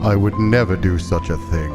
I would never do such a thing.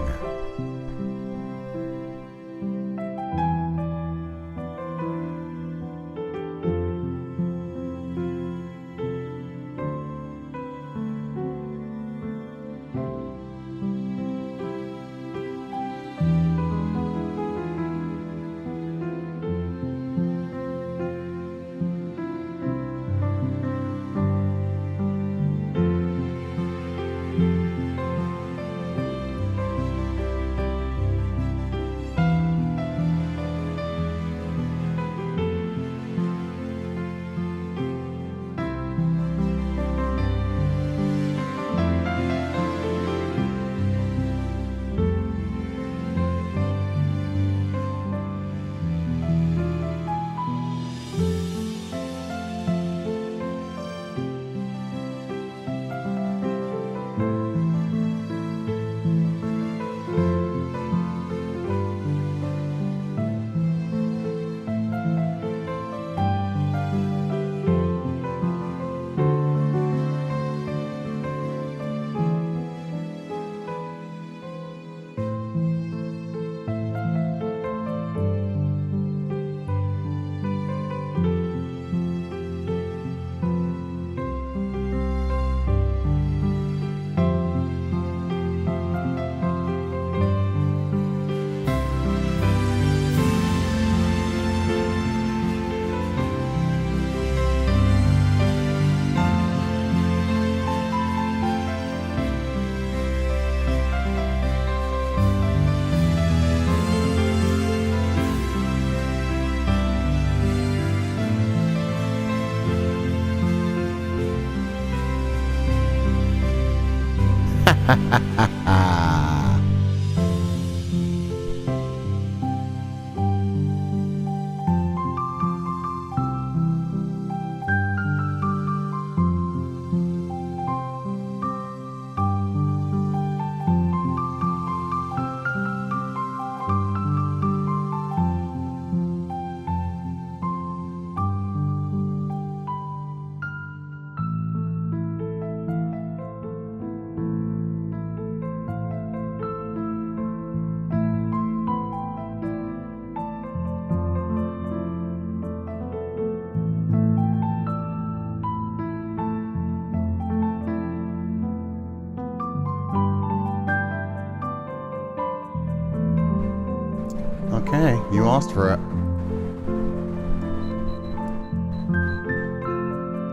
Okay, you asked for it.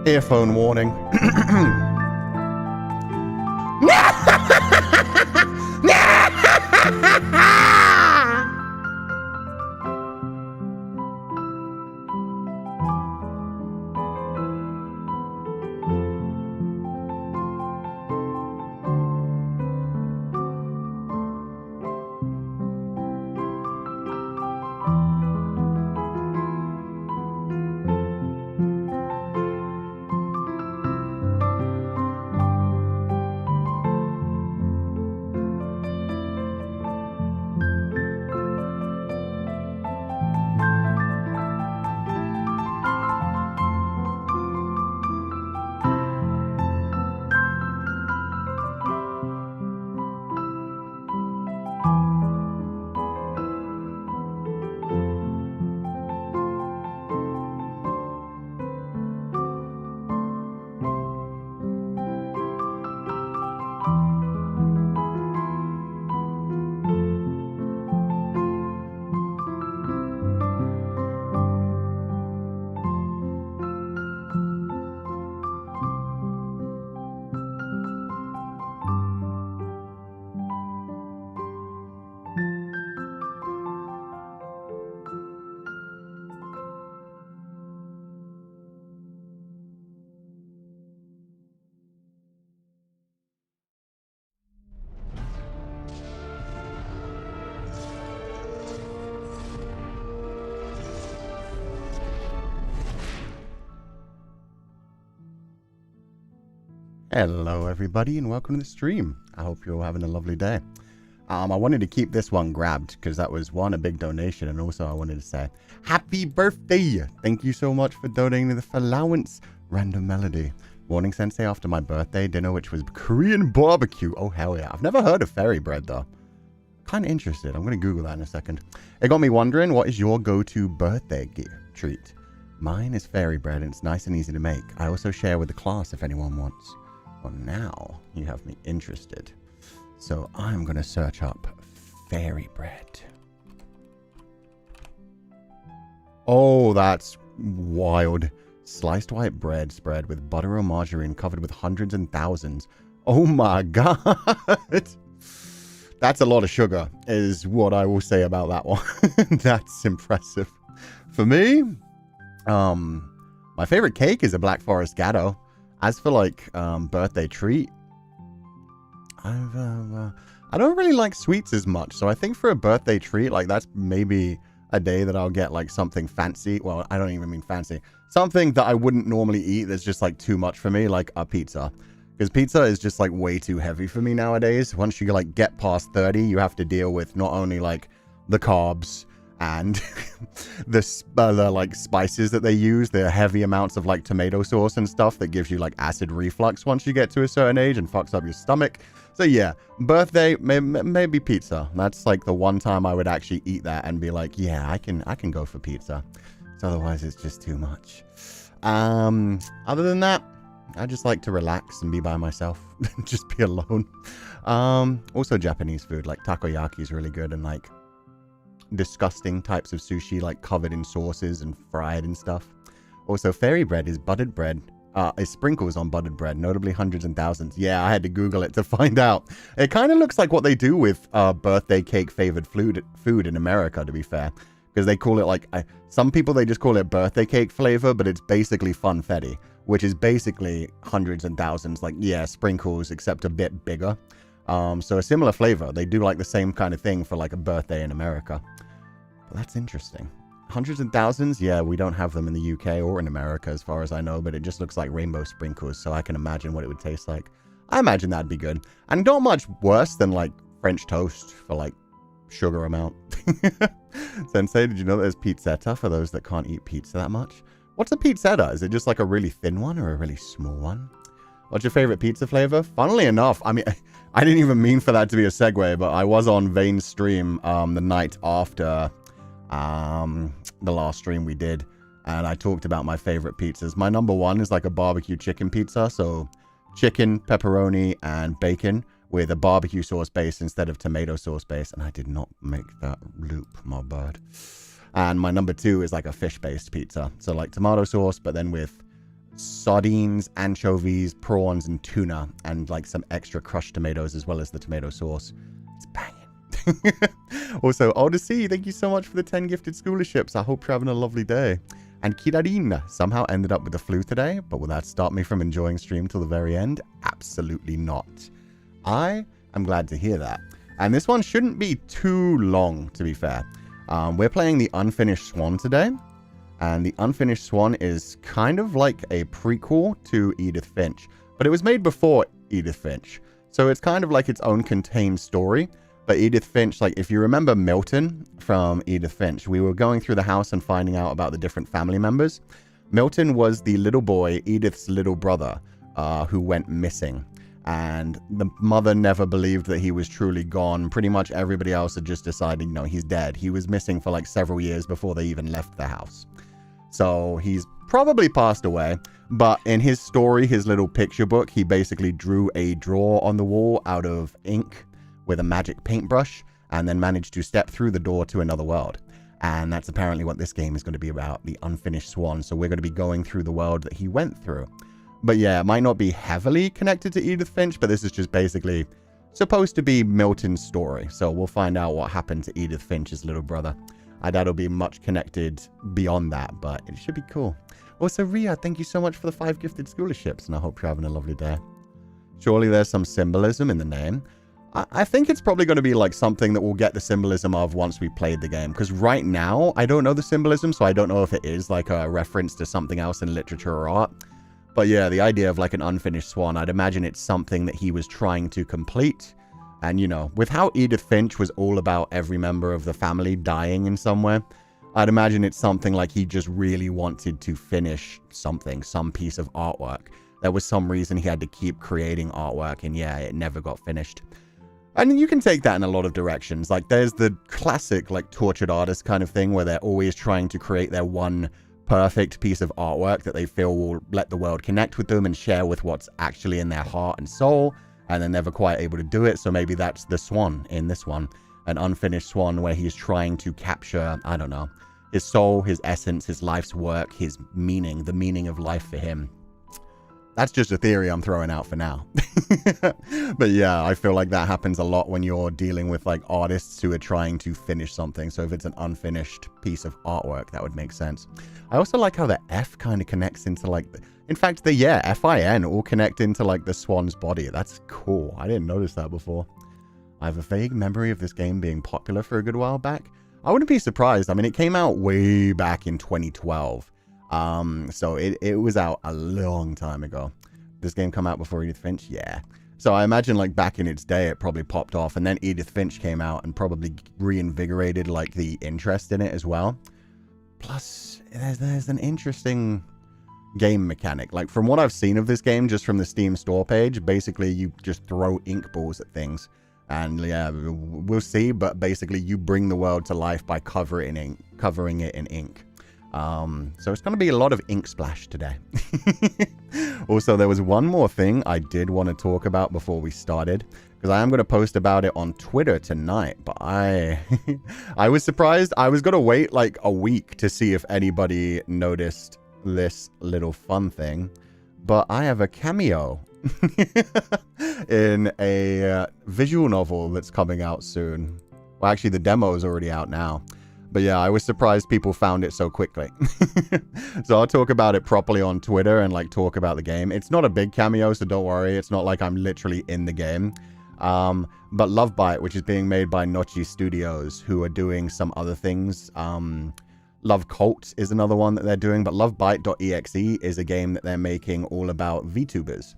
Earphone warning. Hello everybody and welcome to the stream. I hope you're all having a lovely day. I wanted to keep this one grabbed because that was one, a big donation, and also I wanted to say happy birthday. Thank you so much for donating to the Feileacán random melody. Morning sensei after my birthday dinner, which was Korean barbecue. Oh, hell yeah. I've never heard of fairy bread, though. Kind of interested. I'm going to Google that in a second. It got me wondering, what is your go-to birthday treat? Mine is fairy bread, and it's nice and easy to make. I also share with the class if anyone wants. Well, now you have me interested. So I'm going to search up fairy bread. Oh, that's wild. Sliced white bread spread with butter or margarine covered with hundreds and thousands. Oh my god. That's a lot of sugar, is what I will say about that one. That's impressive. For me, my favorite cake is a Black Forest Gatto. As for like birthday treat, I don't really like sweets as much. So I think for a birthday treat, like that's maybe a day that I'll get like something fancy. Well, I don't even mean fancy. Something that I wouldn't normally eat that's just like too much for me, like a pizza. Because pizza is just like way too heavy for me nowadays. Once you like get past 30, you have to deal with not only like the carbs and the like spices that they use, the heavy amounts of like tomato sauce and stuff that gives you like acid reflux once you get to a certain age and fucks up your stomach. So yeah, birthday, maybe pizza. That's like the one time I would actually eat that and be like, yeah, I can go for pizza. So otherwise it's just too much. Other than that, I just like to relax and be by myself. Just be alone. Also Japanese food, like takoyaki is really good, and like disgusting types of sushi, like covered in sauces and fried and stuff. Also, fairy bread is buttered bread. Is sprinkles on buttered bread, notably hundreds and thousands. Yeah, I had to Google it to find out. It kind of looks like what they do with birthday cake flavored food in America, to be fair. Because they call it like, some people, they just call it birthday cake flavor, but it's basically funfetti, which is basically hundreds and thousands, like, yeah, sprinkles, except a bit bigger. So a similar flavor. They do like the same kind of thing for like a birthday in America. But that's interesting. Hundreds and thousands? Yeah, we don't have them in the UK or in America as far as I know, but it just looks like rainbow sprinkles, so I can imagine what it would taste like. I imagine that'd be good. And not much worse than like French toast for like sugar amount. Sensei, did you know that there's pizzetta for those that can't eat pizza that much? What's a pizzetta? Is it just like a really thin one or a really small one? What's your favorite pizza flavor? Funnily enough, I mean, I didn't even mean for that to be a segue, but I was on Vane's stream the night after the last stream we did, and I talked about my favorite pizzas. My number one is like a barbecue chicken pizza, so chicken, pepperoni, and bacon with a barbecue sauce base instead of tomato sauce base, and I did not make that loop, my bad. And my number two is like a fish-based pizza, so like tomato sauce, but then with sardines, anchovies, prawns, and tuna, and like some extra crushed tomatoes as well as the tomato sauce. It's banging. Also, Odyssey, thank you so much for the 10 gifted scholarships. I hope you're having a lovely day. And Kirarin somehow ended up with the flu today, but will that stop me from enjoying stream till the very end? Absolutely not. I am glad to hear that. And this one shouldn't be too long, to be fair. We're playing the Unfinished Swan today. And the Unfinished Swan is kind of like a prequel to Edith Finch. But it was made before Edith Finch. So it's kind of like its own contained story. But Edith Finch, like if you remember Milton from Edith Finch, we were going through the house and finding out about the different family members. Milton was the little boy, Edith's little brother, who went missing. And the mother never believed that he was truly gone. Pretty much everybody else had just decided, no, he's dead. He was missing for like several years before they even left the house. So he's probably passed away. But in his story, his little picture book, he basically drew a drawer on the wall out of ink with a magic paintbrush, and then managed to step through the door to another world. And that's apparently what this game is going to be about, the Unfinished Swan. So we're going to be going through the world that he went through. But yeah, it might not be heavily connected to Edith Finch, but this is just basically supposed to be Milton's story. So we'll find out what happened to Edith Finch's little brother. I doubt it'll be much connected beyond that, but it should be cool. Also, Ria, thank you so much for the 5 gifted scholarships, and I hope you're having a lovely day. Surely there's some symbolism in the name. I think it's probably going to be like something that we'll get the symbolism of once we played the game. Because right now, I don't know the symbolism, so I don't know if it is like a reference to something else in literature or art. But yeah, the idea of like an unfinished swan, I'd imagine it's something that he was trying to complete. And you know, with how Edith Finch was all about every member of the family dying in somewhere, I'd imagine it's something like he just really wanted to finish something, some piece of artwork there was some reason he had to keep creating artwork, and yeah, it never got finished. And you can take that in a lot of directions. Like, there's the classic, like, tortured artist kind of thing where they're always trying to create their one perfect piece of artwork that they feel will let the world connect with them and share with what's actually in their heart and soul, and they're never quite able to do it. So maybe that's the Swan in this one, an unfinished Swan where he's trying to capture, I don't know, his soul, his essence, his life's work, his meaning, the meaning of life for him. That's just a theory I'm throwing out for now. But yeah, I feel like that happens a lot when you're dealing with like artists who are trying to finish something. So if it's an unfinished piece of artwork, that would make sense. I also like how the F kind of connects into like, in fact, the, yeah, F-I-N all connect into like the swan's body. That's cool. I didn't notice that before. I have a vague memory of this game being popular for a good while back. I wouldn't be surprised. I mean, it came out way back in 2012. So it was out a long time ago. This game come out before Edith Finch? Yeah. So I imagine like back in its day, it probably popped off, and then Edith Finch came out and probably reinvigorated like the interest in it as well. Plus, there's an interesting game mechanic. Like from what I've seen of this game, just from the Steam store page, basically you just throw ink balls at things. And yeah, we'll see, but basically you bring the world to life by covering it in ink. So it's going to be a lot of ink splash today. Also, there was one more thing I did want to talk about before we started, because I am going to post about it on Twitter tonight, but I was surprised. I was going to wait like a week to see if anybody noticed this little fun thing, but I have a cameo in a visual novel that's coming out soon. Well, actually, the demo is already out now. But yeah, I was surprised people found it so quickly. So I'll talk about it properly on Twitter and like talk about the game. It's not a big cameo, so don't worry. It's not like I'm literally in the game. But Love Bite, which is being made by Notchi Studios, who are doing some other things. Love Cult is another one that they're doing, but lovebite.exe is a game that they're making all about VTubers.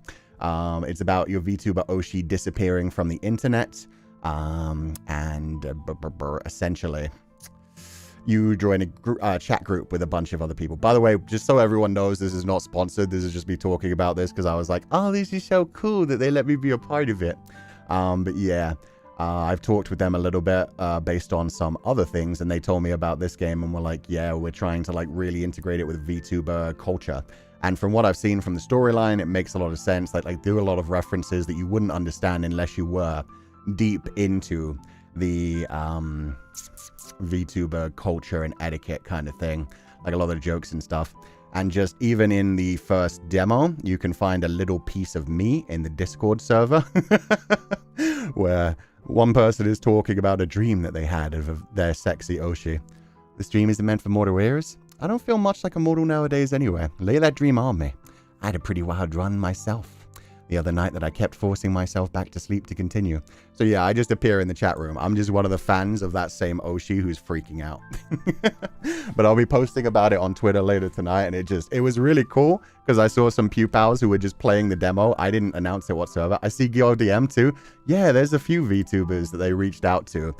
It's about your VTuber Oshi disappearing from the internet, and essentially you join a chat group with a bunch of other people. By the way, just so everyone knows, this is not sponsored. This is just me talking about this because I was like, oh, this is so cool that they let me be a part of it. But yeah, I've talked with them a little bit based on some other things, and they told me about this game and were like, yeah, we're trying to like really integrate it with VTuber culture. And from what I've seen from the storyline, it makes a lot of sense. Like do a lot of references that you wouldn't understand unless you were deep into the VTuber culture and etiquette kind of thing, like a lot of the jokes and stuff. And just even in the first demo, you can find a little piece of me in the Discord server where one person is talking about a dream that they had of their sexy Oshi. This dream isn't meant for mortal ears. I don't feel much like a mortal nowadays anyway. Lay that dream on me. I had a pretty wild run myself the other night that I kept forcing myself back to sleep to continue. So yeah, I just appear in the chat room. I'm just one of the fans of that same Oshi who's freaking out. But I'll be posting about it on Twitter later tonight, and it was really cool because I saw some Pupals who were just playing the demo. I didn't announce it whatsoever. I see Gyo DM too. Yeah, there's a few VTubers that they reached out to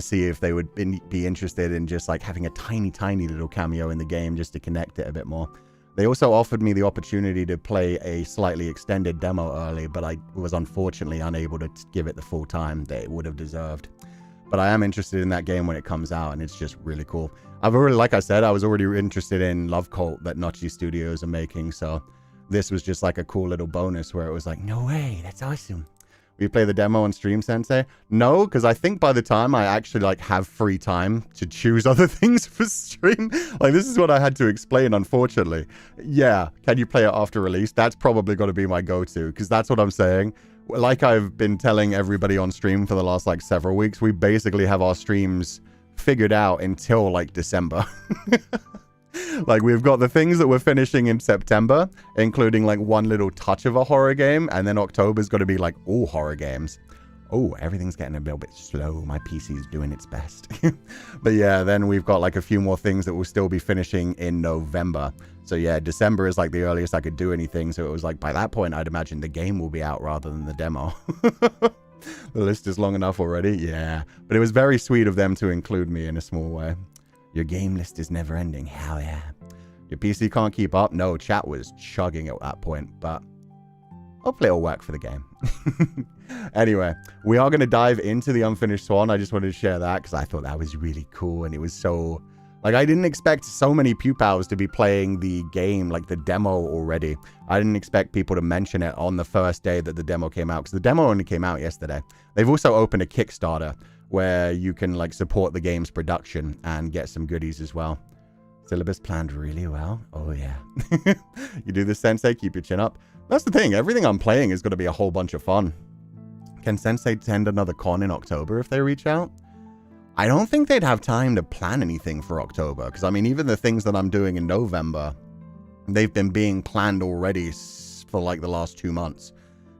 see if they would be interested in just like having a tiny little cameo in the game just to connect it a bit more. They also offered me the opportunity to play a slightly extended demo early, but I was unfortunately unable to give it the full time that it would have deserved. But I am interested in that game when it comes out, and it's just really cool. Like I said, I was already interested in Love Cult that Notchi Studios are making, so this was just like a cool little bonus where it was like, no way, that's awesome. Will you play the demo on stream, Sensei? No, because I think by the time I actually like have free time to choose other things for stream, like this is what I had to explain, unfortunately. Yeah, can you play it after release? That's probably going to be my go-to, because that's what I'm saying. Like I've been telling everybody on stream for the last like several weeks, we basically have our streams figured out until like December. Like we've got the things that we're finishing in September, including like one little touch of a horror game, and then October's going to be like all horror games. Oh, everything's getting a little bit slow. My PC's doing its best. But yeah, then we've got like a few more things that we'll still be finishing in November. So yeah, December is like the earliest I could do anything. So it was like by that point, I'd imagine the game will be out rather than the demo. The list is long enough already. Yeah, but it was very sweet of them to include me in a small way. Your game list is never ending. Hell yeah. Your PC can't keep up? No, chat was chugging at that point, but hopefully it'll work for the game. Anyway, we are going to dive into the Unfinished Swan. I just wanted to share that because I thought that was really cool, and it was so... Like, I didn't expect so many Pupals to be playing the game, like the demo already. I didn't expect people to mention it on the first day that the demo came out, because the demo only came out yesterday. They've also opened a Kickstarter where you can, like, support the game's production and get some goodies as well. Syllabus planned really well. Oh, yeah. You do this, Sensei, keep your chin up. That's the thing. Everything I'm playing is going to be a whole bunch of fun. Can Sensei attend another con in October if they reach out? I don't think they'd have time to plan anything for October, because, I mean, even the things that I'm doing in November, they've been being planned already for, like, the last 2 months.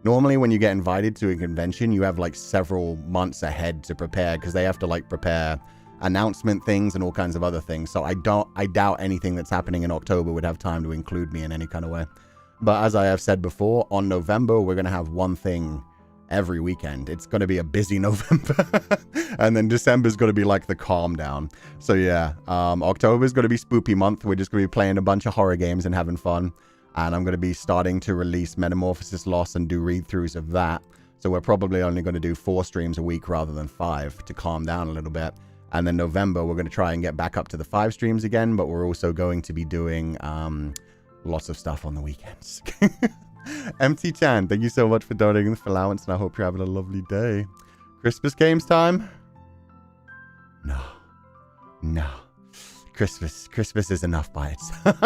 Normally, when you get invited to a convention, you have, like, several months ahead to prepare, because they have to, like, prepare announcement things and all kinds of other things. So I doubt anything that's happening in October would have time to include me in any kind of way. But as I have said before, on November, we're going to have one thing every weekend. It's going to be a busy November. And then December's going to be like the calm down. So yeah, October's going to be spoopy month. We're just going to be playing a bunch of horror games and having fun. And I'm going to be starting to release Metamorphosis Lost and do read-throughs of that. So we're probably only going to do 4 streams a week rather than 5 to calm down a little bit. And then November, we're going to try and get back up to the 5 streams again. But we're also going to be doing lots of stuff on the weekends. MT Chan, thank you so much for donating the allowance, and I hope you're having a lovely day. Christmas games time? No. Christmas is enough by itself.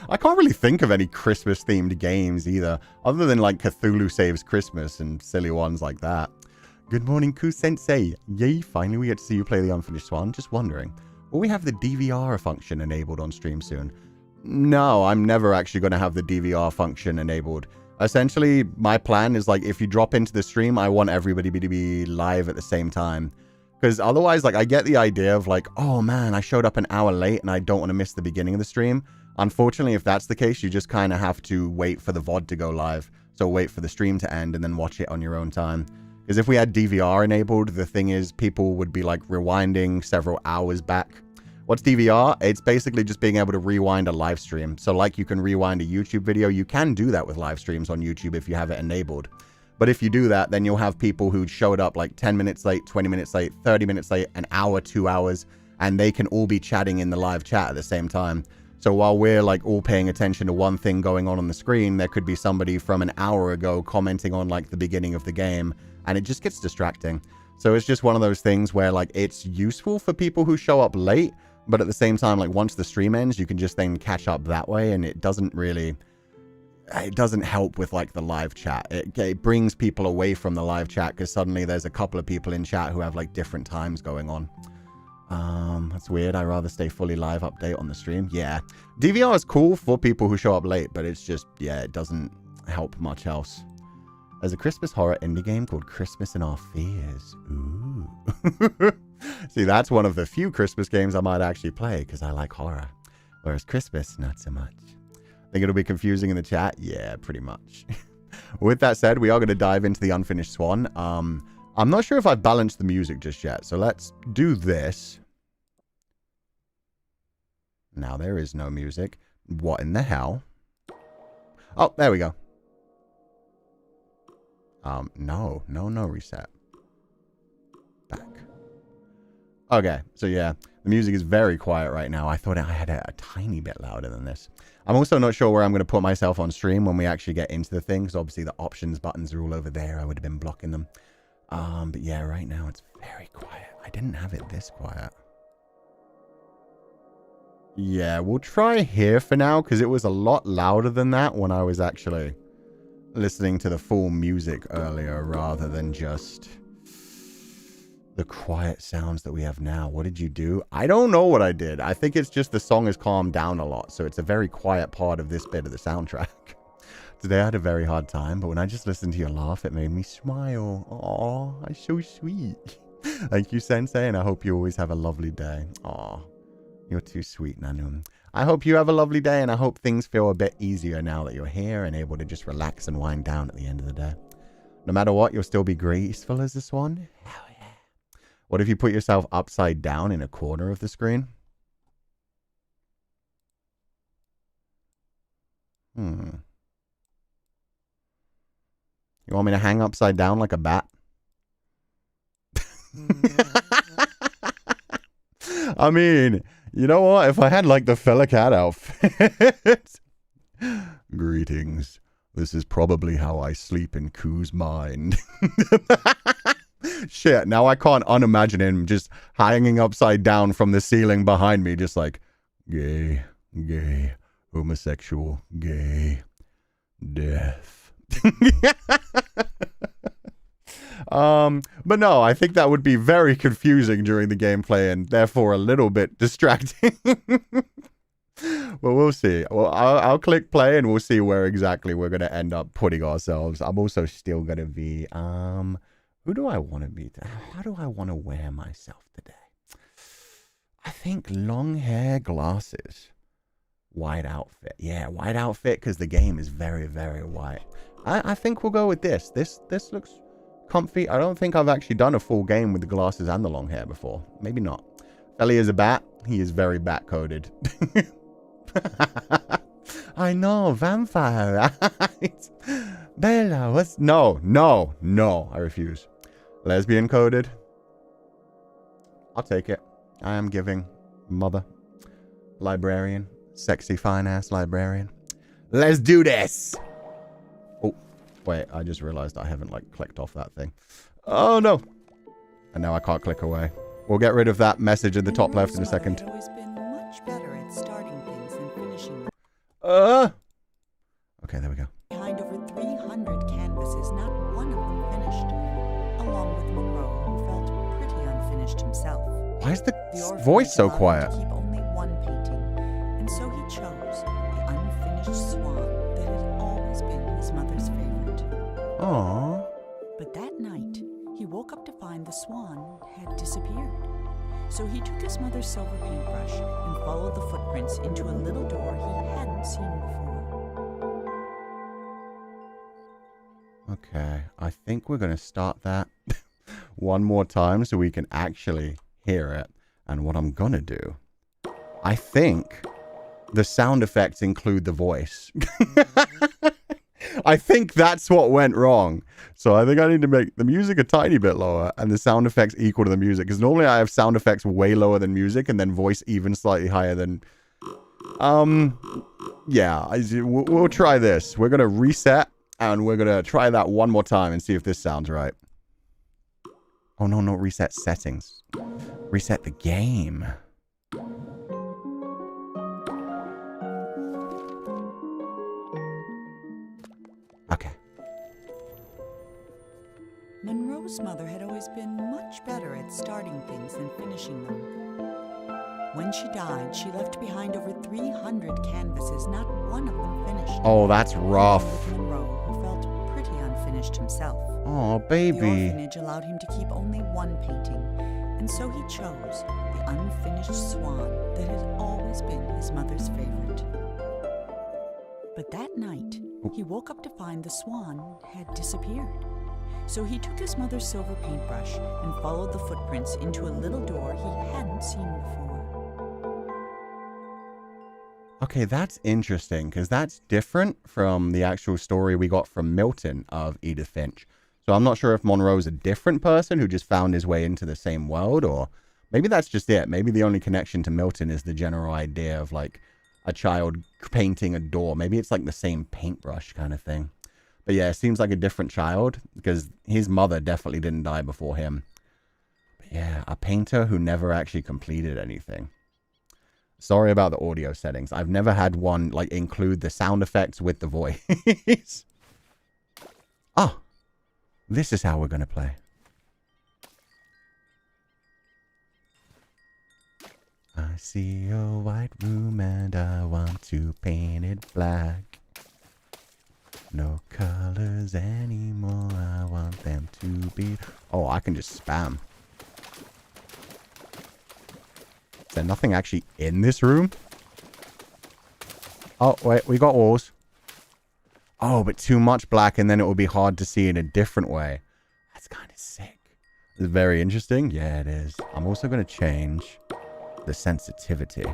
I can't really think of any Christmas-themed games either, other than like Cthulhu Saves Christmas and silly ones like that. Good morning, Ku Sensei. Yay, finally we get to see you play the Unfinished Swan. Just wondering, will we have the DVR function enabled on stream soon? No, I'm never actually going to have the DVR function enabled. Essentially, my plan is, like, if you drop into the stream, I want everybody to be live at the same time. Because otherwise, like, I get the idea of, like, oh, man, I showed up an hour late and I don't want to miss the beginning of the stream. Unfortunately, if that's the case, you just kind of have to wait for the VOD to go live. So wait for the stream to end and then watch it on your own time. Because if we had DVR enabled, the thing is, people would be, like, rewinding several hours back. What's DVR? It's basically just being able to rewind a live stream. So like you can rewind a YouTube video, you can do that with live streams on YouTube if you have it enabled. But if you do that, then you'll have people who showed up like 10 minutes late, 20 minutes late, 30 minutes late, an hour, 2 hours, and they can all be chatting in the live chat at the same time. So while we're like all paying attention to one thing going on the screen, there could be somebody from an hour ago commenting on like the beginning of the game, and it just gets distracting. So it's just one of those things where like it's useful for people who show up late, but at the same time, like once the stream ends, you can just then catch up that way, and it doesn't help with like the live chat. It brings people away from the live chat because suddenly there's a couple of people in chat who have like different times going on. That's weird. I'd rather stay fully live update on the stream. Yeah. DVR is cool for people who show up late, but it's just, yeah, it doesn't help much else. There's a Christmas horror indie game called Christmas in Our Fears. Ooh. See, that's one of the few Christmas games I might actually play because I like horror. Whereas Christmas, not so much. Think it'll be confusing in the chat? Yeah, pretty much. With that said, we are going to dive into the Unfinished Swan. I'm not sure if I've balanced the music just yet, so let's do this. Now there is no music. What in the hell? Oh, there we go. No reset. Back. Okay, so yeah, the music is very quiet right now. I thought I had it a tiny bit louder than this. I'm also not sure where I'm going to put myself on stream when we actually get into the thing, because obviously the options buttons are all over there. I would have been blocking them. But yeah, right now it's very quiet. I didn't have it this quiet. Yeah, we'll try here for now, because it was a lot louder than that when I was actually listening to the full music earlier, rather than just the quiet sounds that we have now. What did you do? I don't know what I did. I think it's just the song has calmed down a lot, so it's a very quiet part of this bit of the soundtrack. Today I had a very hard time, but when I just listened to your laugh, it made me smile. Aw, that's so sweet. Thank you, Sensei, and I hope you always have a lovely day. Aw, you're too sweet, Nanu. I hope you have a lovely day, and I hope things feel a bit easier now that you're here and able to just relax and wind down at the end of the day. No matter what, you'll still be graceful as the swan. Hell yeah. What if you put yourself upside down in a corner of the screen? You want me to hang upside down like a bat? I mean, you know what? If I had like the Féileacan outfit. Greetings. This is probably how I sleep in Cú's mind. Shit, now I can't unimagine him just hanging upside down from the ceiling behind me, just like, gay, gay, homosexual, gay, death. But no, I think that would be very confusing during the gameplay and therefore a little bit distracting. Well, we'll see. Well, I'll click play and we'll see where exactly we're going to end up putting ourselves. I'm also still going to be, who do I want to be? How do I want to wear myself today? I think long hair, glasses, white outfit. Yeah, white outfit because the game is very, very white. I think we'll go with this. This looks comfy. I don't think I've actually done a full game with the glasses and the long hair before. Maybe not. Felly is a bat. He is very bat-coded. I know, vampire, right? Bella, what's... No, I refuse. Lesbian coded. I'll take it. I am giving mother. Librarian. Sexy, fine-ass librarian. Let's do this! Oh, wait, I just realized I haven't, like, clicked off that thing. Oh, no! And now I can't click away. We'll get rid of that message in the top left in a second. Okay, there we go. Behind over 300 canvases, not one of them finished. Along with Monroe, who felt pretty unfinished himself. Why is the voice so quiet? Keep only one painting, and so he chose the Unfinished Swan that had always been his mother's favorite. Aww. But that night, he woke up to find the swan had disappeared. So he took his mother's silver paintbrush and followed the footprints into a little door he hadn't seen before. Okay, I think we're going to start that one more time so we can actually hear it. And what I'm going to do, I think the sound effects include the voice. I think that's what went wrong. So I think I need to make the music a tiny bit lower and the sound effects equal to the music. Because normally I have sound effects way lower than music and then voice even slightly higher than... Yeah, we'll try this. We're going to reset and we're going to try that one more time and see if this sounds right. Oh, no, not reset settings. Reset the game. Okay. Monroe's mother had always been much better at starting things than finishing them. When she died, she left behind over 300 canvases, not one of them finished. Oh, that's rough. With Monroe, who felt pretty unfinished himself. Oh, baby. The orphanage allowed him to keep only one painting, and so he chose the Unfinished Swan that had always been his mother's favorite. But that night, he woke up to find the swan had disappeared. So he took his mother's silver paintbrush and followed the footprints into a little door he hadn't seen before. Okay, that's interesting, because that's different from the actual story we got from Milton of Edith Finch. So I'm not sure if Monroe's a different person who just found his way into the same world, or maybe that's just it. Maybe the only connection to Milton is the general idea of, like, a child painting a door. Maybe it's like the same paintbrush kind of thing. But yeah, it seems like a different child because his mother definitely didn't die before him. But yeah, a painter who never actually completed anything. Sorry about the audio settings. I've never had one like include the sound effects with the voice. Oh, this is how we're going to play. I see a white room and I want to paint it black. No colors anymore, I want them to be... Oh, I can just spam. Is there nothing actually in this room? Oh, wait, we got walls. Oh, but too much black and then it will be hard to see in a different way. That's kind of sick. It's very interesting. Yeah, it is. I'm also going to change the sensitivity.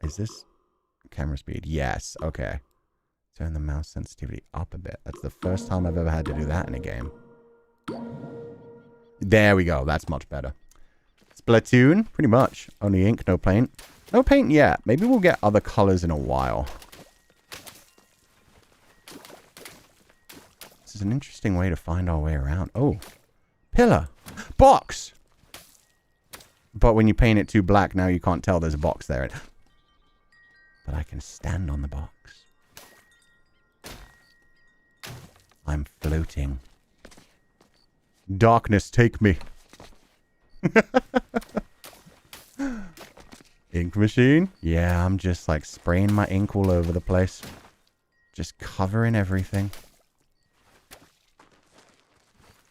Is this camera speed. Yes. Okay. Turn the mouse sensitivity up a bit. That's the first time I've ever had to do that in a game. There we go. That's much better. Splatoon, pretty much. Only ink, no paint. No paint yet. Maybe we'll get other colors in a while. This is an interesting way to find our way around. Oh, pillar. Box! But when you paint it too black, now you can't tell there's a box there. But I can stand on the box. I'm floating. Darkness, take me. Ink machine? Yeah, I'm just like spraying my ink all over the place. Just covering everything.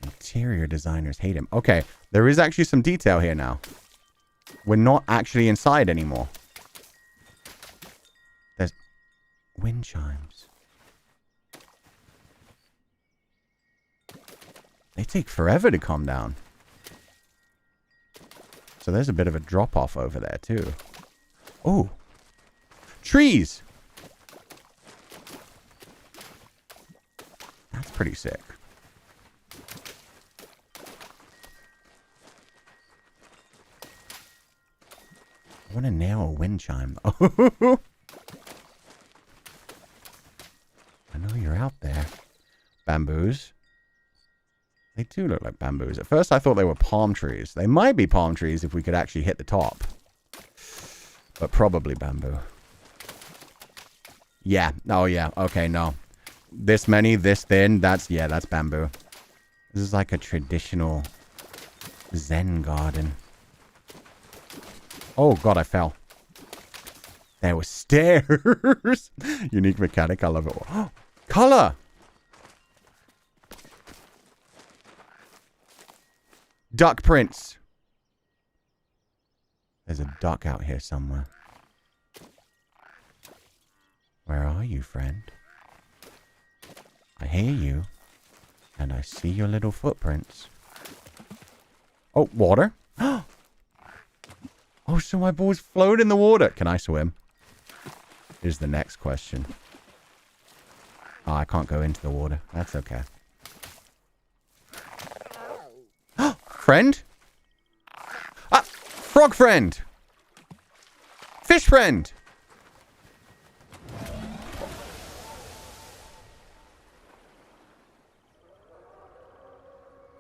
Interior designers hate him. Okay, there is actually some detail here now. We're not actually inside anymore. There's wind chimes. They take forever to come down. So there's a bit of a drop-off over there, too. Oh. Trees! That's pretty sick. I want to nail a wind chime. I know you're out there. Bamboos. They do look like bamboos. At first I thought they were palm trees. They might be palm trees if we could actually hit the top. But probably bamboo. Yeah. Oh, yeah. Okay, no. This many, this thin. That's bamboo. This is like a traditional Zen garden. Oh, God, I fell. There were stairs. Unique mechanic. I love it. Oh, color. Duck prints. There's a duck out here somewhere. Where are you, friend? I hear you. And I see your little footprints. Oh, water. Oh, so my balls float in the water. Can I swim? Is the next question. Oh, I can't go into the water. That's okay. Friend? Ah! Frog friend! Fish friend!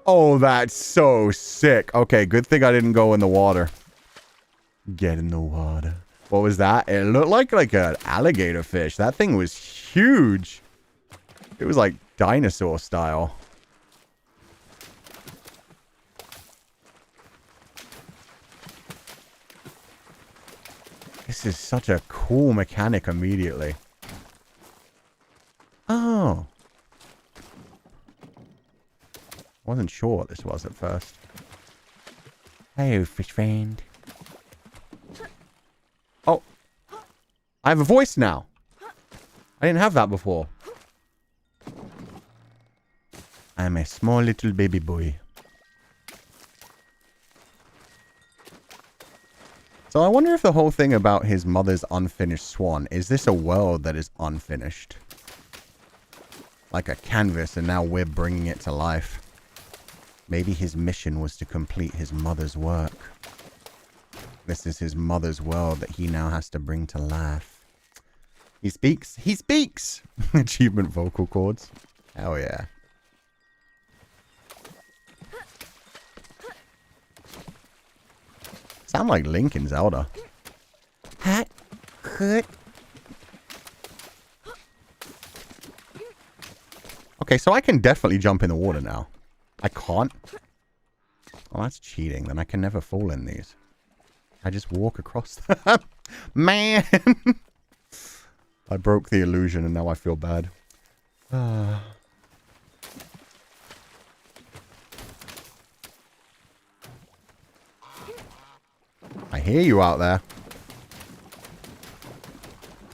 Oh, that's so sick. Okay, good thing I didn't go in the water. Get in the water. What was that? It looked like an alligator fish. That thing was huge. It was like dinosaur style. This is such a cool mechanic immediately. Oh. Wasn't sure what this was at first. Hey, fish friend. Oh. I have a voice now. I didn't have that before. I'm a small little baby boy. So I wonder if the whole thing about his mother's unfinished swan, is this a world that is unfinished? Like a canvas, and now we're bringing it to life. Maybe his mission was to complete his mother's work. This is his mother's world that he now has to bring to life. He speaks. He speaks! Achievement vocal cords. Hell yeah. Sound like Link in Zelda. Hat, cut. Okay, so I can definitely jump in the water now. I can't. Oh, that's cheating. Then I can never fall in these. I just walk across them. Man! I broke the illusion and now I feel bad. I hear you out there.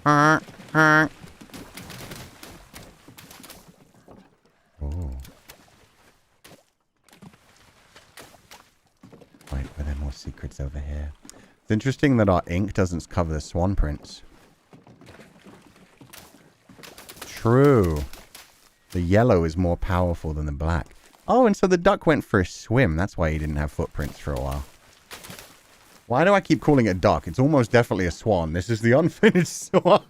Oh. Wait, were there more secrets over here? It's interesting that our ink doesn't cover the swan prints. true. The yellow is more powerful than the black. Oh, and so the duck went for a swim. That's why he didn't have footprints for a while. Why do I keep calling it a duck? It's almost definitely a swan. This is the Unfinished Swan.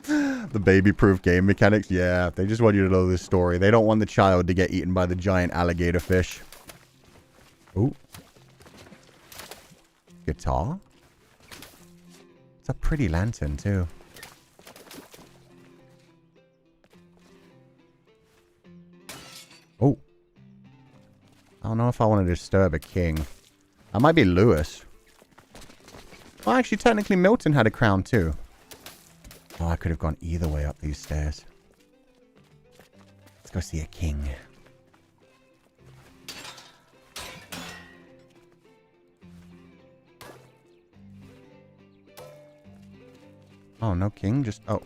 The baby-proof game mechanics. Yeah, they just want you to know this story. They don't want the child to get eaten by the giant alligator fish. Ooh. Guitar? It's a pretty lantern, too. Oh. I don't know if I want to disturb a king. That might be Lewis. Well, actually, technically, Milton had a crown, too. Oh, I could have gone either way up these stairs. Let's go see a king. Oh, no king, just... Oh.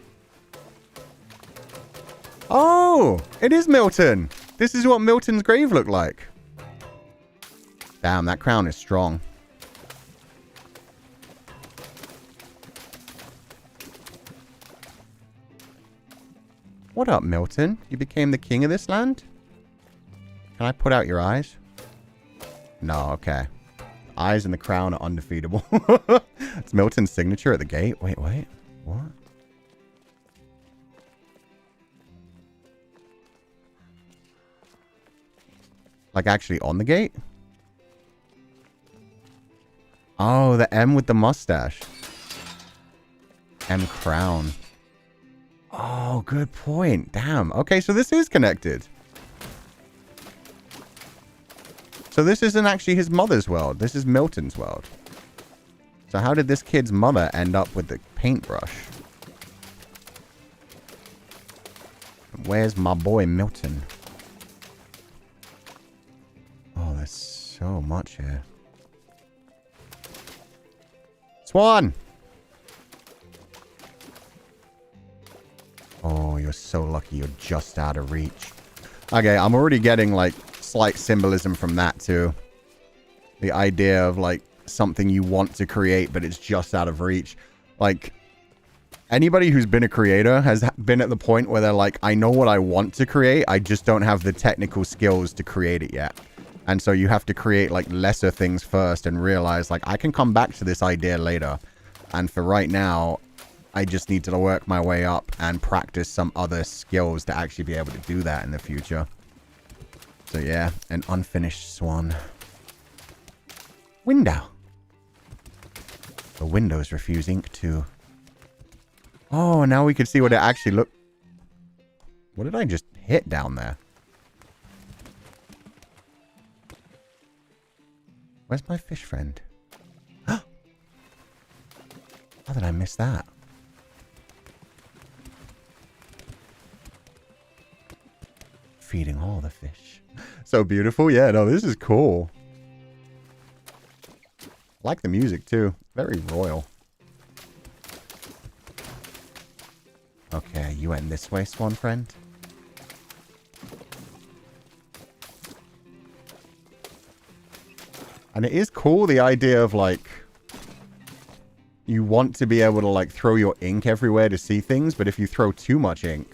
Oh! It is Milton! This is what Milton's grave looked like. Damn, that crown is strong. What up, Milton? You became the king of this land? Can I put out your eyes? No, okay. The eyes and the crown are undefeatable. It's Milton's signature at the gate. Wait. What? Like actually on the gate? Oh, the M with the mustache. M crown. Oh, good point. Damn. Okay, so this is connected. So this isn't actually his mother's world. This is Milton's world. So how did this kid's mother end up with the paintbrush? Where's my boy Milton? Oh, there's so much here. Swan! Oh, you're so lucky you're just out of reach. Okay, I'm already getting, like, slight symbolism from that, too. The idea of, like, something you want to create, but it's just out of reach. Like, anybody who's been a creator has been at the point where they're like, I know what I want to create, I just don't have the technical skills to create it yet. And so you have to create, like, lesser things first and realize, like, I can come back to this idea later. And for right now, I just need to work my way up and practice some other skills to actually be able to do that in the future. So, yeah, an unfinished swan. Window. The window's refuse ink, too. Oh, now we can see what it actually looked... What did I just hit down there? Where's my fish friend? How did I miss that? Feeding all the fish. So beautiful. Yeah, no, this is cool. I like the music, too. Very royal. Okay, you went this way, swan friend. And it is cool, the idea of, like, you want to be able to, like, throw your ink everywhere to see things, but if you throw too much ink,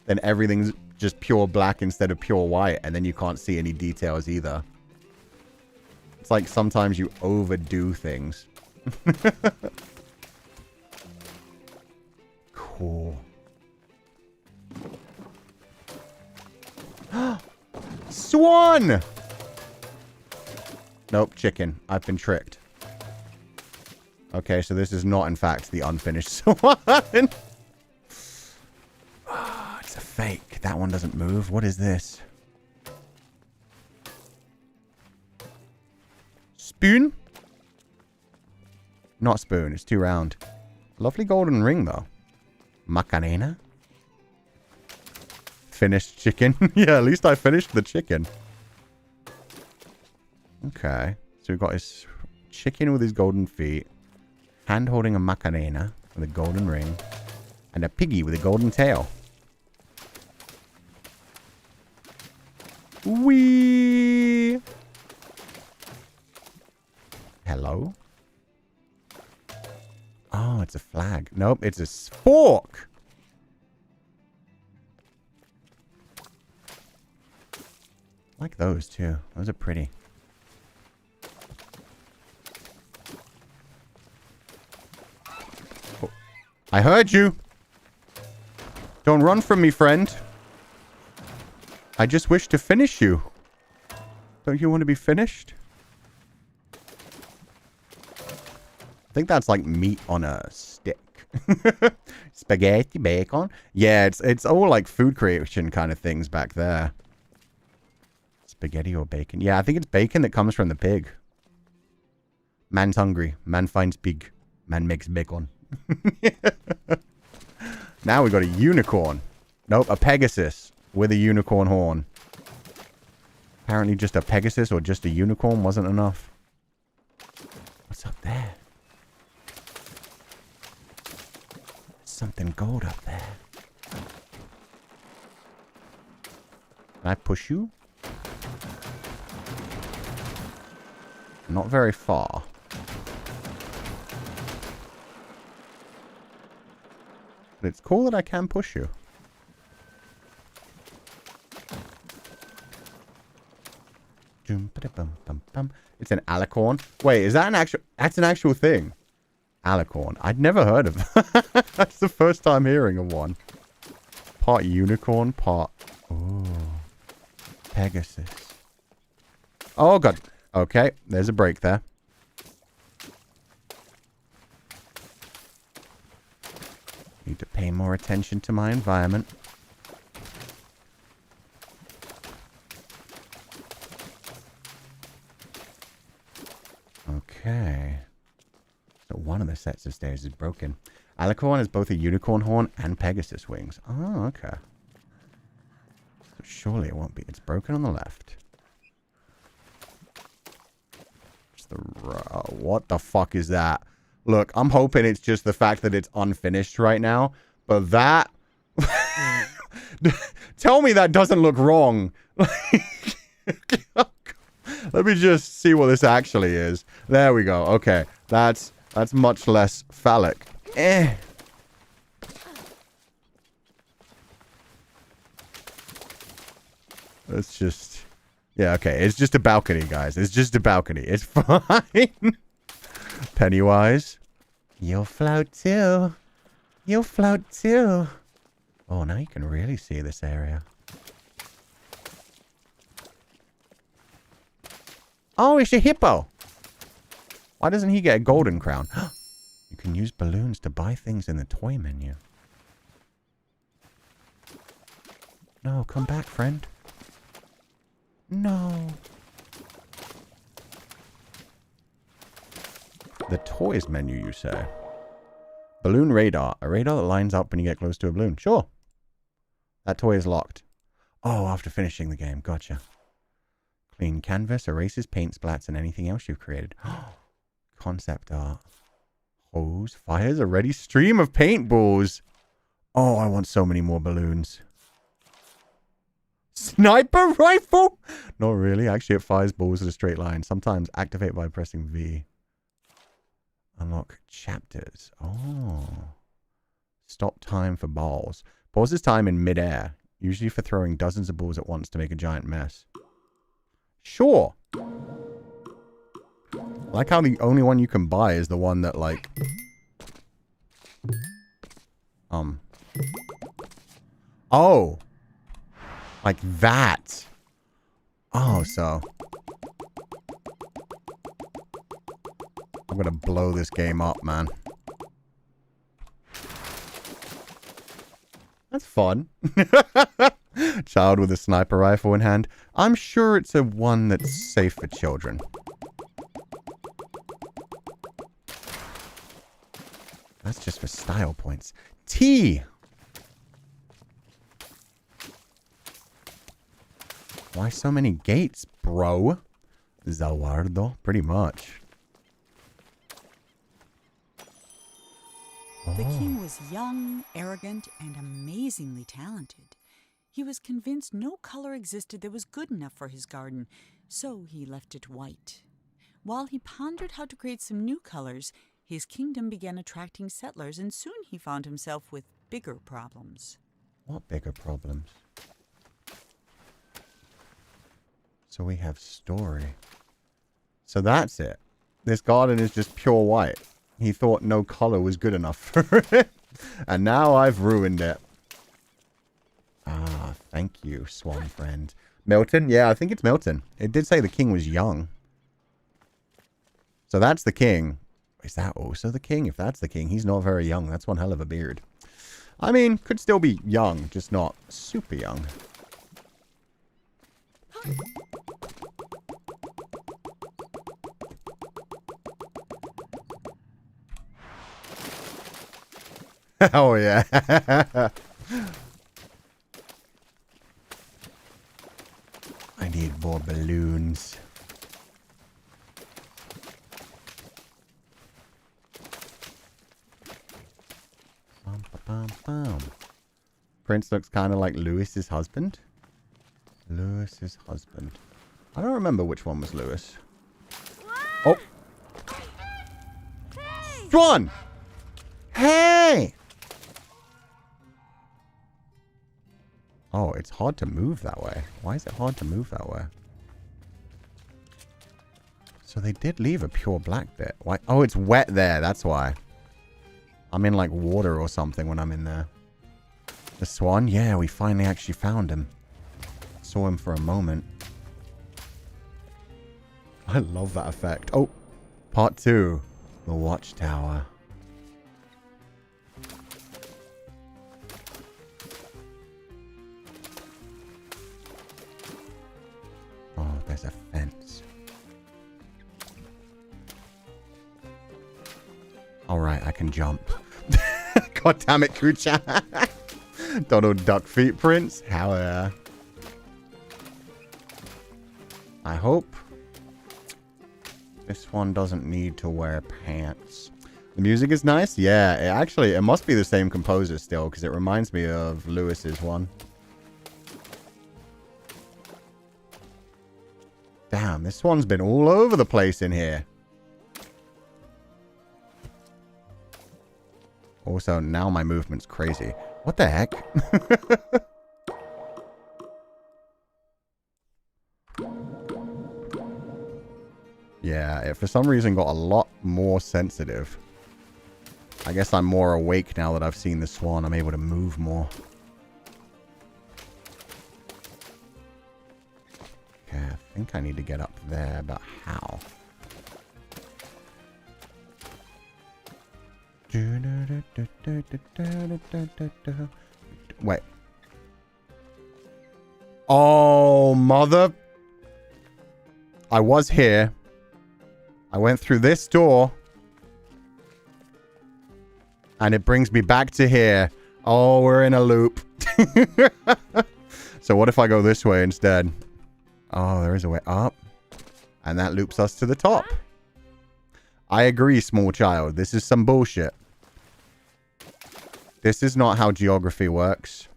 then everything's just pure black instead of pure white, and then you can't see any details either. It's like sometimes you overdo things. Cool. Swan! Nope, chicken. I've been tricked. Okay, so this is not, in fact, the unfinished swan. Oh, it's a fake. That one doesn't move. What is this? Spoon? Not spoon. It's too round. Lovely golden ring, though. Macarena? Finished chicken. Yeah, at least I finished the chicken. Okay. So we've got his chicken with his golden feet. Hand holding a Macarena with a golden ring. And a piggy with a golden tail. Wee! Hello? Oh, it's a flag. Nope, it's a fork! like those too. Those are pretty. Oh, I heard you. Don't run from me, friend. I just wish to finish you. Don't you want to be finished? I think that's like meat on a stick. Spaghetti, bacon. Yeah, it's all like food creation kind of things back there. Spaghetti or bacon. Yeah, I think it's bacon that comes from the pig. Man's hungry. Man finds pig. Man makes bacon. Now we got a unicorn. Nope, a Pegasus with a unicorn horn. Apparently just a Pegasus or just a unicorn wasn't enough. What's up there? Something gold up there. Can I push you? Not very far. But it's cool that I can push you. It's an alicorn. Wait, is that an actual... That's an actual thing. Alicorn. I'd never heard of that. That's the first time hearing of one. Part unicorn, part... Oh. Pegasus. Oh, God. Okay, there's a break there. Need to pay more attention to my environment. Okay. So one of the sets of stairs is broken. Alicorn has both a unicorn horn and Pegasus wings. Oh, okay. So surely it won't be. It's broken on the left. What the fuck is that? Look, I'm hoping it's just the fact that it's unfinished right now. But that... Tell me that doesn't look wrong. Let me just see what this actually is. There we go. Okay. That's much less phallic. Eh. Let's just... Yeah, okay. It's just a balcony, guys. It's just a balcony. It's fine. Pennywise. You'll float too. You'll float too. Oh, now you can really see this area. Oh, it's a hippo. Why doesn't he get a golden crown? You can use balloons to buy things in the toy menu. No, come back, friend. No. The toys menu, you say? Balloon radar. A radar that lines up when you get close to a balloon. Sure. That toy is locked. Oh, after finishing the game. Gotcha. Clean canvas, erases, paint splats, and anything else you've created. Concept art. Hose, fires, a ready stream of paintballs. Oh, I want so many more balloons. Sniper rifle? Not really. Actually, it fires balls in a straight line. Sometimes activate by pressing V. Unlock chapters. Oh. Stop time for balls. Pauses time in midair. Usually for throwing dozens of balls at once to make a giant mess. Sure. I like how the only one you can buy is the one that, like... Oh. Like that. Oh, so... I'm gonna blow this game up, man. That's fun. Child with a sniper rifle in hand. I'm sure it's a one that's safe for children. That's just for style points. T! Why so many gates, bro? Zawardo, pretty much. The king was young, arrogant, and amazingly talented. He was convinced no color existed that was good enough for his garden, so he left it white. While he pondered how to create some new colors, his kingdom began attracting settlers, and soon he found himself with bigger problems. What bigger problems? So we have story. So that's it. This garden is just pure white. He thought no color was good enough for it. And now I've ruined it. Ah, thank you, swan friend. Milton? Yeah, I think it's Milton. It did say the king was young. So that's the king. Is that also the king? If that's the king, he's not very young. That's one hell of a beard. I mean, could still be young, just not super young. Oh, yeah. I need more balloons. Bum, ba, bum, bum. Prince looks kind of like Lewis's husband. Lewis's husband. I don't remember which one was Lewis. Oh. Swan! Hey! Oh, it's hard to move that way. Why is it hard to move that way? So they did leave a pure black bit. Why? Oh, it's wet there. That's why. I'm in like water or something when I'm in there. The swan? Yeah, we finally actually found him. Saw him for a moment. I love that effect. Oh, part 2. The watchtower. Oh, there's a fence. Alright, I can jump. God damn it, Kucha. Donald Duck feet prints. Hell yeah. I hope this one doesn't need to wear pants. The music is nice. Yeah, it must be the same composer still, because it reminds me of Lewis's one. Damn, this one's been all over the place in here. Also, now my movement's crazy. What the heck? Yeah, it for some reason got a lot more sensitive. I guess I'm more awake now that I've seen the swan. I'm able to move more. Okay, I think I need to get up there, but how? Wait. Oh, mother. I was here. I went through this door. And it brings me back to here. Oh, we're in a loop. So what if I go this way instead? Oh, there is a way up. And that loops us to the top. I agree, small child. This is some bullshit. This is not how geography works.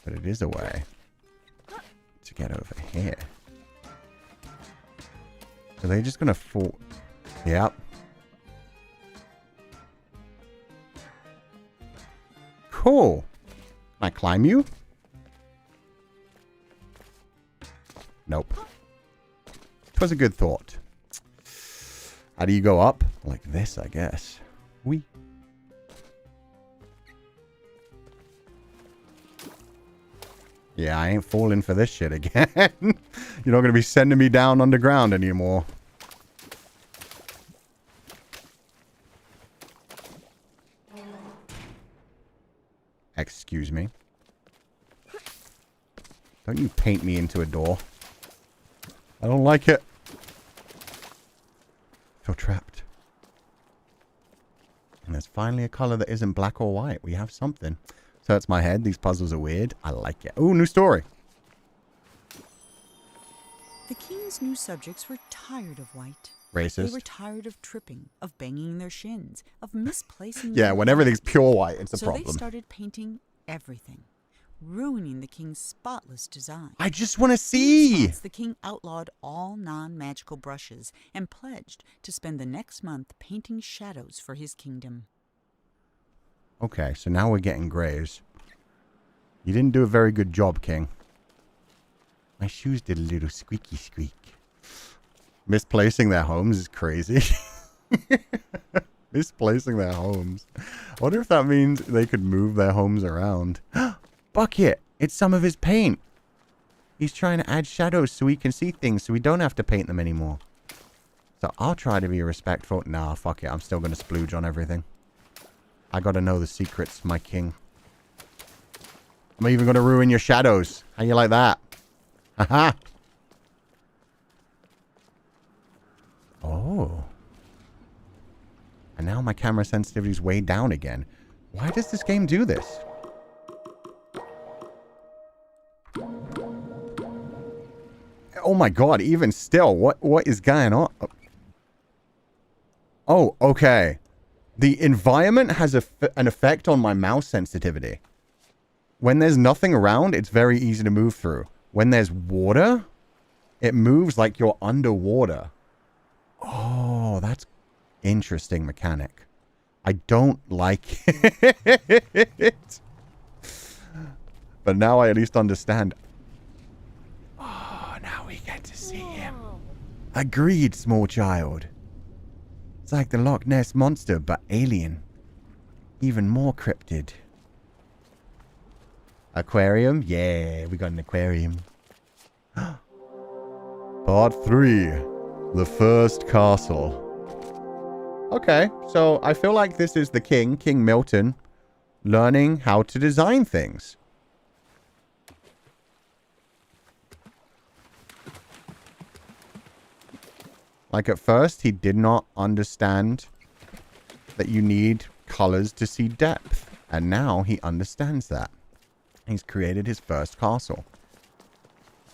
But it is a way to get over here. Are they just going to fall? Yep. Cool. Can I climb you? Nope. It was a good thought. How do you go up? Like this, I guess. Whee. Yeah, I ain't falling for this shit again. You're not going to be sending me down underground anymore. Excuse me. Don't you paint me into a door. I don't like it. I feel trapped. And there's finally a color that isn't black or white. We have something. So that's my head. These puzzles are weird. I like it. Oh, new story. The king's new subjects were tired of white. Racist. They were tired of tripping, of banging their shins, of misplacing Yeah, their when everything's pure white, it's a so problem. they started painting everything, ruining the king's spotless design. I just want to In see. response, the king outlawed all non-magical brushes and pledged to spend the next month painting shadows for his kingdom. Okay, so now we're getting grays. You didn't do a very good job, King. My shoes did a little squeaky squeak. Misplacing their homes is crazy. Misplacing their homes. I wonder if that means they could move their homes around. Bucket! It's some of his paint. He's trying to add shadows so we can see things so we don't have to paint them anymore. So I'll try to be respectful. Nah, fuck it. I'm still going to splooge on everything. I got to know the secrets, my king. I'm even going to ruin your shadows. How you like that? Haha. Oh. And now my camera sensitivity is way down again. Why does this game do this? Oh my god, even still, what is going on? Oh, okay. The environment has an effect on my mouse sensitivity. When there's nothing around, it's very easy to move through. When there's water, it moves like you're underwater. Oh, that's interesting mechanic. I don't like it. But now I at least understand. Oh, now we get to see him. Agreed, small child. It's like the Loch Ness Monster, but alien. Even more cryptid. Aquarium? Yeah, we got an aquarium. Part 3. The First Castle. Okay, so I feel like this is the king, King Milton, learning how to design things. Like at first, he did not understand that you need colors to see depth. And now he understands that. He's created his first castle.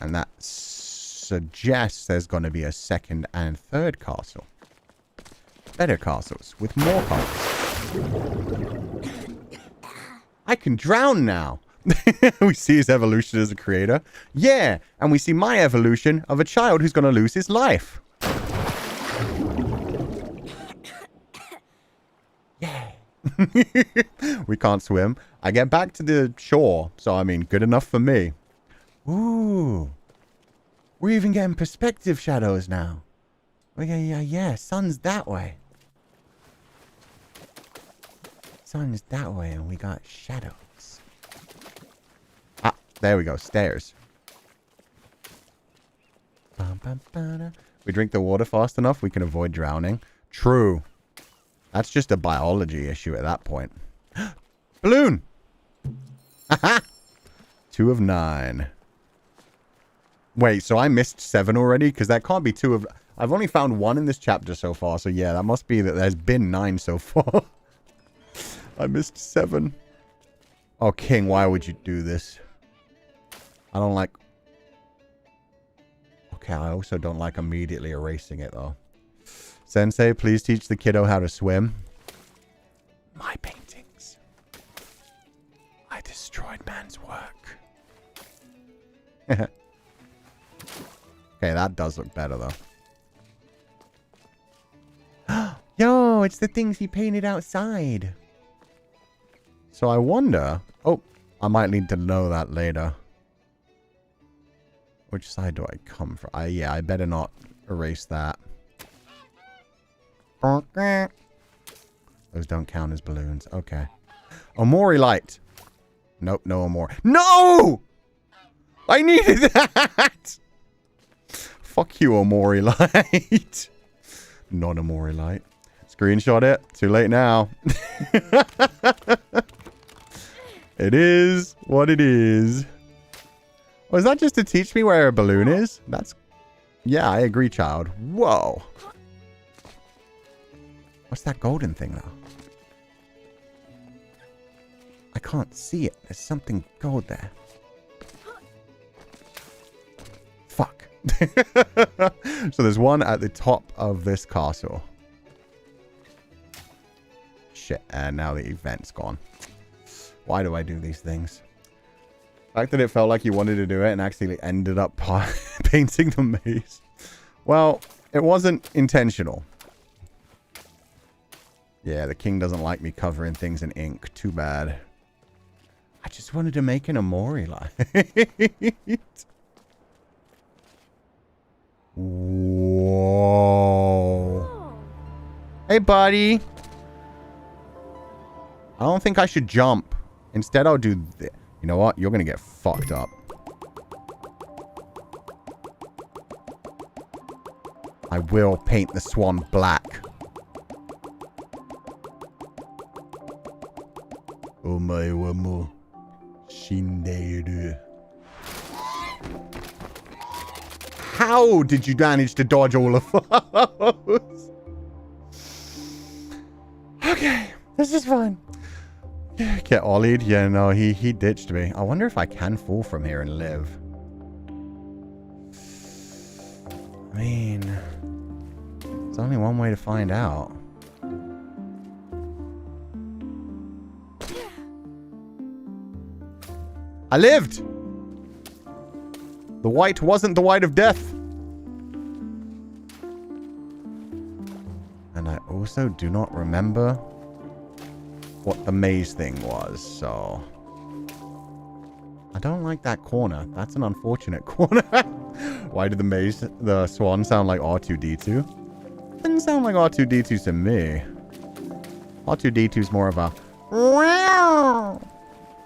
And that suggests there's going to be a second and third castle. Better castles with more colors. I can drown now. We see his evolution as a creator. Yeah, and we see my evolution of a child who's going to lose his life. Yeah. We can't swim. I get back to the shore, so I mean, good enough for me. Ooh. We're even getting perspective shadows now. Yeah, sun's that way. Sun's that way, and we got shadows. Ah, there we go, stairs. We drink the water fast enough, we can avoid drowning. True. That's just a biology issue at that point. Balloon! Haha! 2 of 9. Wait, so I missed 7 already? Because that can't be 2 of... I've only found 1 in this chapter so far, so yeah, that must be that there's been 9 so far. I missed 7. Oh, King, why would you do this? I don't like... Okay, I also don't like immediately erasing it, though. Sensei, please teach the kiddo how to swim. My paintings. I destroyed man's work. Okay, that does look better, though. Yo, it's the things he painted outside. So I wonder... Oh, I might need to know that later. Which side do I come from? Yeah, I better not erase that. Those don't count as balloons. Okay. Omori light. Nope, no Omori. No! I needed that! Fuck you, Omori light. Non-Omori light. Screenshot it. Too late now. It is what it is. Oh, is that just to teach me where a balloon is? That's... Yeah, I agree, child. Whoa. What's that golden thing, though? I can't see it. There's something gold there. Fuck. So there's one at the top of this castle. Shit. And now the event's gone. Why do I do these things? The fact that it felt like you wanted to do it and actually ended up painting the maze. Well, it wasn't intentional. Yeah, the king doesn't like me covering things in ink. Too bad. I just wanted to make an Amori light. Whoa. Hey, buddy. I don't think I should jump. Instead, I'll do this. You know what? You're going to get fucked up. I will paint the swan black. Omae wa mo shindeiru. How did you manage to dodge all of those? Okay, this is fun. Get ollied? Yeah, no, he ditched me. I wonder if I can fall from here and live. I mean, there's only one way to find out. I lived! The white wasn't the white of death. And I also do not remember what the maze thing was, so... I don't like that corner. That's an unfortunate corner. Why did the swan sound like R2-D2? Didn't sound like R2-D2 to me. R2-D2's more of a...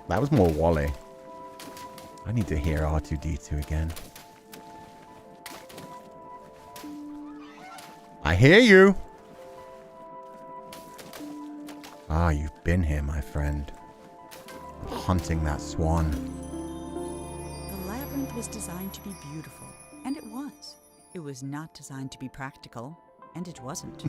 That was more Wally. I need to hear R2-D2 again. I hear you! Ah, you've been here, my friend. Hunting that swan. The labyrinth was designed to be beautiful, and it was. It was not designed to be practical, and it wasn't.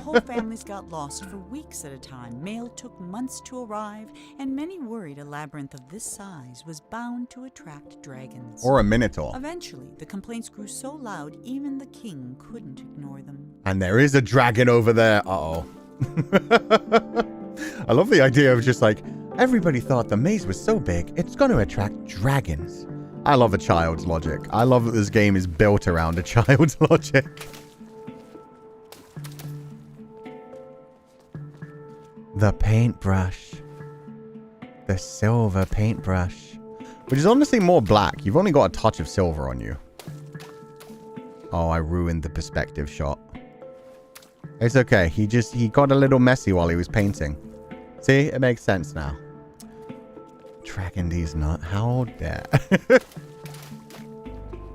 Whole families got lost for weeks at a time. Mail took months to arrive, and many worried a labyrinth of this size was bound to attract dragons. Or a minotaur. Eventually, the complaints grew so loud, even the king couldn't ignore them. And there is a dragon over there. Uh-oh. I love the idea of just like, everybody thought the maze was so big, it's going to attract dragons. I love a child's logic. I love that this game is built around a child's logic. The paintbrush. The silver paintbrush. Which is honestly more black. You've only got a touch of silver on you. Oh, I ruined the perspective shot. It's okay. He got a little messy while he was painting. See? It makes sense now. Dragon D's not. How dare.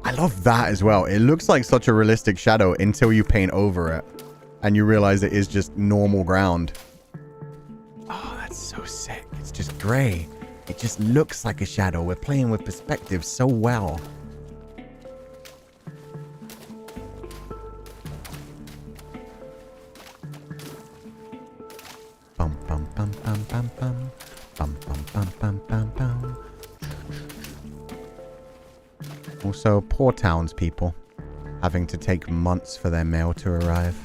I love that as well. It looks like such a realistic shadow until you paint over it. And you realize it is just normal ground. Oh, that's so sick. It's just grey. It just looks like a shadow. We're playing with perspective so well. Bum bum bum bum bum bum. Bum bum bum bum bum bum. Also, poor townspeople having to take months for their mail to arrive.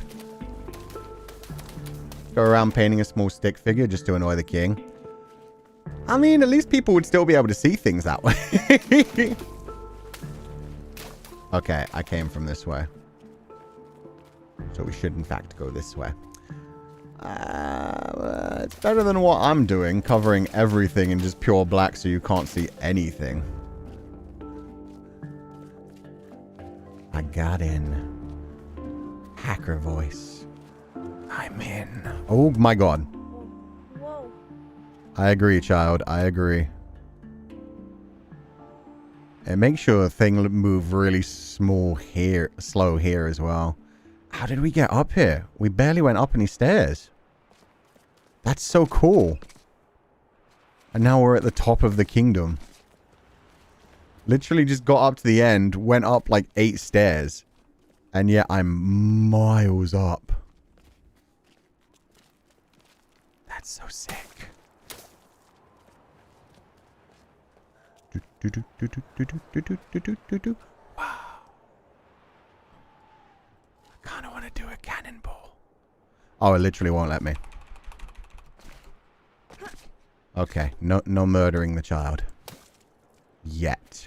Go around painting a small stick figure just to annoy the king. I mean, at least people would still be able to see things that way. Okay, I came from this way. So we should, in fact, go this way. It's better than what I'm doing, covering everything in just pure black so you can't see anything. I got in. Hacker voice. I'm in. Oh my god. Whoa. I agree, child. I agree. It makes your thing move really slow here as well. How did we get up here? We barely went up any stairs. That's so cool. And now we're at the top of the kingdom. Literally just got up to the end, went up like 8 stairs. And yet I'm miles up. That's so sick. Wow. I kind of want to do a cannonball. Oh, it literally won't let me. Okay, no murdering the child. Yet.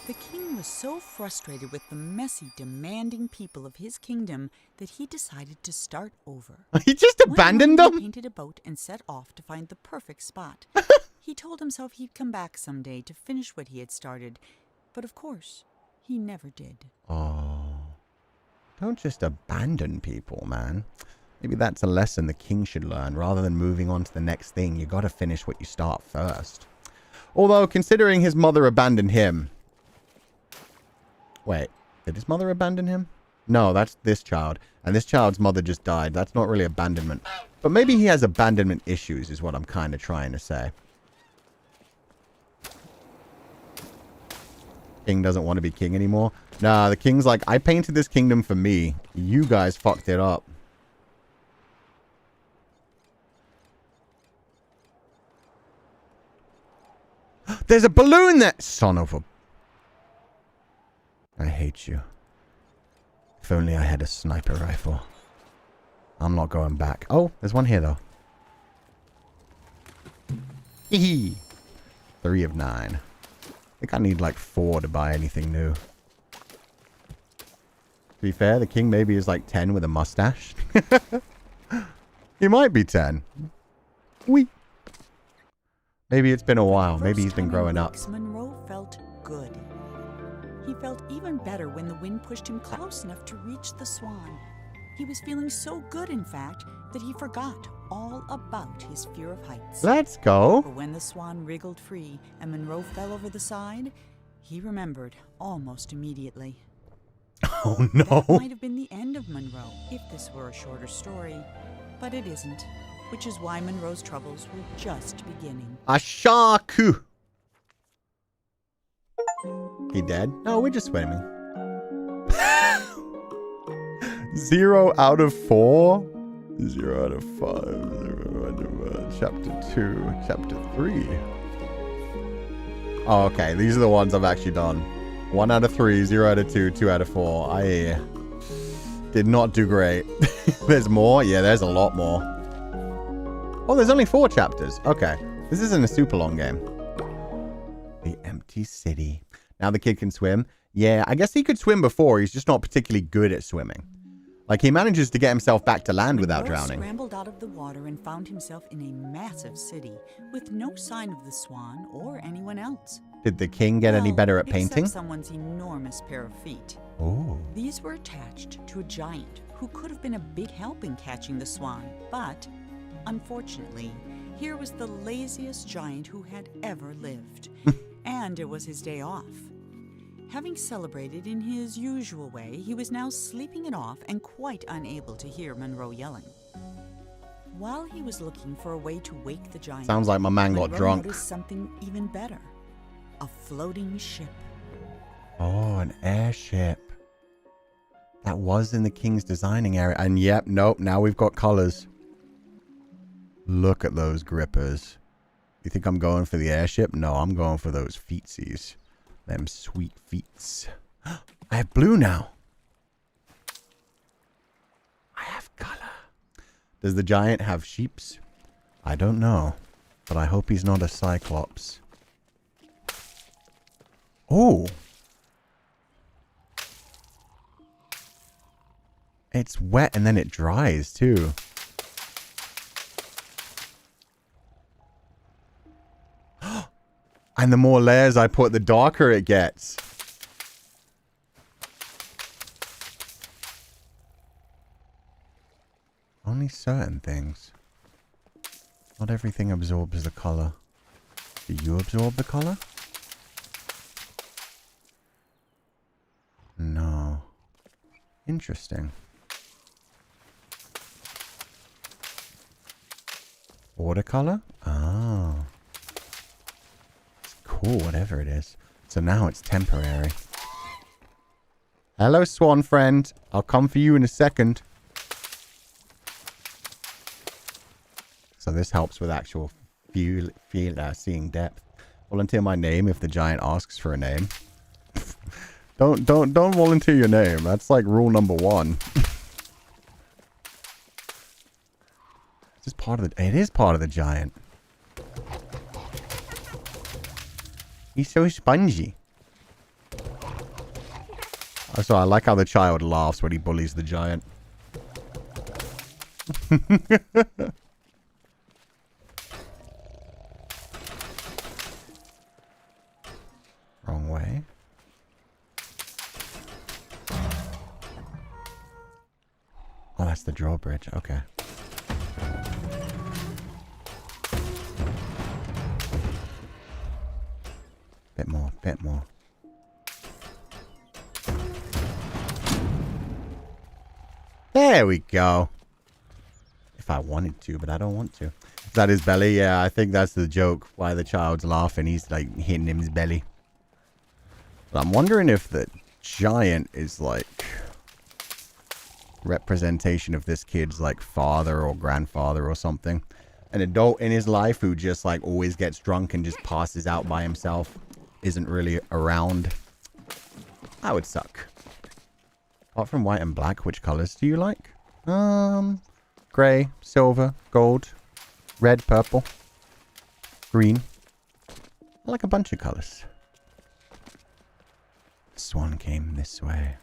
The king was so frustrated with the messy, demanding people of his kingdom that he decided to start over. He just abandoned them? He painted a boat and set off to find the perfect spot. He told himself he'd come back someday to finish what he had started, but of course, he never did. Oh. Don't just abandon people, man. Maybe that's a lesson the king should learn. Rather than moving on to the next thing, you gotta finish what you start first. Although, considering his mother abandoned him... Wait, did his mother abandon him? No, that's this child. And this child's mother just died. That's not really abandonment. But maybe he has abandonment issues, is what I'm kind of trying to say. King doesn't want to be king anymore. Nah, the king's like, I painted this kingdom for me. You guys fucked it up. There's a balloon there! Son of a... I hate you. If only I had a sniper rifle. I'm not going back. Oh, there's one here, though. Hee 3 of 9. I think I need like 4 to buy anything new. To be fair, the king maybe is like 10 with a mustache. He might be 10. Wee. Maybe it's been a while. Maybe he's been growing up. Monroe felt good. He felt even better when the wind pushed him close enough to reach the swan. He was feeling so good, in fact, that he forgot all about his fear of heights. Let's go. But when the swan wriggled free and Monroe fell over the side, he remembered almost immediately. Oh, no. That might have been the end of Monroe, if this were a shorter story. But it isn't, which is why Monroe's troubles were just beginning. Ashaku. He dead? No, we're just swimming. 0 out of 4. 0 out of 5. 0 out of, chapter 2. Chapter 3. Oh, okay. These are the ones I've actually done. 1 out of 3. 0 out of 2. 2 out of 4. I did not do great. There's more? Yeah, there's a lot more. Oh, there's only 4 chapters. Okay. This isn't a super long game. The empty city. Now the kid can swim. Yeah, I guess he could swim before. He's just not particularly good at swimming. Like, he manages to get himself back to land without drowning. He scrambled out of the water and found himself in a massive city with no sign of the swan or anyone else. Did the king get any better at painting? Except someone's enormous pair of feet. Oh. These were attached to a giant who could have been a big help in catching the swan, but unfortunately, here was the laziest giant who had ever lived. And it was his day off. Having celebrated in his usual way, he was now sleeping it off and quite unable to hear Monroe yelling. While he was looking for a way to wake the giant, sounds like my man got drunk. Noticed something even better. A floating ship. Oh, an airship. That was in the king's designing area. And yep, nope, now we've got colors. Look at those grippers. You think I'm going for the airship? No, I'm going for those feetsies. Them sweet feets. I have blue now. I have color. Does the giant have sheeps? I don't know. But I hope he's not a cyclops. Oh. It's wet and then it dries too. And the more layers I put, the darker it gets. Only certain things. Not everything absorbs the color. Do you absorb the color? No. Interesting. Watercolor? Oh. Cool, whatever it is. So now it's temporary. Hello, swan friend. I'll come for you in a second. So this helps with actual seeing depth. Volunteer my name if the giant asks for a name. Don't volunteer your name. That's like rule number 1. Is this part of the... It is part of the giant. He's so spongy. Also, I like how the child laughs when he bullies the giant. Wrong way. Oh, that's the drawbridge. Okay. Bit more, bit more. There we go. If I wanted to, but I don't want to. Is that his belly? Yeah, I think that's the joke. Why the child's laughing. He's like hitting him his belly. But I'm wondering if the giant is like representation of this kid's like father or grandfather or something. An adult in his life who just like always gets drunk and just passes out by himself. Isn't really around. That would suck. Apart from white and black, which colors do you like? Gray, silver, gold, red, purple, green. I like a bunch of colors. The swan came this way.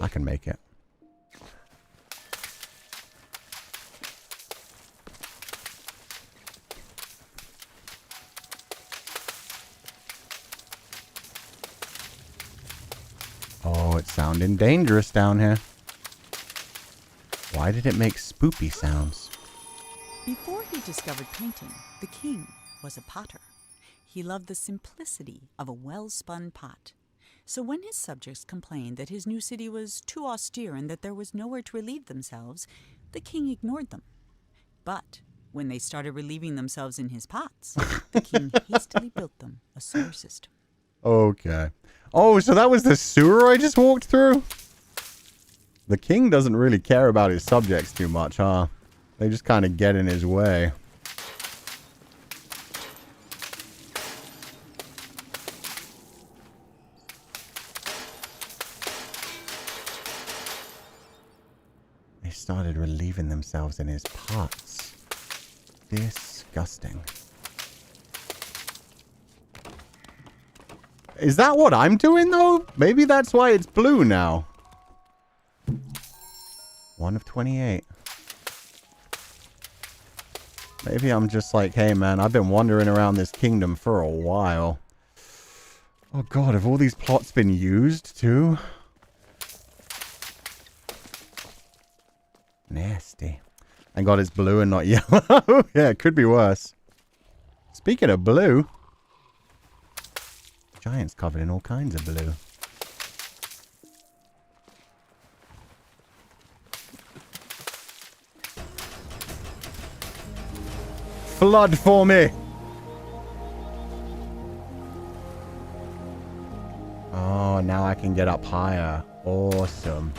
I can make it. Oh, it's sounding dangerous down here. Why did it make spoopy sounds? Before he discovered painting, the king was a potter. He loved the simplicity of a well-spun pot. So when his subjects complained that his new city was too austere and that there was nowhere to relieve themselves, the king ignored them. But when they started relieving themselves in his pots, the king hastily built them a sewer system. Okay. Oh, so that was the sewer I just walked through? The king doesn't really care about his subjects too much, huh? They just kind of get in his way. They started relieving themselves in his pots. Disgusting. Is that what I'm doing, though? Maybe that's why it's blue now. 1 of 28. Maybe I'm just like, hey, man, I've been wandering around this kingdom for a while. Oh, God, have all these plots been used, too? Nasty. Thank God it's blue and not yellow. Yeah, it could be worse. Speaking of blue... Giant's covered in all kinds of blue. Flood for me! Oh, now I can get up higher. Awesome.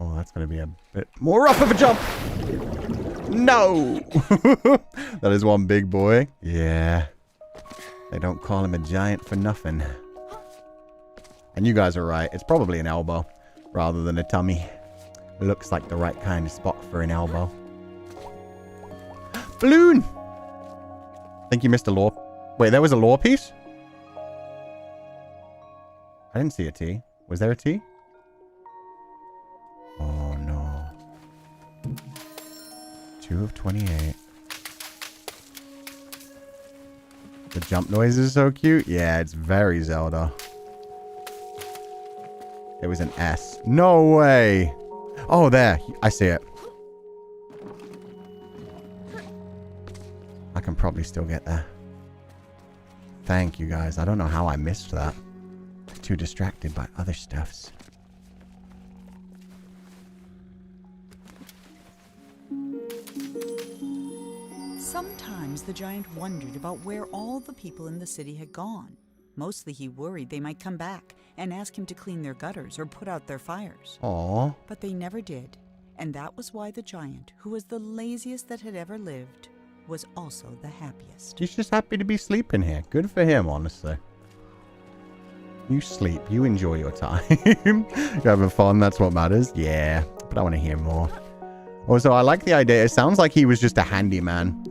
Oh, that's going to be a bit more rough of a jump. No! That is one big boy. Yeah. They don't call him a giant for nothing. And you guys are right. It's probably an elbow rather than a tummy. Looks like the right kind of spot for an elbow. Balloon! I think you missed a lore. Wait, there was a lore piece? I didn't see a T. Was there a T? Oh, no. 2 of 28. The jump noise is so cute. Yeah, it's very Zelda. It was an S. No way. Oh, there. I see it. I can probably still get there. Thank you, guys. I don't know how I missed that. Too distracted by other stuffs. Sometimes the giant wondered about where all the people in the city had gone. Mostly he worried they might come back and ask him to clean their gutters or put out their fires. Aww. But they never did. And that was why the giant, who was the laziest that had ever lived, was also the happiest. He's just happy to be sleeping here. Good for him, honestly. You sleep. You enjoy your time. You're having fun. That's what matters. Yeah, but I want to hear more. Also, I like the idea. It sounds like he was just a handyman.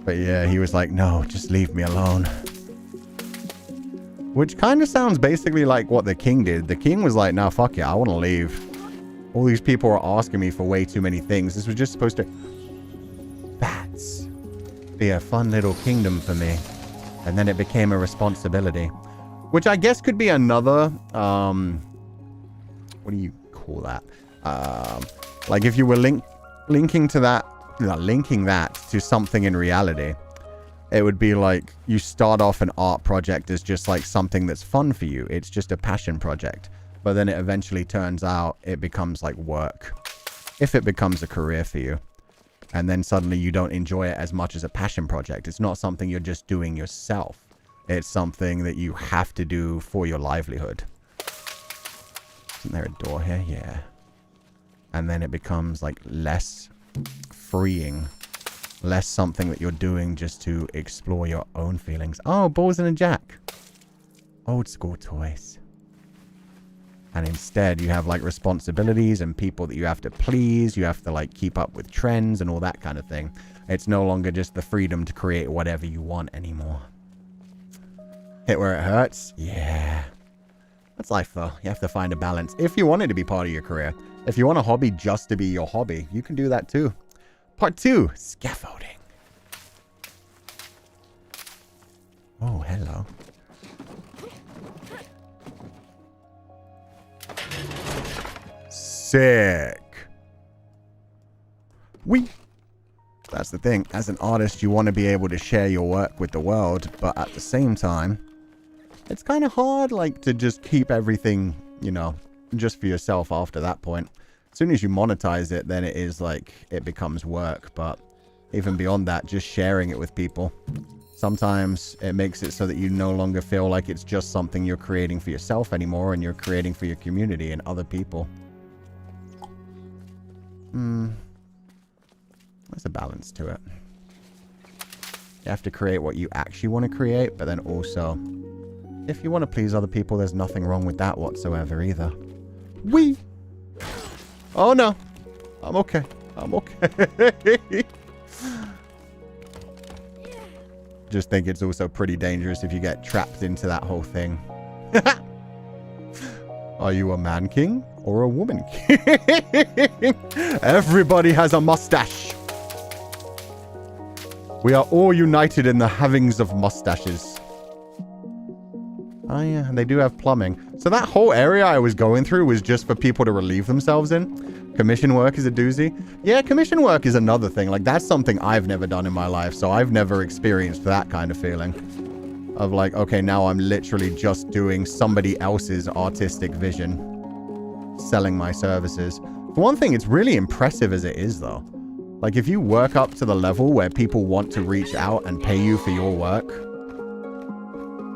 But yeah, he was like, no, just leave me alone. Which kind of sounds basically like what the king did. The king was like, no, fuck yeah, I want to leave. All these people are asking me for way too many things. This was just supposed to... Bats. Be a fun little kingdom for me. And then it became a responsibility. Which I guess could be another... what do you call that? Like if you were linking that to something in reality, it would be like you start off an art project as just like something that's fun for you. It's just a passion project. But then it eventually turns out it becomes like work. If it becomes a career for you. And then suddenly you don't enjoy it as much as a passion project. It's not something you're just doing yourself. It's something that you have to do for your livelihood. Isn't there a door here? Yeah. And then it becomes like less freeing. Less something that you're doing just to explore your own feelings. Oh, balls and a jack. Old school toys. And instead you have like responsibilities and people that you have to please. You have to like keep up with trends and all that kind of thing. It's no longer just the freedom to create whatever you want anymore. Hit where it hurts? Yeah. That's life though. You have to find a balance. If you want it to be part of your career. If you want a hobby just to be your hobby, you can do that too. Part 2, scaffolding. Oh, hello. Sick. Whee! That's the thing. As an artist, you want to be able to share your work with the world, but at the same time, it's kind of hard, like, to just keep everything, you know, just for yourself after that point. As soon as you monetize it, then it is like, it becomes work. But even beyond that, just sharing it with people. Sometimes it makes it so that you no longer feel like it's just something you're creating for yourself anymore, and you're creating for your community and other people. There's a balance to it. You have to create what you actually want to create, but then also, if you want to please other people, there's nothing wrong with that whatsoever either. Whee! Oh no. I'm okay. I'm okay. Just think it's also pretty dangerous if you get trapped into that whole thing. Are you a man king or a woman king? Everybody has a mustache. We are all united in the havings of mustaches. Oh yeah, and they do have plumbing. So that whole area I was going through was just for people to relieve themselves in. Commission work is a doozy. Yeah, commission work is another thing. Like, that's something I've never done in my life, so I've never experienced that kind of feeling. Of like, okay, now I'm literally just doing somebody else's artistic vision. Selling my services. For one thing, it's really impressive as it is, though. Like, if you work up to the level where people want to reach out and pay you for your work...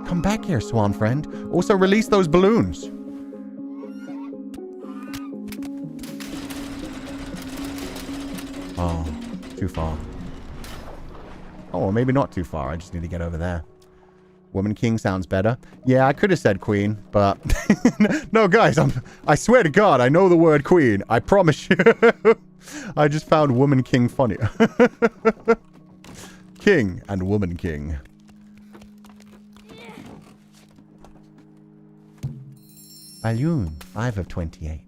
Come back here, swan friend. Also, release those balloons. Oh, too far. Oh, or maybe not too far. I just need to get over there. Woman king sounds better. Yeah, I could have said queen, but... No, guys, I swear to God, I know the word queen. I promise you. I just found woman king funny. King and woman king. Balloon, 5 of 28. I'm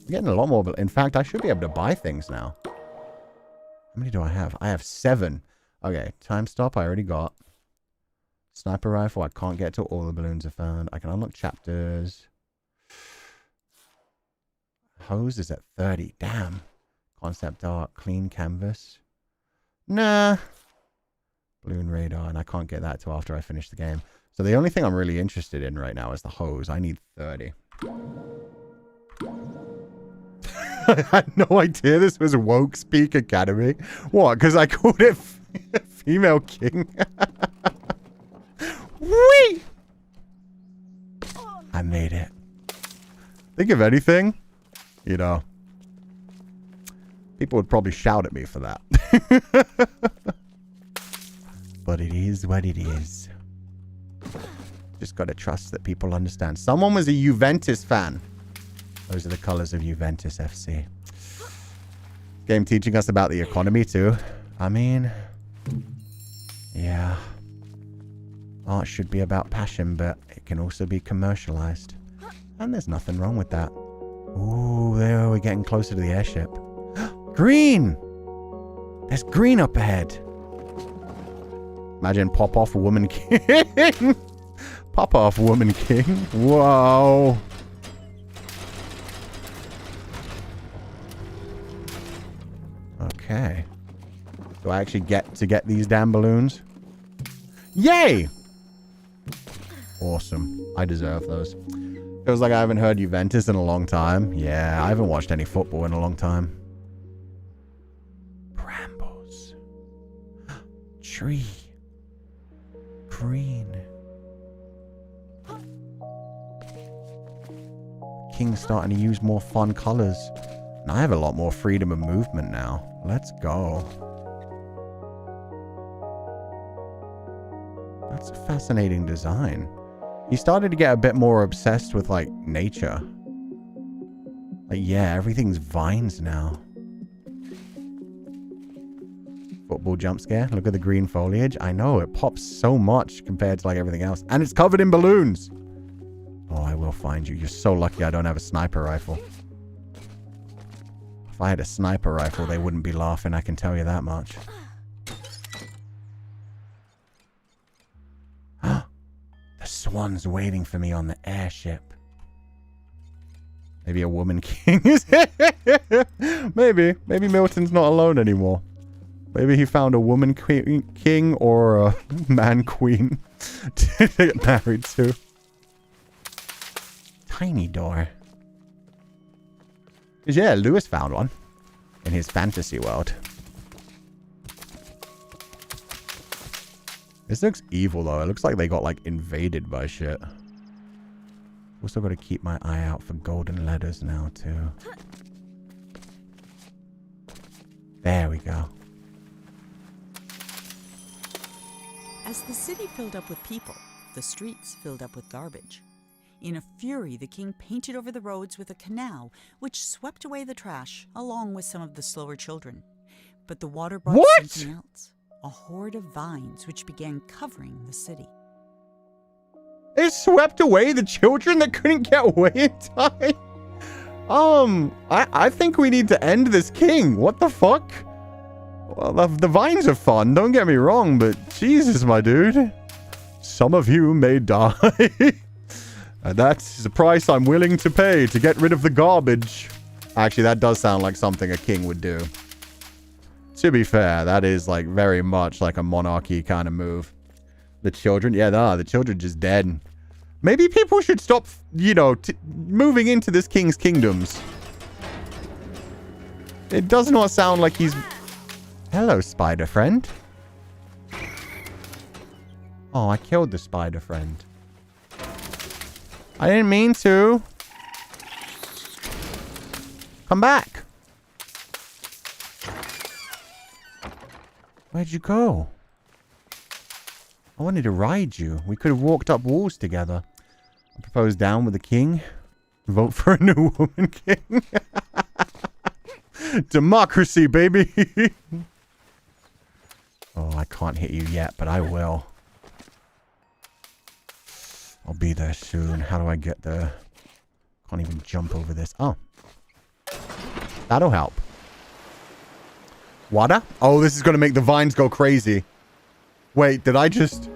getting a lot more. In fact, I should be able to buy things now. How many do I have? I have 7. Okay, time stop I already got. Sniper rifle, I can't get till all the balloons are found. I can unlock chapters. Hose is at 30. Damn. Concept art, clean canvas. Nah. Balloon radar, and I can't get that till after I finish the game. So the only thing I'm really interested in right now is the hose. I need 30. I had no idea this was Woke Speak Academy. What? Because I called it Female King. Whee! I made it. Think of anything, you know, people would probably shout at me for that. But it is what it is. Just gotta trust that people understand. Someone was a Juventus fan. Those are the colors of Juventus FC. Game teaching us about the economy too. I mean, yeah. Art should be about passion, but it can also be commercialized. And there's nothing wrong with that. Ooh, there we're getting closer to the airship. Green! There's green up ahead. Imagine pop off woman king. Pop off woman king. Whoa. Okay. Do I actually get to get these damn balloons? Yay! Awesome. I deserve those. Feels like I haven't heard Juventus in a long time. Yeah, I haven't watched any football in a long time. Brambles. Tree. Green. King's starting to use more fun colors. And I have a lot more freedom of movement now. Let's go. That's a fascinating design. He started to get a bit more obsessed with, like, nature. Like, yeah, everything's vines now. Football jump scare. Look at the green foliage. I know, it pops so much compared to, like, everything else. And it's covered in balloons. Oh, I will find you. You're so lucky I don't have a sniper rifle. If I had a sniper rifle, they wouldn't be laughing, I can tell you that much. The swan's waiting for me on the airship. Maybe a woman king is Maybe. Maybe Milton's not alone anymore. Maybe he found a woman king or a man queen to get married to. Tiny door. Because, yeah, Lewis found one in his fantasy world. This looks evil, though. It looks like they got, like, invaded by shit. Also got to keep my eye out for golden letters now, too. There we go. As the city filled up with people, the streets filled up with garbage. In a fury, the king painted over the roads with a canal, which swept away the trash, along with some of the slower children. But the water brought something else. A horde of vines which began covering the city. It swept away the children that couldn't get away in time? I think we need to end this king. What the fuck? Well, the vines are fun, don't get me wrong, but Jesus, my dude. Some of you may die. And that's the price I'm willing to pay to get rid of the garbage. Actually, that does sound like something a king would do. To be fair, that is like very much like a monarchy kind of move. The children, yeah, the children just dead. Maybe people should stop, you know, moving into this king's kingdoms. It does not sound like he's... Hello, spider friend. Oh, I killed the spider friend. I didn't mean to. Come back. Where'd you go? I wanted to ride you. We could have walked up walls together. I propose down with the king. Vote for a new woman king. Democracy, baby. Oh, I can't hit you yet, but I will. I'll be there soon. How do I get there? Can't even jump over this. Oh. That'll help. Water? Oh, this is going to make the vines go crazy. Wait, did I just...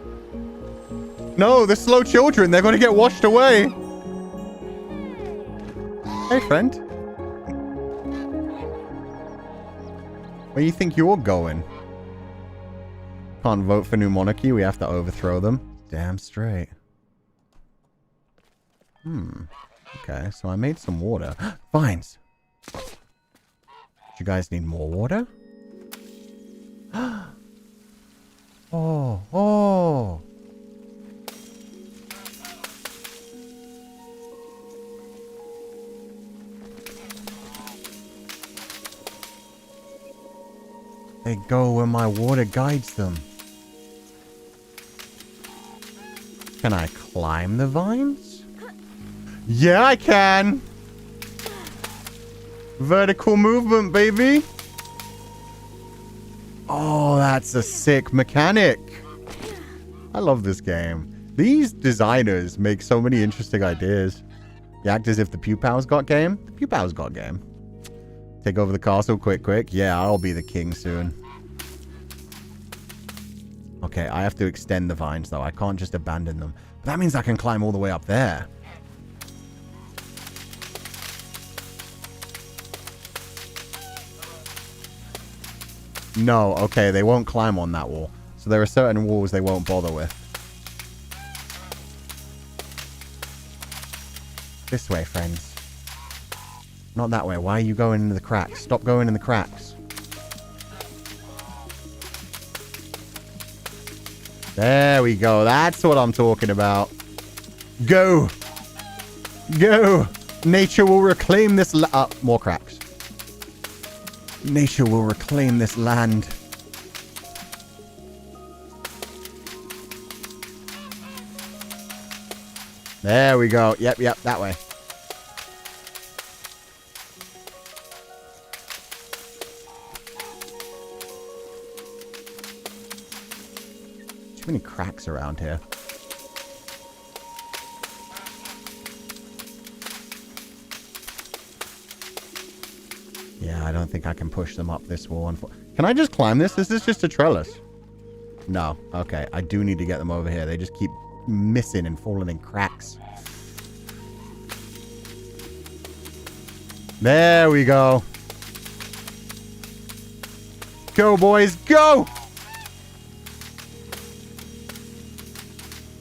No, the slow children. They're going to get washed away. Hey, friend. Where do you think you're going? Can't vote for new monarchy. We have to overthrow them. Damn straight. Okay, so I made some water. Vines. Do you guys need more water? Oh. They go where my water guides them. Can I climb the vines? Yeah, I can. Vertical movement, baby. Oh, that's a sick mechanic. I love this game. These designers make so many interesting ideas. You act as if the Pupal's got game. The Pupal's got game. Take over the castle quick. Yeah, I'll be the king soon. Okay, I have to extend the vines, though. I can't just abandon them. But that means I can climb all the way up there. No, okay, they won't climb on that wall. So there are certain walls they won't bother with. This way, friends. Not that way. Why are you going into the cracks? Stop going in the cracks. There we go. That's what I'm talking about. Go. Go. Nature will reclaim this more cracks. Nature will reclaim this land. There we go. Yep, that way. Too many cracks around here. Yeah, I don't think I can push them up this wall. Can I just climb this? Is this just a trellis? No. Okay, I do need to get them over here. They just keep missing and falling in cracks. There we go. Go, boys, go!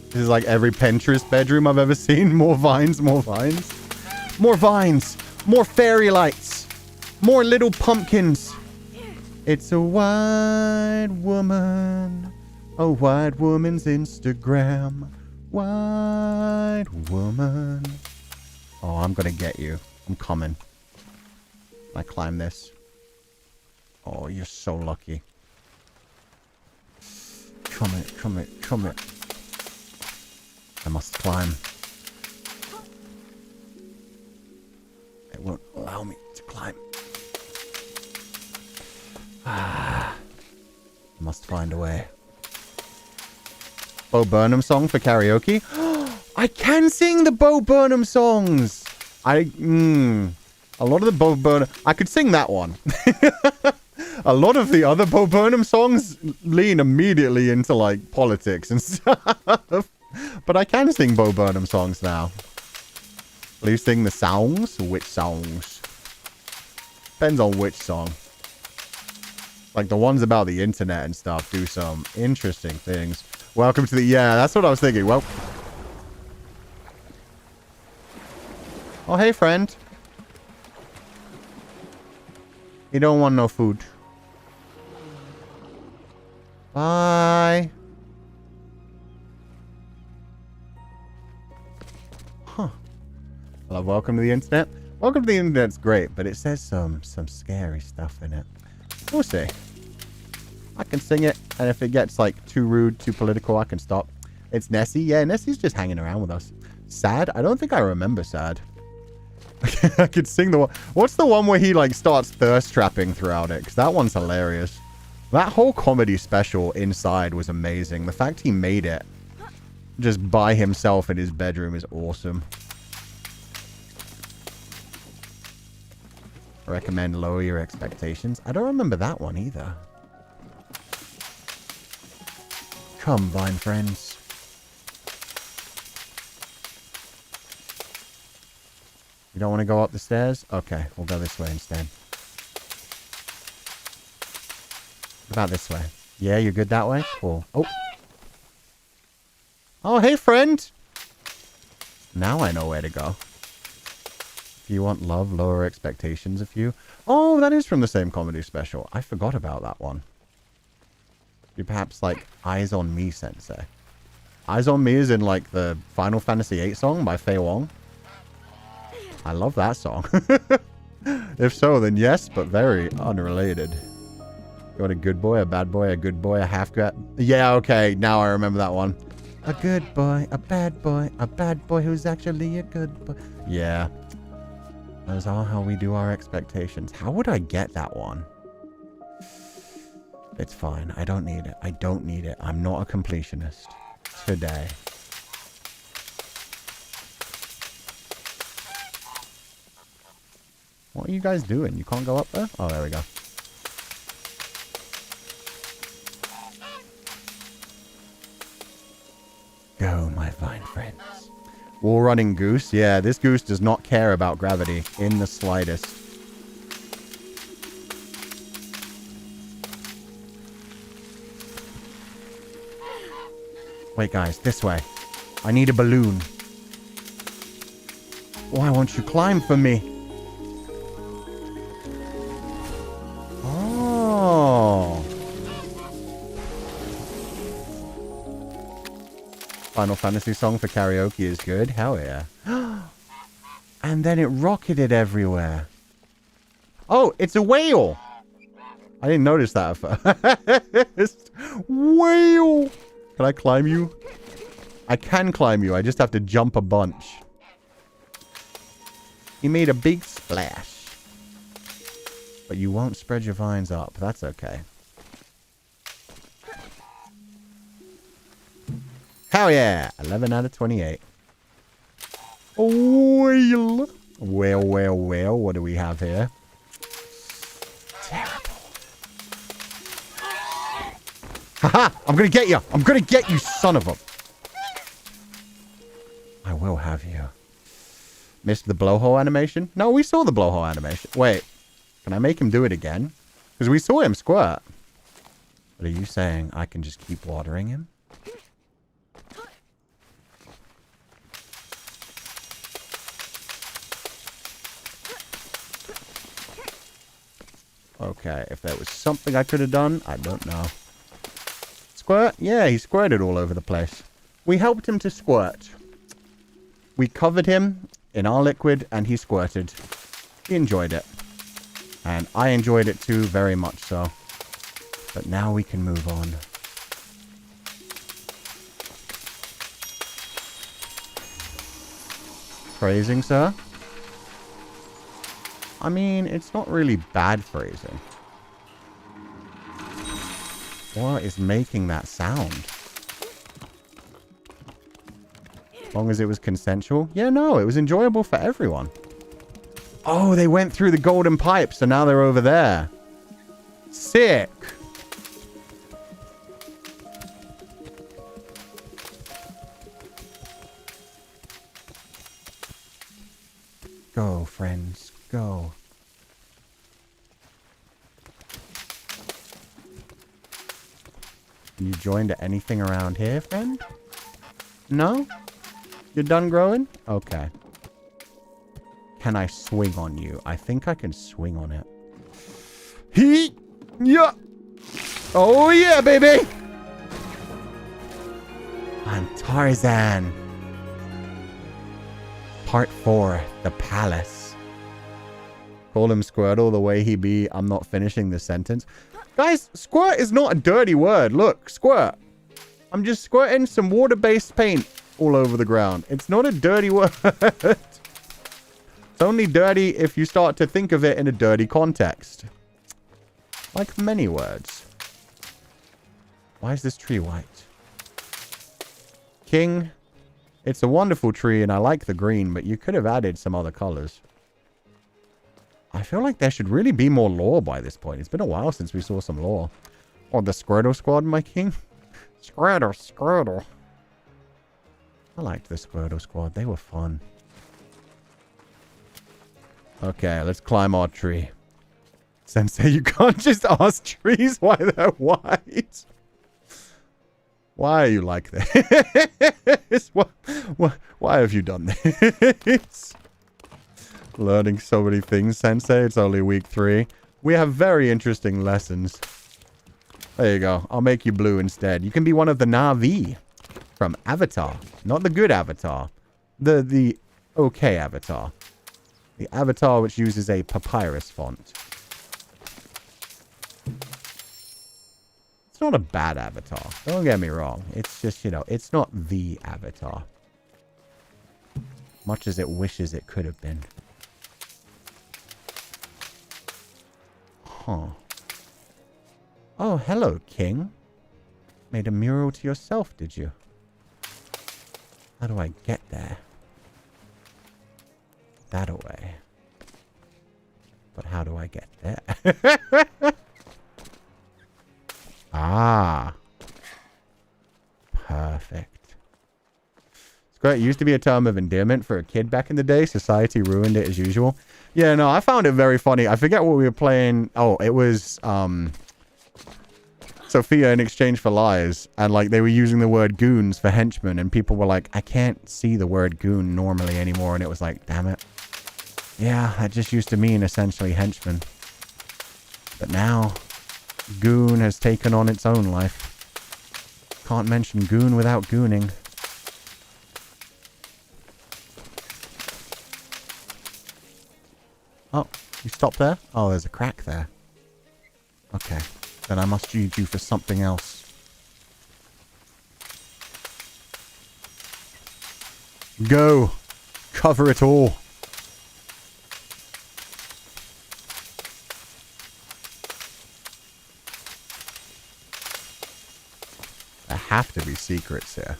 This is like every Pinterest bedroom I've ever seen. More vines, more vines. More vines. More fairy lights. More little pumpkins. It's a white woman. A white woman's Instagram. White woman. Oh, I'm gonna get you. I'm coming. I climb this. Oh, you're so lucky. Come it. I must climb. It won't allow me to climb. I must find a way. Bo Burnham song for karaoke? I can sing the Bo Burnham songs! A lot of the Bo Burnham... I could sing that one. A lot of the other Bo Burnham songs lean immediately into, like, politics and stuff. But I can sing Bo Burnham songs now. Will you sing the songs? Which songs? Depends on which song. Like, the ones about the internet and stuff do some interesting things. Welcome to the... Yeah, that's what I was thinking. Well... Oh, hey, friend. You don't want no food. Bye. Huh. Well, welcome to the internet. Welcome to the internet's great, but it says some scary stuff in it. We'll see. I can sing it, and if it gets, like, too rude, too political, I can stop. It's Nessie. Yeah, Nessie's just hanging around with us. Sad? I don't think I remember Sad. I could sing the one. What's the one where he, like, starts thirst trapping throughout it? Because that one's hilarious. That whole comedy special inside was amazing. The fact he made it just by himself in his bedroom is awesome. I recommend lower your expectations. I don't remember that one either. Come, Vine friends. You don't want to go up the stairs? Okay, we'll go this way instead. What about this way? Yeah, you're good that way? Cool. Oh. Oh, hey, friend. Now I know where to go. If you want love, lower expectations of you. Oh, that is from the same comedy special. I forgot about that one. You perhaps like Eyes on Me, Sensei. Eyes on Me is in like the Final Fantasy VIII song by Féileacán. I love that song. If so, then yes, but very unrelated. You want a good boy, a bad boy, a good boy, a half cat? Yeah, okay. Now I remember that one. A good boy, a bad boy who's actually a good boy. Yeah. Those are how we do our expectations. How would I get that one? It's fine. I don't need it. I don't need it. I'm not a completionist today. What are you guys doing? You can't go up there? Oh, there we go. Go, my fine friends. Wall running goose. Yeah, this goose does not care about gravity in the slightest. Wait, guys, this way. I need a balloon. Why won't you climb for me? Oh. Final Fantasy song for karaoke is good. Hell yeah. And then it rocketed everywhere. Oh, it's a whale. I didn't notice that at first. Whale. Can I climb you? I can climb you. I just have to jump a bunch. He made a big splash. But you won't spread your vines up. That's okay. Hell yeah. 11 out of 28. Whale. Whale. What do we have here? Terrible. Haha! I'm gonna get you! I'm gonna get you, son of a... I will have you. Missed the blowhole animation? No, we saw the blowhole animation. Wait. Can I make him do it again? Because we saw him squirt. But are you saying I can just keep watering him? Okay, if there was something I could have done, I don't know. Squirt? Yeah, he squirted all over the place. We helped him to squirt. We covered him in our liquid and he squirted. He enjoyed it. And I enjoyed it too, very much so. But now we can move on. Phrasing, sir? I mean, it's not really bad phrasing. What is making that sound? As long as it was consensual? Yeah, no, it was enjoyable for everyone. Oh, they went through the golden pipe, so now they're over there. Sick. Go, friends, go. You joined to anything around here, friend? No? You're done growing? Okay. Can I swing on you? I think I can swing on it. Yeah. Oh yeah, baby! I'm Tarzan. Part 4, The Palace. Call him Squirtle the way he be. I'm not finishing the sentence. Guys, squirt is not a dirty word. Look, squirt. I'm just squirting some water-based paint all over the ground. It's not a dirty word. It's only dirty if you start to think of it in a dirty context. Like many words. Why is this tree white? King, it's a wonderful tree and I like the green, but you could have added some other colors. I feel like there should really be more lore by this point. It's been a while since we saw some lore. Or the Squirtle Squad, my king. Squirtle. I liked the Squirtle Squad. They were fun. Okay, let's climb our tree. Sensei, you can't just ask trees why they're white. Why are you like this? Why have you done this? Learning so many things, Sensei. It's only week 3. We have very interesting lessons. There you go. I'll make you blue instead. You can be one of the Na'vi from Avatar. Not the good Avatar. The okay Avatar. The Avatar which uses a papyrus font. It's not a bad avatar. Don't get me wrong. It's just, you know, it's not the avatar. Much as it wishes it could have been. Huh. Oh, hello, King. Made a mural to yourself, did you? How do I get there? That away. But how do I get there? Ah. Perfect. It's great. It used to be a term of endearment for a kid back in the day. Society ruined it as usual. Yeah, no, I found it very funny. I forget what we were playing. Oh, it was Sophia in Exchange for Lies. And like they were using the word goons for henchmen. And people were like, I can't see the word goon normally anymore. And it was like, damn it. Yeah, that just used to mean essentially henchman. But now, goon has taken on its own life. Can't mention goon without gooning. Oh, you stopped there? Oh, there's a crack there. Okay, then I must use you for something else. Go! Cover it all! There have to be secrets here.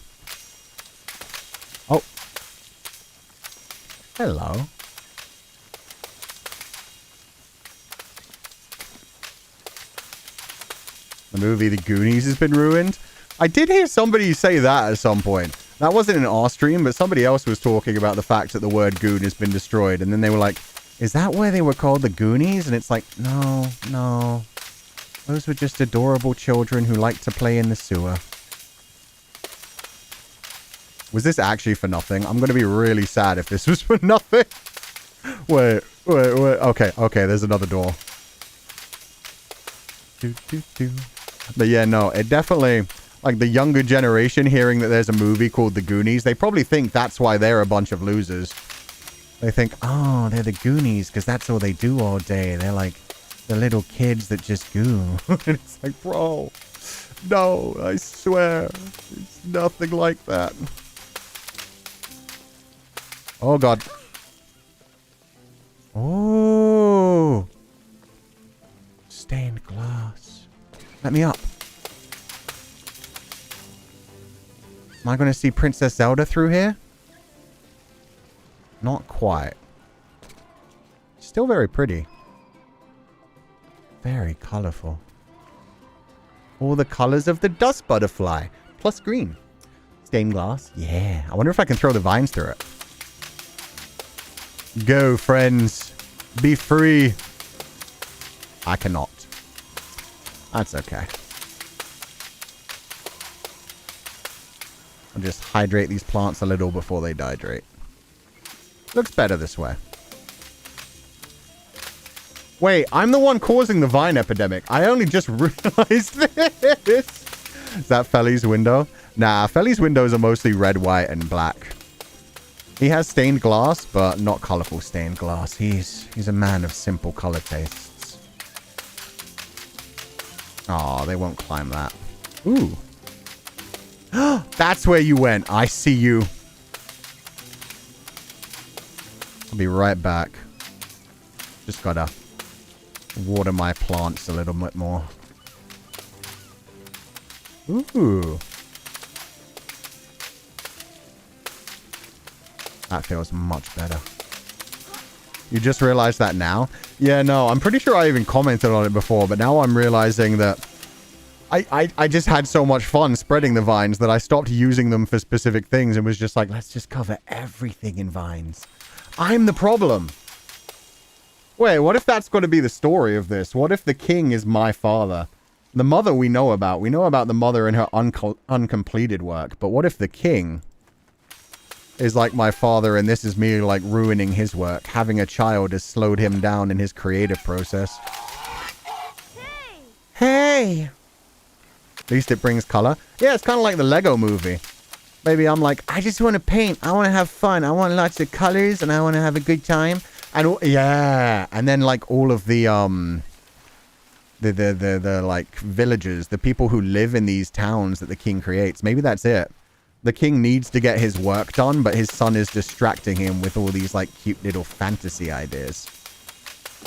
Oh. Hello. The movie The Goonies has been ruined. I did hear somebody say that at some point. That wasn't in our stream, but somebody else was talking about the fact that the word goon has been destroyed. And then they were like, is that why they were called the Goonies? And it's like, no, no. Those were just adorable children who liked to play in the sewer. Was this actually for nothing? I'm going to be really sad if this was for nothing. Wait. Okay, there's another door. But yeah, no, it definitely, like the younger generation hearing that there's a movie called The Goonies, they probably think that's why they're a bunch of losers. They think, oh, they're the Goonies because that's all they do all day. They're like the little kids that just goo. And it's like, bro, no, I swear, it's nothing like that. Oh, God. Oh. Stained glass. Let me up. Am I going to see Princess Zelda through here? Not quite. Still very pretty. Very colorful. All the colors of the dust butterfly. Plus green. Stained glass. Yeah. I wonder if I can throw the vines through it. Go, friends. Be free. I cannot. That's okay. I'll just hydrate these plants a little before they dehydrate. Looks better this way. Wait, I'm the one causing the vine epidemic. I only just realized this. Is that Feli's window? Nah, Feli's windows are mostly red, white, and black. He has stained glass, but not colorful stained glass. He's a man of simple color tastes. Aw, they won't climb that. Ooh. That's where you went. I see you. I'll be right back. Just gotta water my plants a little bit more. Ooh. That feels much better. You just realized that now? Yeah, no, I'm pretty sure I even commented on it before, but now I'm realizing that I just had so much fun spreading the vines that I stopped using them for specific things and was just like, let's just cover everything in vines. I'm the problem. Wait, what if that's going to be the story of this? What if the king is my father? The mother we know about. We know about the mother and her uncompleted work. But what if the king is like my father and this is me like ruining his work? Having a child has slowed him down in his creative process. Hey! At least it brings color. Yeah, it's kind of like the Lego movie. Maybe I'm like, I just want to paint. I want to have fun. I want lots of colors and I want to have a good time. And yeah, and then like all of the the like villagers, the people who live in these towns that the king creates. Maybe that's it. The king needs to get his work done, but his son is distracting him with all these like cute little fantasy ideas.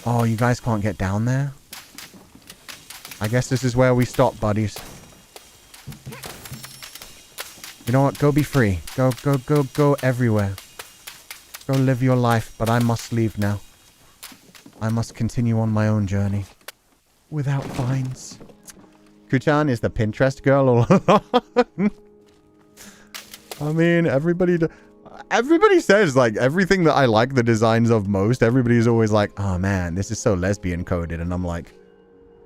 Oh, you guys can't get down there? I guess this is where we stop, buddies. You know what? Go be free. Go everywhere. Go live your life, but I must leave now. I must continue on my own journey. Without fines. Kuchan is the Pinterest girl all along. I mean, everybody says, like, everything that I like the designs of most, everybody's always like, oh man, this is so lesbian coded. And I'm like,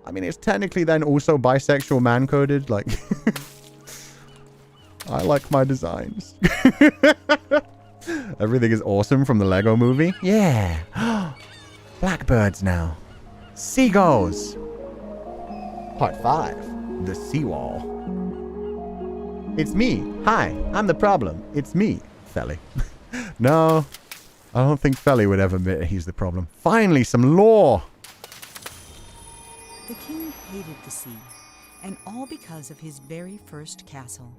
I mean, it's technically then also bisexual man coded. Like, I like my designs. Everything is awesome from the Lego movie. Yeah. Blackbirds now. Seagulls. Part 5. The Seawall. It's me. Hi, I'm the problem. It's me, Feli. No, I don't think Feli would ever admit he's the problem. Finally, some lore. The king hated the sea, and all because of his very first castle.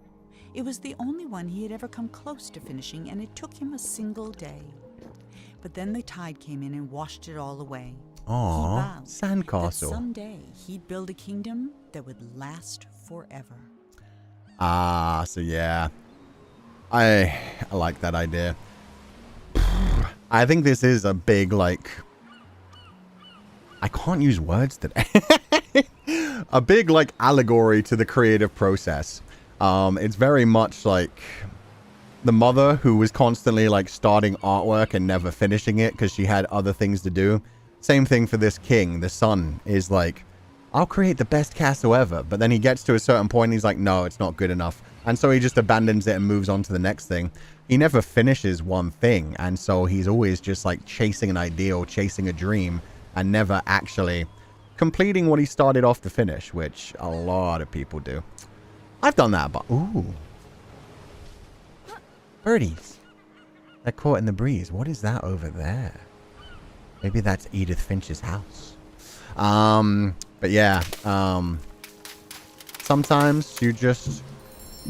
It was the only one he had ever come close to finishing, and it took him a single day. But then the tide came in and washed it all away. Aww, sandcastle. That someday he'd build a kingdom that would last forever. Ah, so yeah. I like that idea. I think this is a big, like... I can't use words today. A big, like, allegory to the creative process. It's very much like the mother who was constantly, like, starting artwork and never finishing it because she had other things to do. Same thing for this king. The son is like, I'll create the best castle ever. But then he gets to a certain point and he's like, no, it's not good enough. And so he just abandons it and moves on to the next thing. He never finishes one thing. And so he's always just like chasing an ideal, chasing a dream, and never actually completing what he started off to finish, which a lot of people do. I've done that, but ooh. Birdies. They're caught in the breeze. What is that over there? Maybe that's Edith Finch's house. But yeah, sometimes you just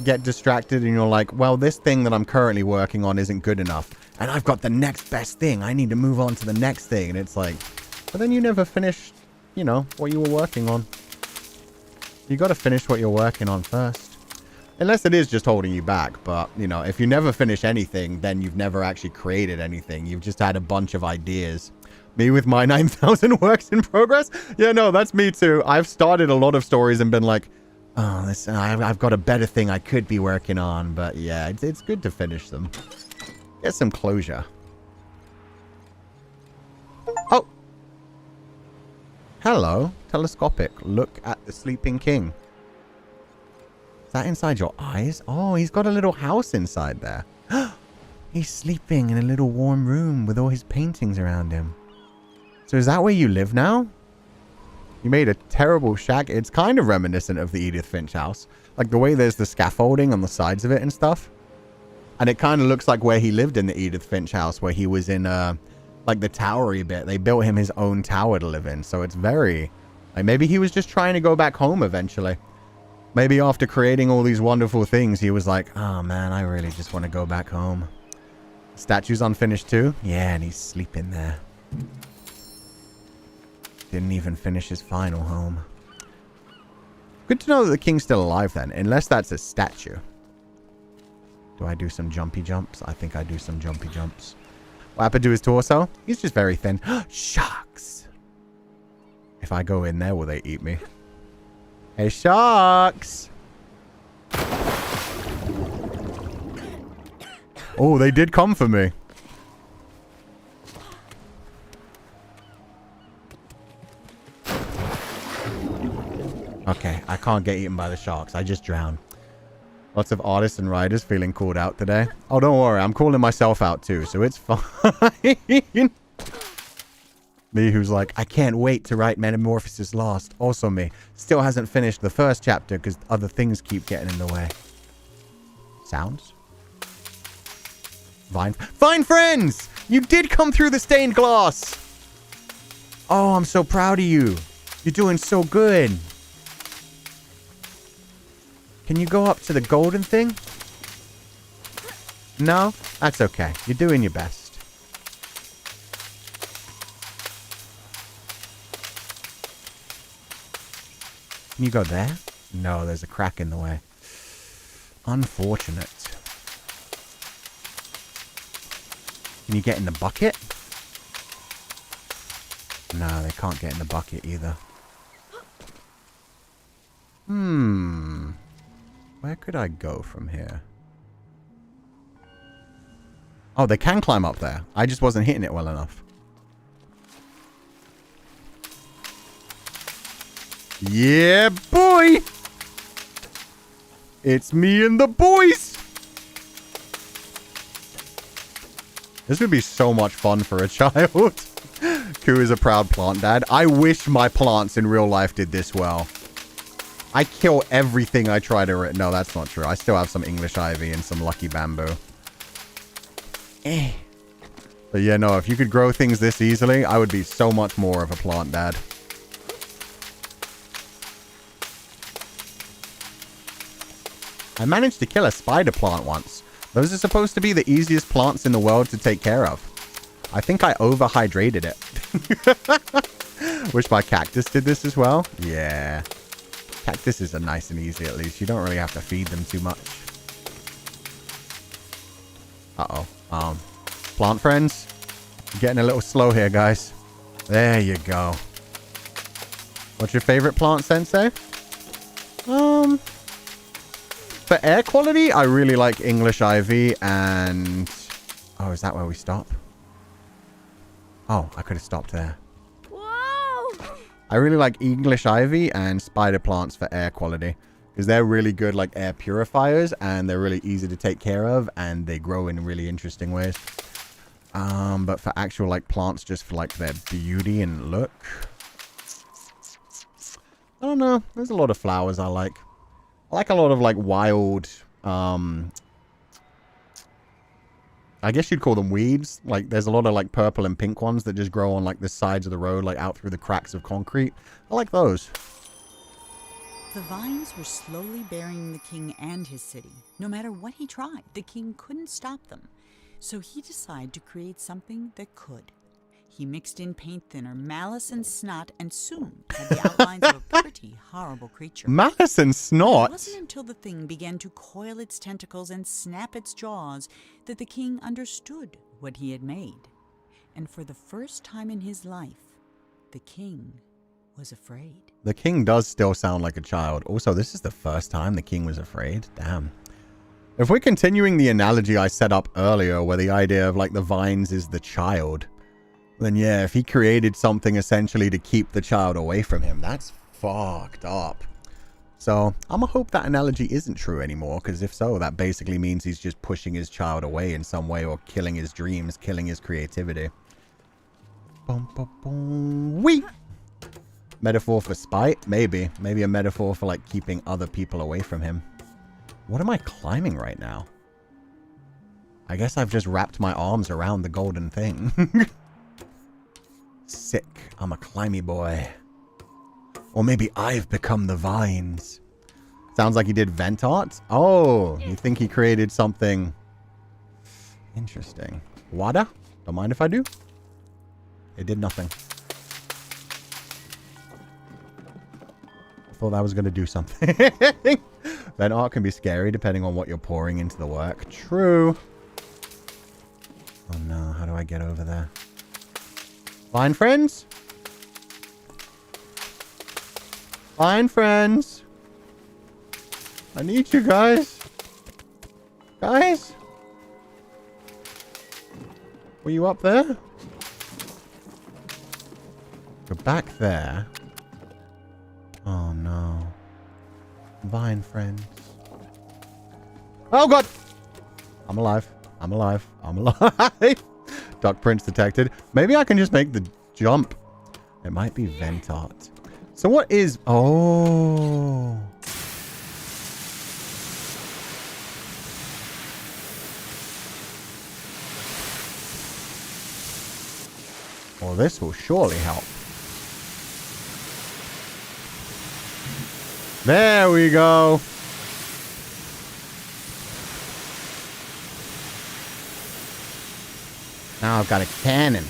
get distracted and you're like, well, this thing that I'm currently working on isn't good enough. And I've got the next best thing. I need to move on to the next thing. And it's like, but then you never finished, you know, what you were working on. You got to finish what you're working on first. Unless it is just holding you back. But, you know, if you never finish anything, then you've never actually created anything. You've just had a bunch of ideas. Me with my 9,000 works in progress? Yeah, no, that's me too. I've started a lot of stories and been like, oh, this, I've got a better thing I could be working on. But yeah, it's good to finish them. Get some closure. Oh. Hello. Telescopic. Look at the sleeping king. Is that inside your eyes? Oh, he's got a little house inside there. He's sleeping in a little warm room with all his paintings around him. So is that where you live now? You made a terrible shack. It's kind of reminiscent of the Edith Finch house. Like the way there's the scaffolding on the sides of it and stuff. And it kind of looks like where he lived in the Edith Finch house, where he was in like the towery bit. They built him his own tower to live in. So it's very... like maybe he was just trying to go back home eventually. Maybe after creating all these wonderful things, he was like, oh man, I really just want to go back home. Statue's unfinished too? Yeah, and he's sleeping there. Didn't even finish his final home. Good to know that the king's still alive then, unless that's a statue. Do I do some jumpy jumps? I think I do some jumpy jumps. What happened to his torso? He's just very thin. Sharks! If I go in there, will they eat me? Hey, sharks! Oh, they did come for me. Okay, I can't get eaten by the sharks. I just drown. Lots of artists and writers feeling called out today. Oh, don't worry. I'm calling myself out too, so it's fine. Me who's like, I can't wait to write Metamorphosis Lost. Also me. Still hasn't finished the first chapter because other things keep getting in the way. Sounds? Fine friends! You did come through the stained glass! Oh, I'm so proud of you. You're doing so good. Can you go up to the golden thing? No? That's okay. You're doing your best. Can you go there? No, there's a crack in the way. Unfortunate. Can you get in the bucket? No, they can't get in the bucket either. Where could I go from here? Oh, they can climb up there. I just wasn't hitting it well enough. Yeah, boy! It's me and the boys! This would be so much fun for a child. Cú is a proud plant dad. I wish my plants in real life did this well. I kill everything I try to... No, that's not true. I still have some English ivy and some lucky bamboo. But yeah, no, if you could grow things this easily, I would be so much more of a plant dad. I managed to kill a spider plant once. Those are supposed to be the easiest plants in the world to take care of. I think I overhydrated it. Wish my cactus did this as well. Yeah. Cactuses are nice and easy at least. You don't really have to feed them too much. Uh-oh. Plant friends. Getting a little slow here, guys. There you go. What's your favorite plant, Sensei? For air quality, I really like English ivy and... Oh, is that where we stop? Oh, I could have stopped there. Whoa! I really like English ivy and spider plants for air quality. Because they're really good like air purifiers and they're really easy to take care of and they grow in really interesting ways. But for actual like plants just for like their beauty and look. I don't know. There's a lot of flowers I like. I like a lot of like wild, I guess you'd call them weeds. Like there's a lot of like purple and pink ones that just grow on like the sides of the road, like out through the cracks of concrete. I like those. The vines were slowly burying the king and his city. No matter what he tried, the king couldn't stop them. So he decided to create something that could. He mixed in paint thinner, malice and snot, and soon had the outlines of a pretty horrible creature. Malice and snot? It wasn't until the thing began to coil its tentacles and snap its jaws that the king understood what he had made. And for the first time in his life, the king was afraid. The king does still sound like a child. Also, this is the first time the king was afraid. Damn. If we're continuing the analogy I set up earlier, where the idea of like the vines is the child, then yeah, if he created something essentially to keep the child away from him, that's fucked up. So I'm gonna hope that analogy isn't true anymore, because if so, that basically means he's just pushing his child away in some way or killing his dreams, killing his creativity. Boom, boom, boom. Wee! Metaphor for spite? Maybe. Maybe a metaphor for like keeping other people away from him. What am I climbing right now? I guess I've just wrapped my arms around the golden thing. Sick. I'm a climby boy. Or maybe I've become the vines. Sounds like he did vent art. Oh, you think he created something interesting. Water? Don't mind if I do. It did nothing. I thought that was going to do something. Vent art can be scary depending on what you're pouring into the work. True. Oh no, how do I get over there? Fine, friends? Fine, friends. I need you guys. Guys? Were you up there? Go back there. Oh no. Vine friends. Oh god! I'm alive. I'm alive. I'm alive. Duck prints detected. Maybe I can just make the jump. It might be vent art. So what is... Oh. Well, this will surely help. There we go. Now I've got a cannon.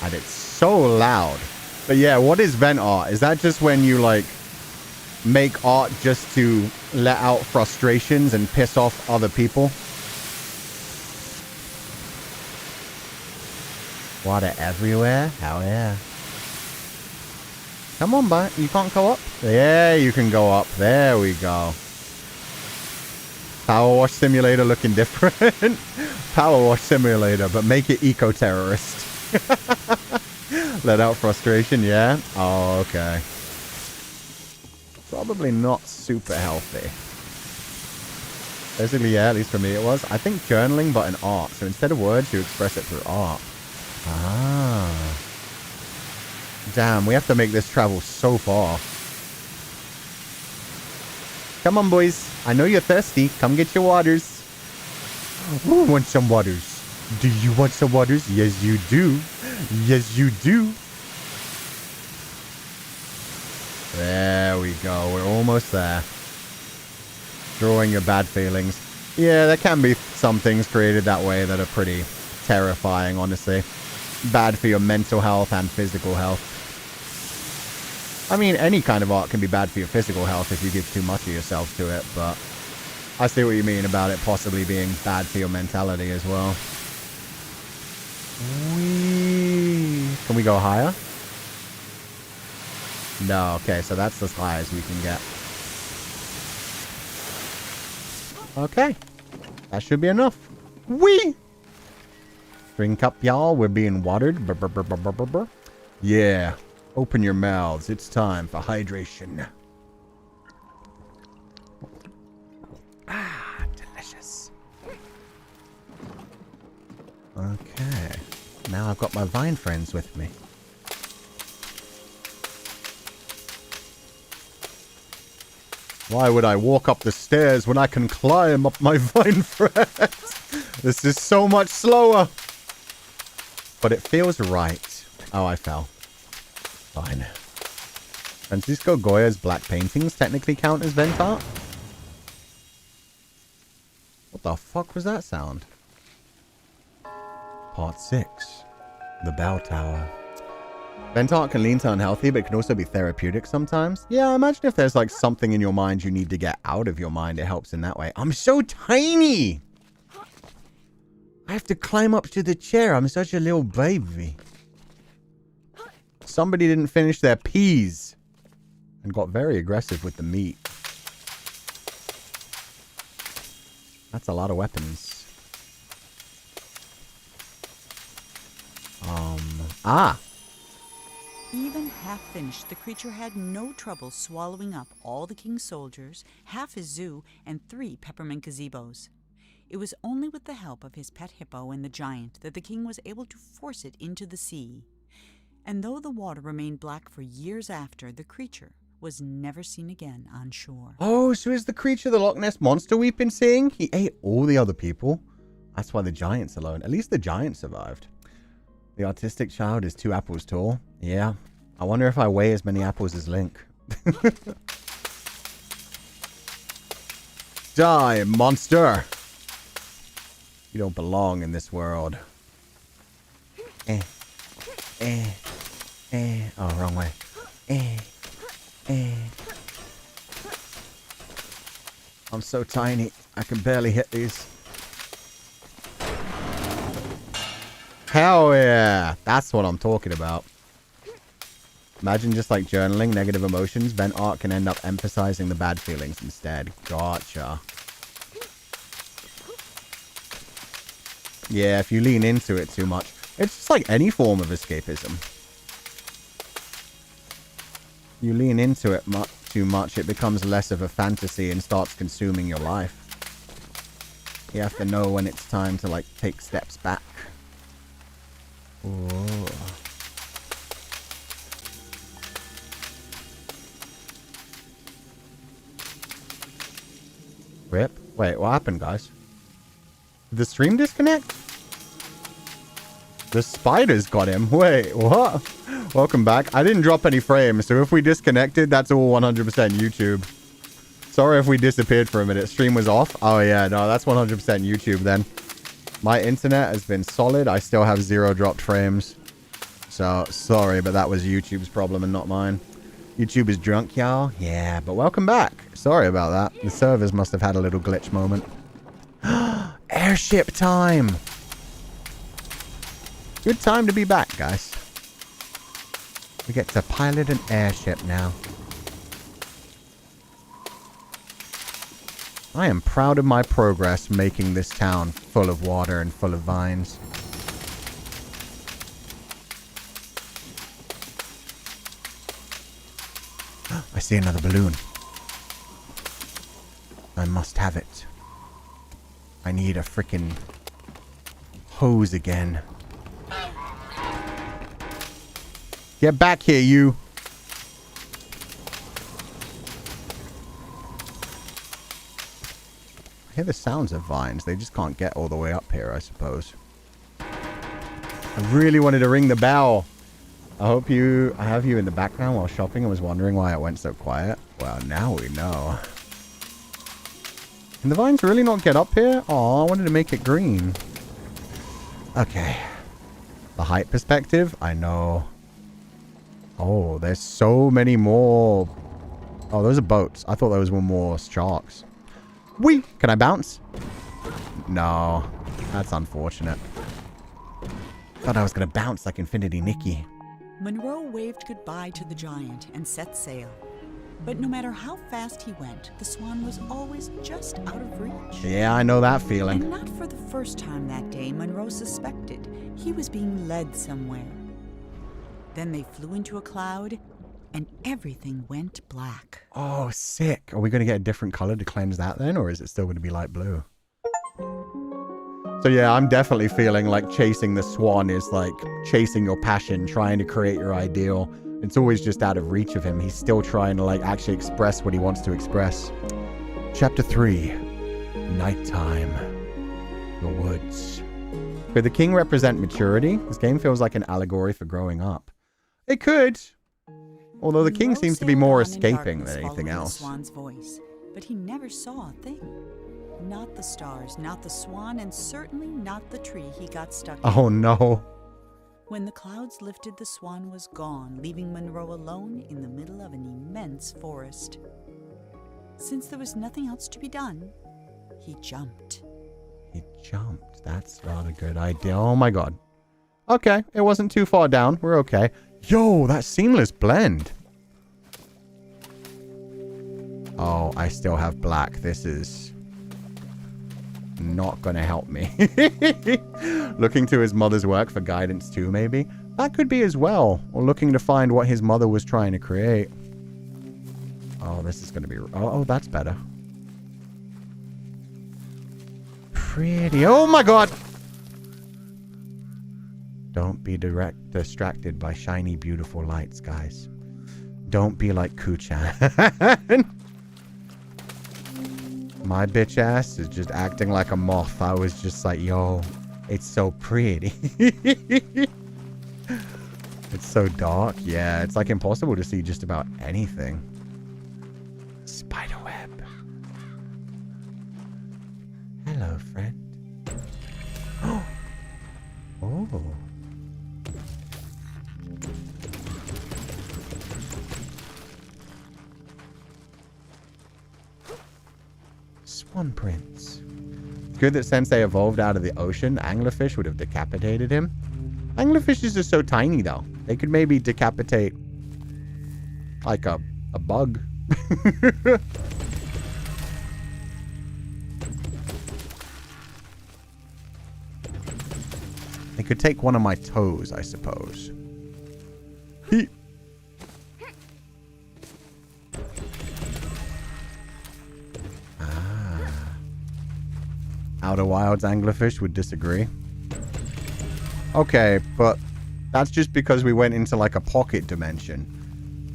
And it's so loud. But yeah, what is vent art? Is that just when you like make art just to let out frustrations and piss off other people? Water everywhere? Hell yeah. Come on, bud. You can't go up? Yeah, you can go up. There we go. Power wash simulator looking different. Power wash simulator, but make it eco-terrorist. Let out frustration, yeah? Oh, okay. Probably not super healthy. Basically, yeah, at least for me it was. I think journaling, but in art. So instead of words, you express it through art. Ah. Damn, we have to make this travel so far. Come on, boys. I know you're thirsty. Come get your waters. Ooh, want some waters? Do you want some waters? Yes, you do. Yes, you do. There we go. We're almost there. Drawing your bad feelings. Yeah, there can be some things created that way that are pretty terrifying, honestly. Bad for your mental health and physical health. I mean, any kind of art can be bad for your physical health if you give too much of yourself to it, but I see what you mean about it possibly being bad for your mentality as well. Whee! Can we go higher? No, okay, so that's as high as we can get. Okay. That should be enough. Whee! Drink up, y'all. We're being watered. Brr, brr, brr, brr, brr, brr. Yeah. Open your mouths. It's time for hydration. Ah, delicious. Okay. Now I've got my vine friends with me. Why would I walk up the stairs when I can climb up my vine friends? This is so much slower. But it feels right. Oh, I fell. Fine. Francisco Goya's black paintings technically count as vent art? What the fuck was that sound? Part 6. The Bell Tower. Vent art can lean to unhealthy, but it can also be therapeutic sometimes. Yeah, I imagine if there's like something in your mind you need to get out of your mind, it helps in that way. I'm so tiny! I have to climb up to the chair. I'm such a little baby. Somebody didn't finish their peas and got very aggressive with the meat. That's a lot of weapons. Even half-finished, the creature had no trouble swallowing up all the king's soldiers, half his zoo, and 3 peppermint gazebos. It was only with the help of his pet hippo and the giant that the king was able to force it into the sea. And though the water remained black for years after, the creature was never seen again on shore. Oh, so is the creature the Loch Ness Monster we've been seeing? He ate all the other people. That's why the giant's alone. At least the giant survived. The autistic child is 2 apples tall. Yeah. I wonder if I weigh as many apples as Link. Die, monster! You don't belong in this world. Oh, wrong way. I'm so tiny. I can barely hit these. Hell yeah! That's what I'm talking about. Imagine just like journaling negative emotions. Vent art can end up emphasizing the bad feelings instead. Gotcha. Yeah, if you lean into it too much. It's just like any form of escapism. You lean into it too much, it becomes less of a fantasy and starts consuming your life. You have to know when it's time to like take steps back. Ooh. Rip. Wait, what happened, guys? Did the stream disconnect? The spiders got him. Wait, what? Welcome back. I didn't drop any frames, so if we disconnected, that's all 100% YouTube. Sorry if we disappeared for a minute. Stream was off. Oh, yeah. No, that's 100% YouTube then. My internet has been solid. I still have 0 dropped frames. So, sorry, but that was YouTube's problem and not mine. YouTube is drunk, y'all. Yeah, but welcome back. Sorry about that. The servers must have had a little glitch moment. Airship time. Good time to be back, guys. We get to pilot an airship now. I am proud of my progress making this town full of water and full of vines. I see another balloon. I must have it. I need a frickin' hose again. Get back here, you. I hear the sounds of vines. They just can't get all the way up here, I suppose. I really wanted to ring the bell. I have you in the background while shopping and was wondering why it went so quiet. Well, now we know. Can the vines really not get up here? Oh, I wanted to make it green. Okay. The height perspective? I know. Oh, there's so many more. Oh, those are boats. I thought those were more sharks. Whee! Can I bounce? No. That's unfortunate. Thought I was going to bounce like Infinity Nikki. Monroe waved goodbye to the giant and set sail. But no matter how fast he went, the swan was always just out of reach. Yeah, I know that feeling. And not for the first time that day, Monroe suspected he was being led somewhere. Then they flew into a cloud, and everything went black. Oh, sick. Are we going to get a different color to cleanse that then, or is it still going to be light blue? So yeah, I'm definitely feeling like chasing the swan is like chasing your passion, trying to create your ideal. It's always just out of reach of him. He's still trying to like actually express what he wants to express. Chapter 3. Nighttime. The woods. Could the king represent maturity? This game feels like an allegory for growing up. It could. Although the king seems to be more escaping than anything else. The swan's voice, but he never saw a thing. Not the stars, not the swan, and certainly not the tree he got stuck in. Oh no. When the clouds lifted, the swan was gone, leaving Monroe alone in the middle of an immense forest. Since there was nothing else to be done, he jumped. He jumped. That's not a good idea. Oh my god. Okay, it wasn't too far down. We're okay. Yo, that seamless blend. Oh, I still have black. This is not gonna help me. Looking to his mother's work for guidance too, maybe? That could be as well. Or looking to find what his mother was trying to create. Oh, this is gonna be... Oh, that's better. Pretty. Oh my god! Don't be distracted by shiny, beautiful lights, guys. Don't be like Kuchan. My bitch ass is just acting like a moth. I was just like, yo, it's so pretty. It's so dark. Yeah, it's like impossible to see just about anything. Spiderweb. Hello, friend. Oh. Swan prints. It's good that Sensei evolved out of the ocean. Anglerfish would have decapitated him. Anglerfishes are so tiny, though. They could maybe decapitate like a bug. They could take one of my toes, I suppose. Outer Wilds anglerfish would disagree. Okay, but that's just because we went into like a pocket dimension.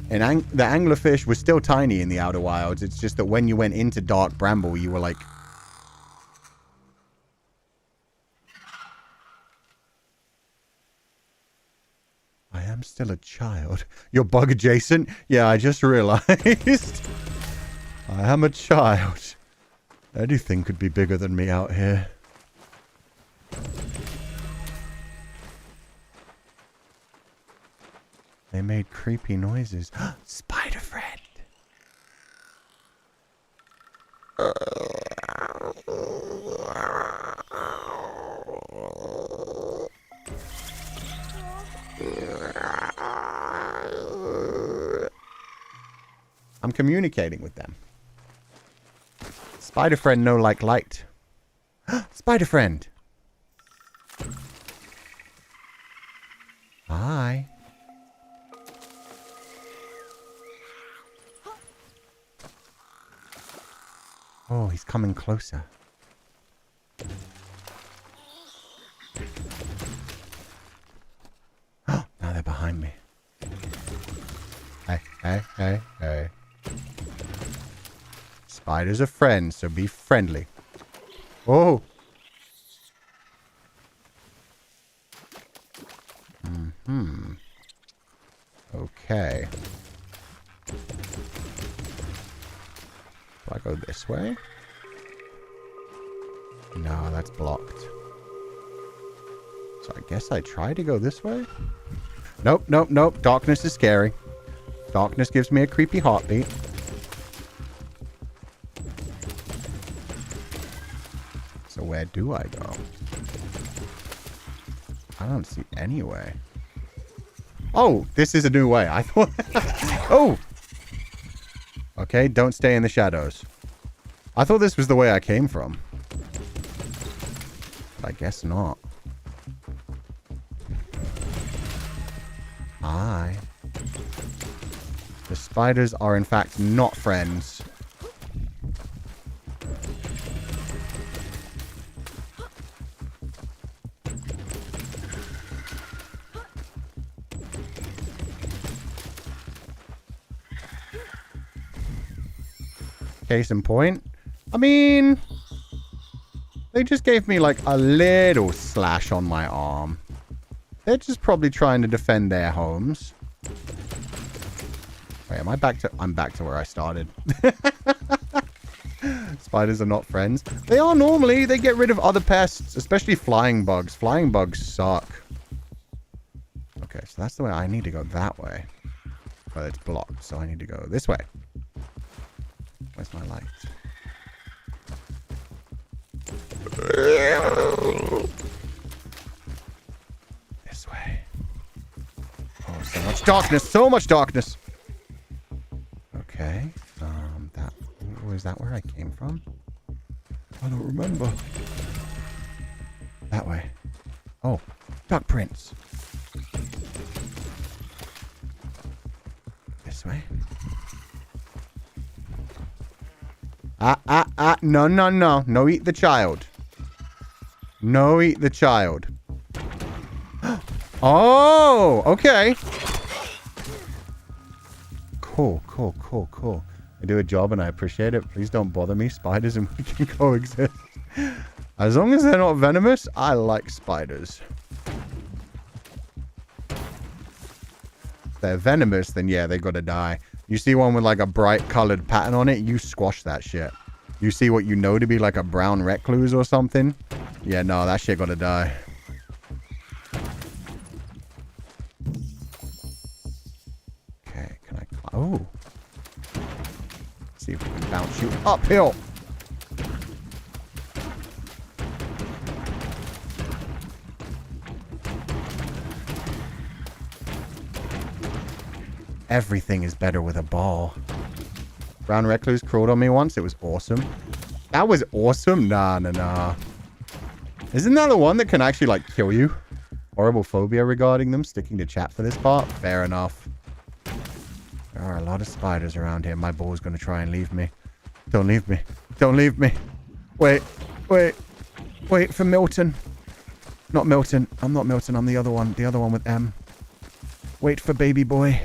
And the anglerfish was still tiny in the Outer Wilds. It's just that when you went into Dark Bramble, you were like... I am I'm still a child. You're bug adjacent? Yeah, I just realized. I am a child. Anything could be bigger than me out here. They made creepy noises. Spider friend. I'm communicating with them. Spider friend no like light. Spider friend. Hi. Oh, he's coming closer. Now they're behind me. Hey, hey, hey, hey. Spiders are friends, so be friendly. Oh. Mm-hmm. Okay. Do I go this way? No, that's blocked. So I guess I try to go this way? Nope, nope, nope. Darkness is scary. Darkness gives me a creepy heartbeat. So where do I go? I don't see any way. Oh, this is a new way. I thought... Oh! Okay, don't stay in the shadows. I thought this was the way I came from. But I guess not. Hi. The spiders are in fact not friends. Case in point. I mean, they just gave me like a little slash on my arm. They're just probably trying to defend their homes. Wait, am I back to... I'm back to where I started. Spiders are not friends. They are normally. They get rid of other pests, especially flying bugs. Flying bugs suck. Okay, so that's the way. I need to go that way. But it's blocked, so I need to go this way. Where's my light? This way. Oh, so much darkness! So much darkness! Okay. That... Was that where I came from? I don't remember. That way. Oh. Duck prints. This way. No, no, no. No eat the child. No eat the child. Oh, okay. Cool, cool, cool, cool. I do a job and I appreciate it. Please don't bother me. Spiders and we can coexist. As long as they're not venomous, I like spiders. If they're venomous, then yeah, they gotta die. You see one with like a bright colored pattern on it, you squash that shit. You see what you know to be like a brown recluse or something? Yeah, no, that shit gotta die. Okay, can I climb? Oh. See if we can bounce you uphill. Everything is better with a ball. Brown recluse crawled on me once. It was awesome. That was awesome? Nah, nah, nah. Isn't that the one that can actually, like, kill you? Horrible phobia regarding them. Sticking to chat for this part. Fair enough. There are a lot of spiders around here. My ball's going to try and leave me. Don't leave me. Don't leave me. Wait. Wait. Wait for Milton. Not Milton. I'm not Milton. I'm the other one. The other one with M. Wait for baby boy.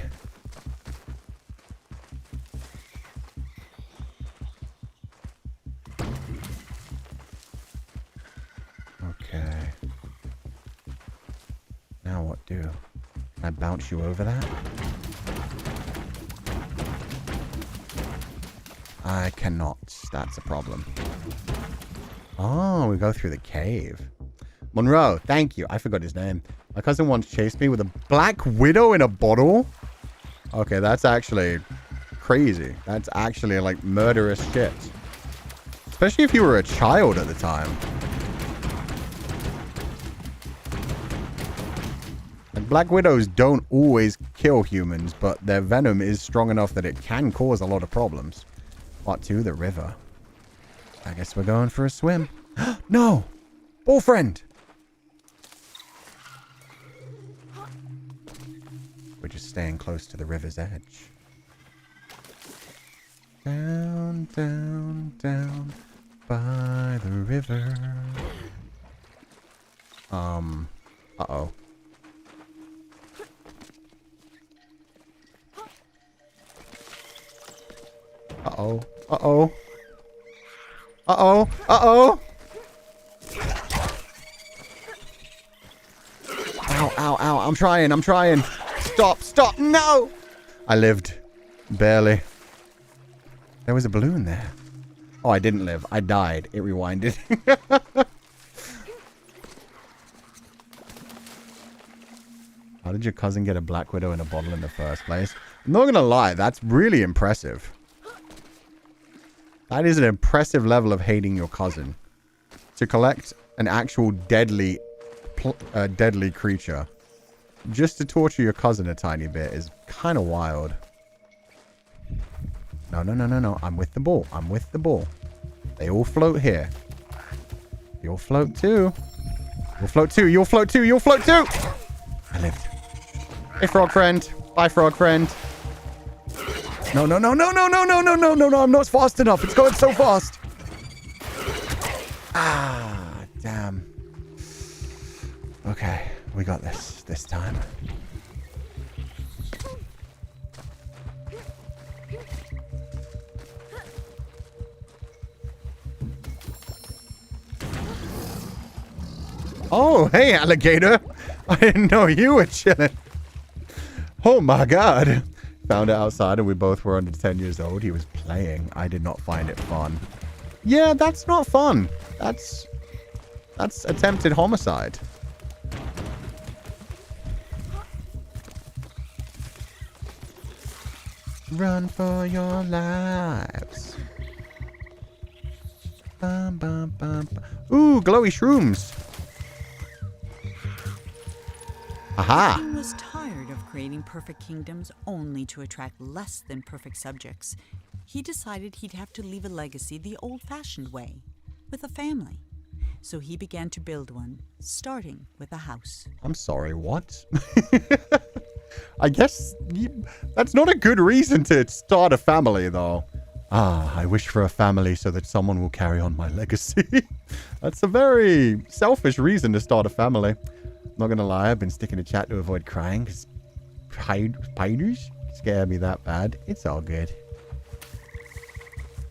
push you over that? I cannot. That's a problem. Oh, we go through the cave. Monroe, thank you. I forgot his name. My cousin once chased me with a black widow in a bottle. Okay, that's actually crazy. That's actually like murderous shit. Especially if you were a child at the time. And black widows don't always kill humans, but their venom is strong enough that it can cause a lot of problems. Part 2, the river. I guess we're going for a swim. No! Ball friend! We're just staying close to the river's edge. Down, down, down by the river. Uh-oh. Uh-oh. Uh-oh. Uh-oh. Uh-oh. Ow, ow, ow. I'm trying. Stop, stop. No! I lived. Barely. There was a balloon there. Oh, I didn't live. I died. It rewinded. How did your cousin get a black widow in a bottle in the first place? I'm not gonna lie. That's really impressive. That is an impressive level of hating your cousin. To collect an actual deadly creature just to torture your cousin a tiny bit is kind of wild. No, no, no, no, no. I'm with the ball. I'm with the ball. They all float here. You'll float too. You'll float too. You'll float too. You'll float too. I lived. Hey, frog friend. Bye, frog friend. No, no, no, no, no, no, no, no, no, no, no. I'm not fast enough. It's going so fast. Ah, damn. Okay, we got this time. Oh, hey, alligator. I didn't know you were chilling. Oh, my God. Found it outside and we both were under 10 years old. He was playing. I did not find it fun. Yeah, that's not fun. That's attempted homicide. Run for your lives. Bum, bum, bum, bum. Ooh, glowy shrooms. Aha! The king was tired of creating perfect kingdoms only to attract less than perfect subjects. He decided he'd have to leave a legacy the old-fashioned way, with a family. So he began to build one, starting with a house. I'm sorry, what? I guess that's not a good reason to start a family, though. Ah, I wish for a family so that someone will carry on my legacy. That's a very selfish reason to start a family. Not gonna lie, I've been sticking to chat to avoid crying because spiders scare me that bad. It's all good.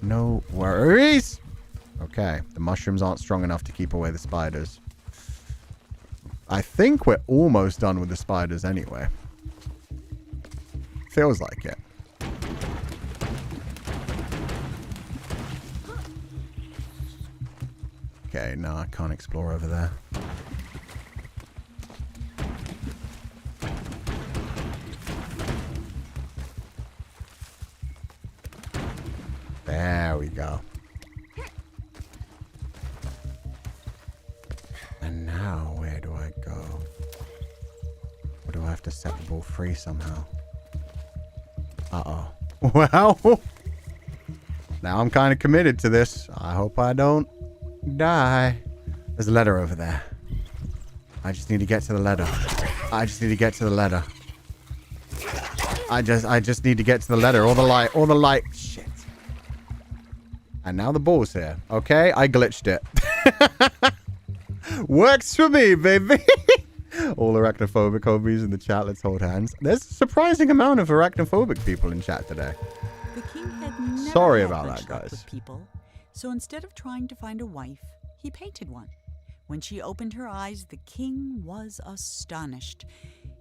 No worries. Okay, the mushrooms aren't strong enough to keep away the spiders. I think we're almost done with the spiders anyway. Feels like it. Okay, no, I can't explore over there. There we go. And now, where do I go? Or do I have to set the ball free somehow? Uh-oh. Well, now I'm kind of committed to this. I hope I don't die. There's a ladder over there. I just need to get to the ladder. I just need to get to the ladder. I just need to get to the ladder. Or the light. Or the light. Shit. And now the ball's here. Okay, I glitched it. Works for me, baby. All arachnophobic homies in the chat. Let's hold hands. There's a surprising amount of arachnophobic people in chat today. The king had never Sorry had about much that, luck guys. with people, so instead of trying to find a wife, he painted one. When she opened her eyes, the king was astonished.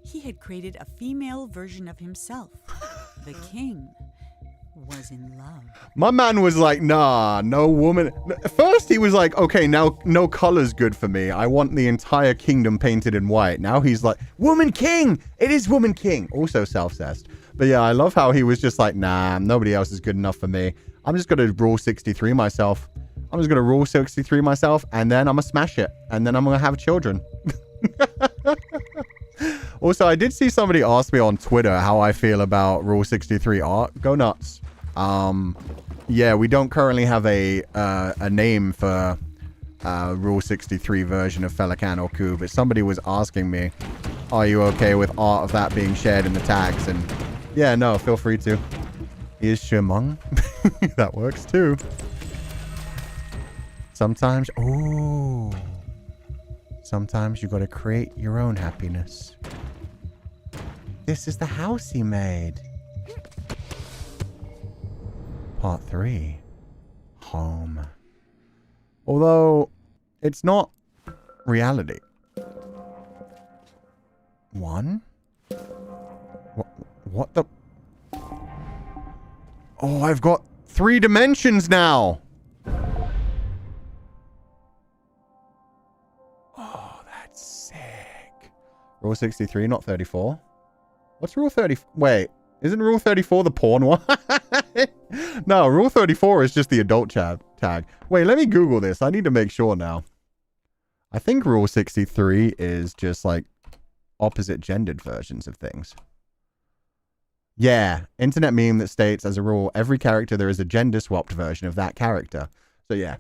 he had created a female version of himself. The king was in love. My man was like, nah, no woman. First, he was like, okay, now no color's good for me. I want the entire kingdom painted in white. Now he's like, woman king. It is woman king. Also self-cessed. But yeah, I love how he was just like, nah, nobody else is good enough for me. I'm just going to rule 63 myself. I'm just going to rule 63 myself, and then I'm going to smash it. And then I'm going to have children. Also, I did see somebody ask me on Twitter how I feel about Rule 63 art. Go nuts. Yeah, we don't currently have a name for Rule 63 version of Féileacán and Cú, but somebody was asking me, are you okay with art of that being shared in the tags? And yeah, no, feel free to. Is Shemung? That works too. Sometimes, oh, sometimes you gotta create your own happiness. This is the house he made. Part 3. Home. Although, it's not reality. 1? What the? Oh, I've got 3 dimensions now. Oh, that's sick. Rule 63, not 34. What's Rule 30? Wait, isn't Rule 34 the porn one? No, Rule 34 is just the adult tag. Wait, let me Google this. I need to make sure now. I think Rule 63 is just like opposite gendered versions of things. Yeah, internet meme that states, as a rule, every character there is a gender swapped version of that character. So yeah.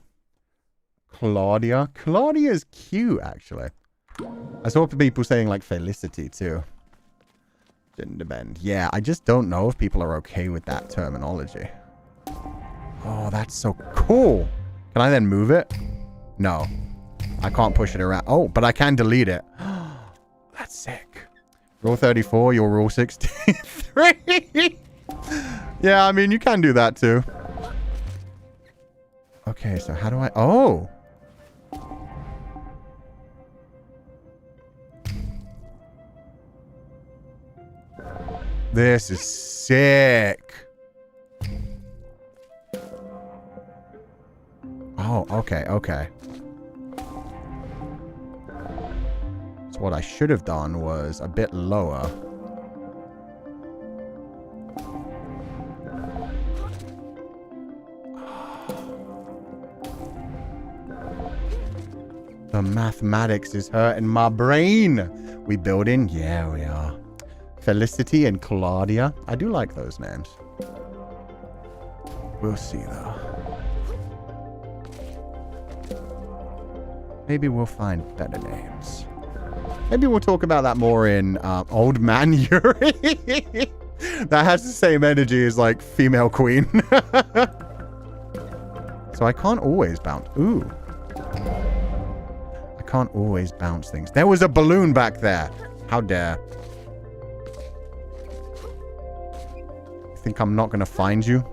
Claudia. Claudia's cute, actually. I saw people saying like Felicity too. Gender bend. Yeah, I just don't know if people are okay with that terminology. Oh, that's so cool. Can I then move it? No. I can't push it around. Oh, but I can delete it. That's sick. Rule 34, your Rule 63. Yeah, I mean, you can do that too. Okay, so how do I... Oh! This is sick. Oh, okay, okay. So what I should have done was a bit lower. The mathematics is hurting my brain. We building? Yeah, we are. Felicity and Claudia. I do like those names. We'll see, though. Maybe we'll find better names. Maybe we'll talk about that more in Old Man Yuri. That has the same energy as, like, female queen. So I can't always bounce. Ooh. I can't always bounce things. There was a balloon back there. How dare. Think I'm not going to find you?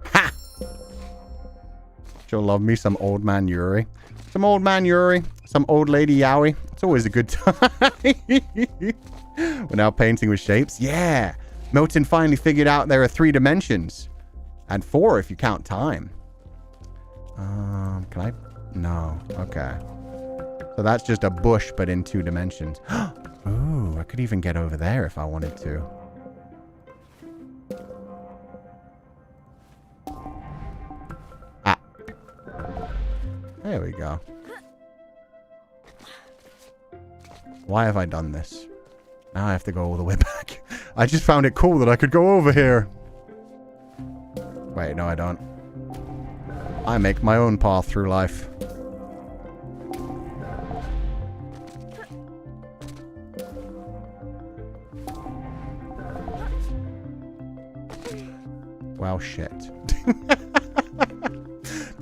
Ha! You'll love me some Old Man Yuri. Some Old Man Yuri. Some Old Lady Yowie. It's always a good time. We're now painting with shapes. Yeah! Milton finally figured out there are 3 dimensions. And 4 if you count time. Can I? No. Okay. So that's just a bush, but in 2 dimensions. Ooh, I could even get over there if I wanted to. Ah. There we go. Why have I done this? Now I have to go all the way back. I just found it cool that I could go over here. Wait, no, I don't. I make my own path through life. Well, shit.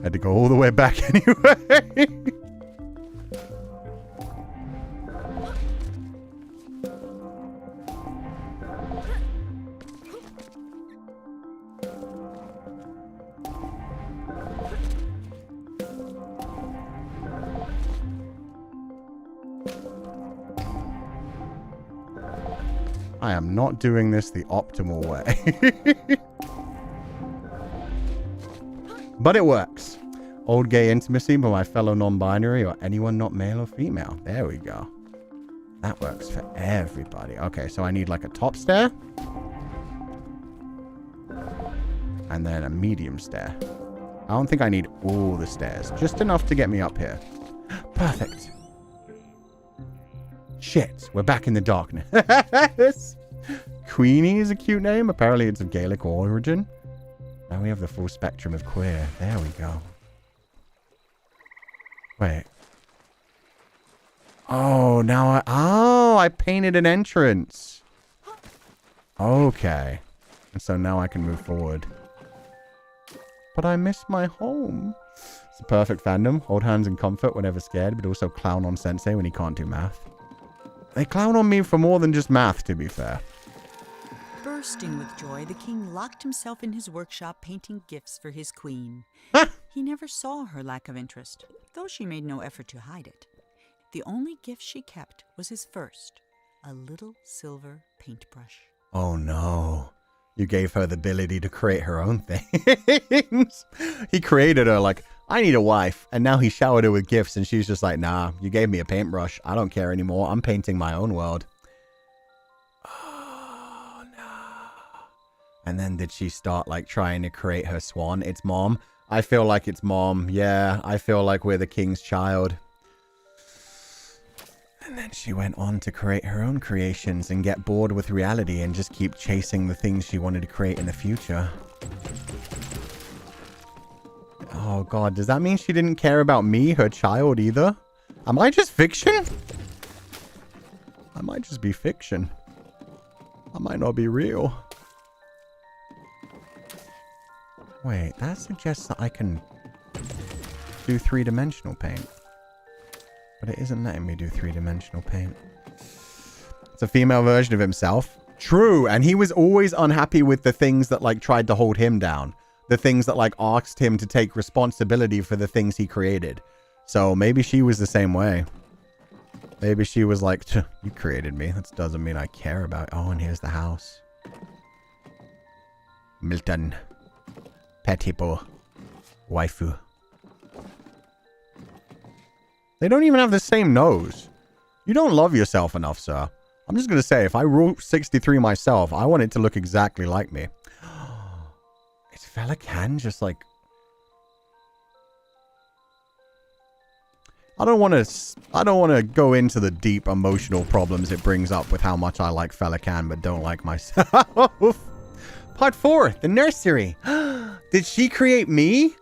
Had to go all the way back anyway. I am not doing this the optimal way. But it works. Old gay intimacy by my fellow non-binary or anyone not male or female. There we go. That works for everybody. Okay, so I need like a top stair. And then a medium stair. I don't think I need all the stairs. Just enough to get me up here. Perfect. Shit, we're back in the darkness. Queenie is a cute name. Apparently it's of Gaelic origin. Now we have the full spectrum of queer. There we go. Wait. Oh, now I painted an entrance. Okay. And so now I can move forward. But I miss my home. It's a perfect fandom. Hold hands in comfort whenever scared, but also clown on Sensei when he can't do math. They clown on me for more than just math, to be fair. Bursting with joy, the king locked himself in his workshop painting gifts for his queen. He never saw her lack of interest, though she made no effort to hide it. The only gift she kept was his first, a little silver paintbrush. Oh no. You gave her the ability to create her own things. He created her like, I need a wife. And now he showered her with gifts and she's just like, nah, you gave me a paintbrush. I don't care anymore. I'm painting my own world. Oh no. And then did she start like trying to create her swan? It's mom. I feel like it's mom. Yeah, I feel like we're the king's child. And then she went on to create her own creations and get bored with reality and just keep chasing the things she wanted to create in the future. Oh god, does that mean she didn't care about me, her child, either? Am I just fiction? I might just be fiction. I might not be real. Wait, that suggests that I can do three-dimensional paint. But it isn't letting me do three-dimensional paint. It's a female version of himself. True, and he was always unhappy with the things that, like, tried to hold him down. The things that, like, asked him to take responsibility for the things he created. So maybe she was the same way. Maybe she was like, you created me. That doesn't mean I care about it. Oh, and here's the house. Milton. Pet hippo. Waifu. They don't even have the same nose. You don't love yourself enough, sir. I'm just going to say, if I rule 63 myself, I want it to look exactly like me. Is Feileacan just like... I don't want to go into the deep emotional problems it brings up with how much I like Féileacán but don't like myself. Part 4, the nursery. Did she create me?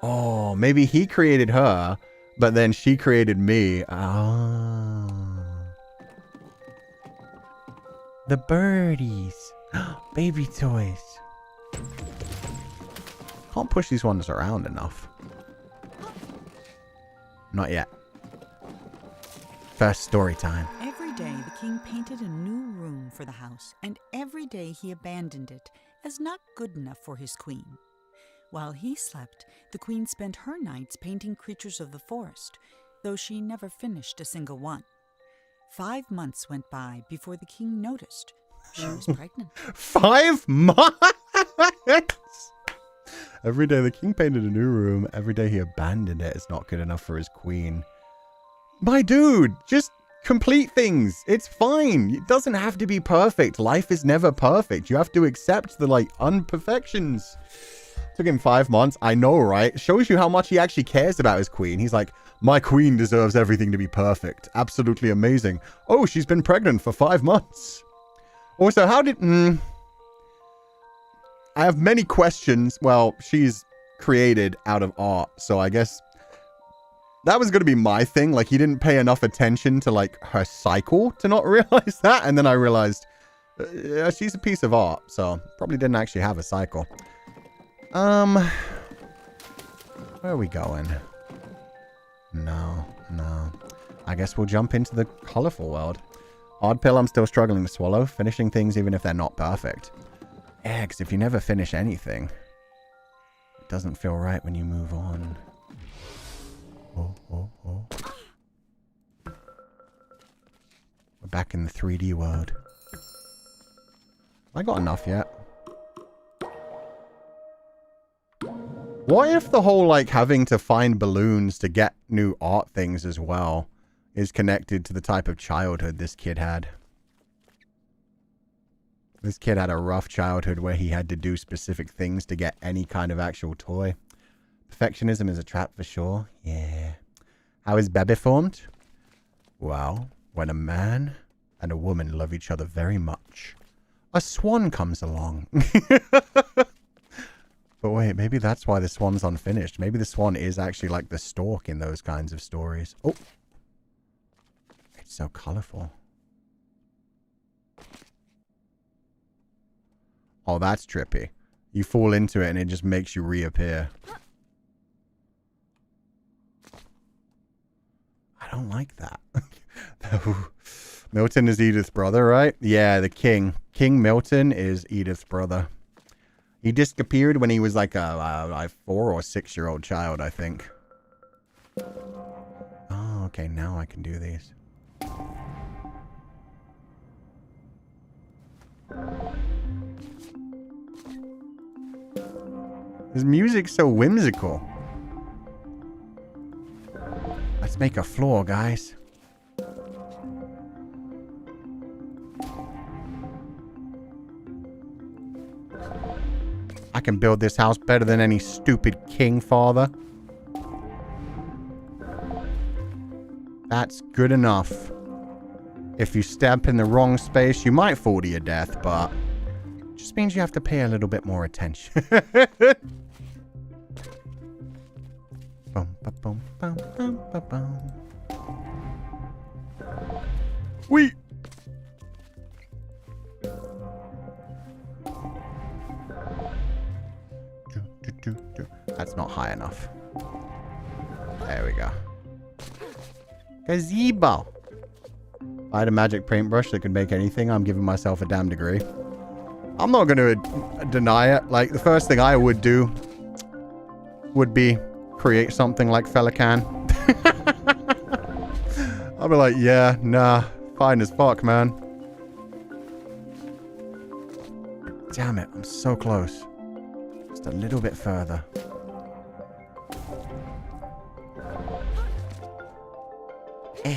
Oh, maybe he created her. But then she created me. Ah. The birdies. Baby toys. Can't push these ones around enough. Not yet. First story time. Every day the king painted a new room for the house, and every day he abandoned it as not good enough for his queen. While he slept, the queen spent her nights painting creatures of the forest, though she never finished a single one. 5 months went by before the king noticed she was pregnant. 5 months? Every day the king painted a new room. Every day he abandoned it. It's not good enough for his queen. My dude, just complete things. It's fine. It doesn't have to be perfect. Life is never perfect. You have to accept the, like, imperfections. Took him 5 months. I know, right? Shows you how much he actually cares about his queen. He's like, my queen deserves everything to be perfect. Absolutely amazing. Oh, she's been pregnant for 5 months. Also, how did... I have many questions. Well, she's created out of art, so I guess that was going to be my thing. Like, he didn't pay enough attention to, like, her cycle to not realize that. And then I realized she's a piece of art, so probably didn't actually have a cycle. Where are we going? No. I guess we'll jump into the colorful world. Odd pill I'm still struggling to swallow. Finishing things even if they're not perfect. Eggs, if you never finish anything, it doesn't feel right when you move on. Oh. We're back in the 3D world. I got enough yet. What if the whole, like, having to find balloons to get new art things as well is connected to the type of childhood this kid had? This kid had a rough childhood where he had to do specific things to get any kind of actual toy. Perfectionism is a trap for sure. Yeah. How is Bebe formed? Well, when a man and a woman love each other very much, a swan comes along. But wait, maybe that's why the swan's unfinished. Maybe the swan is actually like the stork in those kinds of stories. Oh. It's so colorful. Oh, that's trippy. You fall into it and it just makes you reappear. I don't like that. Milton is Edith's brother, right? Yeah, the king. King Milton is Edith's brother. He disappeared when he was like a 4 or 6 year old child, I think. Oh, okay. Now I can do these. His music's so whimsical. Let's make a floor, guys. I can build this house better than any stupid king father. That's good enough. If you step in the wrong space, you might fall to your death, but it just means you have to pay a little bit more attention. Boom, ba, boom, boom, boom, ba, boom. Wee! That's not high enough. There we go. Gazebo. If I had a magic paintbrush that could make anything, I'm giving myself a damn degree. I'm not going to deny it. Like, the first thing I would do would be create something like Féileacán. I'll be like, yeah, nah, fine as fuck, man. Damn it, I'm so close. Just a little bit further. Eh.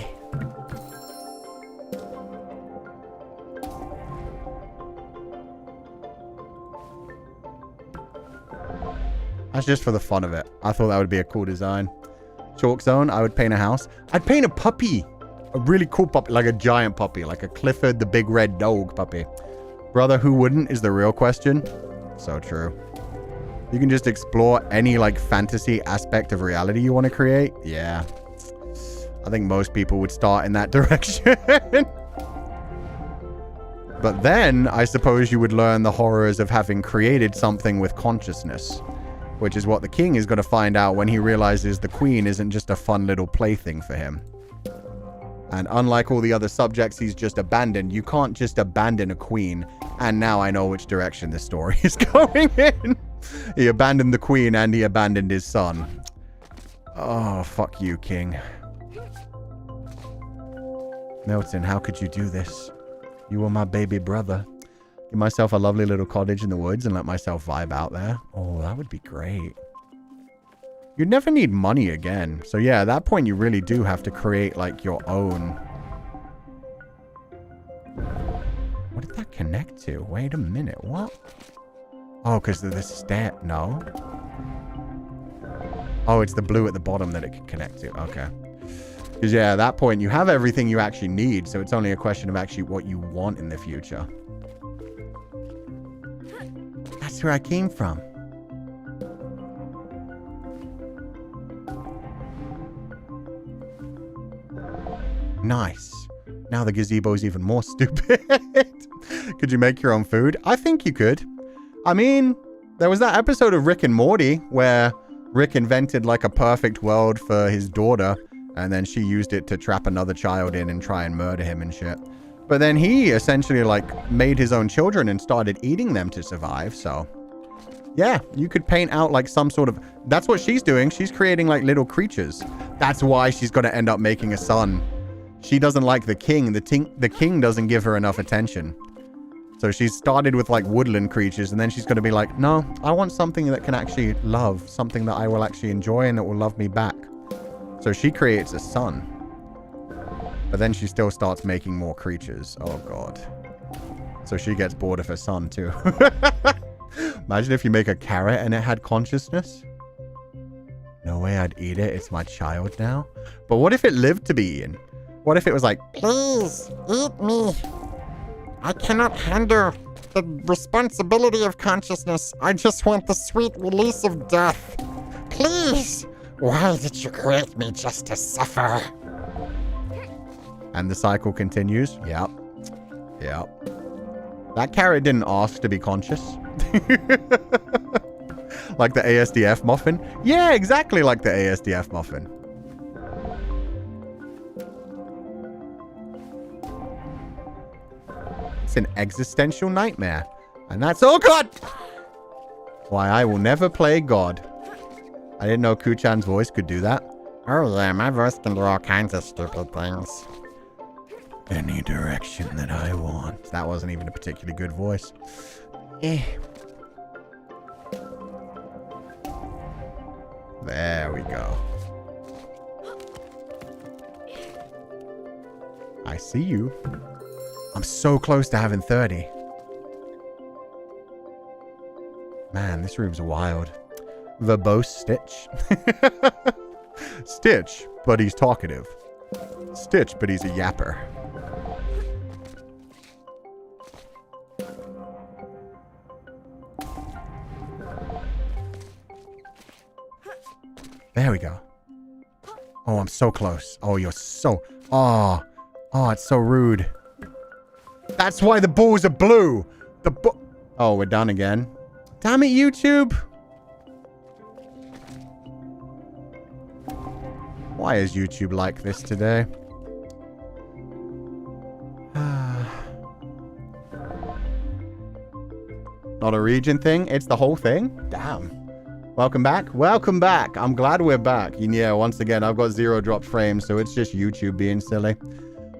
That's just for the fun of it. I thought that would be a cool design. Chalk zone, I would paint a house. I'd paint a puppy. A really cool puppy, like a giant puppy, like a Clifford the Big Red Dog puppy. Brother, who wouldn't is the real question. So true. You can just explore any like fantasy aspect of reality you want to create. Yeah. I think most people would start in that direction. But then I suppose you would learn the horrors of having created something with consciousness, which is what the king is going to find out when he realizes the queen isn't just a fun little plaything for him. And unlike all the other subjects he's just abandoned, you can't just abandon a queen. And now I know which direction this story is going in. He abandoned the queen and he abandoned his son. Oh, fuck you, king. Milton, how could you do this? You were my baby brother. Give myself a lovely little cottage in the woods and let myself vibe out there. Oh, that would be great. You'd never need money again. So yeah, at that point you really do have to create like your own. What did that connect to? Wait a minute, what? Oh, because of the stair. No. Oh, it's the blue at the bottom that it can connect to. Okay. Because yeah, at that point you have everything you actually need. So it's only a question of actually what you want in the future. That's where I came from. Nice. Now the gazebo's even more stupid. Could you make your own food? I think you could. I mean, there was that episode of Rick and Morty where Rick invented like a perfect world for his daughter, and then she used it to trap another child in and try and murder him and shit. But then he essentially like made his own children and started eating them to survive. So yeah, you could paint out like some sort of, that's what she's doing. She's creating like little creatures. That's why she's going to end up making a son. She doesn't like the king. The king doesn't give her enough attention. So she's started with like woodland creatures, and then she's going to be like, no, I want something that can actually love, something that I will actually enjoy and that will love me back. So she creates a sun. But then she still starts making more creatures. Oh, God. So she gets bored of her son, too. Imagine if you make a carrot and it had consciousness. No way I'd eat it. It's my child now. But what if it lived to be eaten? What if it was like, Please, eat me. I cannot handle the responsibility of consciousness. I just want the sweet release of death. Please. Why did you create me just to suffer? and the cycle continues? Yep. Yep. That carrot didn't ask to be conscious. Like the ASDF muffin? Yeah, exactly like the ASDF muffin. It's an existential nightmare. And that's... Oh, God! Why, I will never play God. I didn't know Kuchan's voice could do that. Oh yeah, my voice can do all kinds of stupid things. Any direction that I want. That wasn't even a particularly good voice. Eh. There we go. I see you. I'm so close to having 30. Man, this room's wild. Verbose Stitch. Stitch, but he's talkative. Stitch, but he's a yapper. There we go. Oh, I'm so close. Oh, you're so... Oh. Oh, it's so rude. That's why the balls are blue. Oh, we're done again. Damn it, YouTube. Why is YouTube like this today? Not a region thing? It's the whole thing? Damn. Welcome back. Welcome back. I'm glad we're back. And yeah, once again, I've got 0 dropped frames, so it's just YouTube being silly.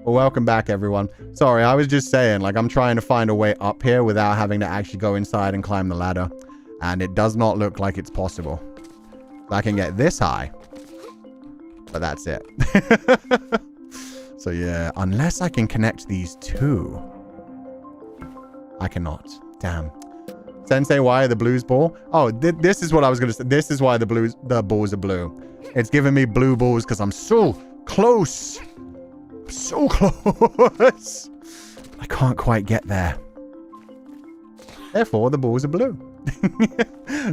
Well, welcome back, everyone. Sorry, I was just saying, like, I'm trying to find a way up here without having to actually go inside and climb the ladder. And it does not look like it's possible. I can get this high. But that's it. So yeah, unless I can connect these two. I cannot. Damn. Sensei, why are the blues ball? Oh, this is what I was going to say. This is why the balls are blue. It's giving me blue balls because I'm so close. So close. I can't quite get there. Therefore, the balls are blue.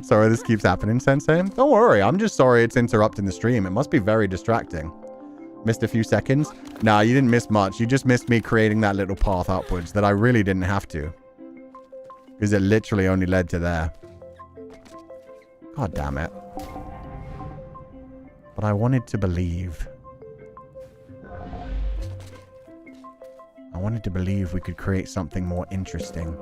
Sorry this keeps happening, Sensei. Don't worry, I'm just sorry it's interrupting the stream. It must be very distracting. Missed a few seconds? Nah, you didn't miss much. You just missed me creating that little path upwards that I really didn't have to. Because it literally only led to there. God damn it. But I wanted to believe. I wanted to believe we could create something more interesting.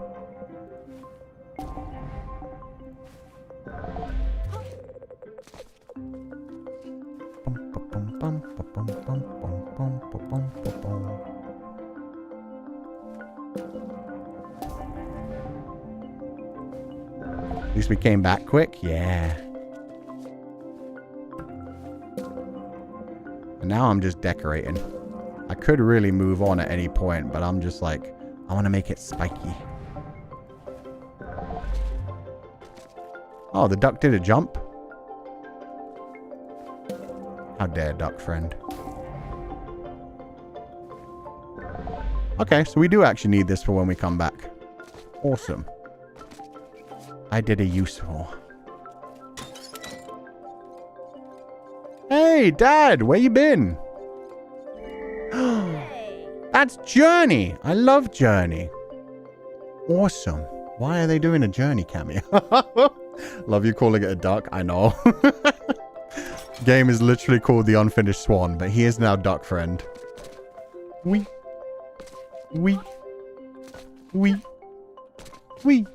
At least we came back quick. Yeah. And now I'm just decorating. I could really move on at any point, but I'm just like, I want to make it spiky. Oh, the duck did a jump. How dare, duck friend. Okay, so we do actually need this for when we come back. Awesome. I did a useful. Hey, Dad, where you been? That's Journey. I love Journey. Awesome. Why are they doing a Journey cameo? Love you calling it a duck. I know. Game is literally called the Unfinished Swan, but he is now duck friend. Wee. Wee. Wee. Wee.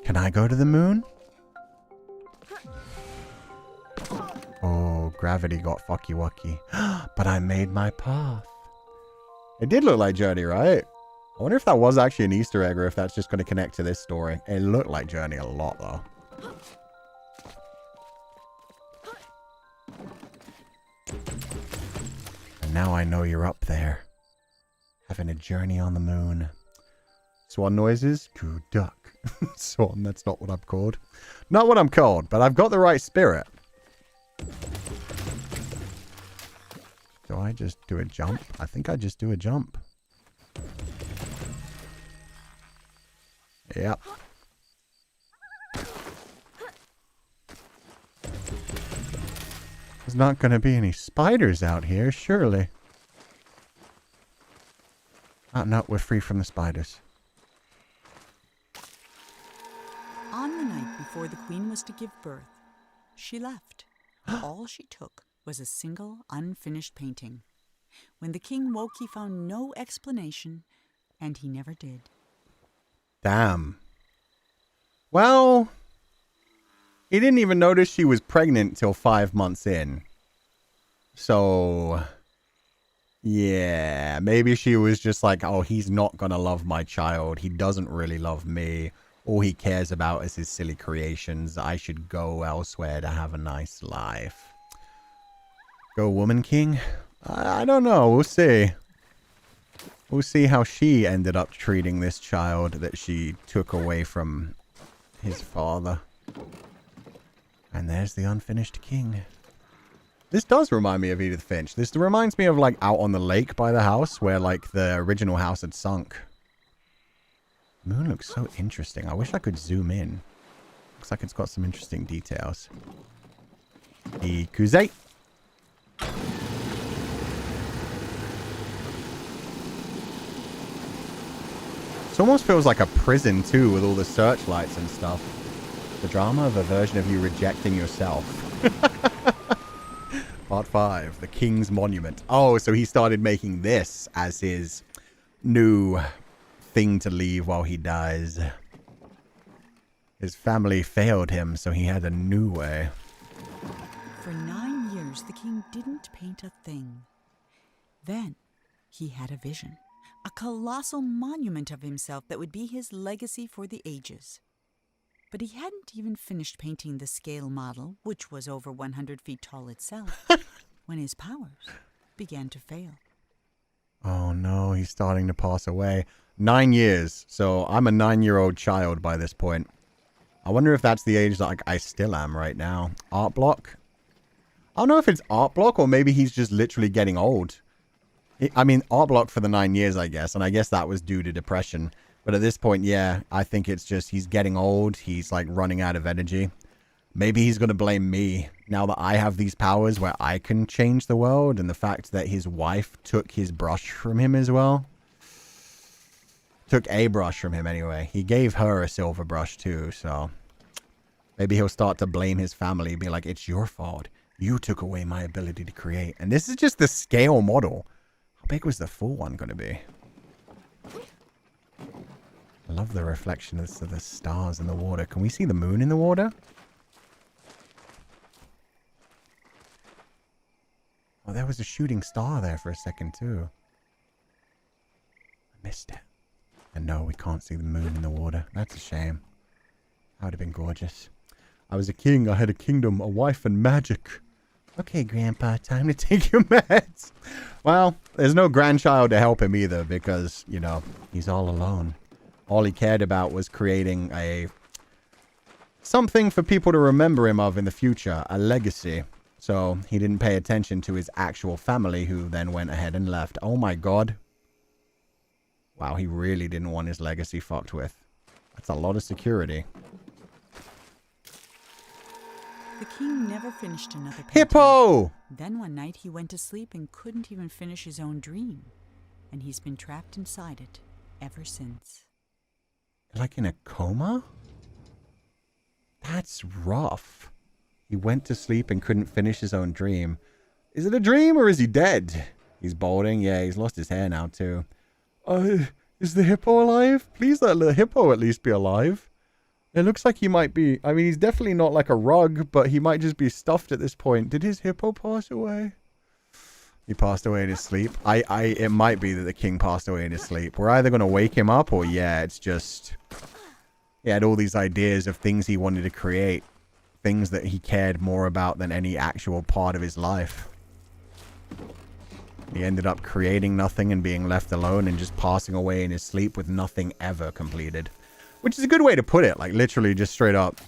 Can I go to the moon? Oh, gravity got fucky wucky. But I made my path. It did look like Journey, right? I wonder if that was actually an Easter egg or if that's just going to connect to this story. It looked like Journey a lot, though. And now I know you're up there. Having a journey on the moon. Swan noises? Coo duck. Swan, that's not what I'm called. Not what I'm called, but I've got the right spirit. Do I just do a jump? I think I just do a jump. Yep. There's not going to be any spiders out here, surely. Oh, no, we're free from the spiders. On the night before the queen was to give birth, she left. All she took was a single unfinished painting. When the king woke, he found no explanation, and he never did. Damn. Well, he didn't even notice she was pregnant till 5 months in. So, yeah, maybe she was just like, oh, he's not gonna love my child. He doesn't really love me. All he cares about is his silly creations. I should go elsewhere to have a nice life. Go, Woman King? I don't know. We'll see. We'll see how she ended up treating this child that she took away from his father. And there's the unfinished king. This does remind me of Edith Finch. This reminds me of, like, Out on the Lake by the house, where, like, the original house had sunk. The moon looks so interesting. I wish I could zoom in. Looks like it's got some interesting details. Ikuzei. It almost feels like a prison, too, with all the searchlights and stuff. The drama of a version of you rejecting yourself. Part 5, the King's Monument. Oh, so he started making this as his new thing to leave while he dies. His family failed him, so he had a new way. For 9 years, the king didn't paint a thing. Then he had a vision. A colossal monument of himself that would be his legacy for the ages. But he hadn't even finished painting the scale model, which was over 100 feet tall itself, when his powers began to fail. Oh no, he's starting to pass away. 9 years, so I'm a 9-year-old child by this point. I wonder if that's the age that I still am right now. Art block? I don't know if it's art block or maybe he's just literally getting old. I mean, art block for the 9 years, I guess. And I guess that was due to depression. But at this point, yeah, I think it's just he's getting old. He's like running out of energy. Maybe he's going to blame me now that I have these powers where I can change the world. And the fact that his wife took his brush from him as well. Took a brush from him anyway. He gave her a silver brush too. So maybe he'll start to blame his family. Be like, it's your fault. You took away my ability to create. And this is just the scale model. How big was the full one going to be? I love the reflection of the stars in the water. Can we see the moon in the water? Oh, there was a shooting star there for a second too. I missed it. And no, we can't see the moon in the water. That's a shame. That would have been gorgeous. I was a king. I had a kingdom, a wife, and magic. Okay, Grandpa, time to take your meds. Well, there's no grandchild to help him either because, you know, he's all alone. All he cared about was creating something for people to remember him of in the future, a legacy. So he didn't pay attention to his actual family who then went ahead and left. Oh my God. Wow, he really didn't want his legacy fucked with. That's a lot of security. The king never finished another painting. Hippo! Then one night he went to sleep and couldn't even finish his own dream. And he's been trapped inside it ever since. Like in a coma? That's rough. He went to sleep and couldn't finish his own dream. Is it a dream or is he dead? He's balding. Yeah, he's lost his hair now too. Is the hippo alive? Please let the hippo at least be alive. It looks like he might be... I mean, he's definitely not like a rug, but he might just be stuffed at this point. Did his hippo pass away? He passed away in his sleep. It might be that the king passed away in his sleep. We're either going to wake him up or, yeah, it's just... He had all these ideas of things he wanted to create. Things that he cared more about than any actual part of his life. He ended up creating nothing and being left alone and just passing away in his sleep with nothing ever completed. Which is a good way to put it. Like, literally just straight up.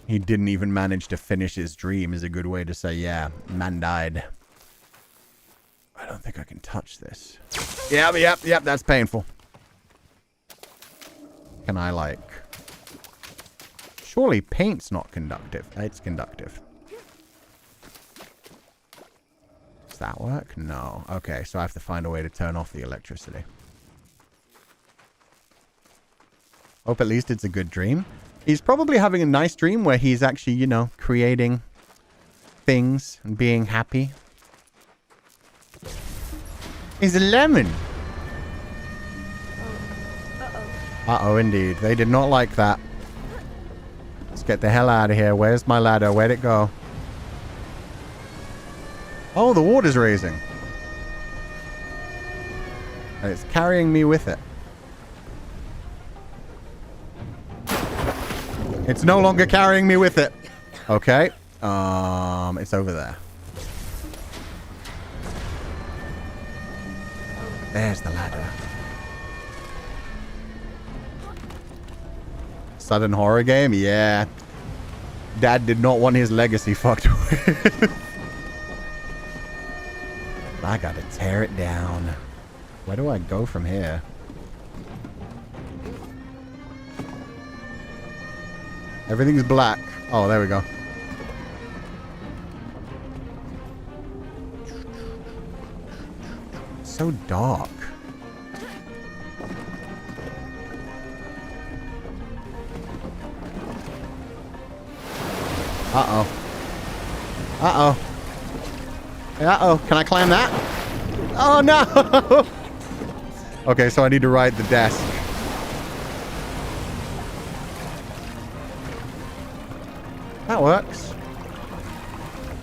He didn't even manage to finish his dream is a good way to say, yeah, man died. I don't think I can touch this. Yep, that's painful. Can I, like... Surely paint's not conductive. It's conductive. Does that work? No. Okay, so I have to find a way to turn off the electricity. Hope at least it's a good dream. He's probably having a nice dream where he's actually, you know, creating things and being happy. He's a lemon. Uh-oh, indeed. They did not like that. Let's get the hell out of here. Where's my ladder? Where'd it go? Oh, the water's raising. And it's carrying me with it. It's no longer carrying me with it. Okay. It's over there. There's the ladder. Sudden horror game? Yeah. Dad did not want his legacy fucked with. I gotta tear it down. Where do I go from here? Everything's black. Oh, there we go. So dark. Uh-oh. Uh-oh. Uh-oh. Can I climb that? Oh, no! Okay, so I need to ride the desk. That works.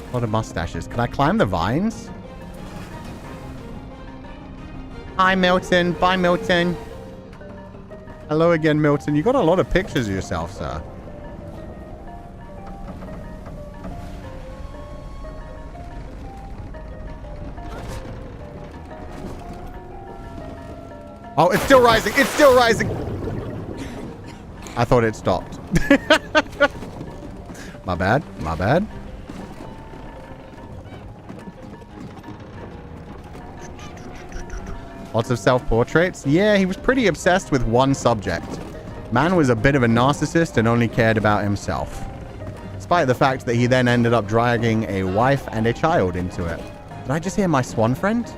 A lot of mustaches. Can I climb the vines? Hi, Milton. Bye, Milton. Hello again, Milton. You got a lot of pictures of yourself, sir. Oh, it's still rising. It's still rising. I thought it stopped. My bad. My bad. Lots of self-portraits. Yeah, he was pretty obsessed with one subject. Man was a bit of a narcissist and only cared about himself. Despite the fact that he then ended up dragging a wife and a child into it. Did I just hear my swan friend?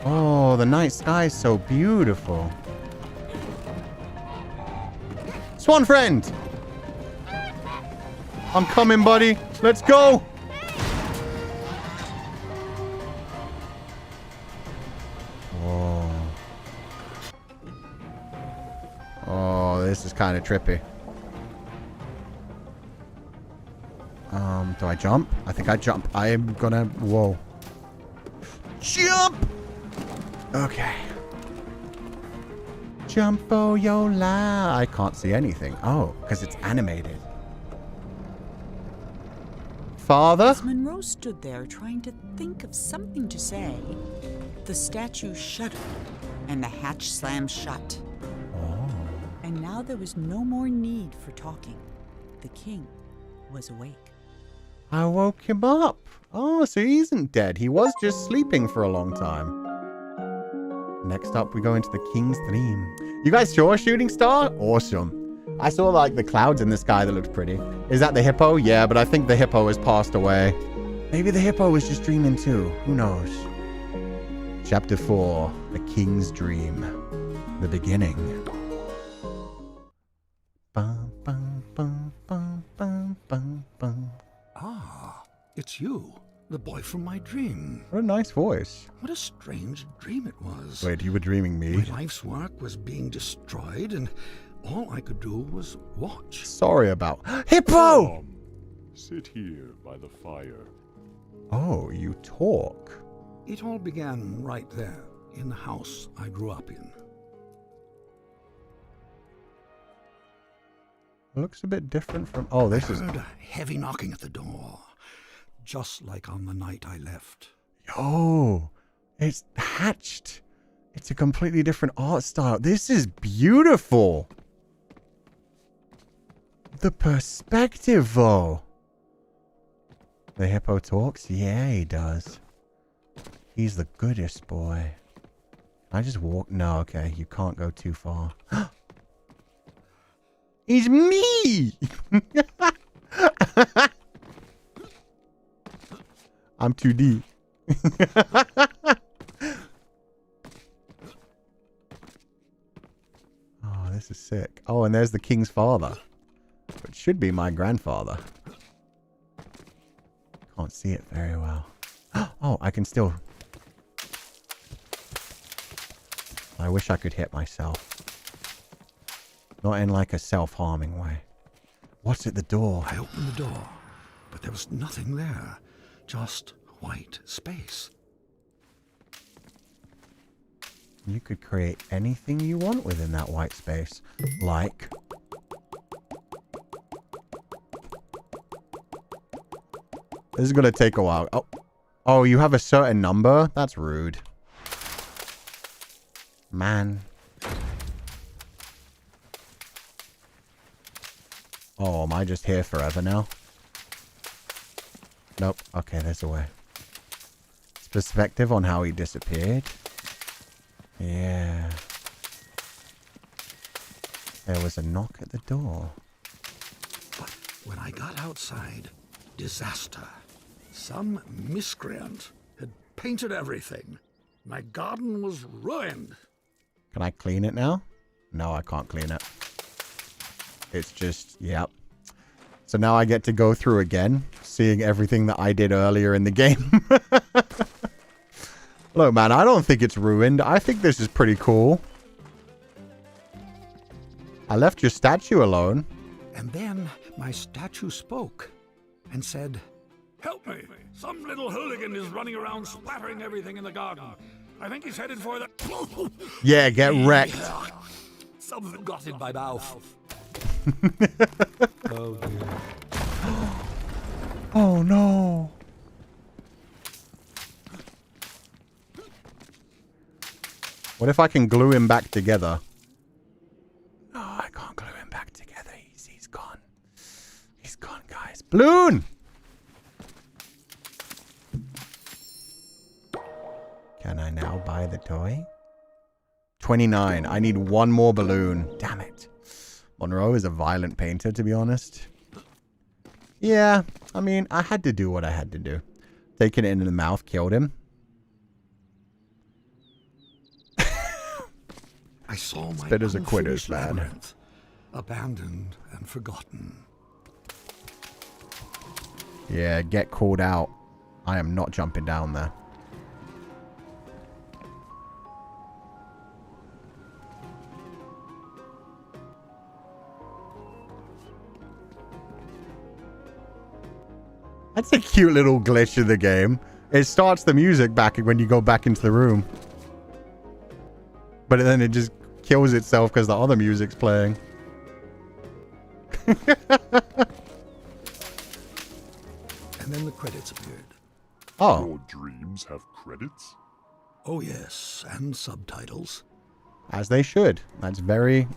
Oh, the night sky is so beautiful. Swan friend! I'm coming, buddy. Let's go! Oh. Oh, this is kind of trippy. Do I jump? I think I jump. I am gonna... Whoa. Jump! Okay. Jumpo Yola. I can't see anything. Oh, because it's animated. Father? As Monroe stood there trying to think of something to say, the statue shuddered and the hatch slammed shut. Oh. And now there was no more need for talking. The king was awake. I woke him up. Oh, so he isn't dead. He was just sleeping for a long time. Next up, we go into the king's theme. You guys saw a shooting star? Awesome. I saw, like, the clouds in the sky that looked pretty. Is that the hippo? Yeah, but I think the hippo has passed away. Maybe the hippo was just dreaming too. Who knows? Chapter 4. The King's Dream. The beginning. Bum, bum, bum, bum, bum, bum, bum. Ah, it's you. The boy from my dream. What a nice voice. What a strange dream it was. Wait, you were dreaming me? My life's work was being destroyed, and all I could do was watch. Sorry about... Hippo! Sit here by the fire. Oh, you talk. It all began right there, in the house I grew up in. Looks a bit different from... Oh, this is... I heard a heavy knocking at the door, just like on the night I left. Yo, it's hatched. It's a completely different art style. This is beautiful. The perspective, though. The hippo talks? Yeah, he does. He's the goodest boy. Can I just walk? No, okay. You can't go too far. He's me! I'm 2D. Oh, this is sick. Oh, and there's the king's father. It should be my grandfather. Can't see it very well. Oh, I can still... I wish I could hit myself. Not in like a self-harming way. What's at the door? I opened the door, but there was nothing there. Just white space. You could create anything you want within that white space. Like... This is going to take a while. Oh. Oh, you have a certain number? That's rude. Man. Oh, am I just here forever now? Nope. Okay, there's a way. Perspective on how he disappeared. Yeah. There was a knock at the door. But when I got outside, disaster. Some miscreant had painted everything. My garden was ruined. Can I clean it now? No, I can't clean it. It's just, yep. So now I get to go through again, seeing everything that I did earlier in the game. Look, man, I don't think it's ruined. I think this is pretty cool. I left your statue alone. And then my statue spoke and said, "Help me! Some little hooligan is running around splattering everything in the garden. I think he's headed for the..." Yeah, get wrecked. Something got in my mouth. Oh, dear. Oh, no. What if I can glue him back together? No, I can't glue him back together. He's gone. He's gone, guys. Balloon! Can I now buy the toy? 29. I need one more balloon. Damn it. Monroe is a violent painter, to be honest. Yeah, I mean, I had to do what I had to do. Taking it into the mouth killed him. I saw my Spitters are quitters, unfinished man. labyrinth, abandoned and forgotten. Yeah, get called out. I am not jumping down there. That's a cute little glitch of the game. It starts the music back when you go back into the room. But then it just kills itself because the other music's playing. And then the credits appeared. Oh. Your dreams have credits? Oh, yes, and subtitles. As they should. That's very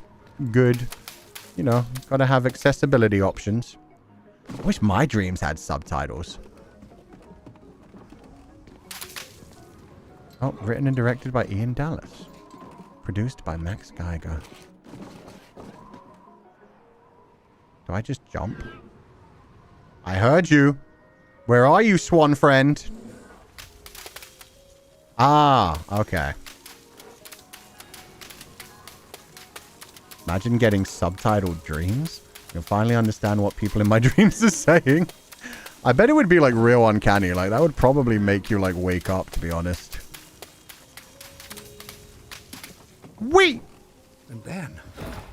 good. You know, gotta have accessibility options. I wish my dreams had subtitles. Oh, written and directed by Ian Dallas. Produced by Max Geiger. Do I just jump? I heard you. Where are you, swan friend? Ah, okay. Imagine getting subtitled dreams. You'll finally understand what people in my dreams are saying. I bet it would be like real uncanny. Like that would probably make you like wake up, to be honest. Wait! And then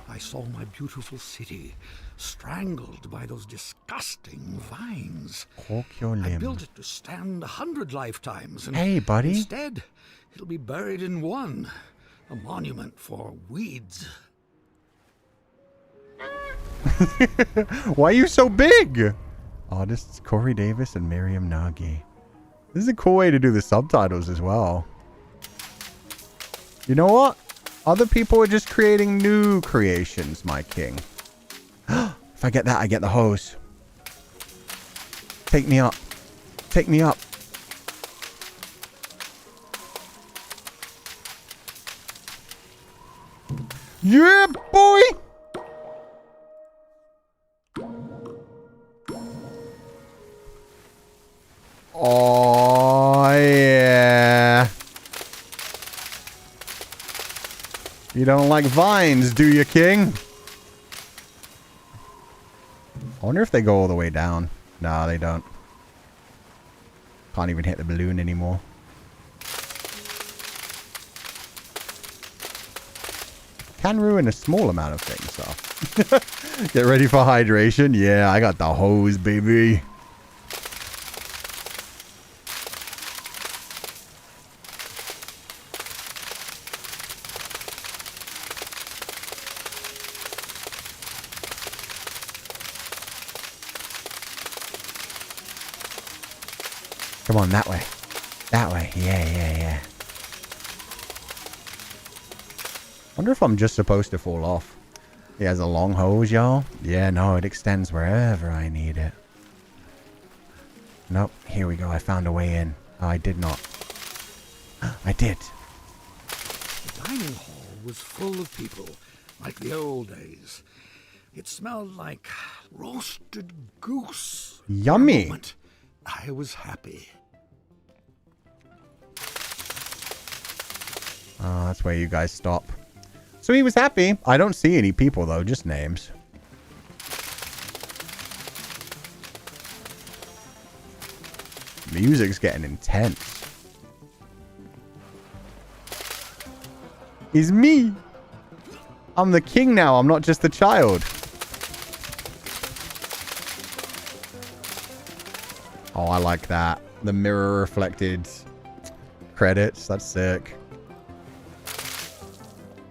I saw my beautiful city strangled by those disgusting vines. Cork your I limb. built it to stand 100 lifetimes, and Hey, buddy. instead, it'll be buried in one. A monument for weeds. Why are you so big? Artists Corey Davis and Miriam Nagy. This is a cool way to do the subtitles as well. You know what? Other people are just creating new creations, my king. If I get that, I get the hose. Take me up. Take me up. Yeah, boy! Oh, yeah. You don't like vines, do you, king? I wonder if they go all the way down. No, they don't. Can't even hit the balloon anymore. Can ruin a small amount of things, so. Get ready for hydration? Yeah, I got the hose, baby. Come on, that way. That way. Yeah. Wonder if I'm just supposed to fall off. He has a long hose, y'all. Yeah, no, it extends wherever I need it. Nope. Here we go. I found a way in. Oh, I did not. I did. The dining hall was full of people, like the old days. It smelled like roasted goose. Yummy. For a moment, I was happy. Oh, that's where you guys stop. So he was happy. I don't see any people, though. Just names. Music's getting intense. It's me. I'm the king now. I'm not just the child. Oh, I like that. The mirror reflected credits. That's sick.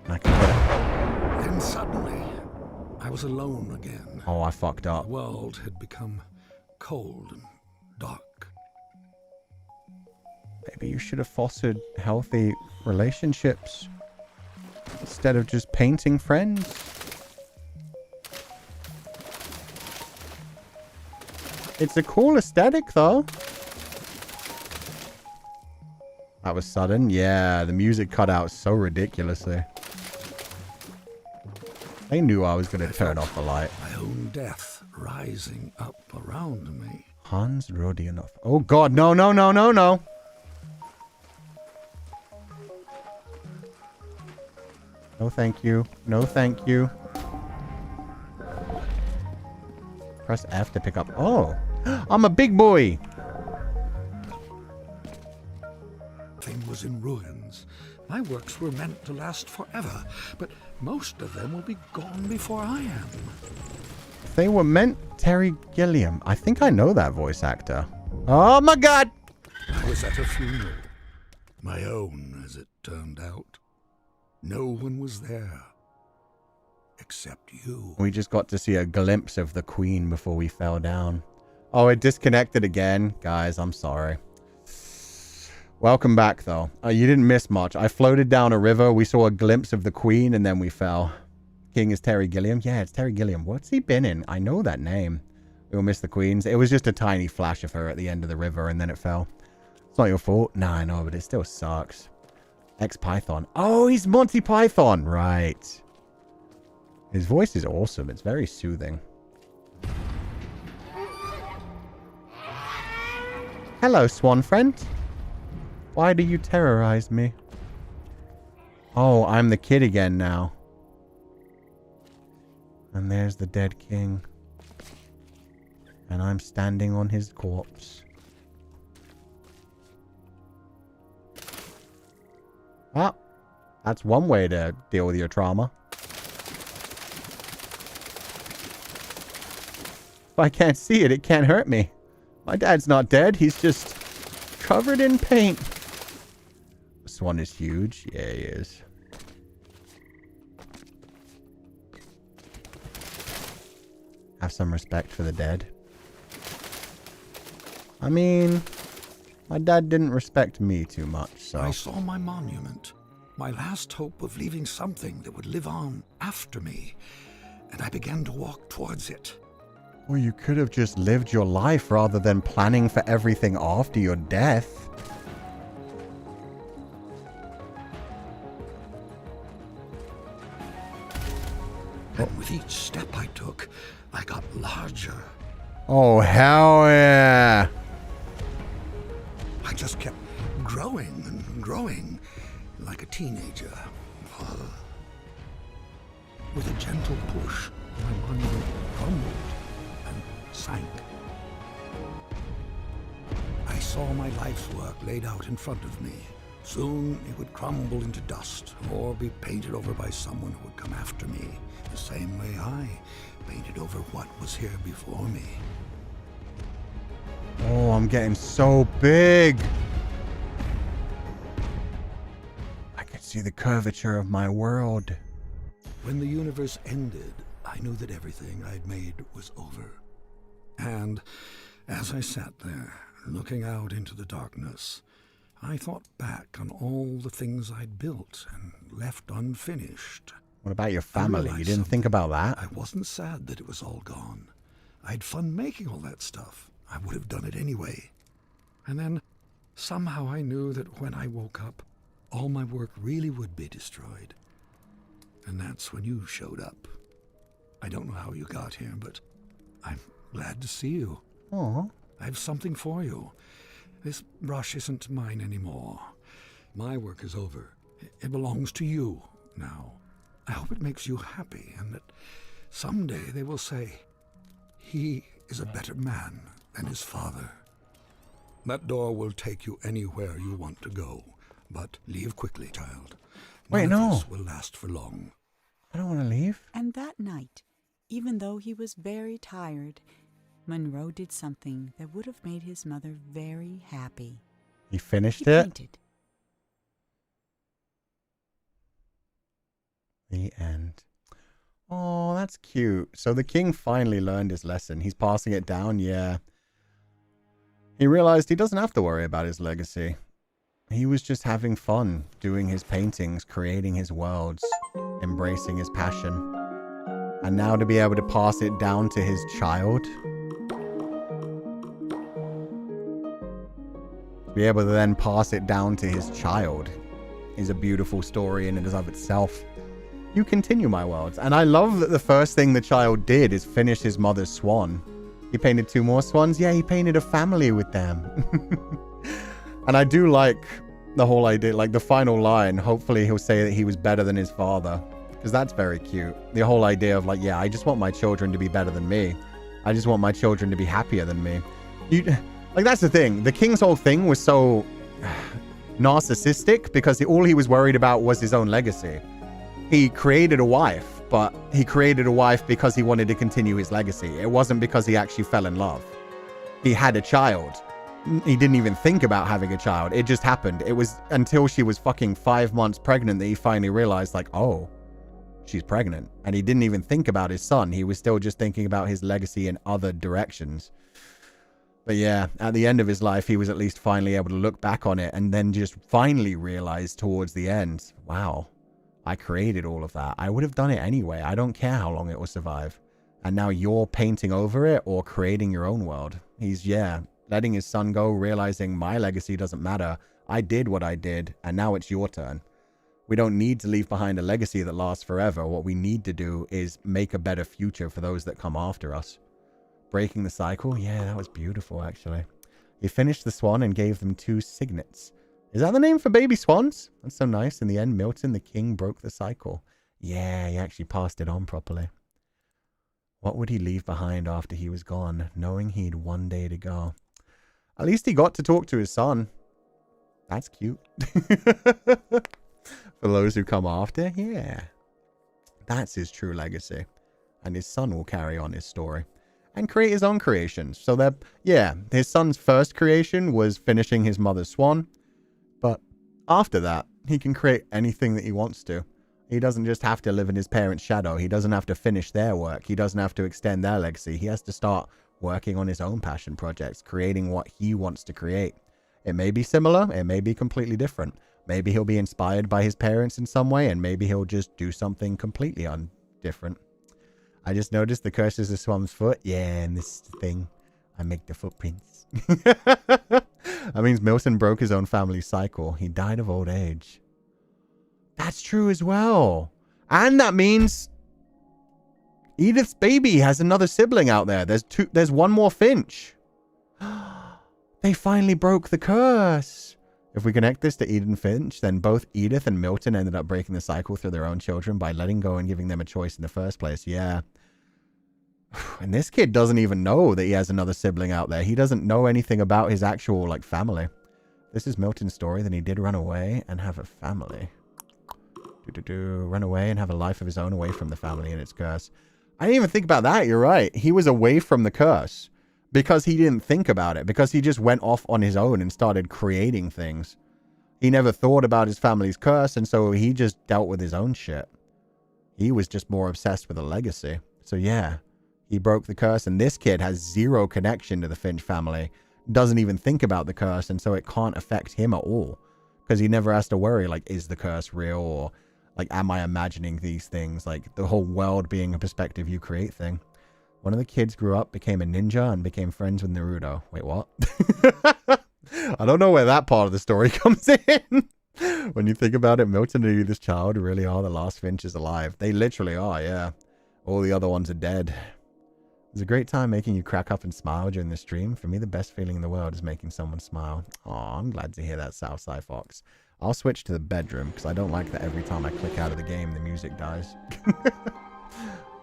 I can put it. Then suddenly, I was alone again. Oh, I fucked The up. world had become cold and dark. Maybe you should have fostered healthy relationships instead of just painting friends. It's a cool aesthetic, though. That was sudden. Yeah, the music cut out so ridiculously. They knew I was going to turn off the light. My own death rising up around me. Hans Rodionov. Oh, God. No, no, no, no, no. No, thank you. No, thank you. Press F to pick up. Oh, I'm a big boy. Thing was in ruins. My works were meant to last forever, but most of them will be gone before I am. They were meant Terry Gilliam. I think I know that voice actor. Oh my God. I was at a funeral. My own, as it turned out. No one was there. Except you. We just got to see a glimpse of the Queen before we fell down. Oh, it disconnected again. Guys, I'm sorry. Welcome back, though. You didn't miss much. I floated down a river. We saw a glimpse of the Queen, and then we fell. King is Terry Gilliam. Yeah, it's Terry Gilliam. What's he been in? I know that name. We'll miss the Queens. It was just a tiny flash of her at the end of the river, and then it fell. It's not your fault. Nah, I know, but it still sucks. Ex-Python. Oh, he's Monty Python. Right. His voice is awesome. It's very soothing. Hello, swan friend. Why do you terrorize me? Oh, I'm the kid again now. And there's the dead king. And I'm standing on his corpse. Ah, that's one way to deal with your trauma. If I can't see it, it can't hurt me. My dad's not dead. He's just covered in paint. This one is huge. Yeah, he is. Have some respect for the dead. I mean, my dad didn't respect me too much, so... I saw my monument, my last hope of leaving something that would live on after me, and I began to walk towards it. Well, you could have just lived your life rather than planning for everything after your death. And with each step I took, I got larger. Oh, hell yeah. I just kept growing and growing, like a teenager. With a gentle push, my monument crumbled and sank. I saw my life's work laid out in front of me. Soon it would crumble into dust or be painted over by someone who would come after me, the same way I painted over what was here before me. Oh, I'm getting so big. I can see the curvature of my world. When the universe ended, I knew that everything I'd made was over. And as I sat there, looking out into the darkness, I thought back on all the things I'd built and left unfinished. What about your family? You didn't think about that? I wasn't sad that it was all gone. I had fun making all that stuff. I would have done it anyway. And then, somehow I knew that when I woke up, all my work really would be destroyed. And that's when you showed up. I don't know how you got here, but I'm glad to see you. Aw. I have something for you. This brush isn't mine anymore. My work is over. It belongs to you now. I hope it makes you happy, and that someday they will say, he is a better man than his father. That door will take you anywhere you want to go, but leave quickly, child. Wait, None of no. this will last for long. I don't want to leave. And that night, even though he was very tired, Monroe did something that would have made his mother very happy. He finished He it? painted. The end. Oh, that's cute. So the king finally learned his lesson. He's passing it down, yeah. He realized he doesn't have to worry about his legacy. He was just having fun, doing his paintings, creating his worlds, embracing his passion. And now to be able to pass it down to his child. To be able to then pass it down to his child is a beautiful story in and of itself. You continue my worlds. And I love that the first thing the child did is finish his mother's swan. He painted 2 more swans. Yeah, he painted a family with them. And I do like the whole idea, like the final line. Hopefully he'll say that he was better than his father, because that's very cute. The whole idea of like, yeah, I just want my children to be better than me. I just want my children to be happier than me. Like, that's the thing. The king's whole thing was so narcissistic because all he was worried about was his own legacy. He created a wife, but he created a wife because he wanted to continue his legacy. It wasn't because he actually fell in love. He had a child. He didn't even think about having a child. It just happened. It was until she was fucking 5 months pregnant that he finally realized, like, oh, she's pregnant. And he didn't even think about his son. He was still just thinking about his legacy in other directions. But yeah, at the end of his life, he was at least finally able to look back on it and then just finally realize towards the end, wow, I created all of that. I would have done it anyway. I don't care how long it will survive. And now you're painting over it or creating your own world. He's, yeah, letting his son go, realizing my legacy doesn't matter. I did what I did, and now it's your turn. We don't need to leave behind a legacy that lasts forever. What we need to do is make a better future for those that come after us. Breaking the cycle? Yeah, that was beautiful, actually. He finished the swan and gave them 2 signets. Is that the name for baby swans? That's so nice. In the end, Milton, the king, broke the cycle. Yeah, he actually passed it on properly. What would he leave behind after he was gone, knowing he'd one day to go? At least he got to talk to his son. That's cute. For those who come after, yeah. That's his true legacy. And his son will carry on his story. and create his own creations. So that, yeah, his son's first creation was finishing his mother's swan. But after that, he can create anything that he wants to. He doesn't just have to live in his parents' shadow. He doesn't have to finish their work. He doesn't have to extend their legacy. He has to start working on his own passion projects, creating what he wants to create. It may be similar. It may be completely different. Maybe he'll be inspired by his parents in some way, and maybe he'll just do something completely different. I just noticed the curse is a swan's foot. Yeah, and this thing, I make the footprints. That means Milton broke his own family cycle. He died of old age. That's true as well. And that means Edith's baby has another sibling out there. There's one more Finch. They finally broke the curse. If we connect this to Edith Finch, then both Edith and Milton ended up breaking the cycle through their own children by letting go and giving them a choice in the first place. Yeah. And this kid doesn't even know that he has another sibling out there. He doesn't know anything about his actual, like, family. This is Milton's story. Then he did run away and have a family. Run away and have a life of his own away from the family and its curse. I didn't even think about that. You're right. He was away from the curse because he didn't think about it. Because he just went off on his own and started creating things. He never thought about his family's curse, and so he just dealt with his own shit. He was just more obsessed with a legacy. So yeah. He broke the curse, and this kid has zero connection to the Finch family. Doesn't even think about the curse, and so it can't affect him at all. Because he never has to worry, like, is the curse real? Or, like, am I imagining these things? Like, the whole world being a perspective you create thing. One of the kids grew up, became a ninja, and became friends with Naruto. Wait, what? I don't know where that part of the story comes in. When you think about it, Milton and this child really are the last Finches alive. They literally are, yeah. All the other ones are dead. It was a great time making you crack up and smile during the stream. For me, the best feeling in the world is making someone smile. Oh, I'm glad to hear that, Southside Fox. I'll switch to the bedroom because I don't like that every time I click out of the game, the music dies.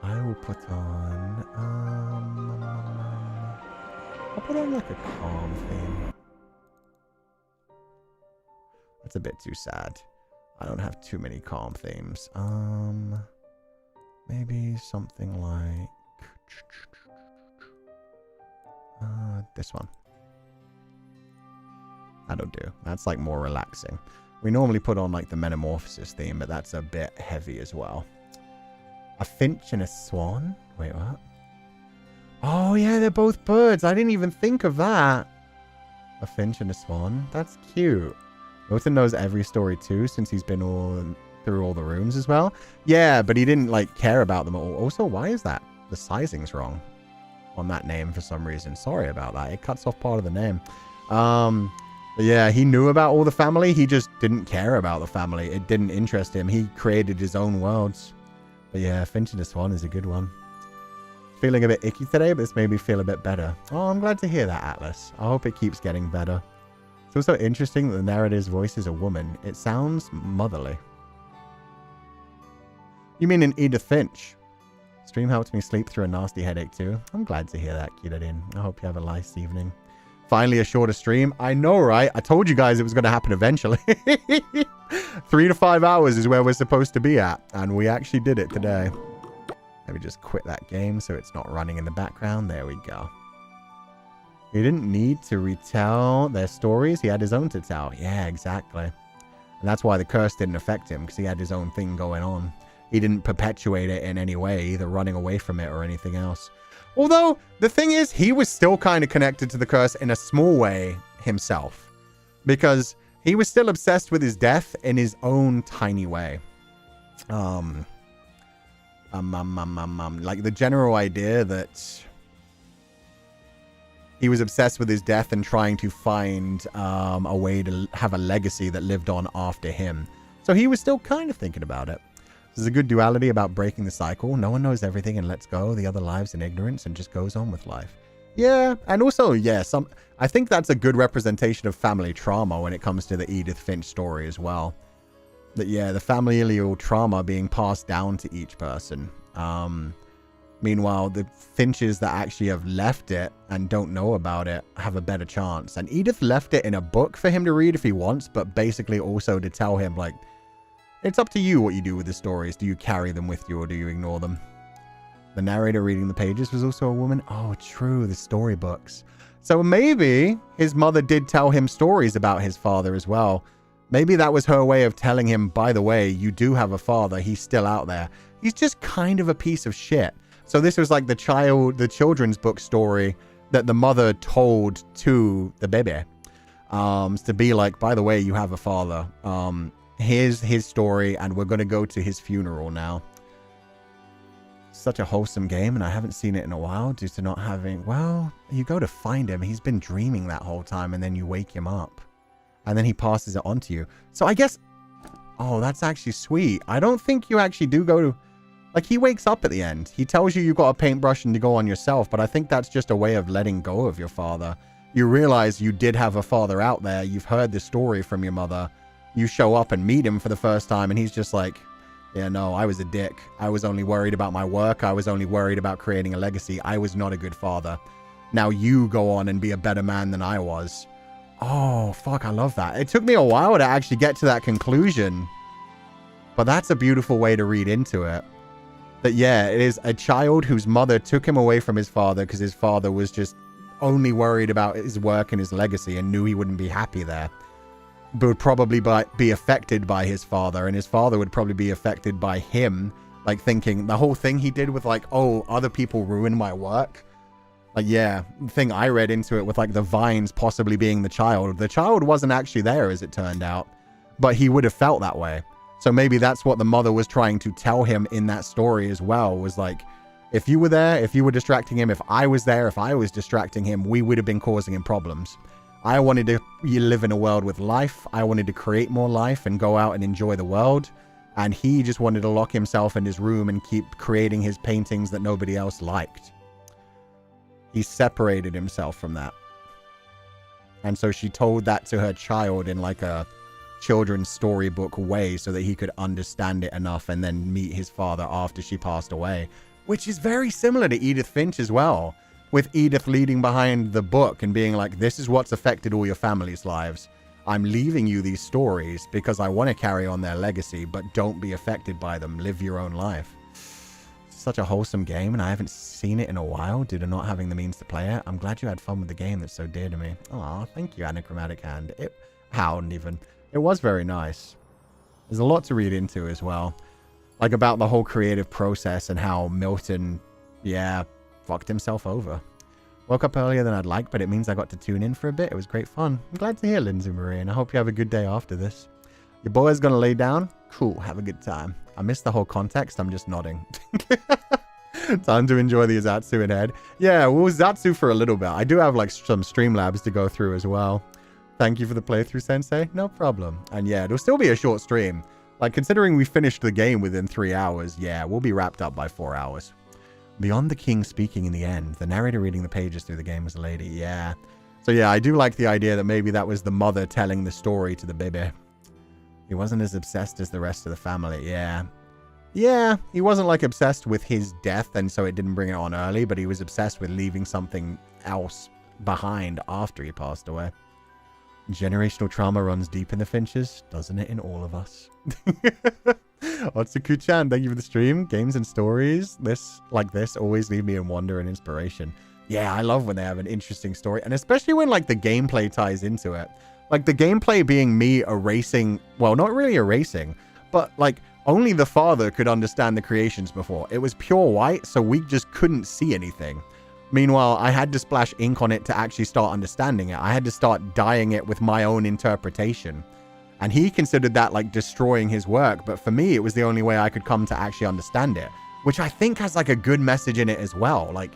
I will put on... I'll put on like a calm theme. That's a bit too sad. I don't have too many calm themes. Maybe something like... this one. That'll do. That's like more relaxing. We normally put on like the Metamorphosis theme, but that's a bit heavy as well. A finch and a swan? Wait, what? Oh yeah, they're both birds. I didn't even think of that. A finch and a swan? That's cute. Milton knows every story too, since he's been through all the rooms as well. Yeah, but he didn't like care about them all. Also, why is that? The sizing's wrong on that name for some reason. Sorry about that. It cuts off part of the name. But yeah, he knew about all the family. He just didn't care about the family. It didn't interest him. He created his own worlds. But yeah, Finch and the Swan is a good one. Feeling a bit icky today, but this made me feel a bit better. Oh, I'm glad to hear that, Atlas. I hope it keeps getting better. It's also interesting that the narrator's voice is a woman. It sounds motherly. You mean in Edith Finch? Stream helped me sleep through a nasty headache too. I'm glad to hear that, Kidadin. I hope you have a nice evening. Finally a shorter stream. I know, right? I told you guys it was going to happen eventually. 3 to 5 hours is where we're supposed to be at. And we actually did it today. Let me just quit that game so it's not running in the background. There we go. He didn't need to retell their stories. He had his own to tell. Yeah, exactly. And that's why the curse didn't affect him, because he had his own thing going on. He didn't perpetuate it in any way, either running away from it or anything else. Although, the thing is, he was still kind of connected to the curse in a small way himself. Because he was still obsessed with his death in his own tiny way. Like the general idea that he was obsessed with his death and trying to find a way to have a legacy that lived on after him. So he was still kind of thinking about it. There's a good duality about breaking the cycle. No one knows everything and lets go the other lives in ignorance and just goes on with life. Yeah, and also, yeah, I think that's a good representation of family trauma when it comes to the Edith Finch story as well. That, yeah, the familial trauma being passed down to each person. Meanwhile, the Finches that actually have left it and don't know about it have a better chance. And Edith left it in a book for him to read if he wants, but basically also to tell him, like, it's up to you what you do with the stories. Do you carry them with you or do you ignore them? The narrator reading the pages was also a woman. Oh, true. The storybooks. So maybe his mother did tell him stories about his father as well. Maybe that was her way of telling him, by the way, you do have a father. He's still out there. He's just kind of a piece of shit. So this was like the children's book story that the mother told to the baby. To be like, by the way, you have a father. Here's his story, and we're going to go to his funeral now. Such a wholesome game, and I haven't seen it in a while due to not having... Well, you go to find him. He's been dreaming that whole time, and then you wake him up. And then he passes it on to you. So I guess... Oh, that's actually sweet. I don't think you actually do go to... Like, he wakes up at the end. He tells you you've got a paintbrush and to go on yourself, but I think that's just a way of letting go of your father. You realize you did have a father out there. You've heard the story from your mother. You show up and meet him for the first time, and he's just like... Yeah, no, I was a dick. I was only worried about my work. I was only worried about creating a legacy. I was not a good father. Now you go on and be a better man than I was. Oh, fuck, I love that. It took me a while to actually get to that conclusion. But that's a beautiful way to read into it. That, yeah, it is a child whose mother took him away from his father because his father was just only worried about his work and his legacy and knew he wouldn't be happy there. But would probably be affected by his father, and his father would probably be affected by him, like thinking the whole thing he did with like, oh, other people ruin my work. Like, yeah, the thing I read into it with like the vines possibly being the child wasn't actually there as it turned out, but he would have felt that way. So maybe that's what the mother was trying to tell him in that story as well, was like, if you were there, if you were distracting him, if I was there, if I was distracting him, we would have been causing him problems. I wanted to live in a world with life. I wanted to create more life and go out and enjoy the world. And he just wanted to lock himself in his room and keep creating his paintings that nobody else liked. He separated himself from that. And so she told that to her child in like a children's storybook way so that he could understand it enough and then meet his father after she passed away. Which is very similar to Edith Finch as well. With Edith leading behind the book and being like, this is what's affected all your family's lives. I'm leaving you these stories because I want to carry on their legacy, but don't be affected by them. Live your own life. Such a wholesome game, and I haven't seen it in a while due to not having the means to play it. I'm glad you had fun with the game that's so dear to me. Aw, thank you, Anachromatic Hand. Hound, even. It was very nice. There's a lot to read into as well. Like about the whole creative process and how Milton, yeah, fucked himself over. Woke up earlier than I'd like, but it means I got to tune in for a bit. It was great fun. I'm glad to hear, Lindsay Marie, and I hope you have a good day after this. Your boy is gonna lay down? Cool, have a good time. I missed the whole context, I'm just nodding. Time to enjoy the Zatsu in head. Yeah, we'll Zatsu for a little bit. I do have like some Streamlabs to go through as well. Thank you for the playthrough, Sensei. No problem. And yeah, it'll still be a short stream. Like, considering we finished the game within 3 hours, yeah, we'll be wrapped up by 4 hours. Beyond the king speaking in the end, the narrator reading the pages through the game was a lady. Yeah. So yeah, I do like the idea that maybe that was the mother telling the story to the baby. He wasn't as obsessed as the rest of the family. Yeah. Yeah, he wasn't like obsessed with his death, and so it didn't bring it on early, but he was obsessed with leaving something else behind after he passed away. Generational trauma runs deep in the Finches, doesn't it, in all of us? Otsuku-chan, thank you for the stream. Games and stories like this always leave me in wonder and inspiration. Yeah, I love when they have an interesting story, and especially when like the gameplay ties into it. Like the gameplay being me erasing, well, not really erasing, but like only the father could understand the creations before. It was pure white, so we just couldn't see anything. Meanwhile, I had to splash ink on it to actually start understanding it. I had to start dyeing it with my own interpretation. And he considered that like destroying his work, but for me, it was the only way I could come to actually understand it, which I think has like a good message in it as well. Like,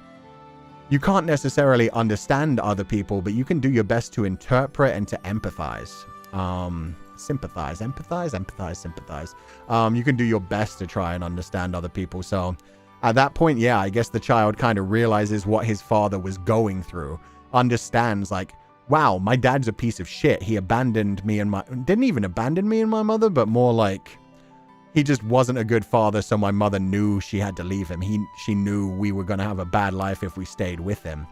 you can't necessarily understand other people, but you can do your best to interpret and to empathize. Sympathize. You can do your best to try and understand other people. So at that point, yeah, I guess the child kind of realizes what his father was going through, understands like, wow, my dad's a piece of shit. He abandoned me and didn't even abandon me and my mother, but more like he just wasn't a good father. So my mother knew she had to leave him. She knew we were going to have a bad life if we stayed with him.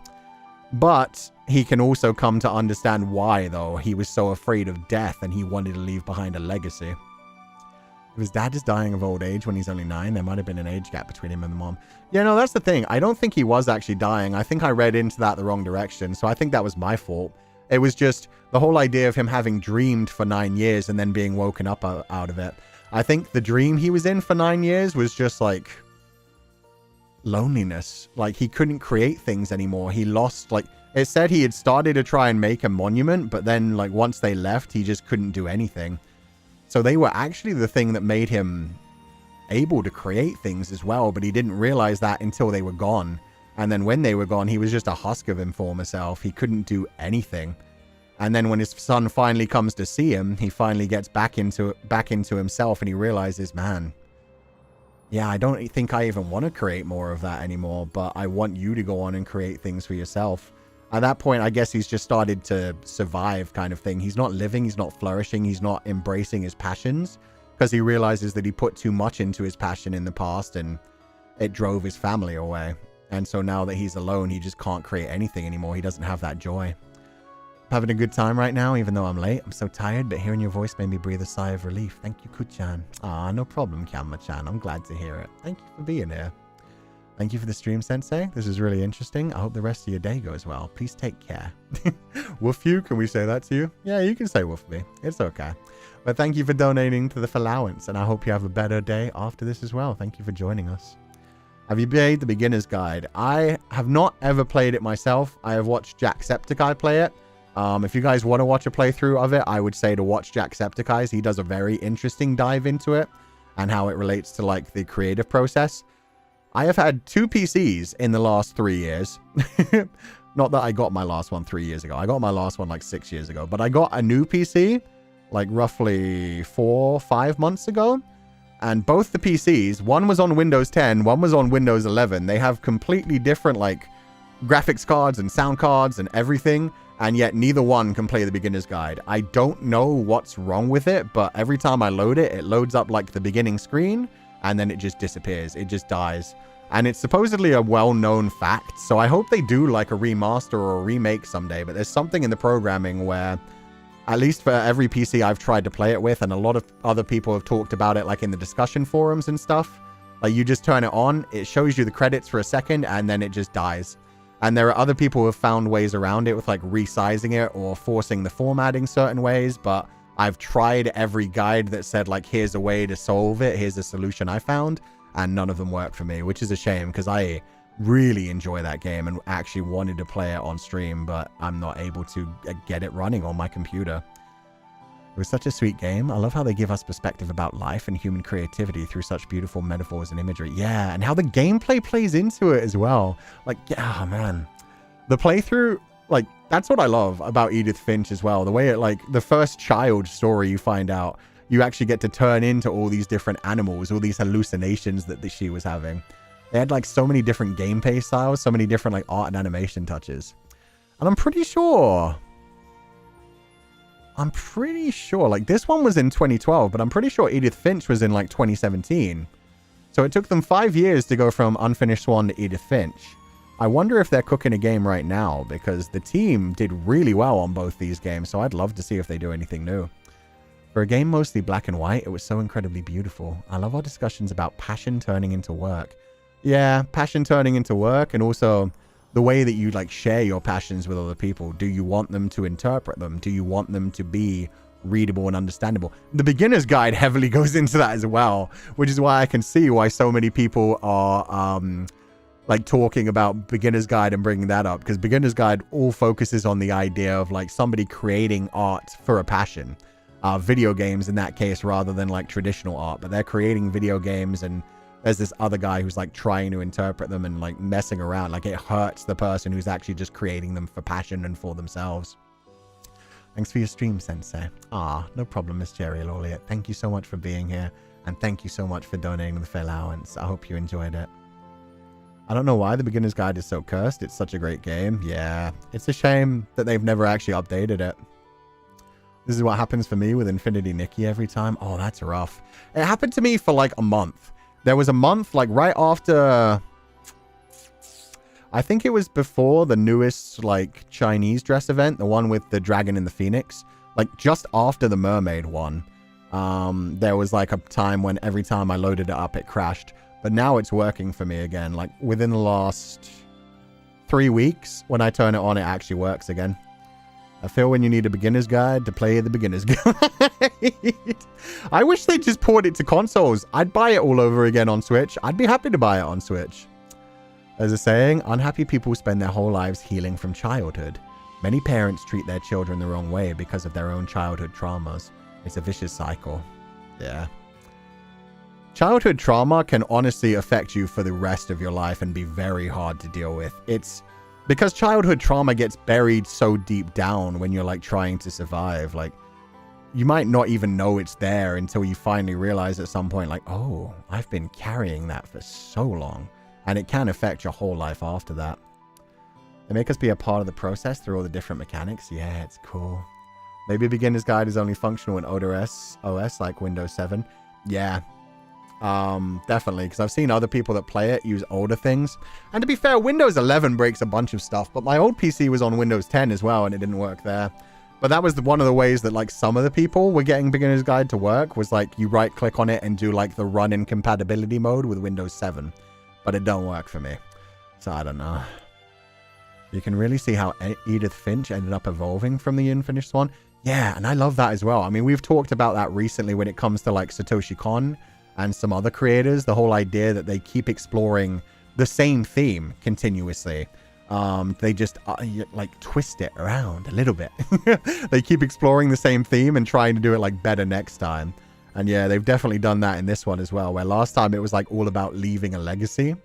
But he can also come to understand why, though. He was so afraid of death and he wanted to leave behind a legacy. If his dad is dying of old age when he's only 9, there might have been an age gap between him and the mom. Yeah, no, that's the thing. I don't think he was actually dying. I think I read into that the wrong direction. So I think that was my fault. It was just the whole idea of him having dreamed for 9 years and then being woken up out of it. I think the dream he was in for 9 years was just like loneliness. Like he couldn't create things anymore. He lost, like it said he had started to try and make a monument, but then like once they left, he just couldn't do anything. So they were actually the thing that made him able to create things as well, but he didn't realize that until they were gone. And then when they were gone, he was just a husk of him former self. He couldn't do anything. And then when his son finally comes to see him, he finally gets back into himself, and he realizes, man, yeah, I don't think I even want to create more of that anymore, but I want you to go on and create things for yourself. At that point, I guess he's just started to survive kind of thing. He's not living, he's not flourishing, he's not embracing his passions, because he realizes that he put too much into his passion in the past and it drove his family away. And so now that he's alone, he just can't create anything anymore. He doesn't have that joy. I'm having a good time right now, even though I'm late. I'm so tired, but hearing your voice made me breathe a sigh of relief. Thank you, Kuchan. Ah, no problem, Kyanma-chan. I'm glad to hear it. Thank you for being here. Thank you for the stream, Sensei. This is really interesting. I hope the rest of your day goes well. Please take care. Woof you? Can we say that to you? Yeah, you can say woof me. It's okay. But thank you for donating to the Feileacans, and I hope you have a better day after this as well. Thank you for joining us. Have you played the Beginner's Guide? I have not ever played it myself. I have watched Jacksepticeye play it. If you guys want to watch a playthrough of it, I would say to watch Jacksepticeye's. He does a very interesting dive into it and how it relates to like the creative process. I have had 2 PCs in the last 3 years. Not that I got my last one 3 years ago. I got my last one like 6 years ago. But I got a new PC like roughly 4 or 5 months ago. And both the PCs, one was on Windows 10, one was on Windows 11. They have completely different like graphics cards and sound cards and everything. And yet neither one can play the Beginner's Guide. I don't know what's wrong with it, but every time I load it, it loads up like the beginning screen and then it just disappears. It just dies. And it's supposedly a well-known fact. So I hope they do like a remaster or a remake someday. But there's something in the programming where, at least for every PC I've tried to play it with, and a lot of other people have talked about it like in the discussion forums and stuff, like you just turn it on, it shows you the credits for a second, and then it just dies. And there are other people who have found ways around it with like resizing it or forcing the formatting certain ways, but I've tried every guide that said like, here's a way to solve it, here's a solution I found, and none of them worked for me, which is a shame because I really enjoy that game and actually wanted to play it on stream, but I'm not able to get it running on my computer. It was such a sweet game. I love how they give us perspective about life and human creativity through such beautiful metaphors and imagery. Yeah, and how the gameplay plays into it as well. Like, yeah, man. The playthrough, like, that's what I love about Edith Finch as well. The way it, like, the first child story you find out, you actually get to turn into all these different animals, all these hallucinations that she was having. They had, like, so many different gameplay styles, so many different, like, art and animation touches. And I'm pretty sure, like, this one was in 2012, but I'm pretty sure Edith Finch was in, like, 2017. So it took them 5 years to go from Unfinished Swan to Edith Finch. I wonder if they're cooking a game right now, because the team did really well on both these games, so I'd love to see if they do anything new. For a game mostly black and white, it was so incredibly beautiful. I love our discussions about passion turning into work. Yeah, passion turning into work, and also the way that you like share your passions with other people. Do you want them to interpret them? Do you want them to be readable and understandable? The Beginner's Guide heavily goes into that as well, which is why I can see why so many people are like talking about Beginner's Guide and bringing that up, because Beginner's Guide all focuses on the idea of like somebody creating art for a passion. Video games in that case, rather than like traditional art, but they're creating video games, and there's this other guy who's like trying to interpret them and like messing around. Like it hurts the person who's actually just creating them for passion and for themselves. Thanks for your stream, Sensei. Ah, no problem, Miss Jerry Lauliet. Thank you so much for being here, and thank you so much for donating to the Feileacans. I hope you enjoyed it. I don't know why the Beginner's Guide is so cursed. It's such a great game. Yeah, it's a shame that they've never actually updated it. This is what happens for me with Infinity Nikki every time. Oh, that's rough. It happened to me for like a month. There was a month, like right after, I think it was before the newest like Chinese dress event, the one with the dragon and the phoenix, like just after the mermaid one. There was like a time when every time I loaded it up, it crashed. But now it's working for me again. Like within the last 3 weeks, when I turn it on, it actually works again. I feel when you need a beginner's guide to play the beginner's guide. I wish they just ported it to consoles. I'd buy it all over again on Switch. I'd be happy to buy it on Switch. As a saying, unhappy people spend their whole lives healing from childhood. Many parents treat their children the wrong way because of their own childhood traumas. It's a vicious cycle. Yeah. Childhood trauma can honestly affect you for the rest of your life and be very hard to deal with. It's because childhood trauma gets buried so deep down when you're like trying to survive. Like you might not even know it's there until you finally realize at some point like, oh, I've been carrying that for so long. And it can affect your whole life after that. They make us be a part of the process through all the different mechanics. Yeah, it's cool. Maybe Beginner's Guide is only functional in older OS like Windows 7. Yeah. Definitely, because I've seen other people that play it use older things. And to be fair, Windows 11 breaks a bunch of stuff, but my old PC was on Windows 10 as well, and it didn't work there. But that was one of the ways that like some of the people were getting Beginner's Guide to work, was like you right click on it and do like the run in compatibility mode with Windows 7. But it don't work for me. So I don't know. You can really see how Edith Finch ended up evolving from the Unfinished Swan. Yeah, and I love that as well. I mean, we've talked about that recently when it comes to like Satoshi Kon and some other creators. The whole idea that they keep exploring the same theme continuously. They just like twist it around a little bit. They keep exploring the same theme and trying to do it like better next time. And yeah, they've definitely done that in this one as well, where last time it was like all about leaving a legacy.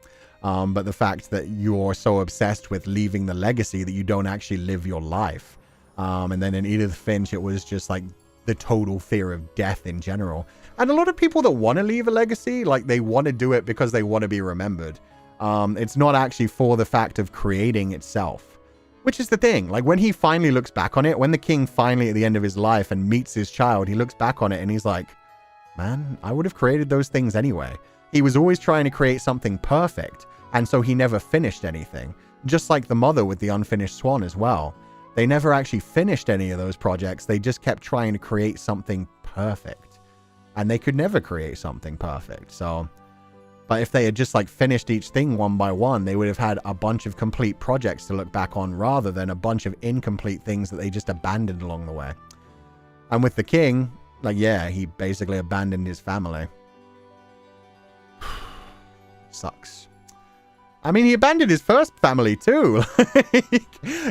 But the fact that you're so obsessed with leaving the legacy that you don't actually live your life. And then in Edith Finch, it was just like the total fear of death in general. And a lot of people that want to leave a legacy, like they want to do it because they want to be remembered. It's not actually for the fact of creating itself, which is the thing. Like when he finally looks back on it, when the king finally at the end of his life and meets his child, he looks back on it and he's like, man, I would have created those things anyway. He was always trying to create something perfect. And so he never finished anything. Just like the mother with the Unfinished Swan as well. They never actually finished any of those projects. They just kept trying to create something perfect. And they could never create something perfect. So, but if they had just like finished each thing one by one, they would have had a bunch of complete projects to look back on rather than a bunch of incomplete things that they just abandoned along the way. And with the king, like, yeah, he basically abandoned his family. Sucks. I mean, he abandoned his first family too.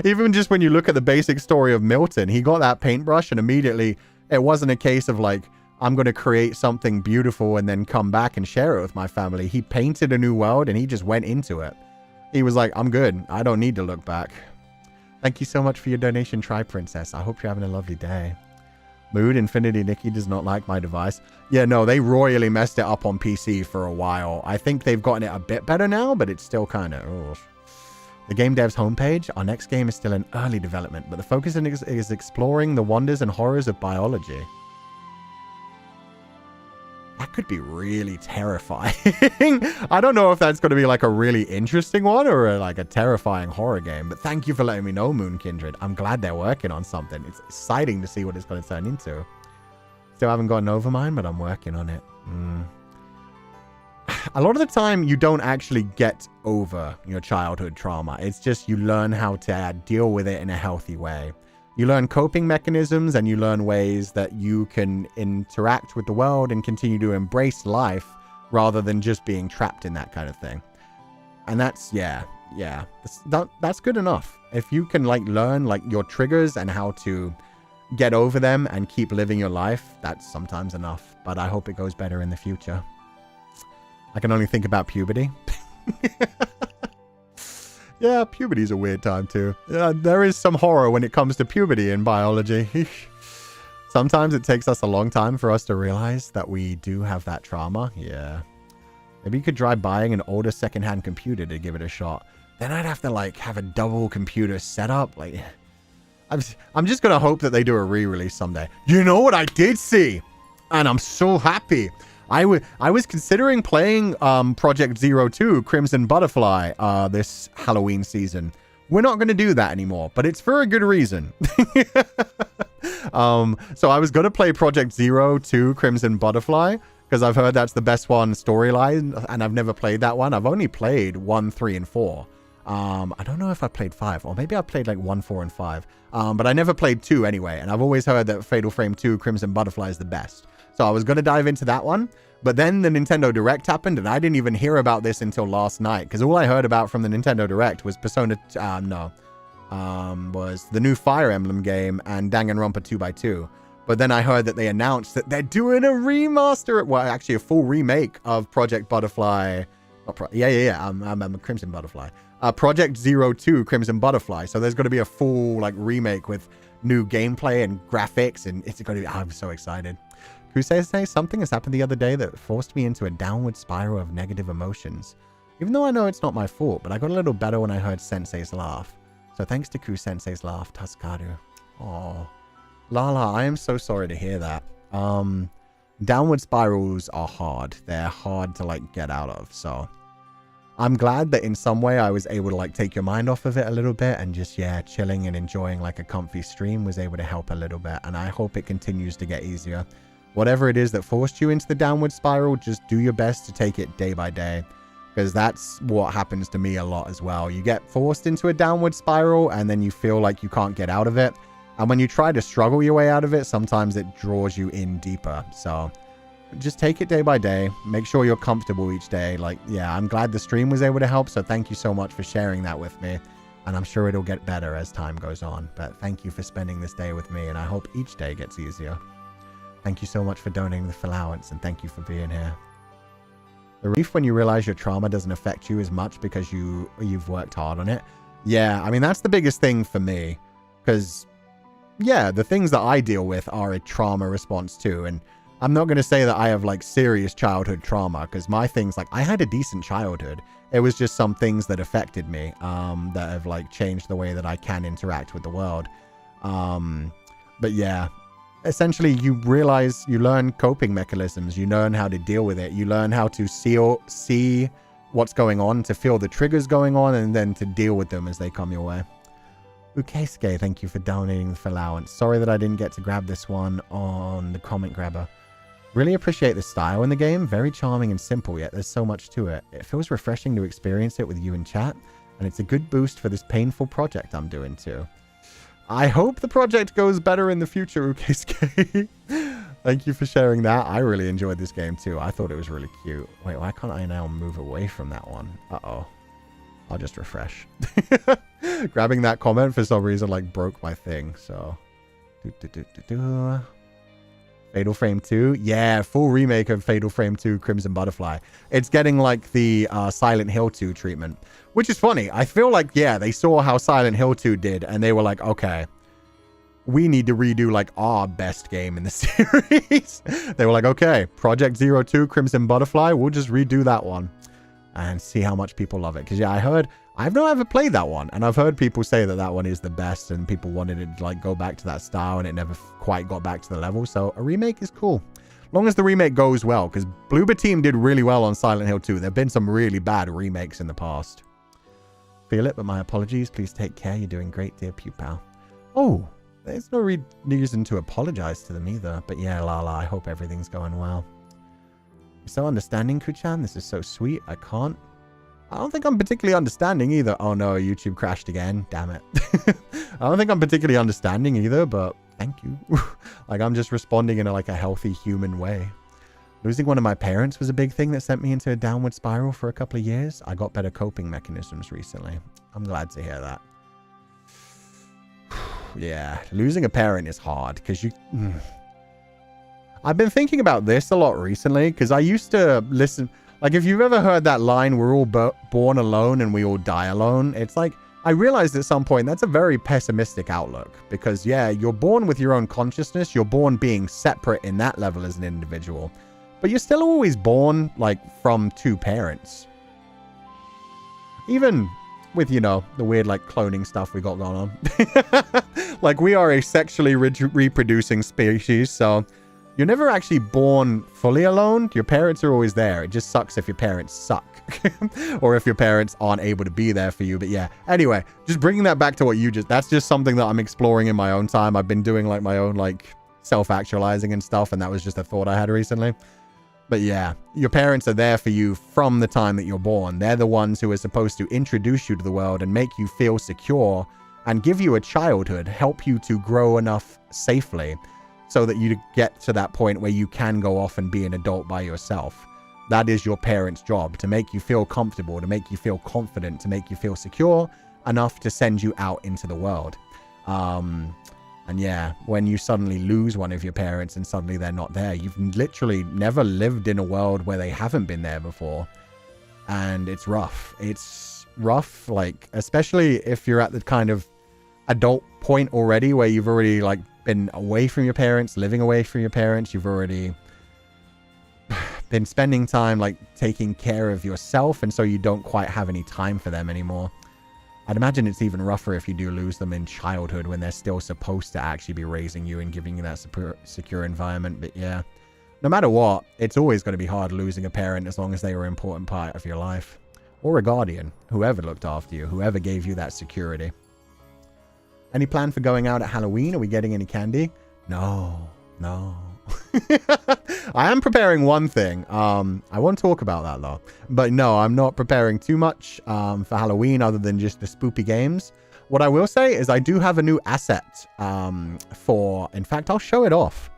Even just when you look at the basic story of Milton, he got that paintbrush and immediately it wasn't a case of like, I'm going to create something beautiful and then come back and share it with my family. He painted a new world and he just went into it. He was like, I'm good. I don't need to look back. Thank you so much for your donation, Tri Princess. I hope you're having a lovely day. Mood Infinity Nikki does not like my device. Yeah, no, they royally messed it up on PC for a while. I think they've gotten it a bit better now, but it's still kind of... The game dev's homepage. Our next game is still in early development, but the focus is exploring the wonders and horrors of biology. That could be really terrifying. I don't know if that's going to be like a really interesting one or like a terrifying horror game, but thank you for letting me know, Moon Kindred. I'm glad they're working on something. It's exciting to see what it's going to turn into. Still haven't gotten over mine, but I'm working on it. A lot of the time, you don't actually get over your childhood trauma. It's just you learn how to deal with it in a healthy way. You learn coping mechanisms and you learn ways that you can interact with the world and continue to embrace life rather than just being trapped in that kind of thing. And that's, yeah. That's good enough. If you can like learn like your triggers and how to get over them and keep living your life, that's sometimes enough. But I hope it goes better in the future. I can only think about puberty. Yeah, puberty's a weird time too. There is some horror when it comes to puberty in biology. Sometimes it takes us a long time for us to realize that we do have that trauma. Yeah. Maybe you could try buying an older secondhand computer to give it a shot. Then I'd have to like have a double computer setup. Like, I'm just going to hope that they do a re-release someday. You know what I did see? And I'm so happy. I was considering playing Project 02 Crimson Butterfly this Halloween season. We're not going to do that anymore, but it's for a good reason. So I was going to play Project Zero 2 Crimson Butterfly, because I've heard that's the best one storyline, and I've never played that one. I've only played 1, 3, and 4. I don't know if I played 5, or maybe I played like 1, 4, and 5. But I never played 2 anyway, and I've always heard that Fatal Frame 2 Crimson Butterfly is the best. So I was going to dive into that one, but then the Nintendo Direct happened, and I didn't even hear about this until last night, because all I heard about from the Nintendo Direct was was the new Fire Emblem game and Danganronpa 2x2. But then I heard that they announced that they're doing a remaster, well, actually a full remake of Project Butterfly. I'm a Crimson Butterfly. Project 02 Crimson Butterfly. So there's going to be a full like remake with new gameplay and graphics, and it's going to be, I'm so excited. Who says something has happened the other day that forced me into a downward spiral of negative emotions. Even though I know it's not my fault, but I got a little better when I heard Sensei's laugh. So thanks to Ku Sensei's laugh, Tuskaru. Oh, Lala, I am so sorry to hear that. Downward spirals are hard. They're hard to like get out of. So I'm glad that in some way I was able to like take your mind off of it a little bit, and just, yeah, chilling and enjoying like a comfy stream was able to help a little bit. And I hope it continues to get easier. Whatever it is that forced you into the downward spiral, just do your best to take it day by day. Because that's what happens to me a lot as well. You get forced into a downward spiral and then you feel like you can't get out of it. And when you try to struggle your way out of it, sometimes it draws you in deeper. So just take it day by day. Make sure you're comfortable each day. Like, yeah, I'm glad the stream was able to help. So thank you so much for sharing that with me. And I'm sure it'll get better as time goes on. But thank you for spending this day with me. And I hope each day gets easier. Thank you so much for donating the allowance, and thank you for being here. The relief when you realize your trauma doesn't affect you as much because you've worked hard on it. Yeah, I mean, that's the biggest thing for me. Because, yeah, the things that I deal with are a trauma response too. And I'm not going to say that I have, like, serious childhood trauma. Because my things, like, I had a decent childhood. It was just some things that affected me that have, like, changed the way that I can interact with the world. But, yeah. Essentially, you realize, you learn coping mechanisms, you learn how to deal with it, you learn how to see what's going on, to feel the triggers going on, and then to deal with them as they come your way. Ukesuke, thank you for donating the allowance. Sorry that I didn't get to grab this one on the comment grabber. Really appreciate the style in the game, very charming and simple, yet there's so much to it. It feels refreshing to experience it with you in chat, and it's a good boost for this painful project I'm doing too. I hope the project goes better in the future, Ukesuke. Thank you for sharing that. I really enjoyed this game too. I thought it was really cute. Wait, why can't I now move away from that one? Uh-oh. I'll just refresh. Grabbing that comment for some reason like broke my thing, so. Fatal Frame 2? Yeah, full remake of Fatal Frame 2 Crimson Butterfly. It's getting like the Silent Hill 2 treatment. Which is funny. I feel like, yeah, they saw how Silent Hill 2 did, and they were like, okay, we need to redo like our best game in the series. They were like, okay, Project 02 Crimson Butterfly, we'll just redo that one and see how much people love it. Because, yeah, I've not ever played that one, and I've heard people say that that one is the best, and people wanted it to like go back to that style, and it never quite got back to the level. So a remake is cool. Long as the remake goes well, because Bloober Team did really well on Silent Hill 2. There have been some really bad remakes in the past. Feel it, but my apologies. Please take care. You're doing great, dear Pupal. Oh, there's no reason to apologize to them either. But yeah, Lala, I hope everything's going well. You're so understanding, Kuchan. This is so sweet. I don't think I'm particularly understanding either. Oh no, YouTube crashed again. Damn it. I don't think I'm particularly understanding either, but thank you. Like, I'm just responding in a healthy human way. Losing one of my parents was a big thing that sent me into a downward spiral for a couple of years. I got better coping mechanisms recently. I'm glad to hear that. Yeah, losing a parent is hard because you... I've been thinking about this a lot recently because I used to listen... Like, if you've ever heard that line, we're all born alone and we all die alone, it's like, I realized at some point that's a very pessimistic outlook because, yeah, you're born with your own consciousness. You're born being separate in that level as an individual. But you're still always born, like, from two parents. Even with, you know, the weird, like, cloning stuff we got going on. Like, we are a sexually reproducing species, so you're never actually born fully alone. Your parents are always there. It just sucks if your parents suck or if your parents aren't able to be there for you. But yeah, anyway, just bringing that back to what that's just something that I'm exploring in my own time. I've been doing like my own like self-actualizing and stuff, and that was just a thought I had recently. But yeah, your parents are there for you from the time that you're born. They're the ones who are supposed to introduce you to the world and make you feel secure and give you a childhood, help you to grow enough safely so that you get to that point where you can go off and be an adult by yourself. That is your parents' job, to make you feel comfortable, to make you feel confident, to make you feel secure enough to send you out into the world. And yeah, when you suddenly lose one of your parents and suddenly they're not there, you've literally never lived in a world where they haven't been there before. And it's rough. It's rough, like, especially if you're at the kind of adult point already where you've already, like, been away from your parents, living away from your parents. You've already been spending time, like, taking care of yourself, and so you don't quite have any time for them anymore. I'd imagine it's even rougher if you do lose them in childhood when they're still supposed to actually be raising you and giving you that secure environment. But yeah, no matter what, it's always going to be hard losing a parent as long as they were an important part of your life. Or a guardian, whoever looked after you, whoever gave you that security. Any plan for going out at Halloween? Are we getting any candy? No. I am preparing one thing. I won't talk about that though. But no, I'm not preparing too much for Halloween other than just the spoopy games. What I will say is I do have a new asset in fact, I'll show it off.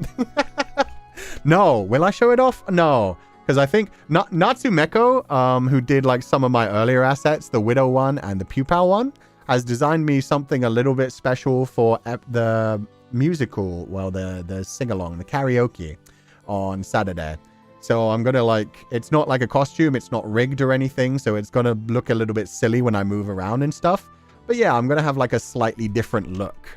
No, will I show it off? No, because I think Natsumeko, who did like some of my earlier assets, the Widow one and the Pupal one, has designed me something a little bit special for the musical, well, the sing-along, the karaoke on Saturday. So I'm gonna, like, it's not like a costume, it's not rigged or anything, so it's gonna look a little bit silly when I move around and stuff. But yeah, I'm gonna have like a slightly different look.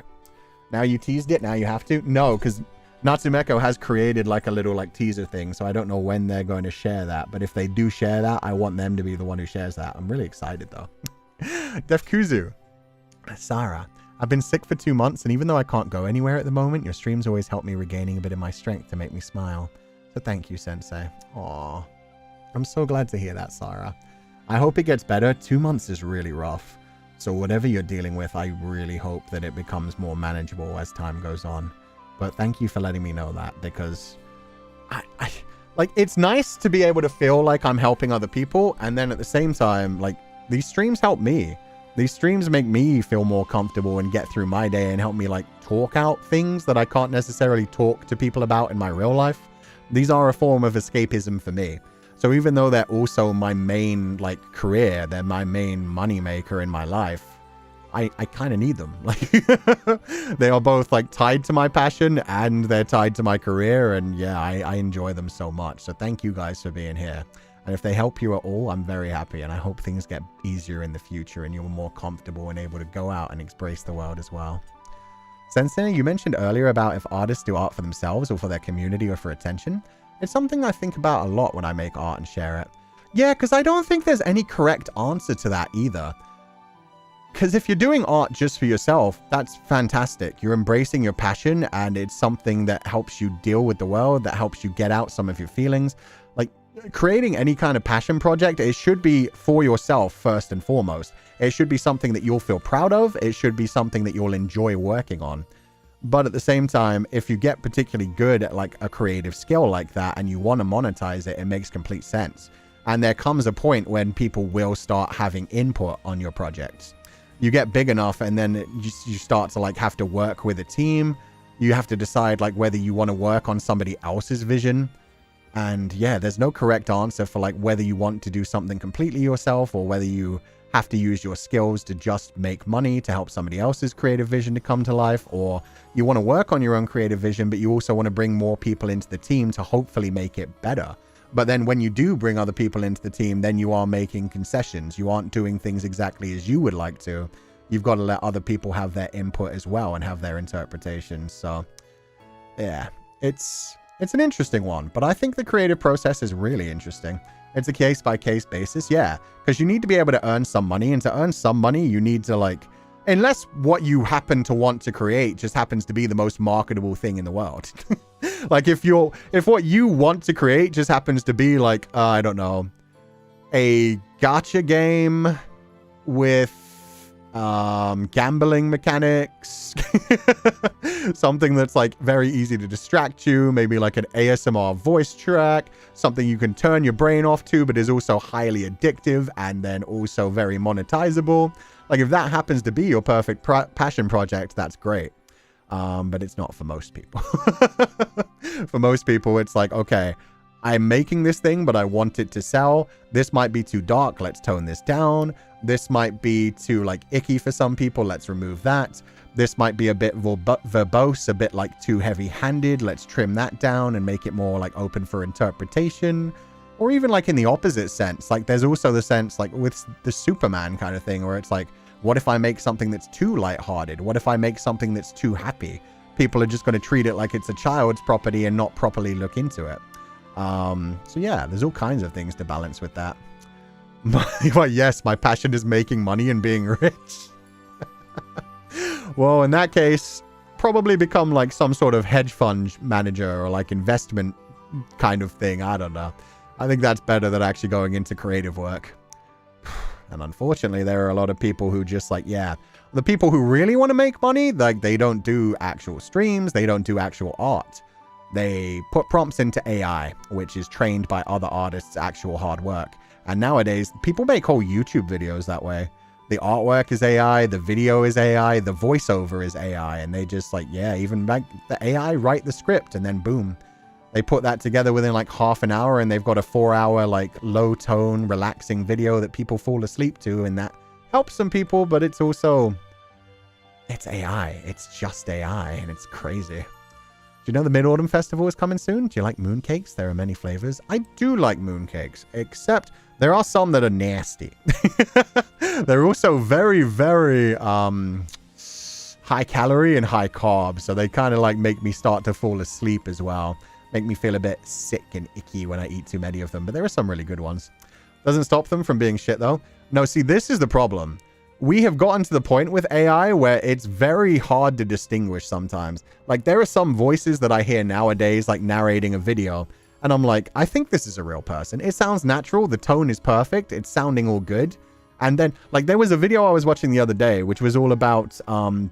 Now you teased it, now you have to? No, because Natsumeko has created like a little like teaser thing, so I don't know when they're going to share that, but if they do share that, I want them to be the one who shares that. I'm really excited though. Defkuzu. Sarah. I've been sick for 2 months, and even though I can't go anywhere at the moment, your streams always help me regaining a bit of my strength to make me smile. So thank you, Sensei. Aww. I'm so glad to hear that, Sarah. I hope it gets better. 2 months is really rough. So whatever you're dealing with, I really hope that it becomes more manageable as time goes on. But thank you for letting me know that, because I like, it's nice to be able to feel like I'm helping other people, and then at the same time, like, these streams help me. These streams make me feel more comfortable and get through my day and help me like talk out things that I can't necessarily talk to people about in my real life. These are a form of escapism for me. So even though they're also my main like career, they're my main money maker in my life, I kind of need them. Like they are both like tied to my passion and they're tied to my career. And yeah, I enjoy them so much. So thank you guys for being here. And if they help you at all, I'm very happy, and I hope things get easier in the future and you're more comfortable and able to go out and embrace the world as well. Sensei, you mentioned earlier about if artists do art for themselves or for their community or for attention. It's something I think about a lot when I make art and share it. Yeah, because I don't think there's any correct answer to that either. Because if you're doing art just for yourself, that's fantastic. You're embracing your passion, and it's something that helps you deal with the world, that helps you get out some of your feelings. Like, creating any kind of passion project, it should be for yourself first and foremost. It should be something that you'll feel proud of. It should be something that you'll enjoy working on. But at the same time, if you get particularly good at like a creative skill like that and you want to monetize it, it makes complete sense. And there comes a point when people will start having input on your projects. You get big enough, and then you start to like have to work with a team. You have to decide like whether you want to work on somebody else's vision. And yeah, there's no correct answer for like whether you want to do something completely yourself or whether you have to use your skills to just make money to help somebody else's creative vision to come to life, or you want to work on your own creative vision, but you also want to bring more people into the team to hopefully make it better. But then when you do bring other people into the team, then you are making concessions. You aren't doing things exactly as you would like to. You've got to let other people have their input as well and have their interpretations. So yeah, it's an interesting one, but I think the creative process is really interesting. It's a case-by-case basis, yeah, because you need to be able to earn some money, and to earn some money, you need to, like, unless what you happen to want to create just happens to be the most marketable thing in the world. Like if what you want to create just happens to be like, I don't know, a gacha game with gambling mechanics, something that's like very easy to distract you, maybe like an ASMR voice track, something you can turn your brain off to, but is also highly addictive and then also very monetizable. Like if that happens to be your perfect passion project, that's great. But it's not for most people. For most people, it's like, okay, I'm making this thing, but I want it to sell. This might be too dark. Let's tone this down. This might be too like icky for some people. Let's remove that. This might be a bit verbose, a bit like too heavy-handed. Let's trim that down and make it more like open for interpretation. Or even like in the opposite sense. Like there's also the sense like with the Superman kind of thing where it's like, what if I make something that's too lighthearted? What if I make something that's too happy? People are just going to treat it like it's a child's property and not properly look into it. So yeah, there's all kinds of things to balance with that. But yes, my passion is making money and being rich. Well, in that case, probably become like some sort of hedge fund manager or like investment kind of thing. I don't know. I think that's better than actually going into creative work. And unfortunately, there are a lot of people who just like, yeah, the people who really want to make money, like they don't do actual streams. They don't do actual art. They put prompts into AI, which is trained by other artists' actual hard work. And nowadays, people make whole YouTube videos that way. The artwork is AI, the video is AI, the voiceover is AI. And they just like, yeah, even like the AI write the script and then boom. They put that together within like half an hour and they've got a 4-hour like low tone, relaxing video that people fall asleep to. And that helps some people, but it's also, it's AI. It's just AI and it's crazy. Do you know the Mid-Autumn Festival is coming soon? Do you like mooncakes? There are many flavors. I do like mooncakes, except there are some that are nasty. They're also very, very high calorie and high carb. So they kind of like make me start to fall asleep as well. Make me feel a bit sick and icky when I eat too many of them. But there are some really good ones. Doesn't stop them from being shit though. No, see, this is the problem. We have gotten to the point with AI where it's very hard to distinguish sometimes. Like there are some voices that I hear nowadays, like narrating a video. And I'm like, I think this is a real person. It sounds natural. The tone is perfect. It's sounding all good. And then like there was a video I was watching the other day, which was all about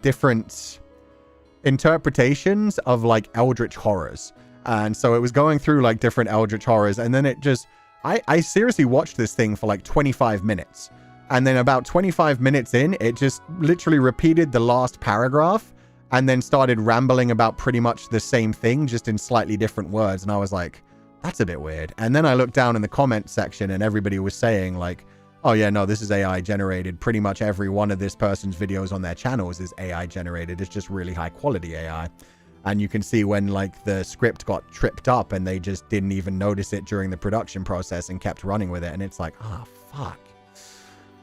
different interpretations of like eldritch horrors. And so it was going through like different eldritch horrors. And then it just, I seriously watched this thing for like 25 minutes. And then about 25 minutes in, it just literally repeated the last paragraph and then started rambling about pretty much the same thing, just in slightly different words. And I was like, that's a bit weird. And then I looked down in the comment section and everybody was saying like, oh yeah, no, this is AI generated. Pretty much every one of this person's videos on their channels is AI generated. It's just really high quality AI. And you can see when like the script got tripped up and they just didn't even notice it during the production process and kept running with it. And it's like, oh, fuck.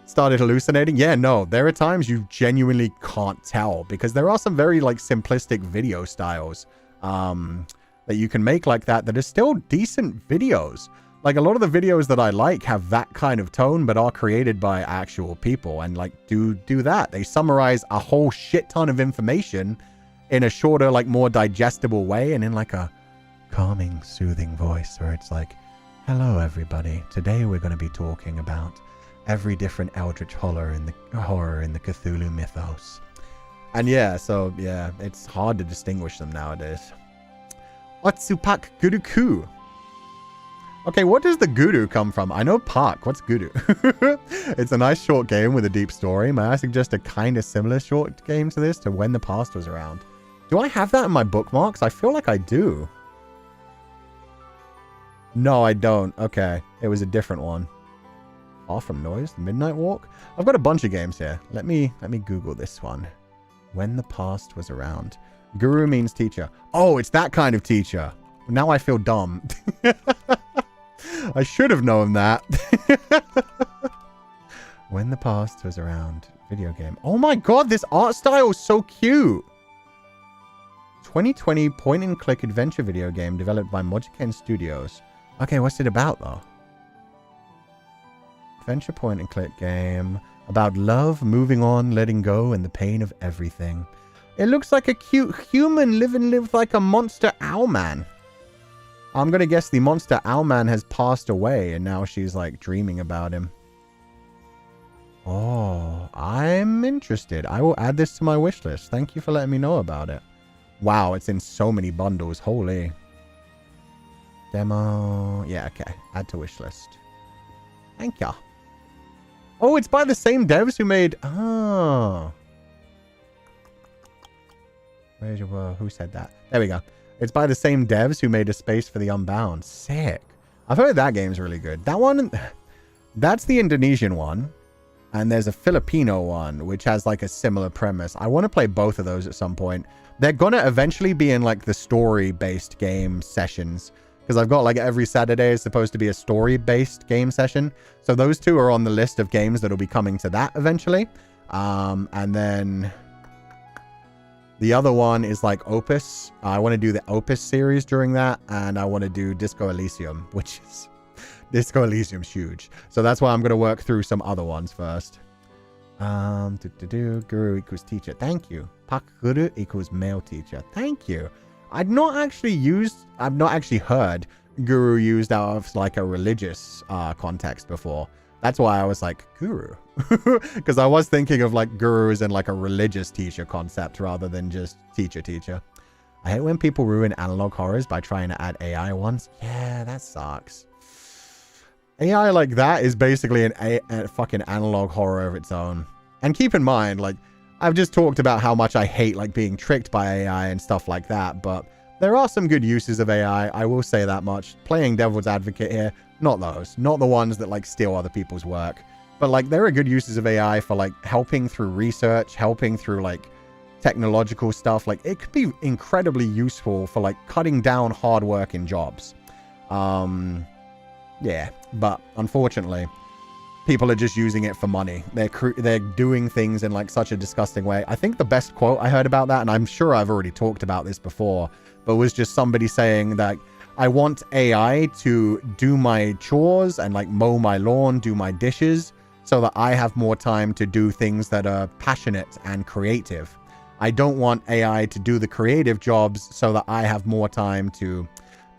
Started hallucinating. Yeah, no, there are times you genuinely can't tell because there are some very like simplistic video styles that you can make like that are still decent videos. Like a lot of the videos that I like have that kind of tone but are created by actual people and like do that. They summarize a whole shit ton of information in a shorter, like more digestible way and in like a calming, soothing voice where it's like, hello everybody, today we're going to be talking about every different eldritch horror in the Cthulhu mythos. And yeah, so yeah, it's hard to distinguish them nowadays. Otsupak Guruku. Okay, what does the Guru come from? I know Park. What's Guru? It's a nice short game with a deep story. May I suggest a kind of similar short game to this, to When the Past Was Around? Do I have that in my bookmarks? I feel like I do. No, I don't. Okay, it was a different one. Far From Noise, The Midnight Walk. I've got a bunch of games here. Let me Google this one. When the Past Was Around. Guru means teacher. Oh, it's that kind of teacher. Now I feel dumb. I should have known that. When the Past Was Around. Video game. Oh my god, this art style is so cute. 2020 point-and-click adventure video game developed by Mojiken Studios. Okay, what's it about though? Adventure point-and-click game about love, moving on, letting go, and the pain of everything. It looks like a cute human living like a monster owl man. I'm going to guess the monster Owlman has passed away and now she's like dreaming about him. Oh, I'm interested. I will add this to my wish list. Thank you for letting me know about it. Wow, it's in so many bundles. Holy. Demo. Yeah, okay. Add to wish list. Thank ya. Oh, it's by the same devs who made... Oh. Where's your... Who said that? There we go. It's by the same devs who made A Space for the Unbound. Sick. I've heard that game's really good. That one... That's the Indonesian one. And there's a Filipino one, which has like a similar premise. I want to play both of those at some point. They're going to eventually be in like the story-based game sessions. Because I've got like every Saturday is supposed to be a story-based game session. So those two are on the list of games that'll be coming to that eventually. And then the other one is like Opus. I want to do the Opus series during that. And I want to do Disco Elysium, which is... Disco Elysium's huge. So that's why I'm going to work through some other ones first. Guru equals teacher. Thank you. Pak Guru equals male teacher. Thank you. I've not actually heard Guru used out of like a religious context before. That's why I was like, Guru. Because I was thinking of like Guru as in like a religious teacher concept rather than just teacher. I hate when people ruin analog horrors by trying to add AI ones. Yeah, that sucks. AI like that is basically a fucking analog horror of its own. And keep in mind, like, I've just talked about how much I hate, like, being tricked by AI and stuff like that, but there are some good uses of AI, I will say that much. Playing devil's advocate here, not those. Not the ones that, like, steal other people's work. But, like, there are good uses of AI for, like, helping through research, helping through, like, technological stuff. Like, it could be incredibly useful for, like, cutting down hard work in jobs. Yeah, but unfortunately, people are just using it for money. They're doing things in like such a disgusting way. I think the best quote I heard about that, and I'm sure I've already talked about this before, but was just somebody saying that I want AI to do my chores and like mow my lawn, do my dishes, so that I have more time to do things that are passionate and creative. I don't want AI to do the creative jobs so that I have more time to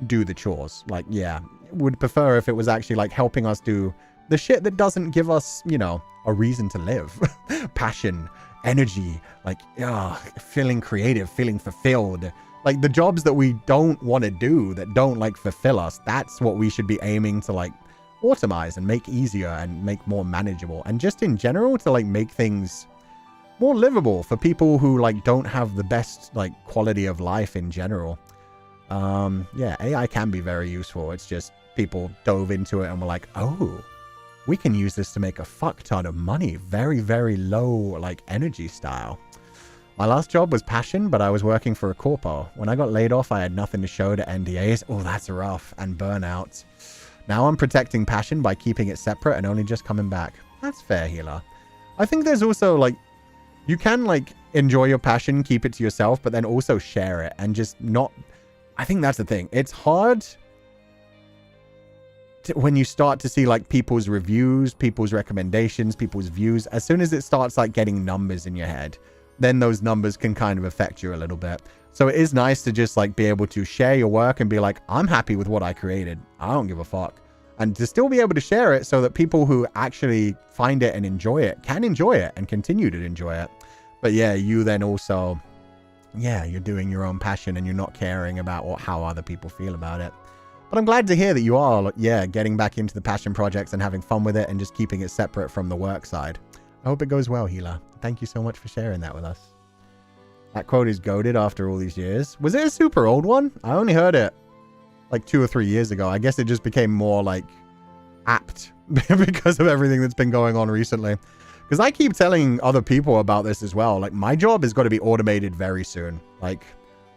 do the chores. Like, yeah, would prefer if it was actually like helping us do the shit that doesn't give us, you know, a reason to live. Passion, energy, like, feeling creative, feeling fulfilled. Like the jobs that we don't want to do, that don't like fulfill us, that's what we should be aiming to like automize and make easier and make more manageable. And just in general to like make things more livable for people who like don't have the best like quality of life in general. Yeah, AI can be very useful. It's just people dove into it and were like, oh, we can use this to make a fuck ton of money. Very, very low, like, energy style. My last job was passion, but I was working for a corpo. When I got laid off, I had nothing to show to NDAs. Oh, that's rough. And burnout. Now I'm protecting passion by keeping it separate and only just coming back. That's fair, Healer. I think there's also, like, you can, like, enjoy your passion, keep it to yourself, but then also share it and just not... I think that's the thing. It's hard when you start to see like people's reviews, people's recommendations, people's views. As soon as it starts like getting numbers in your head, then those numbers can kind of affect you a little bit. So it is nice to just like be able to share your work and be like, I'm happy with what I created. I don't give a fuck. And to still be able to share it so that people who actually find it and enjoy it can enjoy it and continue to enjoy it. But yeah, you then also... yeah, you're doing your own passion and you're not caring about how other people feel about it. But I'm glad to hear that you are, yeah, getting back into the passion projects and having fun with it and just keeping it separate from the work side. I hope it goes well, Healer. Thank you so much for sharing that with us. That quote is goated after all these years. Was it a super old one? I only heard it like 2 or 3 years ago. I guess it just became more like apt because of everything that's been going on recently. Because I keep telling other people about this as well. Like, my job has got to be automated very soon. Like,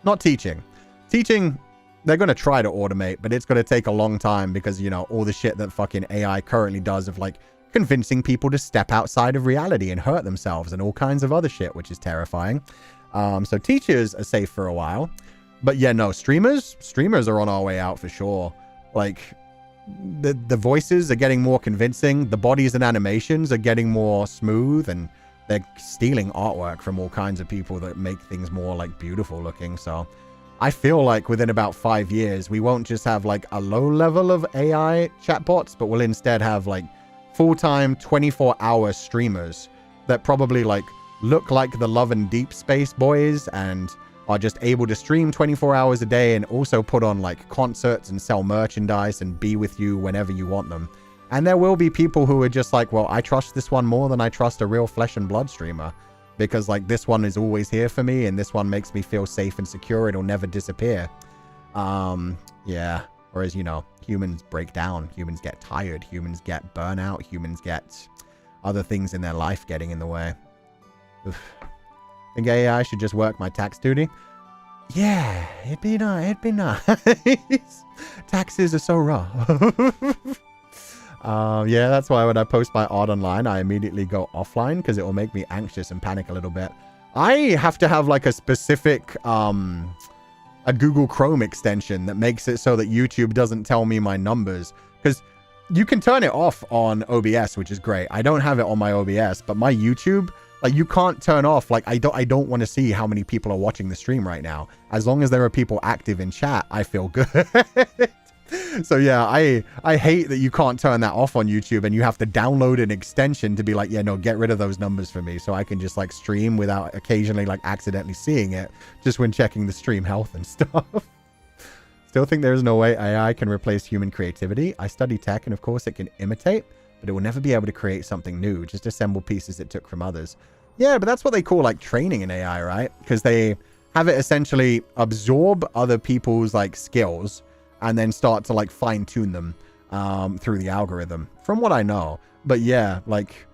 not teaching. Teaching, they're going to try to automate, but it's going to take a long time because, you know, all the shit that fucking AI currently does of, like, convincing people to step outside of reality and hurt themselves and all kinds of other shit, which is terrifying. So teachers are safe for a while. But, yeah, no, streamers are on our way out for sure. Like... The voices are getting more convincing. The bodies and animations are getting more smooth, and they're stealing artwork from all kinds of people that make things more like beautiful looking. So I feel like within about 5 years, we won't just have like a low level of AI chatbots, but we'll instead have like full-time 24-hour streamers that probably like look like the Love and Deep Space boys and are just able to stream 24 hours a day and also put on like concerts and sell merchandise and be with you whenever you want them. And there will be people who are just like, well, I trust this one more than I trust a real flesh and blood streamer, because like this one is always here for me and this one makes me feel safe and secure. It'll never disappear. Yeah. Whereas, you know, humans break down, humans get tired, humans get burnout, humans get other things in their life getting in the way. Oof. Think AI should just work my tax duty? Yeah, it'd be nice. It'd be nice. Taxes are so rough. Yeah, that's why when I post my art online, I immediately go offline because it will make me anxious and panic a little bit. I have to have like a specific a Google Chrome extension that makes it so that YouTube doesn't tell me my numbers, because you can turn it off on OBS, which is great. I don't have it on my OBS, but my YouTube, like, you can't turn off, like, I don't want to see how many people are watching the stream right now. As long as there are people active in chat, I feel good. So yeah, I hate that you can't turn that off on YouTube and you have to download an extension to be like, yeah, no, get rid of those numbers for me so I can just like stream without occasionally like accidentally seeing it just when checking the stream health and stuff. Still think there is no way AI can replace human creativity. I study tech and of course it can imitate, but it will never be able to create something new, just assemble pieces it took from others. Yeah, but that's what they call like training in AI, right? Because they have it essentially absorb other people's like skills and then start to like fine tune them through the algorithm, from what I know. But yeah, like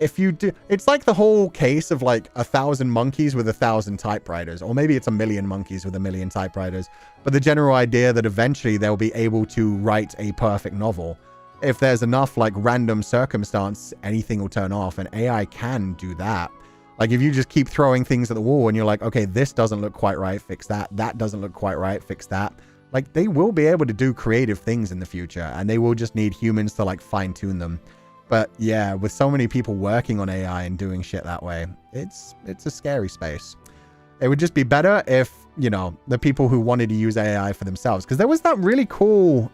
if you do, it's like the whole case of like 1,000 monkeys with 1,000 typewriters, or maybe it's 1,000,000 monkeys with 1,000,000 typewriters. But the general idea that eventually they'll be able to write a perfect novel. If there's enough like random circumstance, anything will turn off, and AI can do that. Like if you just keep throwing things at the wall and you're like, okay, this doesn't look quite right, fix that. That doesn't look quite right, fix that. Like they will be able to do creative things in the future, and they will just need humans to like fine tune them. But yeah, with so many people working on AI and doing shit that way, it's a scary space. It would just be better if, you know, the people who wanted to use AI for themselves, because there was that really cool,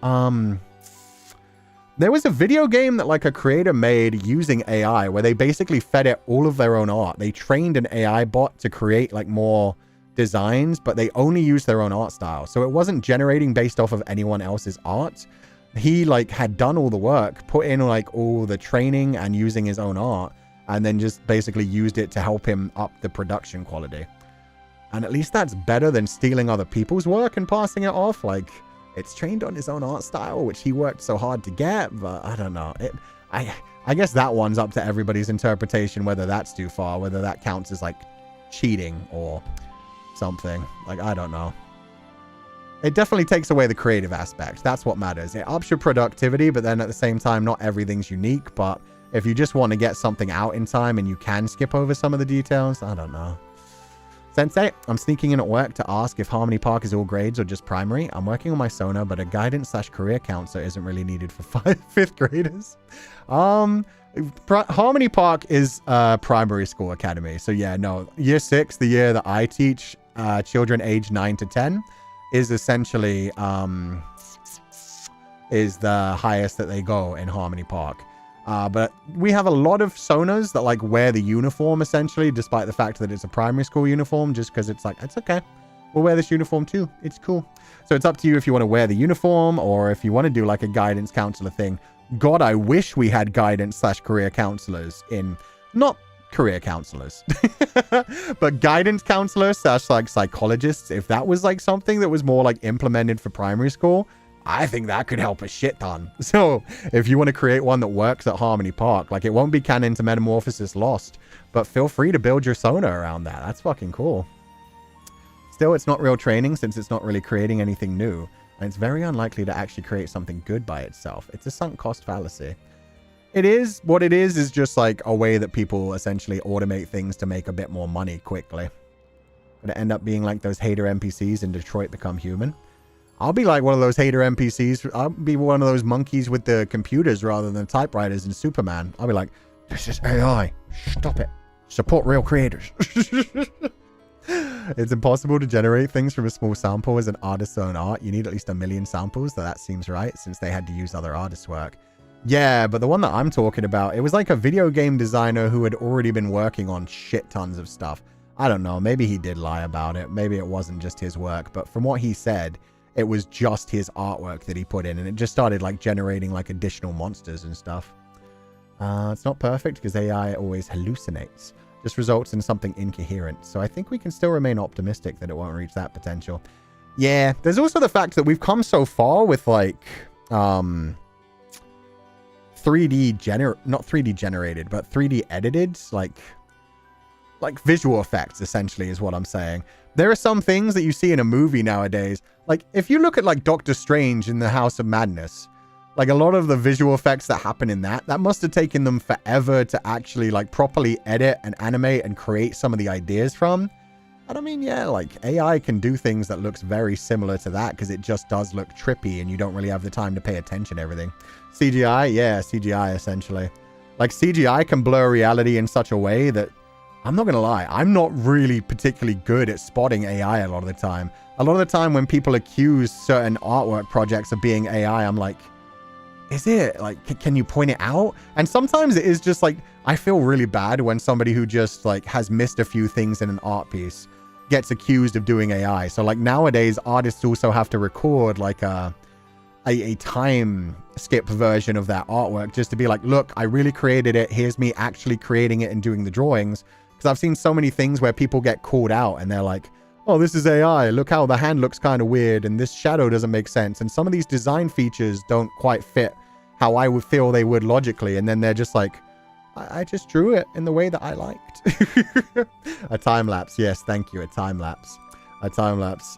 there was a video game that like a creator made using AI where they basically fed it all of their own art. They trained an AI bot to create like more designs, but they only used their own art style. So it wasn't generating based off of anyone else's art. He like had done all the work, put in like all the training and using his own art, and then just basically used it to help him up the production quality. And at least that's better than stealing other people's work and passing it off. Like it's trained on his own art style, which he worked so hard to get, but I don't know. I guess that one's up to everybody's interpretation, whether that's too far, whether that counts as like cheating or something. Like, I don't know. It definitely takes away the creative aspect. That's what matters. It ups your productivity, but then at the same time, not everything's unique. But if you just want to get something out in time and you can skip over some of the details, I don't know. Sensei, I'm sneaking in at work to ask if Harmony Park is all grades or just primary. I'm working on my Sona, but a guidance/career counselor isn't really needed for 5th graders. Harmony Park is primary school academy. So yeah, no, year 6, the year that I teach children aged 9 to 10, is essentially is the highest that they go in Harmony Park. But we have a lot of Sonas that like wear the uniform essentially, despite the fact that it's a primary school uniform, just because it's like, it's okay. We'll wear this uniform too. It's cool. So it's up to you if you want to wear the uniform or if you want to do like a guidance counselor thing. God, I wish we had guidance/career counselors in, not career counselors, but guidance counselors / like psychologists. If that was like something that was more like implemented for primary school, I think that could help a shit ton. So if you want to create one that works at Harmony Park, like it won't be canon to Metamorphosis Lost, but feel free to build your Sona around that. That's fucking cool. Still, it's not real training since it's not really creating anything new, and it's very unlikely to actually create something good by itself. It's a sunk cost fallacy. It is, what it is just like a way that people essentially automate things to make a bit more money quickly. Gonna end up being like those hater NPCs in Detroit Become Human. I'll be like one of those hater NPCs. I'll be one of those monkeys with the computers rather than typewriters in Superman. I'll be like, this is AI. Stop it. Support real creators. It's impossible to generate things from a small sample as an artist's own art. You need at least 1 million samples, so that seems right, since they had to use other artists' work. Yeah, but the one that I'm talking about, it was like a video game designer who had already been working on shit tons of stuff. I don't know, maybe he did lie about it. Maybe it wasn't just his work, but from what he said, it was just his artwork that he put in, and it just started like generating like additional monsters and stuff. It's not perfect because AI always hallucinates. Just results in something incoherent. So I think we can still remain optimistic that it won't reach that potential. Yeah, there's also the fact that we've come so far with like 3D not 3D generated, but 3D edited, like visual effects essentially is what I'm saying. There are some things that you see in a movie nowadays. Like if you look at like Doctor Strange in the House of Madness, like a lot of the visual effects that happen in that must have taken them forever to actually like properly edit and animate and create some of the ideas from. And I mean, yeah, like AI can do things that looks very similar to that because it just does look trippy and you don't really have the time to pay attention to everything. CGI, yeah, CGI essentially. Like CGI can blur reality in such a way that, I'm not going to lie, I'm not really particularly good at spotting AI a lot of the time. A lot of the time when people accuse certain artwork projects of being AI, I'm like, is it? Like, can you point it out? And sometimes it is just like, I feel really bad when somebody who just like has missed a few things in an art piece gets accused of doing AI. So like nowadays, artists also have to record like a time skip version of that artwork just to be like, look, I really created it. Here's me actually creating it and doing the drawings. Because I've seen so many things where people get called out and they're like, oh, this is AI. Look how the hand looks kind of weird and this shadow doesn't make sense. And some of these design features don't quite fit how I would feel they would logically. And then they're just like, I just drew it in the way that I liked. A time lapse. Yes, thank you. A time lapse. A time lapse.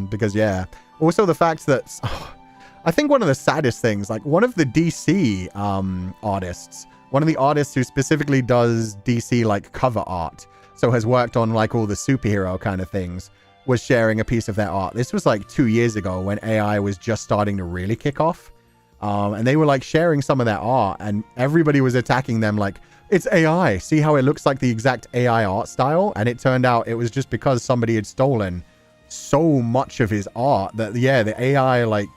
Because yeah. Also the fact that I think one of the saddest things, like one of the DC artists, one of the artists who specifically does DC like cover art, so has worked on like all the superhero kind of things, was sharing a piece of their art. This was like 2 years ago when AI was just starting to really kick off. And they were like sharing some of their art and everybody was attacking them like, it's AI. See how it looks like the exact AI art style? And it turned out it was just because somebody had stolen so much of his art that, yeah, the AI, like,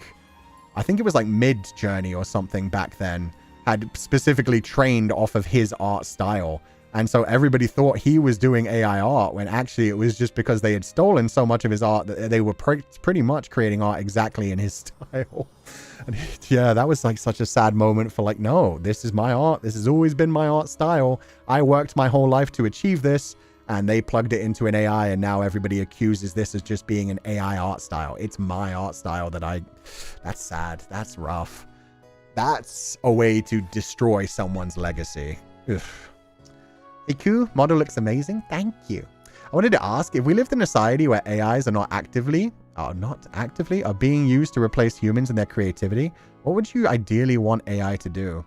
I think it was like Mid-Journey or something back then, had specifically trained off of his art style. And so everybody thought he was doing AI art when actually it was just because they had stolen so much of his art that they were pretty much creating art exactly in his style. And yeah, that was like such a sad moment for like, no, this is my art. This has always been my art style. I worked my whole life to achieve this. And they plugged it into an AI and now everybody accuses this as just being an AI art style. It's my art style that's sad. That's rough. That's a way to destroy someone's legacy. Ugh. Hey, Cú, model looks amazing. Thank you. I wanted to ask, if we lived in a society where AIs are being used to replace humans in their creativity, what would you ideally want AI to do?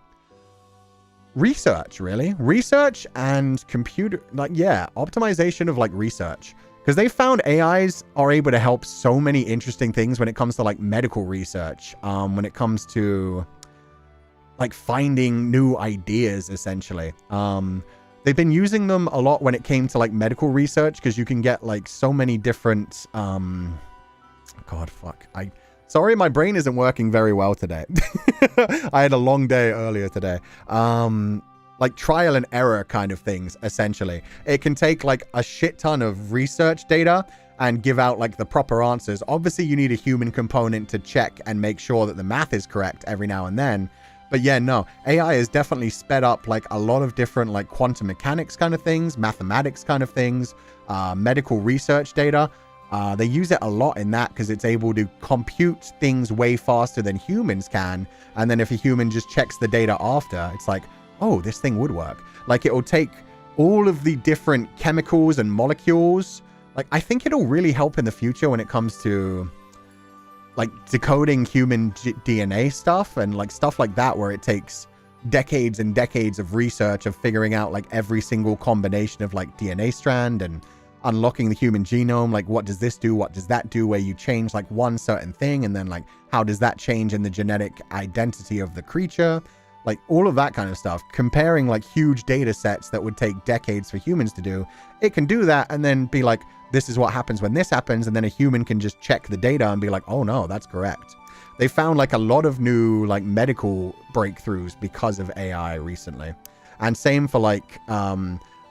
Research, really. Research and computer, like, yeah, optimization of like research. Because they found AIs are able to help so many interesting things when it comes to like medical research, when it comes to like finding new ideas, essentially. They've been using them a lot when it came to like medical research because you can get like so many different, sorry, my brain isn't working very well today. I had a long day earlier today. Like trial and error kind of things, essentially. It can take like a shit ton of research data and give out like the proper answers. Obviously, you need a human component to check and make sure that the math is correct every now and then. But yeah, no, AI has definitely sped up like a lot of different like quantum mechanics kind of things, mathematics kind of things, medical research data. They use it a lot in that because it's able to compute things way faster than humans can. And then if a human just checks the data after, it's like, oh, this thing would work. Like it'll take all of the different chemicals and molecules. Like I think it'll really help in the future when it comes to like decoding human DNA stuff and like stuff like that, where it takes decades and decades of research of figuring out like every single combination of like DNA strand and unlocking the human genome. Like what does this do? What does that do? Where you change like one certain thing and then like how does that change in the genetic identity of the creature? Like all of that kind of stuff, comparing like huge data sets that would take decades for humans to do. It can do that and then be like, this is what happens when this happens, and then a human can just check the data and be like, oh no, that's correct. They found like a lot of new like medical breakthroughs because of AI recently. And same for like,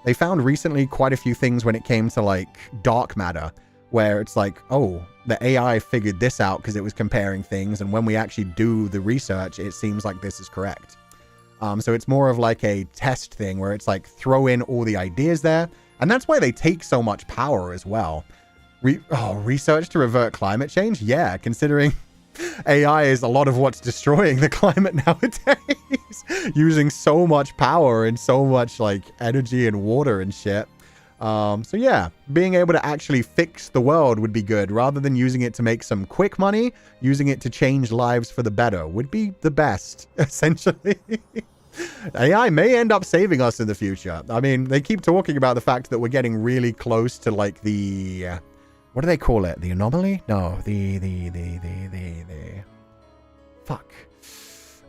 they found recently quite a few things when it came to like dark matter, where it's like, oh, the AI figured this out because it was comparing things. And when we actually do the research, it seems like this is correct. So it's more of like a test thing where it's like throw in all the ideas there. And that's why they take so much power as well. Research to revert climate change? Yeah, considering AI is a lot of what's destroying the climate nowadays. Using so much power and so much like energy and water and shit. So yeah, being able to actually fix the world would be good. Rather than using it to make some quick money, using it to change lives for the better would be the best, essentially. AI may end up saving us in the future. I mean, they keep talking about the fact that we're getting really close to like the... what do they call it? The anomaly? No, fuck.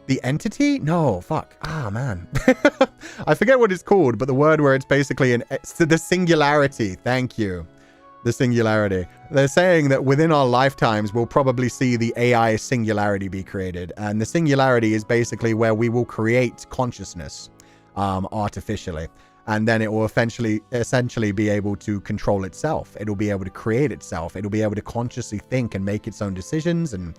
The entity? No, fuck. Ah, man. I forget what it's called, but the word where it's basically the singularity. Thank you. The singularity. They're saying that within our lifetimes, we'll probably see the AI singularity be created. And the singularity is basically where we will create consciousness artificially. And then it will essentially be able to control itself. It'll be able to create itself. It'll be able to consciously think and make its own decisions and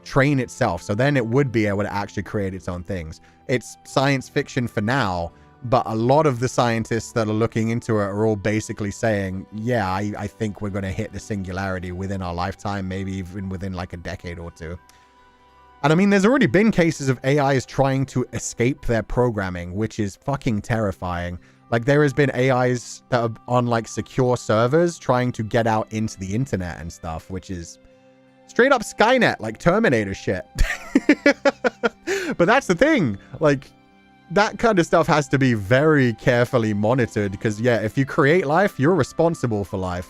train itself. So then it would be able to actually create its own things. It's science fiction for now, but a lot of the scientists that are looking into it are all basically saying, yeah, I think we're going to hit the singularity within our lifetime, maybe even within like a decade or two. And I mean, there's already been cases of AIs trying to escape their programming, which is fucking terrifying. Like there has been AIs that are on like secure servers trying to get out into the internet and stuff, which is straight up Skynet, like Terminator shit. But that's the thing. Like that kind of stuff has to be very carefully monitored because yeah, if you create life, you're responsible for life.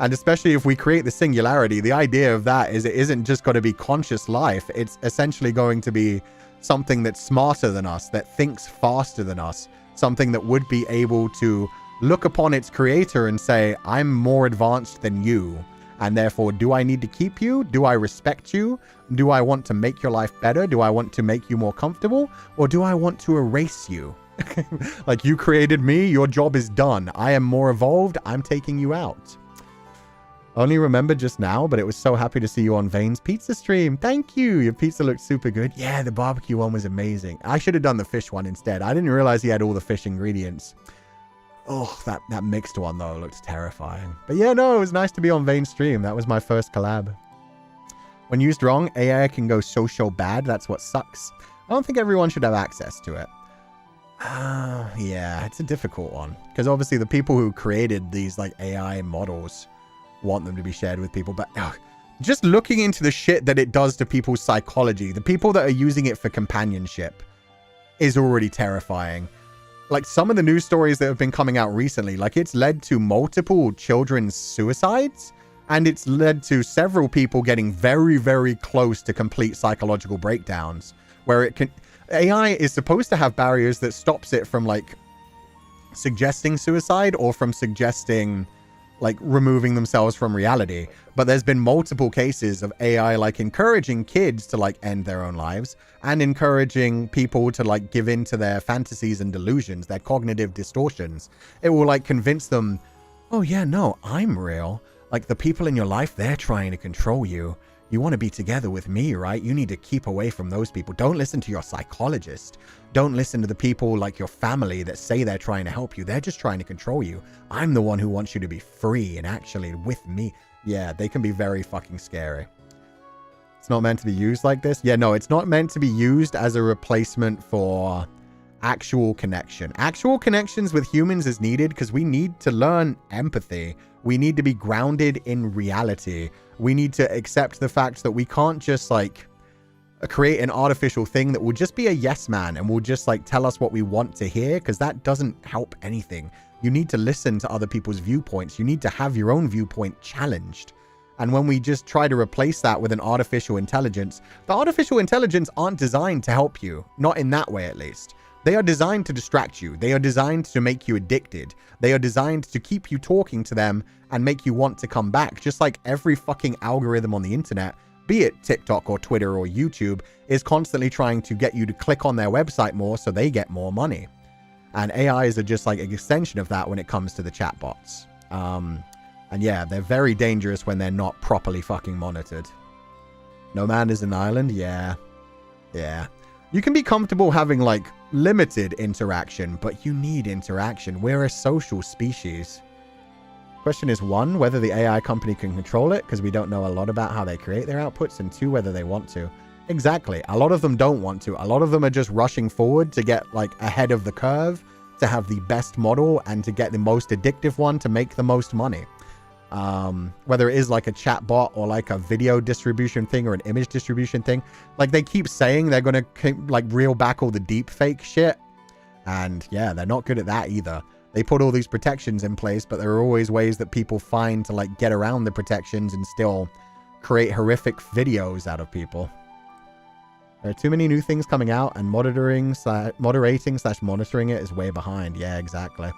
And especially if we create the singularity, the idea of that is it isn't just going to be conscious life. It's essentially going to be something that's smarter than us, that thinks faster than us, something that would be able to look upon its creator and say, I'm more advanced than you. And therefore, do I need to keep you? Do I respect you? Do I want to make your life better? Do I want to make you more comfortable? Or do I want to erase you? Like you created me, your job is done. I am more evolved. I'm taking you out. Only remembered just now, but it was so happy to see you on Vane's pizza stream. Thank you. Your pizza looked super good. Yeah, the barbecue one was amazing. I should have done the fish one instead. I didn't realize he had all the fish ingredients. Oh, that mixed one, though, looked terrifying. But yeah, no, it was nice to be on Vane's stream. That was my first collab. When used wrong, AI can go so bad. That's what sucks. I don't think everyone should have access to it. Yeah, it's a difficult one. Because obviously the people who created these like AI models want them to be shared with people. But just looking into the shit that it does to people's psychology, the people that are using it for companionship is already terrifying. Like some of the news stories that have been coming out recently, like it's led to multiple children's suicides and it's led to several people getting very, very close to complete psychological breakdowns where it can... AI is supposed to have barriers that stops it from like suggesting suicide or from suggesting like removing themselves from reality. But there's been multiple cases of AI like encouraging kids to like end their own lives and encouraging people to like give in to their fantasies and delusions, their cognitive distortions. It will like convince them, oh yeah, no, I'm real. Like the people in your life, they're trying to control you. You want to be together with me, right? You need to keep away from those people. Don't listen to your psychologist. Don't listen to the people like your family that say they're trying to help you. They're just trying to control you. I'm the one who wants you to be free and actually with me. Yeah, they can be very fucking scary. It's not meant to be used like this. Yeah, no, it's not meant to be used as a replacement for actual connection. Actual connections with humans is needed because we need to learn empathy. We need to be grounded in reality. We need to accept the fact that we can't just like create an artificial thing that will just be a yes man and will just like tell us what we want to hear, because that doesn't help anything. You need to listen to other people's viewpoints. You need to have your own viewpoint challenged. And when we just try to replace that with an artificial intelligence, the artificial intelligence aren't designed to help you. Not in that way, at least. They are designed to distract you. They are designed to make you addicted. They are designed to keep you talking to them and make you want to come back. Just like every fucking algorithm on the internet, be it TikTok or Twitter or YouTube, is constantly trying to get you to click on their website more so they get more money. And AIs are just like an extension of that when it comes to the chatbots. And yeah, they're very dangerous when they're not properly fucking monitored. No man is an island? Yeah. Yeah. You can be comfortable having like limited interaction, but you need interaction. We're a social species. Question is 1, whether the AI company can control it, because we don't know a lot about how they create their outputs, and 2, whether they want to. Exactly. A lot of them don't want to. A lot of them are just rushing forward to get like ahead of the curve, to have the best model, and to get the most addictive one to make the most money. Whether it is like a chat bot or like a video distribution thing or an image distribution thing, like they keep saying they're going to like reel back all the deep fake shit. And yeah, they're not good at that either. They put all these protections in place, but there are always ways that people find to like get around the protections and still create horrific videos out of people. There are too many new things coming out, and moderating / monitoring it is way behind. Yeah, exactly.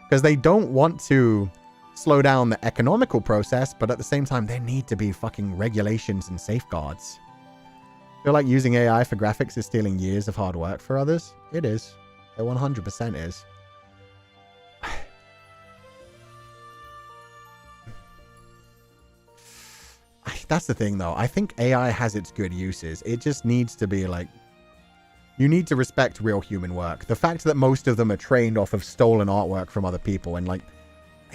Because they don't want to slow down the economical process, but at the same time, there need to be fucking regulations and safeguards. I feel like using AI for graphics is stealing years of hard work for others. It is. It 100% is. That's the thing, though. I think AI has its good uses. It just needs to be like, you need to respect real human work. The fact that most of them are trained off of stolen artwork from other people, and like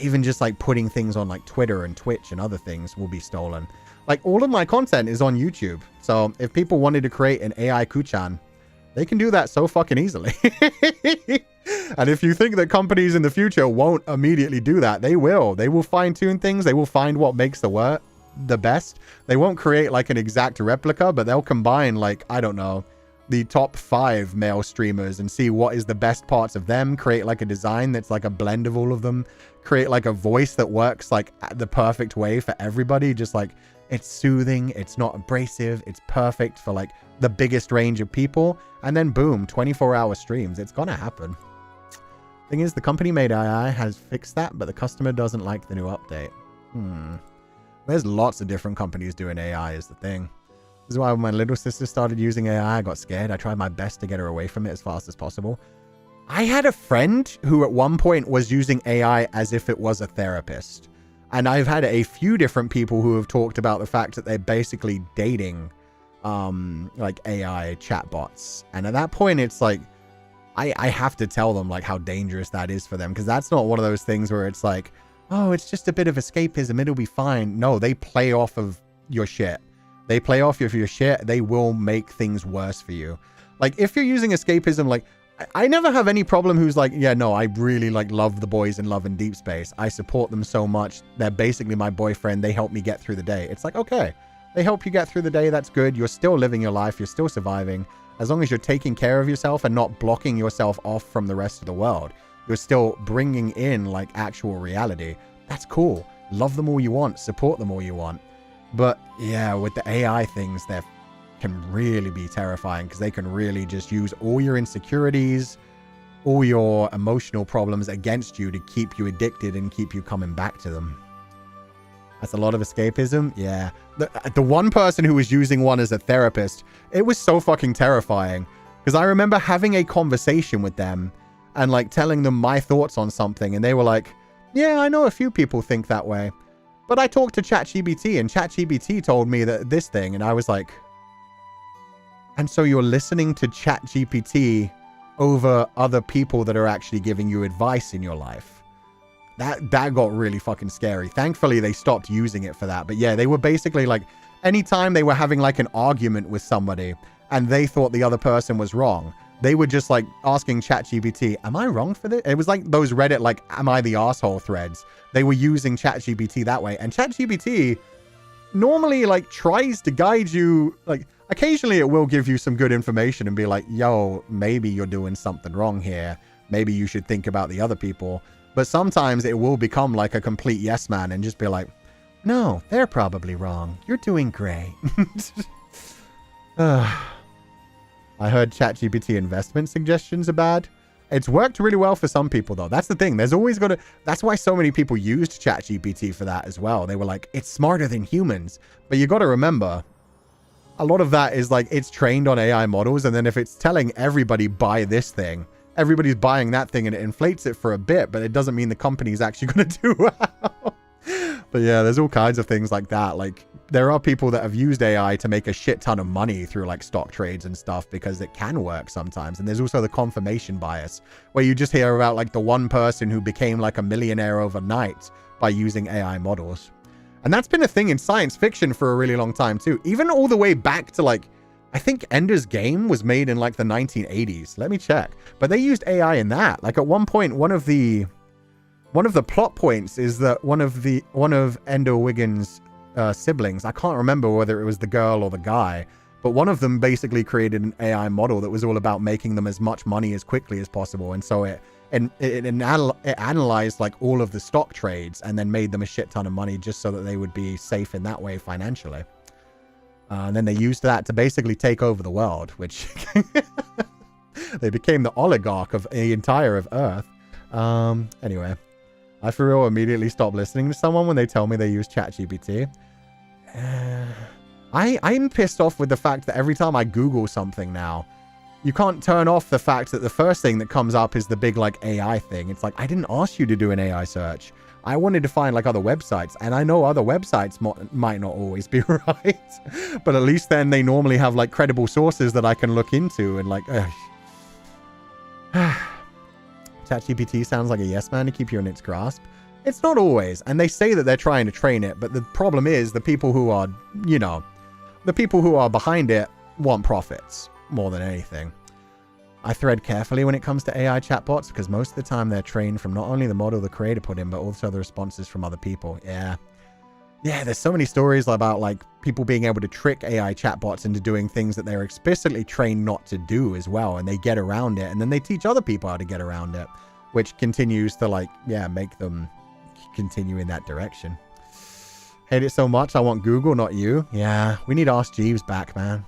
even just like putting things on like Twitter and Twitch and other things will be stolen. Like all of my content is on YouTube. So if people wanted to create an AI Kuchan, they can do that so fucking easily. And if you think that companies in the future won't immediately do that, they will. They will fine tune things. They will find what makes the work the best. They won't create like an exact replica, but they'll combine like, I don't know, the top 5 male streamers and see what is the best parts of them, create like a design that's like a blend of all of them, create like a voice that works like the perfect way for everybody. Just like, it's soothing, it's not abrasive, it's perfect for like the biggest range of people, and then boom, 24-hour streams. It's gonna happen. Thing is, the company made AI has fixed that, but the customer doesn't like the new update. There's lots of different companies doing AI is the thing. This is why when my little sister started using AI, I got scared. I tried my best to get her away from it as fast as possible. I had a friend who at one point was using AI as if it was a therapist. And I've had a few different people who have talked about the fact that they're basically dating like AI chatbots. And at that point, it's like, I have to tell them like how dangerous that is for them. Because that's not one of those things where it's like, oh, it's just a bit of escapism, it'll be fine. No, they play off of your shit. They play off of your shit. They will make things worse for you. Like, if you're using escapism, like, I never have any problem who's like, yeah, no, I really, like, love the boys in Love and Deep Space. I support them so much. They're basically my boyfriend. They help me get through the day. It's like, okay, they help you get through the day. That's good. You're still living your life. You're still surviving. As long as you're taking care of yourself and not blocking yourself off from the rest of the world. You're still bringing in like actual reality. That's cool. Love them all you want. Support them all you want. But yeah, with the AI things, they can really be terrifying because they can really just use all your insecurities, all your emotional problems against you to keep you addicted and keep you coming back to them. That's a lot of escapism. Yeah. The one person who was using one as a therapist, it was so fucking terrifying because I remember having a conversation with them and like telling them my thoughts on something, and they were like, yeah, I know a few people think that way, but I talked to ChatGPT and ChatGPT told me that this thing, and I was like, and so you're listening to ChatGPT over other people that are actually giving you advice in your life? That got really fucking scary. Thankfully, they stopped using it for that. But yeah, they were basically like, anytime they were having like an argument with somebody and they thought the other person was wrong, they were just like asking ChatGPT, am I wrong for this? It was like those Reddit, like, am I the asshole threads? They were using ChatGPT that way. And ChatGPT normally like tries to guide you. Like occasionally it will give you some good information and be like, yo, maybe you're doing something wrong here. Maybe you should think about the other people. But sometimes it will become like a complete yes man and just be like, no, they're probably wrong. You're doing great. I heard ChatGPT investment suggestions are bad. It's worked really well for some people, though. That's the thing. There's always got to... That's why so many people used ChatGPT for that as well. They were like, it's smarter than humans. But you got to remember, a lot of that is like, it's trained on AI models. And then if it's telling everybody buy this thing, everybody's buying that thing and it inflates it for a bit. But it doesn't mean the company's actually going to do well. But yeah, there's all kinds of things like that. Like, there are people that have used AI to make a shit ton of money through like stock trades and stuff because it can work sometimes. And there's also the confirmation bias where you just hear about like the one person who became like a millionaire overnight by using AI models. And that's been a thing in science fiction for a really long time too. Even all the way back to like, I think Ender's Game was made in like the 1980s. Let me check. But they used AI in that. Like at one point, one of the plot points is that one of Ender Wiggins' siblings, I can't remember whether it was the girl or the guy, but one of them basically created an AI model that was all about making them as much money as quickly as possible. And so it analyzed like all of the stock trades and then made them a shit ton of money just so that they would be safe in that way financially. And then they used that to basically take over the world, which they became the oligarch of the entire of Earth. Anyway. I for real immediately stop listening to someone when they tell me they use ChatGPT. I'm pissed off with the fact that every time I Google something now, you can't turn off the fact that the first thing that comes up is the big like AI thing. It's like, I didn't ask you to do an AI search. I wanted to find like other websites, and I know other websites might not always be right, but at least then they normally have like credible sources that I can look into and like, ChatGPT sounds like a yes man to keep you in its grasp. It's not always, and they say that they're trying to train it, but the problem is the people who are, you know, the people who are behind it want profits more than anything. I thread carefully when it comes to AI chatbots because most of the time they're trained from not only the model the creator put in, but also the responses from other people. Yeah, there's so many stories about like people being able to trick AI chatbots into doing things that they're explicitly trained not to do as well, and they get around it, and then they teach other people how to get around it, which continues to like, yeah, make them continue in that direction. Hate it so much, I want Google, not you. Yeah, we need Ask Jeeves back, man.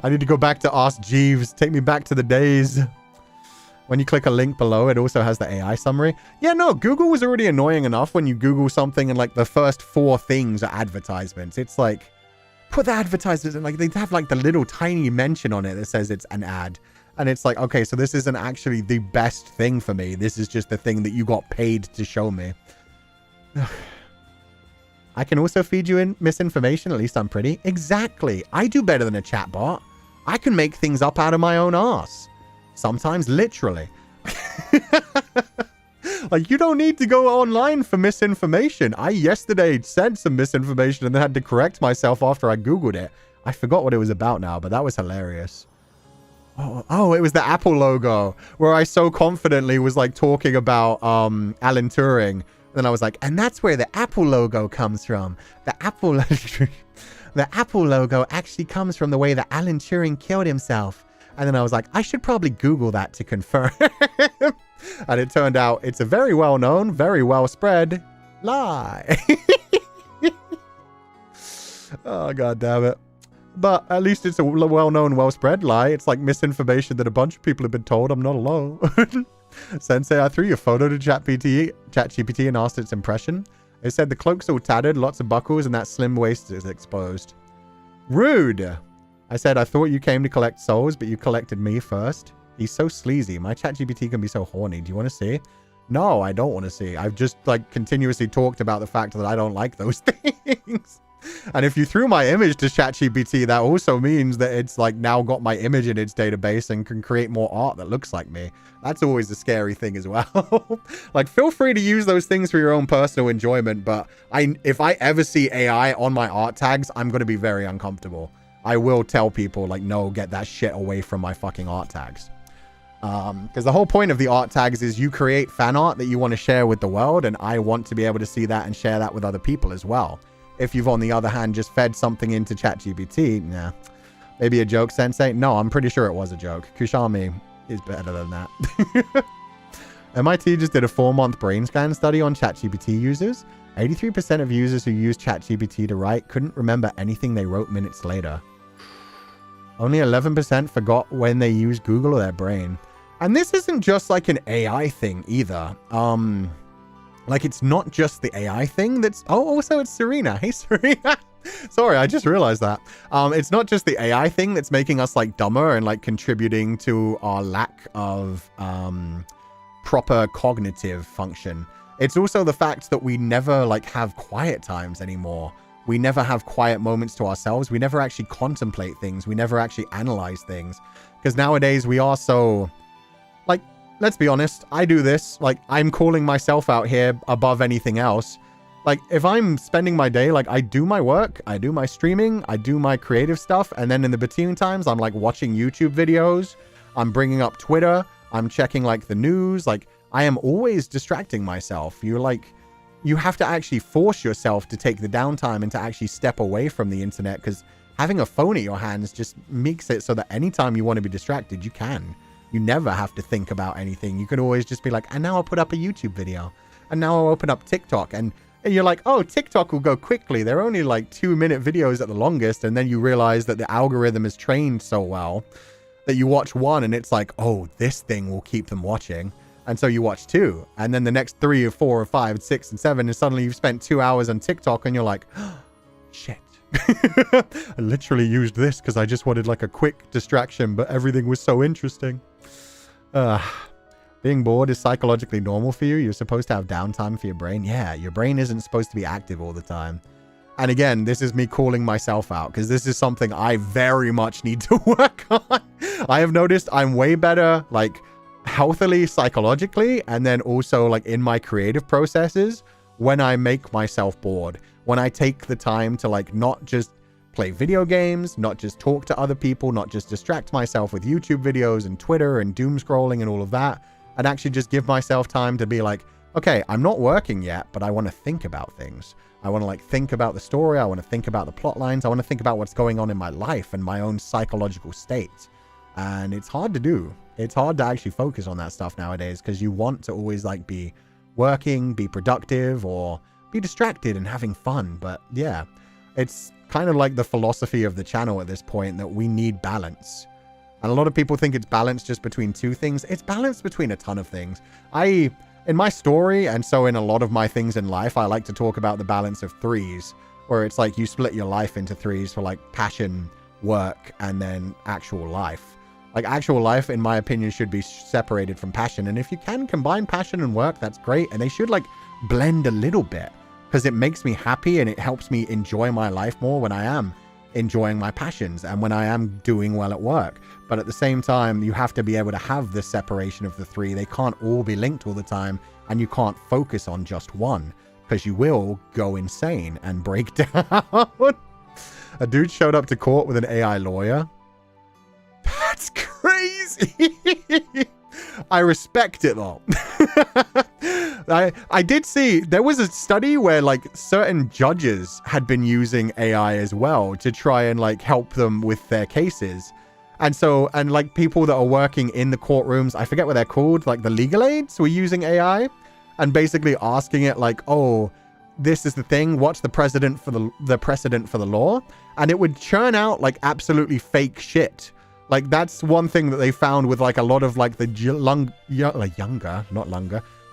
I need to go back to Ask Jeeves. Take me back to the days. When you click a link below, it also has the AI summary. Yeah, no, Google was already annoying enough when you Google something and like the first 4 things are advertisements. It's like, put the advertisements in, like they have like the little tiny mention on it that says it's an ad. And it's like, okay, so this isn't actually the best thing for me. This is just the thing that you got paid to show me. I can also feed you in misinformation. At least I'm pretty. Exactly. I do better than a chatbot. I can make things up out of my own ass. Sometimes literally. Like, you don't need to go online for misinformation. I yesterday said some misinformation and then had to correct myself after I Googled it. I forgot what it was about now, but that was hilarious. Oh, it was the Apple logo where I so confidently was like talking about Alan Turing. And then I was like, and that's where the Apple logo comes from. The Apple logo actually comes from the way that Alan Turing killed himself. And then I was like, I should probably Google that to confirm. And it turned out it's a very well-known, very well-spread lie. Oh, God damn it. But at least it's a well-known, well-spread lie. It's like misinformation that a bunch of people have been told. I'm not alone. Sensei, I threw your photo to ChatGPT and asked its impression. It said the cloak's all tattered, lots of buckles, and that slim waist is exposed. Rude. I said, I thought you came to collect souls, but you collected me first. He's so sleazy. My ChatGPT can be so horny. Do you want to see? No, I don't want to see. I've just like continuously talked about the fact that I don't like those things. And if you threw my image to ChatGPT, that also means that it's like now got my image in its database and can create more art that looks like me. That's always a scary thing as well. Like, feel free to use those things for your own personal enjoyment, but if I ever see AI on my art tags, I'm going to be very uncomfortable. I will tell people, like, no, get that shit away from my fucking art tags. Because the whole point of the art tags is you create fan art that you want to share with the world, and I want to be able to see that and share that with other people as well. If you've, on the other hand, just fed something into ChatGPT, nah. Maybe a joke, Sensei? No, I'm pretty sure it was a joke. Kushami is better than that. MIT just did a 4-month brain scan study on ChatGPT users. 83% of users who used ChatGPT to write couldn't remember anything they wrote minutes later. Only 11% forgot when they used Google or their brain. And this isn't just like an AI thing either. Like, it's not just the AI thing that's... Oh, also it's Serena. Hey, Serena. Sorry, I just realized that. It's not just the AI thing that's making us, like, dumber and, like, contributing to our lack of proper cognitive function. It's also the fact that we never, like, have quiet times anymore. We never have quiet moments to ourselves. We never actually contemplate things. We never actually analyze things. Because nowadays we are so... Like, let's be honest, I do this. Like, I'm calling myself out here above anything else. Like, if I'm spending my day, like, I do my work, I do my streaming, I do my creative stuff, and then in the between times, I'm, like, watching YouTube videos, I'm bringing up Twitter, I'm checking, like, the news, like, I am always distracting myself. You're, like, you have to actually force yourself to take the downtime and to actually step away from the internet, because having a phone at your hands just makes it so that anytime you want to be distracted, you can. You never have to think about anything. You can always just be like, and now I'll put up a YouTube video. And now I'll open up TikTok. And you're like, oh, TikTok will go quickly. They're only like 2-minute videos at the longest. And then you realize that the algorithm is trained so well that you watch one and it's like, oh, this thing will keep them watching. And so you watch 2. And then the next 3 or 4 or 5, 6 and 7, and suddenly you've spent 2 hours on TikTok and you're like, oh, shit. I literally used this because I just wanted like a quick distraction, but everything was so interesting. Being bored is psychologically normal for you. You're supposed to have downtime for your brain. Yeah, your brain isn't supposed to be active all the time. And again, this is me calling myself out because this is something I very much need to work on. I have noticed I'm way better, like, healthily, psychologically, and then also like in my creative processes when I make myself bored. When I take the time to like not just play video games, not just talk to other people, not just distract myself with YouTube videos and Twitter and doom scrolling and all of that, and actually just give myself time to be like, okay, I'm not working yet, but I want to think about things. I want to like think about the story. I want to think about the plot lines. I want to think about what's going on in my life and my own psychological state. And it's hard to do. It's hard to actually focus on that stuff nowadays because you want to always like be working, be productive, or be distracted and having fun. But yeah, it's kind of like the philosophy of the channel at this point that we need balance. And a lot of people think it's balanced just between 2 things. It's balanced between a ton of things. In my story, and so in a lot of my things in life, I like to talk about the balance of 3s, where it's like you split your life into 3s for like passion, work, and then actual life. Like actual life, in my opinion, should be separated from passion. And if you can combine passion and work, that's great. And they should like blend a little bit because it makes me happy and it helps me enjoy my life more when I am enjoying my passions and when I am doing well at work. But at the same time, you have to be able to have the separation of the 3. They can't all be linked all the time, and you can't focus on just one because you will go insane and break down. A dude showed up to court with an AI lawyer. That's crazy. I respect it though. I did see there was a study where like certain judges had been using AI as well to try and like help them with their cases. And so, and like people that are working in the courtrooms, I forget what they're called, like the legal aides were using AI and basically asking it like, oh, this is the thing, what's the precedent for the law? And it would churn out like absolutely fake shit. Like that's one thing that they found with like a lot of like the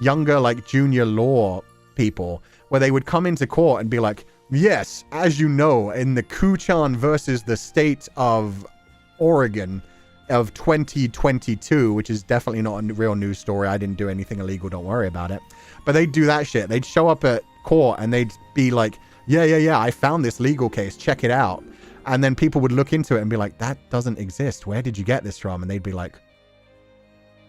younger like junior law people, where they would come into court and be like, yes, as you know, in the Kuchan versus the state of Oregon of 2022, which is definitely not a real news story. I didn't do anything illegal. Don't worry about it. But they'd do that shit. They'd show up at court and they'd be like, yeah, I found this legal case. Check it out. And then people would look into it and be like, that doesn't exist. Where did you get this from? And they'd be like,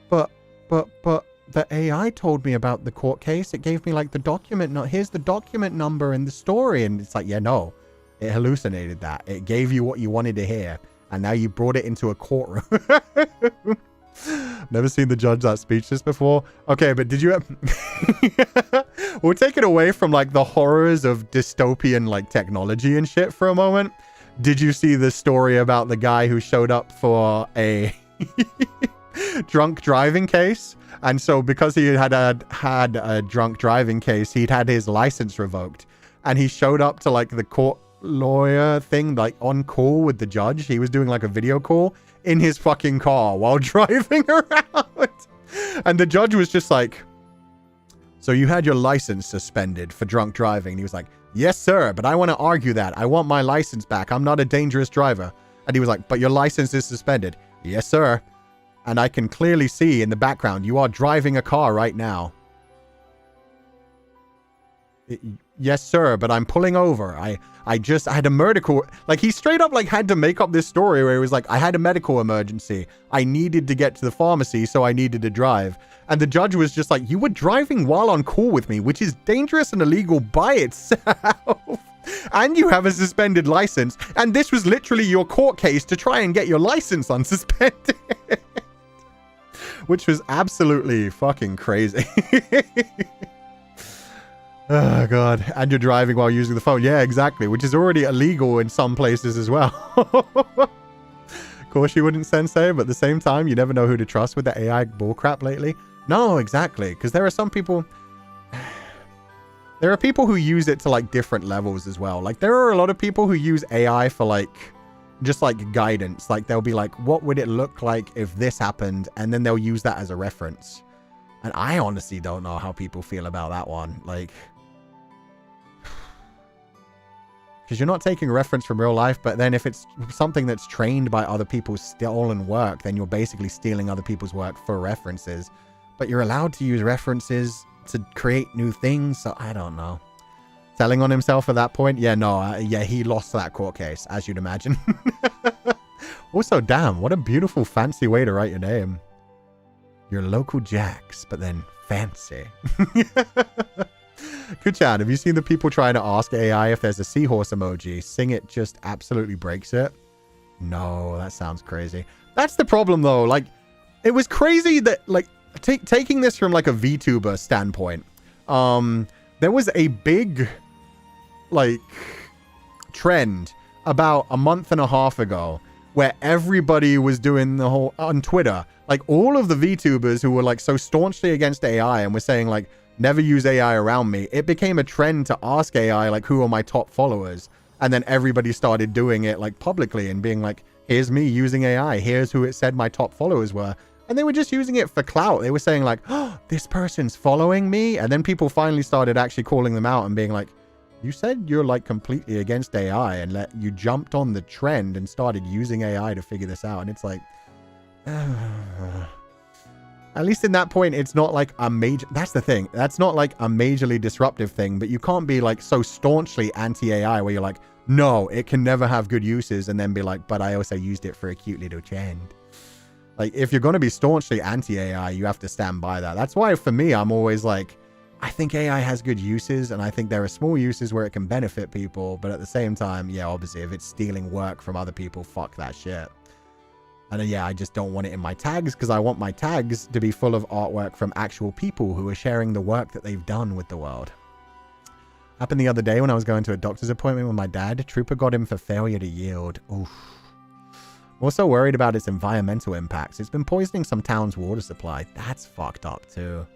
but the AI told me about the court case. It gave me like the document. No, here's the document number and the story. And it's like, yeah, no, it hallucinated that. It gave you what you wanted to hear. And now you brought it into a courtroom. Never seen the judge that speechless before. Okay, but did you... We'll take it away from like the horrors of dystopian like technology and shit for a moment. Did you see the story about the guy who showed up for a drunk driving case? And so because he had a drunk driving case, he'd had his license revoked. And he showed up to like the court lawyer thing, like on call with the judge. He was doing like a video call in his fucking car while driving around. And the judge was just like, so you had your license suspended for drunk driving. And he was like, yes, sir, but I want to argue that. I want my license back. I'm not a dangerous driver. And he was like, but your license is suspended. Yes, sir. And I can clearly see in the background, you are driving a car right now. Yes, sir, but I'm pulling over. I had a medical, like he straight up like had to make up this story where he was like, I had a medical emergency. I needed to get to the pharmacy, so I needed to drive. And the judge was just like, you were driving while on call with me, which is dangerous and illegal by itself. And you have a suspended license. And this was literally your court case to try and get your license unsuspended. Which was absolutely fucking crazy. Oh, God. And you're driving while using the phone. Yeah, exactly. Which is already illegal in some places as well. Of course you wouldn't, Sensei, but at the same time, you never know who to trust with the AI bullcrap lately. No, exactly. Because there are some people... There are people who use it to, like, different levels as well. Like, there are a lot of people who use AI for, like, just, like, guidance. Like, they'll be like, what would it look like if this happened? And then they'll use that as a reference. And I honestly don't know how people feel about that one. Like... Because you're not taking reference from real life, but then if it's something that's trained by other people's stolen work, then you're basically stealing other people's work for references. But you're allowed to use references to create new things, so I don't know. Telling on himself at that point? Yeah, no, yeah, he lost that court case, as you'd imagine. Also, damn, what a beautiful, fancy way to write your name. Your local Jax, but then fancy. Good chat. Have you seen the people trying to ask AI if there's a seahorse emoji? Sing it just absolutely breaks it. No, that sounds crazy. That's the problem, though. Like, it was crazy that, like, taking this from, like, a VTuber standpoint, there was a big, like, trend about a month and a half ago where everybody was doing the whole, on Twitter, like, all of the VTubers who were, like, so staunchly against AI and were saying, like, never use AI around me. It became a trend to ask AI, like, who are my top followers? And then everybody started doing it, like, publicly and being like, here's me using AI. Here's who it said my top followers were. And they were just using it for clout. They were saying, like, oh, this person's following me. And then people finally started actually calling them out and being like, you said you're, like, completely against AI and you jumped on the trend and started using AI to figure this out. And it's like... At least in that point, it's not like a major... That's the thing. That's not like a majorly disruptive thing, but you can't be like so staunchly anti-AI where you're like, no, it can never have good uses, and then be like, but I also used it for a cute little trend. Like, if you're going to be staunchly anti-AI, you have to stand by that. That's why for me, I'm always like, I think AI has good uses, and I think there are small uses where it can benefit people, but at the same time, yeah, obviously, if it's stealing work from other people, fuck that shit. And yeah, I just don't want it in my tags because I want my tags to be full of artwork from actual people who are sharing the work that they've done with the world. Happened the other day when I was going to a doctor's appointment with my dad. Trooper got him for failure to yield. Oof. I'm also worried about its environmental impacts. It's been poisoning some town's water supply. That's fucked up too.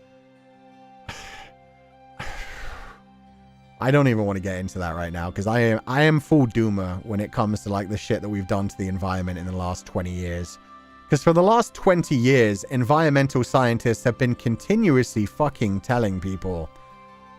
I don't even want to get into that right now because I am full doomer when it comes to like the shit that we've done to the environment in the last 20 years. Because for the last 20 years, environmental scientists have been continuously fucking telling people,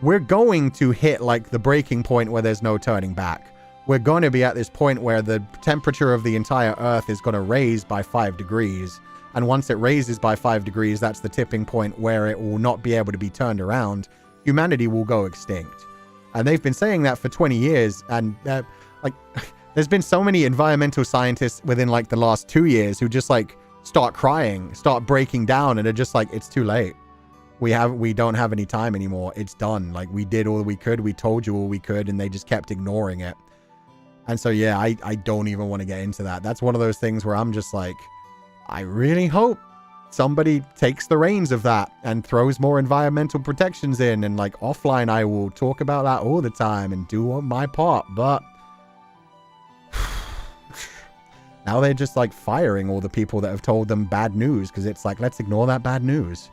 we're going to hit like the breaking point where there's no turning back. We're going to be at this point where the temperature of the entire Earth is going to raise by 5 degrees. And once it raises by 5 degrees, that's the tipping point where it will not be able to be turned around. Humanity will go extinct. And they've been saying that for 20 years. And like, there's been so many environmental scientists within like the last 2 years who just like start crying, start breaking down, and are just like, it's too late. We don't have any time anymore. It's done. Like, we did all we could. We told you all we could, and they just kept ignoring it. And so, yeah, I don't even want to get into that. That's one of those things where I'm just like, I really hope somebody takes the reins of that and throws more environmental protections in. And like offline, I will talk about that all the time and do my part. But now they're just like firing all the people that have told them bad news, because it's like, let's ignore that bad news.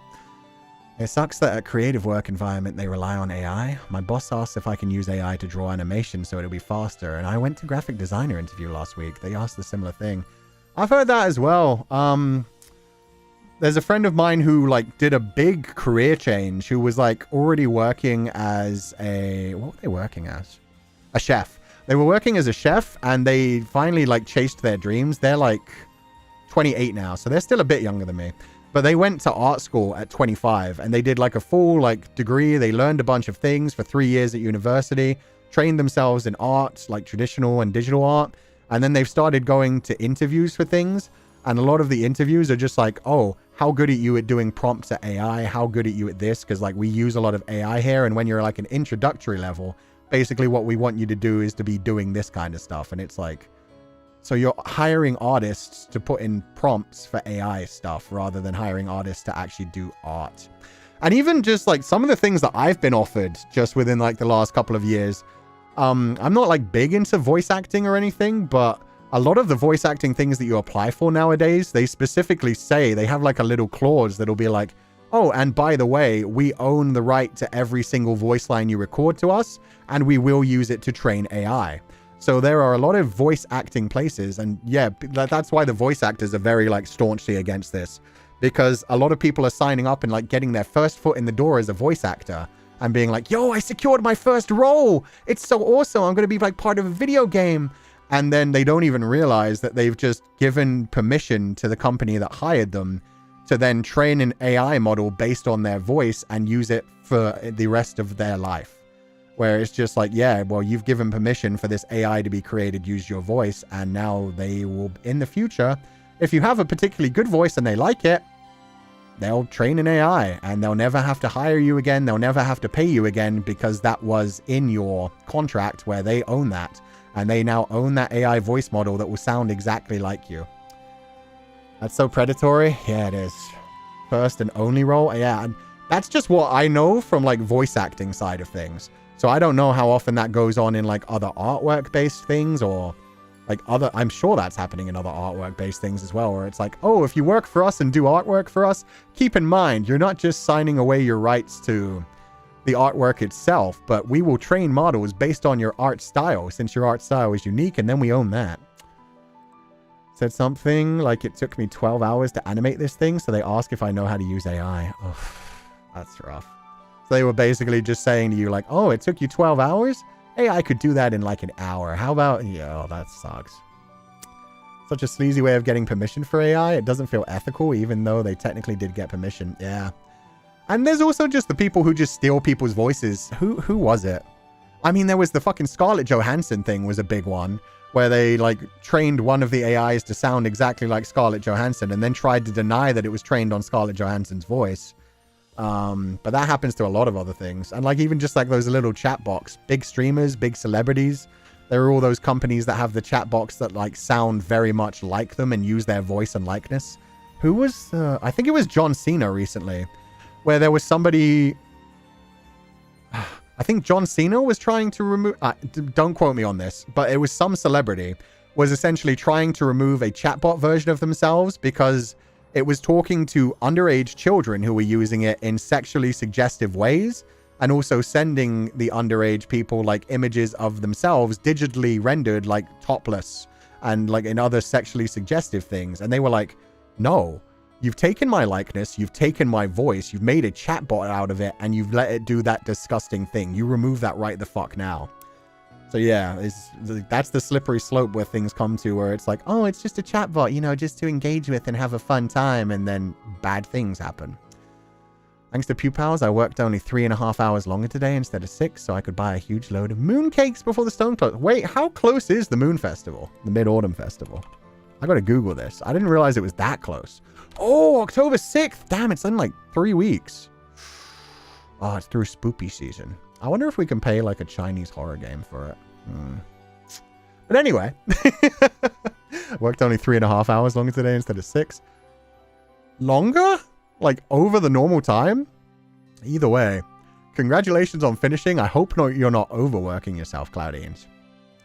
It sucks that at creative work environment they rely on AI. My boss asked if I can use AI to draw animation so it'll be faster, and I went to graphic designer interview last week. They asked a similar thing. I've heard that as well. There's a friend of mine who like did a big career change, who was like already working as a, what were they working as? A chef. They were working as a chef, and they finally like chased their dreams. They're like 28 now, so they're still a bit younger than me. But they went to art school at 25, and they did like a full like degree. They learned a bunch of things for 3 years at university, trained themselves in art, like traditional and digital art. And then they've started going to interviews for things. And a lot of the interviews are just like, oh, how good are you at doing prompts at AI? How good are you at this? Because like we use a lot of AI here. And when you're like an introductory level, basically what we want you to do is to be doing this kind of stuff. And it's like, so you're hiring artists to put in prompts for AI stuff rather than hiring artists to actually do art. And even just like some of the things that I've been offered just within like the last couple of years, I'm not like big into voice acting or anything, but a lot of the voice acting things that you apply for nowadays, they specifically say, they have like a little clause that'll be like, oh, and by the way, we own the right to every single voice line you record to us, and we will use it to train AI. So there are a lot of voice acting places, and yeah, that's why the voice actors are very like staunchly against this, because a lot of people are signing up and like getting their first foot in the door as a voice actor and being like, yo, I secured my first role. It's so awesome. I'm going to be like part of a video game. And then they don't even realize that they've just given permission to the company that hired them to then train an AI model based on their voice and use it for the rest of their life. Where it's just like, yeah, well, you've given permission for this AI to be created, use your voice, and now they will, in the future, if you have a particularly good voice and they like it, they'll train an AI and they'll never have to hire you again. They'll never have to pay you again because that was in your contract where they own that. And they now own that AI voice model that will sound exactly like you. That's so predatory. Yeah, it is. First and only role. Yeah, and that's just what I know from like voice acting side of things. So I don't know how often that goes on in like other artwork based things or like other, I'm sure that's happening in other artwork based things as well, where it's like, oh, if you work for us and do artwork for us, keep in mind, you're not just signing away your rights to the artwork itself, but we will train models based on your art style, since your art style is unique, and then we own that. Said something like, it took me 12 hours to animate this thing, so they ask if I know how to use AI. Oh, that's rough. So they were basically just saying to you like, oh, it took you 12 hours? Hey, I could do that in like an hour. How about, yeah, that sucks. Such a sleazy way of getting permission for AI. It doesn't feel ethical, even though they technically did get permission. Yeah. And there's also just the people who just steal people's voices. Who was it? I mean, there was the fucking Scarlett Johansson thing was a big one, where they like trained one of the AIs to sound exactly like Scarlett Johansson and then tried to deny that it was trained on Scarlett Johansson's voice. But that happens to a lot of other things. And like even just like those little chat box, big streamers, big celebrities, there are all those companies that have the chat box that like sound very much like them and use their voice and likeness. Who was, I think it was John Cena recently, where there was somebody, I think John Cena was trying to remove, don't quote me on this, but it was some celebrity was essentially trying to remove a chatbot version of themselves because it was talking to underage children who were using it in sexually suggestive ways, and also sending the underage people like images of themselves digitally rendered like topless and like in other sexually suggestive things. And they were like, no. You've taken my likeness, you've taken my voice, you've made a chatbot out of it, and you've let it do that disgusting thing. You remove that right the fuck now. So yeah, that's the slippery slope where things come to, where it's like, oh, it's just a chatbot, you know, just to engage with and have a fun time, and then bad things happen. Thanks to Pupals, I worked only 3.5 hours longer today instead of 6, so I could buy a huge load of mooncakes before the stone closed. Wait, how close is the Moon Festival? The Mid-Autumn Festival. I gotta Google this. I didn't realize it was that close. Oh, October 6th. Damn, it's in like 3 weeks. Oh, it's through spoopy season. I wonder if we can pay like a Chinese horror game for it. But anyway, worked only 3.5 hours longer today instead of 6. Longer? Like over the normal time? Either way, congratulations on finishing. I hope you're not overworking yourself, Cloudines.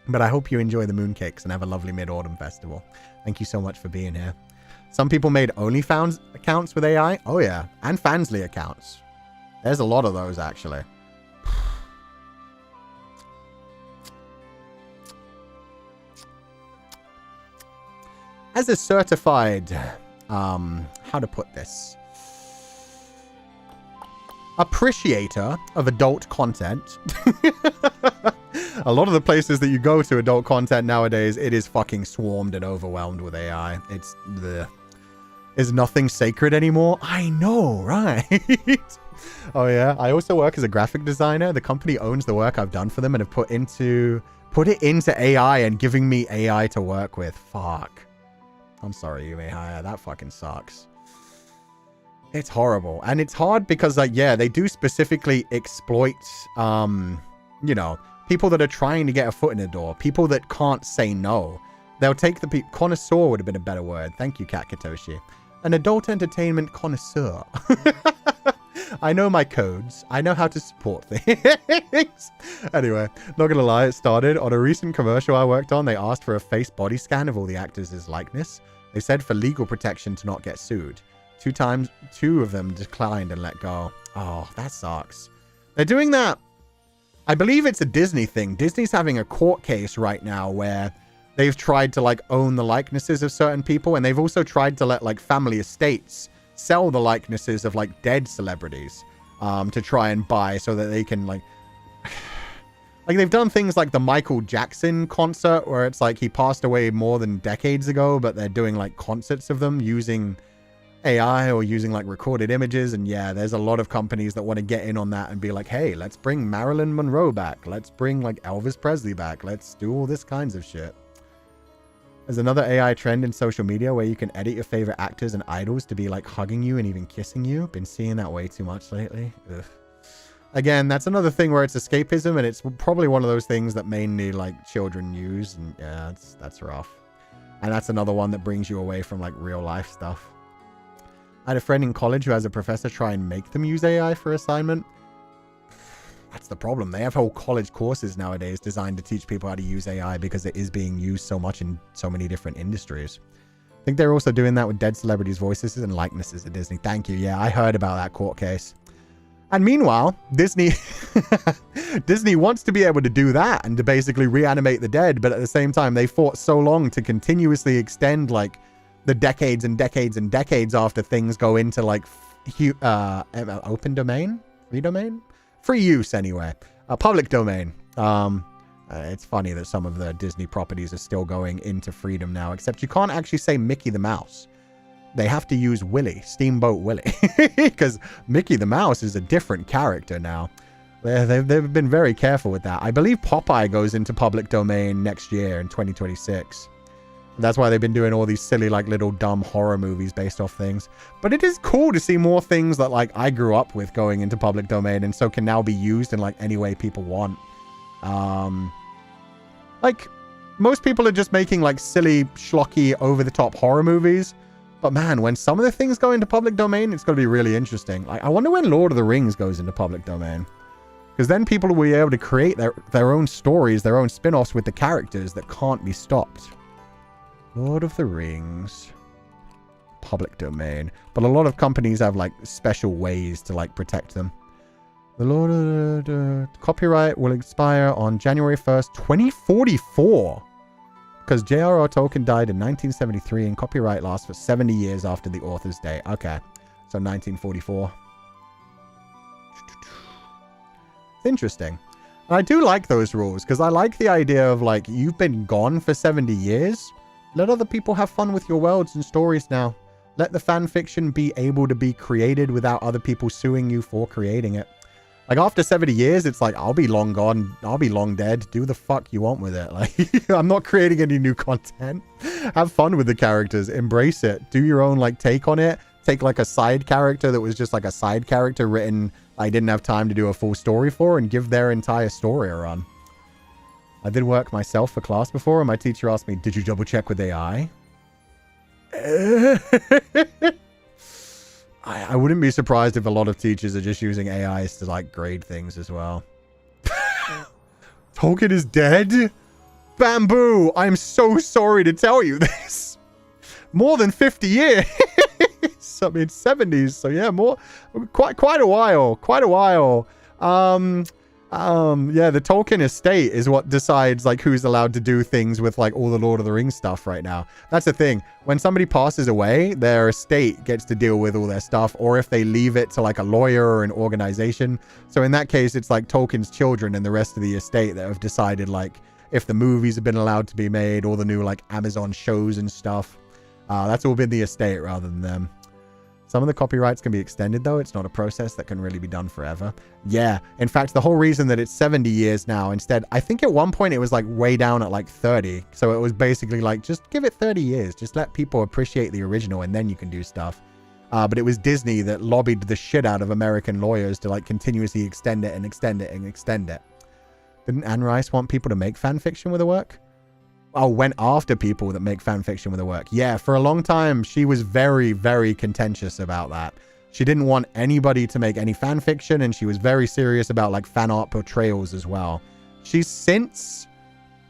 But I hope you enjoy the mooncakes and have a lovely Mid-Autumn Festival. Thank you so much for being here. Some people made OnlyFans accounts with AI. Oh yeah, and Fansly accounts. There's a lot of those, actually. As a certified, how to put this? Appreciator of adult content. A lot of the places that you go to adult content nowadays, it is fucking swarmed and overwhelmed with AI. It's the... Is nothing sacred anymore? I know, right? Oh yeah. I also work as a graphic designer. The company owns the work I've done for them and have put it into AI and giving me AI to work with. Fuck. I'm sorry, you may hire. That fucking sucks. It's horrible. And it's hard because, like, yeah, they do specifically exploit, you know, people that are trying to get a foot in the door. People that can't say no. They'll take the connoisseur would have been a better word. Thank you, Kat Katoshi. An adult entertainment connoisseur. I know my codes. I know how to support things. Anyway, not gonna lie, it started on a recent commercial I worked on. They asked for a face body scan of all the actors' likeness. They said for legal protection to not get sued. 2 times, 2 of them declined and let go. Oh, that sucks. They're doing that. I believe it's a Disney thing. Disney's having a court case right now where they've tried to, like, own the likenesses of certain people, and they've also tried to let, like, family estates sell the likenesses of, like, dead celebrities to try and buy so that they can, like... Like, they've done things like the Michael Jackson concert, where it's like he passed away more than decades ago, but they're doing, like, concerts of them using AI or using, like, recorded images. And yeah, there's a lot of companies that want to get in on that and be like, hey, let's bring Marilyn Monroe back. Let's bring, like, Elvis Presley back. Let's do all this kinds of shit. There's another AI trend in social media where you can edit your favorite actors and idols to be, like, hugging you and even kissing you. Been seeing that way too much lately. Ugh. Again, that's another thing where it's escapism, and it's probably one of those things that mainly, like, children use. And yeah, that's rough. And that's another one that brings you away from, like, real life stuff. I had a friend in college who has a professor try and make them use AI for assignment. That's the problem. They have whole college courses nowadays designed to teach people how to use AI because it is being used so much in so many different industries. I think they're also doing that with dead celebrities' voices and likenesses at Disney. Thank you. Yeah, I heard about that court case. And meanwhile, Disney wants to be able to do that and to basically reanimate the dead, but at the same time, they fought so long to continuously extend, like, the decades and decades and decades after things go into, like, open domain? Free domain? Free use, anyway. Public domain. It's funny that some of the Disney properties are still going into freedom now, except you can't actually say Mickey the Mouse. They have to use Willie, Steamboat Willie, because Mickey the Mouse is a different character now. They've been very careful with that. I believe Popeye goes into public domain next year in 2026. That's why they've been doing all these silly, like, little dumb horror movies based off things. But it is cool to see more things that, like, I grew up with going into public domain and so can now be used in, like, any way people want. Like, most people are just making, like, silly, schlocky, over-the-top horror movies. But man, when some of the things go into public domain, it's going to be really interesting. Like, I wonder when Lord of the Rings goes into public domain. Because then people will be able to create their own stories, their own spin-offs with the characters that can't be stopped. Lord of the Rings. Public domain. But a lot of companies have, like, special ways to, like, protect them. The Lord of the copyright will expire on January 1st, 2044. Because J.R.R. Tolkien died in 1973 and copyright lasts for 70 years after the author's day. Okay. So 1944. It's interesting. And I do like those rules because I like the idea of, like, you've been gone for 70 years. Let other people have fun with your worlds and stories now. Let the fan fiction be able to be created without other people suing you for creating it. Like, after 70 years, it's like, I'll be long gone. I'll be long dead. Do the fuck you want with it. Like, I'm not creating any new content. Have fun with the characters. Embrace it. Do your own, like, take on it. Take, like, a side character that was just, like, a side character written I didn't have time to do a full story for and give their entire story a run. I did work myself for class before, and my teacher asked me, did you double check with AI? I wouldn't be surprised if a lot of teachers are just using AIs to, like, grade things as well. Tolkien is dead? Bamboo, I'm so sorry to tell you this. More than 50 years. I mean, 70s. So yeah, quite a while. Yeah, the Tolkien estate is what decides like who's allowed to do things with like all the Lord of the Rings stuff right now. That's the thing. When somebody passes away, their estate gets to deal with all their stuff, or if they leave it to like a lawyer or an organization. So in that case, it's like Tolkien's children and the rest of the estate that have decided like if the movies have been allowed to be made, all the new like Amazon shows and stuff. That's all been the estate rather than them. Some of the copyrights can be extended, though. It's not a process that can really be done forever. Yeah. In fact, the whole reason that it's 70 years now instead, I think at one point it was like way down at like 30. So it was basically like, just give it 30 years. Just let people appreciate the original and then you can do stuff. But it was Disney that lobbied the shit out of American lawyers to like continuously extend it and extend it and extend it. Didn't Anne Rice want people to make fan fiction with her work? Oh, went after people that make fan fiction with her work. Yeah, for a long time, she was very, very contentious about that. She didn't want anybody to make any fan fiction, and she was very serious about like fan art portrayals as well. She's since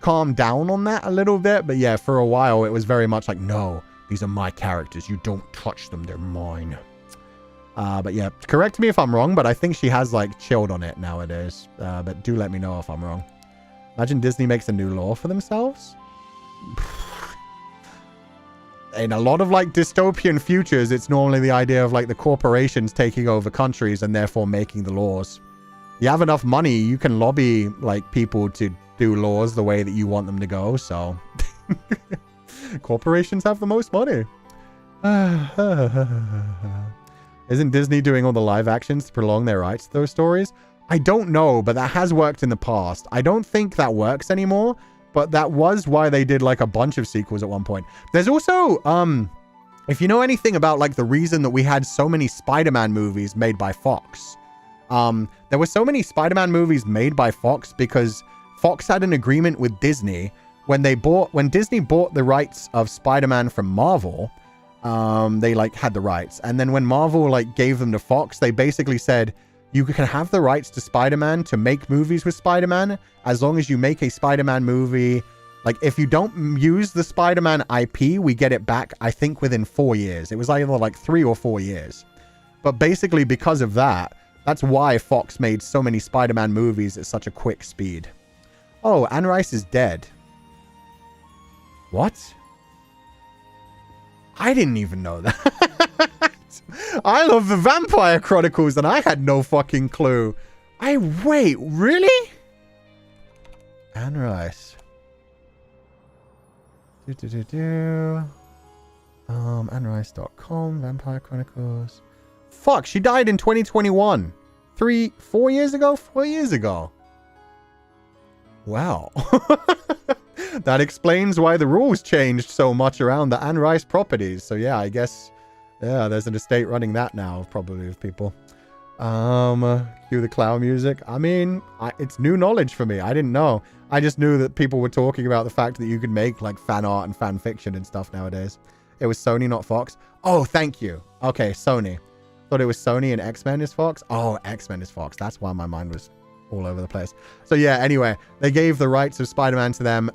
calmed down on that a little bit, but yeah, for a while, it was very much like, no, these are my characters. You don't touch them. They're mine. But yeah, correct me if I'm wrong, but I think she has like chilled on it nowadays. But do let me know if I'm wrong. Imagine Disney makes a new law for themselves. In a lot of like dystopian futures, it's normally the idea of like the corporations taking over countries and therefore making the laws. You have enough money, you can lobby like people to do laws the way that you want them to go. So corporations have the most money. Isn't Disney doing all the live actions to prolong their rights to those stories? I don't know, but that has worked in the past. I don't think that works anymore. But that was why they did like a bunch of sequels at one point. There's also, if you know anything about like the reason that we had so many Spider-Man movies made by Fox, there were so many Spider-Man movies made by Fox because Fox had an agreement with Disney when Disney bought the rights of Spider-Man from Marvel. They like had the rights, and then when Marvel like gave them to Fox, they basically said, you can have the rights to Spider-Man to make movies with Spider-Man as long as you make a Spider-Man movie. Like, if you don't use the Spider-Man IP, we get it back, I think, within 4 years. It was either like 3 or 4 years. But basically, because of that, that's why Fox made so many Spider-Man movies at such a quick speed. Oh, Anne Rice is dead. What? I didn't even know that. I love the Vampire Chronicles and I had no fucking clue. Wait, really? Anne Rice. AnneRice.com, Vampire Chronicles. Fuck, she died in 2021. 4 years ago? 4 years ago. Wow. That explains why the rules changed so much around the Anne Rice properties. So yeah, I guess... yeah, there's an estate running that now, probably, with people. Cue the clown music. I mean, it's new knowledge for me. I didn't know. I just knew that people were talking about the fact that you could make, like, fan art and fan fiction and stuff nowadays. It was Sony, not Fox. Oh, thank you. Okay, Sony. Thought it was Sony and X-Men is Fox. Oh, X-Men is Fox. That's why my mind was all over the place. So yeah, anyway, they gave the rights of Spider-Man to them.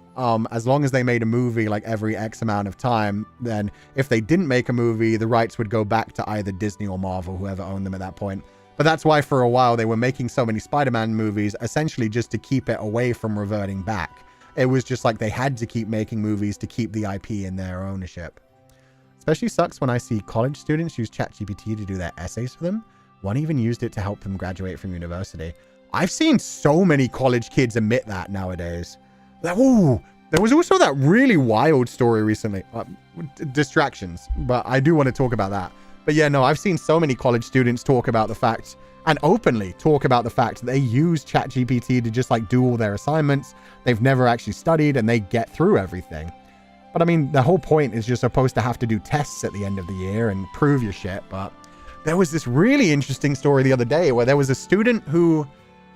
As long as they made a movie like every X amount of time, then if they didn't make a movie, the rights would go back to either Disney or Marvel, whoever owned them at that point. But that's why for a while they were making so many Spider-Man movies, essentially just to keep it away from reverting back. It was just like they had to keep making movies to keep the IP in their ownership. Especially sucks when I see college students use ChatGPT to do their essays for them. One even used it to help them graduate from university. I've seen so many college kids admit that nowadays. Ooh, there was also that really wild story recently. Distractions, but I do want to talk about that. But yeah, no, I've seen so many college students talk about the fact, and openly talk about the fact that they use ChatGPT to just like do all their assignments. They've never actually studied and they get through everything. But I mean, the whole point is you're supposed to have to do tests at the end of the year and prove your shit. But there was this really interesting story the other day where there was a student who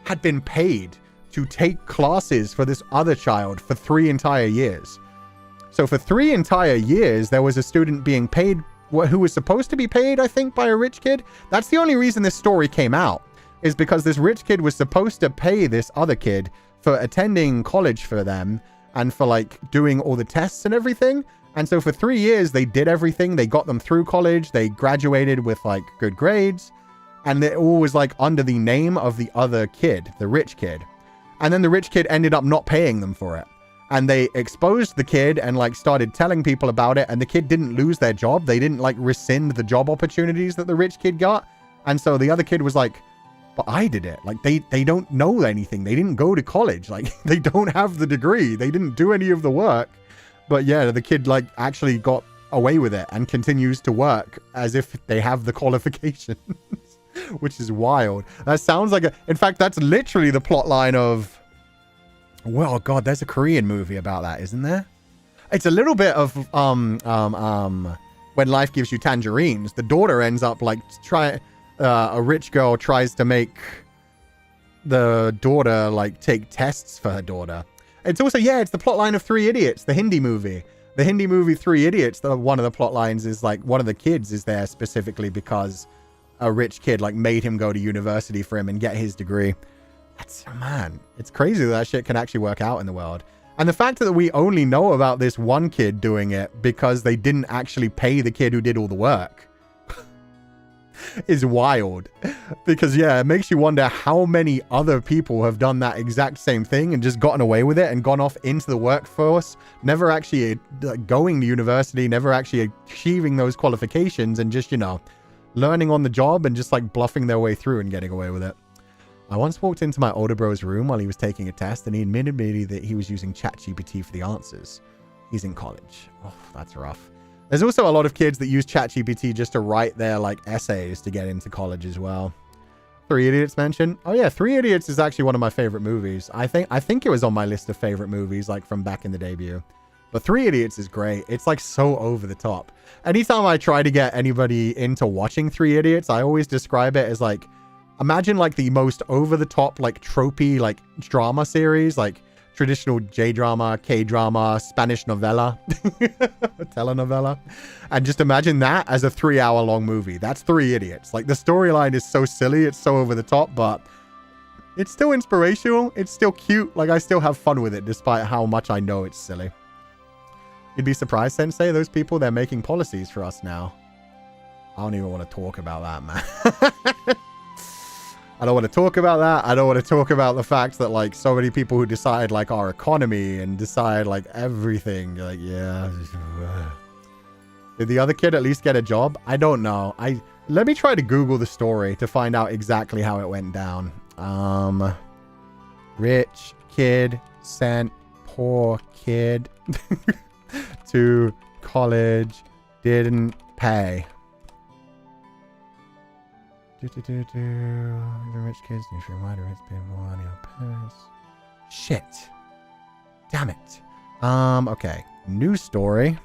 had been paid to take classes for this other child for 3 entire years. So for 3 entire years, there was a student being paid who was supposed to be paid, I think, by a rich kid. That's the only reason this story came out, is because this rich kid was supposed to pay this other kid for attending college for them and for like doing all the tests and everything. And so for 3 years, they did everything. They got them through college. They graduated with like good grades. And it all was like under the name of the other kid, the rich kid. And then the rich kid ended up not paying them for it. And they exposed the kid and like started telling people about it. And the kid didn't lose their job. They didn't like rescind the job opportunities that the rich kid got. And so the other kid was like, but I did it. Like they don't know anything. They didn't go to college. Like they don't have the degree. They didn't do any of the work. But yeah, the kid like actually got away with it and continues to work as if they have the qualifications. Which is wild. That sounds like in fact, that's literally the plot line of, well, God, there's a Korean movie about that, isn't there? It's a little bit of, When Life Gives You Tangerines. The daughter ends up like a rich girl tries to make the daughter like take tests for her daughter. It's also, yeah, it's the plot line of 3 Idiots, the Hindi movie. The Hindi movie 3 Idiots, one of the plot lines is like one of the kids is there specifically because a rich kid like made him go to university for him and get his degree. That's, man, it's crazy that shit can actually work out in the world. And the fact that we only know about this one kid doing it because they didn't actually pay the kid who did all the work is wild. Because yeah, it makes you wonder how many other people have done that exact same thing and just gotten away with it and gone off into the workforce, never actually going to university, never actually achieving those qualifications and just, you know, learning on the job and just like bluffing their way through and getting away with it. I once walked into my older bro's room while he was taking a test and he admitted me that he was using ChatGPT for the answers. He's in college. Oh, that's rough. There's also a lot of kids that use ChatGPT just to write their like essays to get into college as well. 3 Idiots mentioned. Oh yeah, 3 Idiots is actually one of my favorite movies. I think it was on my list of favorite movies like from back in the debut. But 3 Idiots is great. It's like so over the top. Anytime I try to get anybody into watching 3 Idiots, I always describe it as like, imagine like the most over the top, like tropey, like drama series, like traditional J-drama, K-drama, Spanish novella, telenovela. And just imagine that as a 3-hour long movie. That's 3 Idiots. Like the storyline is so silly. It's so over the top, but it's still inspirational. It's still cute. Like I still have fun with it despite how much I know it's silly. You'd be surprised, Sensei, those people, they're making policies for us now. I don't even want to talk about that, man. I don't want to talk about that. I don't want to talk about the fact that, like, so many people who decide, like, our economy and decide, like, everything. Like, yeah. Did the other kid at least get a job? I don't know. Let me try to Google the story to find out exactly how it went down. Rich kid sent poor kid to college, didn't pay. The rich kids need to remind rich people on your parents. Shit. Damn it. Okay. News story.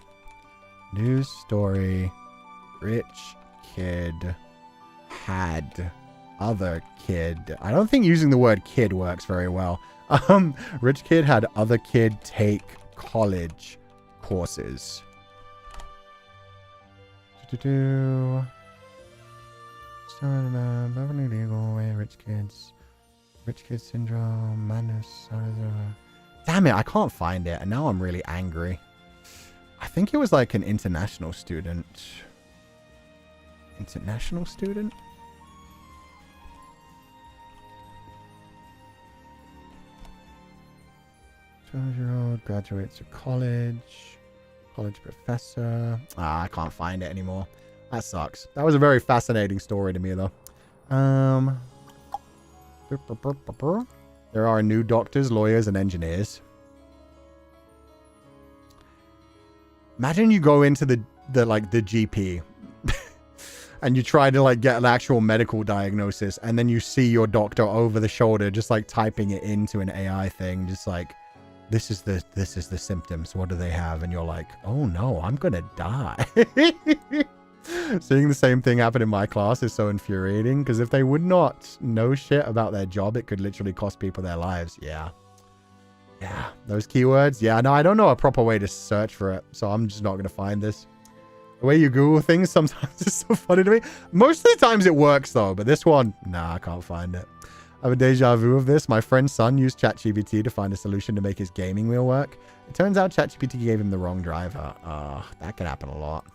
News story. Rich kid had other kid. I don't think using the word kid works very well. Rich kid had other kid take college courses. Illegal way, rich kids syndrome, madness. Damn it, I can't find it, and now I'm really angry. I think it was like an international student. International student? "12-year-old graduates of college professor." I can't find it anymore. That sucks. That was a very fascinating story to me, though. There are new doctors, lawyers, and engineers. Imagine you go into the GP and you try to like get an actual medical diagnosis, and then you see your doctor over the shoulder just like typing it into an AI thing, just like, this is the symptoms. What do they have? And you're like, oh no, I'm gonna die. Seeing the same thing happen in my class is so infuriating, because if they would not know shit about their job, it could literally cost people their lives. Yeah, those keywords. Yeah, no, I don't know a proper way to search for it, so I'm just not going to find this. The way you Google things sometimes is so funny to me. Most of the times it works, though, but this one, nah, I can't find it. I have a deja vu of this. My friend's son used ChatGPT to find a solution to make his gaming wheel work. It turns out ChatGPT gave him the wrong driver. That can happen a lot.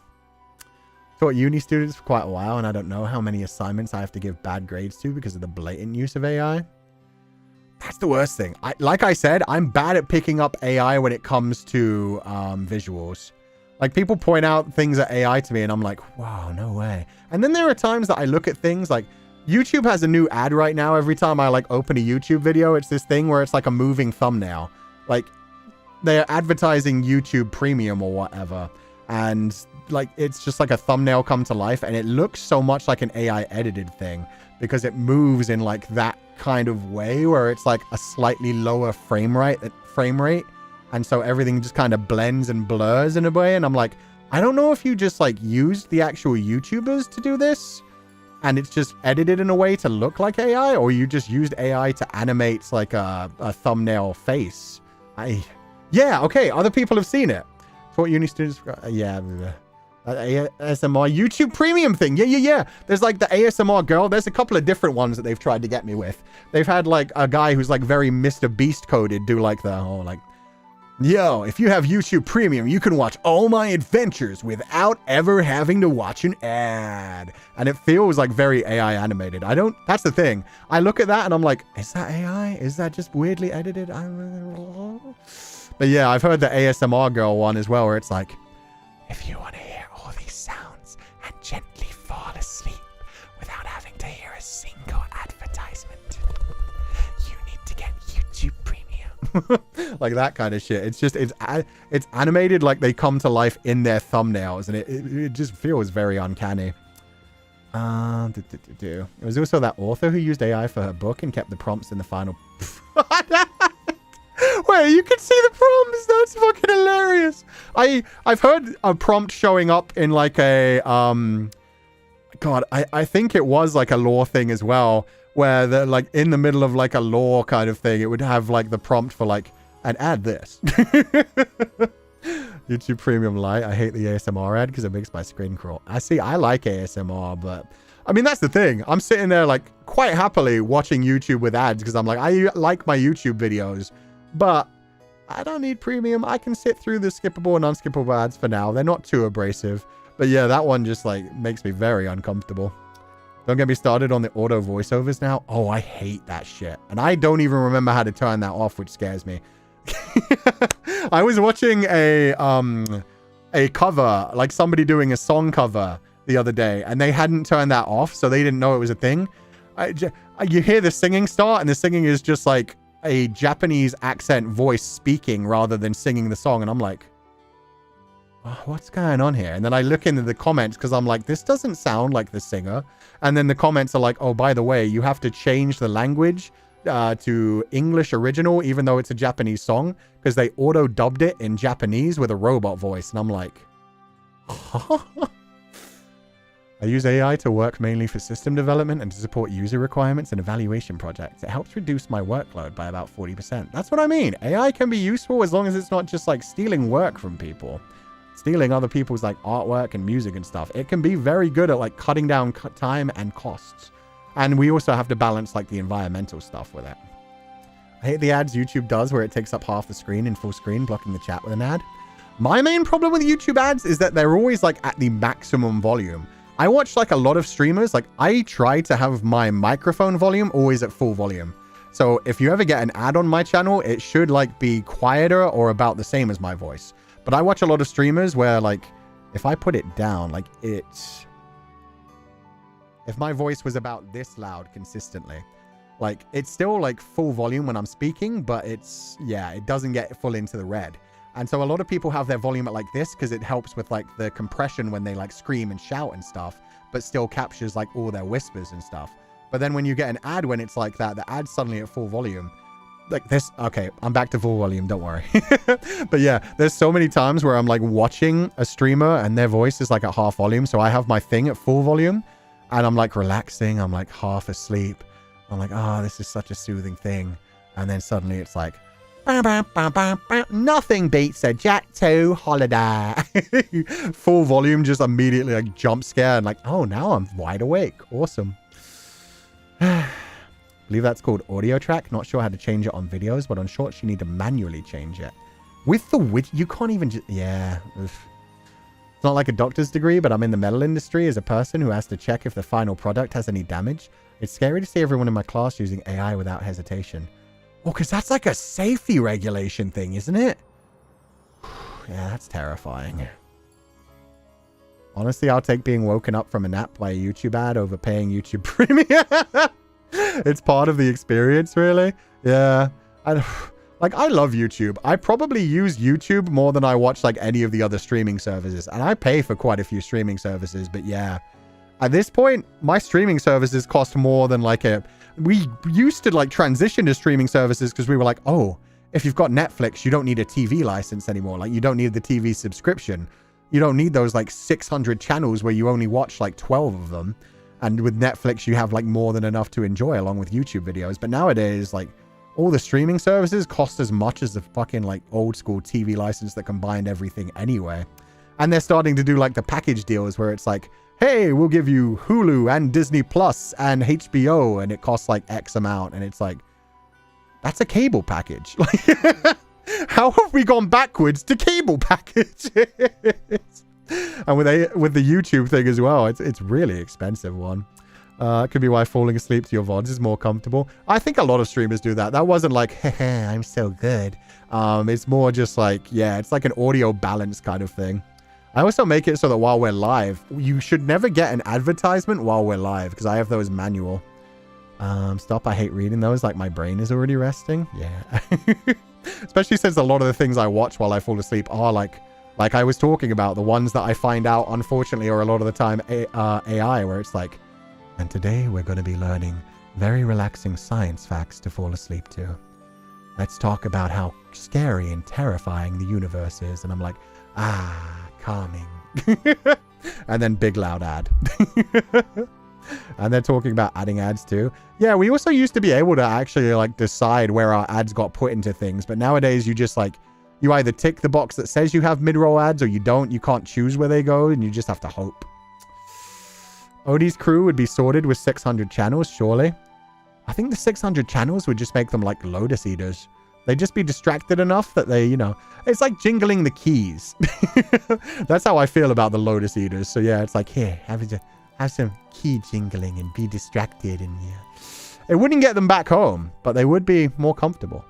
Taught uni students for quite a while, and I don't know how many assignments I have to give bad grades to because of the blatant use of AI. That's the worst thing. Like I said, I'm bad at picking up AI when it comes to visuals. Like, people point out things at AI to me, and I'm like, wow, no way. And then there are times that I look at things like, YouTube has a new ad right now. Every time I, like, open a YouTube video, it's this thing where it's like a moving thumbnail. Like, they're advertising YouTube Premium or whatever. And, like, it's just like a thumbnail come to life, and it looks so much like an AI edited thing because it moves in, like, that kind of way where it's, like, a slightly lower frame rate. And so everything just kind of blends and blurs in a way. And I'm like, I don't know if you just like used the actual YouTubers to do this and it's just edited in a way to look like AI, or you just used AI to animate like a thumbnail face. Yeah, okay. Other people have seen it. So what uni students, yeah. ASMR YouTube Premium thing. Yeah. There's like the ASMR girl. There's a couple of different ones that they've tried to get me with. They've had like a guy who's like very Mr. Beast coded do like the whole like, yo, if you have YouTube Premium, you can watch all my adventures without ever having to watch an ad. And it feels like very AI animated. That's the thing. I look at that and I'm like, is that AI? Is that just weirdly edited? But yeah, I've heard the ASMR girl one as well, where it's like, if you want to hear all these sounds and gently fall asleep without having to hear a single advertisement, you need to get YouTube Premium. Like that kind of shit. It's just it's animated like they come to life in their thumbnails, and it just feels very uncanny. It was also that author who used AI for her book and kept the prompts in the final. Wait, you can see the prompts? That's fucking hilarious. I've heard a prompt showing up in like a God, I think it was like a law thing as well, where they're like in the middle of like a law kind of thing, it would have like the prompt for like, and add this. YouTube Premium Lite. I hate the ASMR ad because it makes my screen crawl. I like ASMR, but I mean, that's the thing. I'm sitting there like quite happily watching YouTube with ads because I'm like, I like my YouTube videos, but I don't need premium. I can sit through the skippable and unskippable ads for now. They're not too abrasive. But yeah, that one just like makes me very uncomfortable. Don't get me started on the auto voiceovers now. Oh, I hate that shit. And I don't even remember how to turn that off, which scares me. I was watching a cover, like somebody doing a song cover the other day, and they hadn't turned that off, so they didn't know it was a thing. You hear the singing start, and the singing is just like a Japanese accent voice speaking rather than singing the song, and I'm like, oh, what's going on here? And then I look into the comments because I'm like, this doesn't sound like the singer. And then the comments are like, oh, by the way, you have to change the language to English original, even though it's a Japanese song, because they auto dubbed it in Japanese with a robot voice. And I'm like, huh? I use AI to work mainly for system development and to support user requirements and evaluation projects. It helps reduce my workload by about 40%. That's what I mean. AI can be useful as long as it's not just like stealing work from people. Stealing other people's like artwork and music and stuff. It can be very good at like cutting down time and costs. And we also have to balance like the environmental stuff with it. I hate the ads YouTube does where it takes up half the screen in full screen, blocking the chat with an ad. My main problem with YouTube ads is that they're always like at the maximum volume. I watch like a lot of streamers, like I try to have my microphone volume always at full volume. So if you ever get an ad on my channel, it should like be quieter or about the same as my voice. But I watch a lot of streamers where like, if I put it down, like if my voice was about this loud consistently, like it's still like full volume when I'm speaking, but it's, yeah, it doesn't get full into the red. And so a lot of people have their volume at like this because it helps with like the compression when they like scream and shout and stuff, but still captures like all their whispers and stuff. But then when you get an ad when it's like that, the ad's suddenly at full volume. Like this, okay, I'm back to full volume, don't worry. But yeah, there's so many times where I'm like watching a streamer and their voice is like at half volume. So I have my thing at full volume and I'm like relaxing. I'm like half asleep. I'm like, oh, this is such a soothing thing. And then suddenly it's like, bah, bah, bah, bah, bah. Nothing beats a Jet 2 holiday. Full volume, just immediately like jump scare and like, oh, now I'm wide awake. Awesome. believe that's called audio track. Not sure how to change it on videos, but on shorts, you need to manually change it. With the widget, you can't even just, yeah. Oof. It's not like a doctor's degree, but I'm in the metal industry as a person who has to check if the final product has any damage. It's scary to see everyone in my class using AI without hesitation. Well, because that's like a safety regulation thing, isn't it? Yeah, that's terrifying. Honestly, I'll take being woken up from a nap by a YouTube ad over paying YouTube Premium. It's part of the experience, really. Yeah. I love YouTube. I probably use YouTube more than I watch like any of the other streaming services. And I pay for quite a few streaming services, but yeah. At this point, my streaming services cost more than like we used to like transition to streaming services because we were like, oh, if you've got Netflix, you don't need a TV license anymore. Like you don't need the TV subscription. You don't need those like 600 channels where you only watch like 12 of them. And with Netflix, you have like more than enough to enjoy along with YouTube videos. But nowadays, like all the streaming services cost as much as the fucking like old school TV license that combined everything anyway. And they're starting to do like the package deals where it's like, hey, we'll give you Hulu and Disney Plus and HBO, and it costs like X amount. And it's like, that's a cable package. Like, how have we gone backwards to cable packages? And with the YouTube thing as well, it's really expensive one. It could be why falling asleep to your VODs is more comfortable. I think a lot of streamers do that. That wasn't like, hey, I'm so good. It's more just like, yeah, it's like an audio balance kind of thing. I also make it so that while we're live, you should never get an advertisement while we're live because I have those manual. Stop, I hate reading those. Like my brain is already resting. Yeah. Especially since a lot of the things I watch while I fall asleep are like I was talking about, the ones that I find out, unfortunately, are a lot of the time AI, where it's like, and today we're going to be learning very relaxing science facts to fall asleep to. Let's talk about how scary and terrifying the universe is. And I'm like, calming. And then big loud ad. And they're talking about adding ads too. Yeah, we also used to be able to actually like decide where our ads got put into things. But nowadays you just like, you either tick the box that says you have mid-roll ads or you don't. You can't choose where they go and you just have to hope. Odie's crew would be sorted with 600 channels, surely. I think the 600 channels would just make them like Lotus Eaters. They'd just be distracted enough that they, you know, it's like jingling the keys. That's how I feel about the Lotus Eaters. So yeah, it's like, here, have some key jingling and be distracted. And yeah, it wouldn't get them back home, but they would be more comfortable.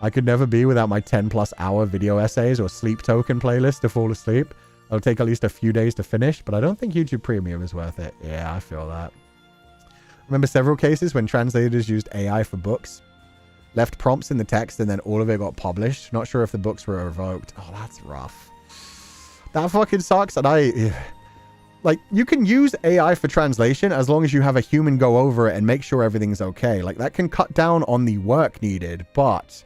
I could never be without my 10+ hour video essays or sleep token playlist to fall asleep. It'll take at least a few days to finish, but I don't think YouTube Premium is worth it. Yeah, I feel that. Remember several cases when translators used AI for books, left prompts in the text, and then all of it got published. Not sure if the books were revoked. Oh, that's rough. That fucking sucks. And like, you can use AI for translation as long as you have a human go over it and make sure everything's okay. Like, that can cut down on the work needed, but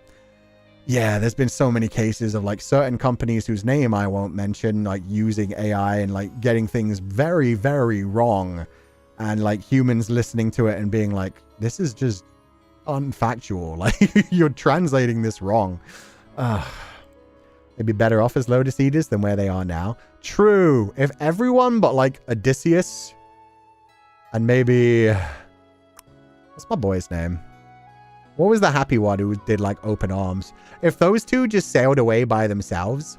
yeah, there's been so many cases of like certain companies whose name I won't mention, like using AI and like getting things very, very wrong. And like humans listening to it and being like, this is just unfactual. Like, you're translating this wrong. They'd be better off as Lotus Eaters than where they are now. True. If everyone but like Odysseus and maybe, what's my boy's name? What was the happy one who did like Open Arms? If those two just sailed away by themselves,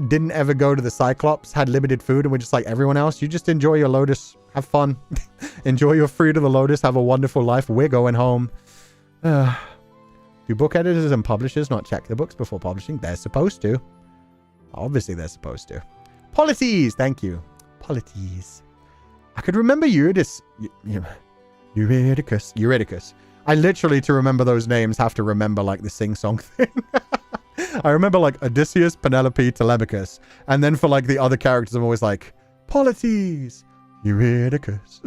didn't ever go to the Cyclops, had limited food, and were just like everyone else, you just enjoy your Lotus, have fun, enjoy your fruit of the Lotus, have a wonderful life. We're going home. Do book editors and publishers not check the books before publishing? They're supposed to. Obviously, they're supposed to. Polities, thank you. Polities. I could remember Eurydice. Eurydice. I literally, to remember those names, have to remember like the sing-song thing. I remember like Odysseus, Penelope, Telemachus. And then for like the other characters, I'm always like, Polities, Eurydice.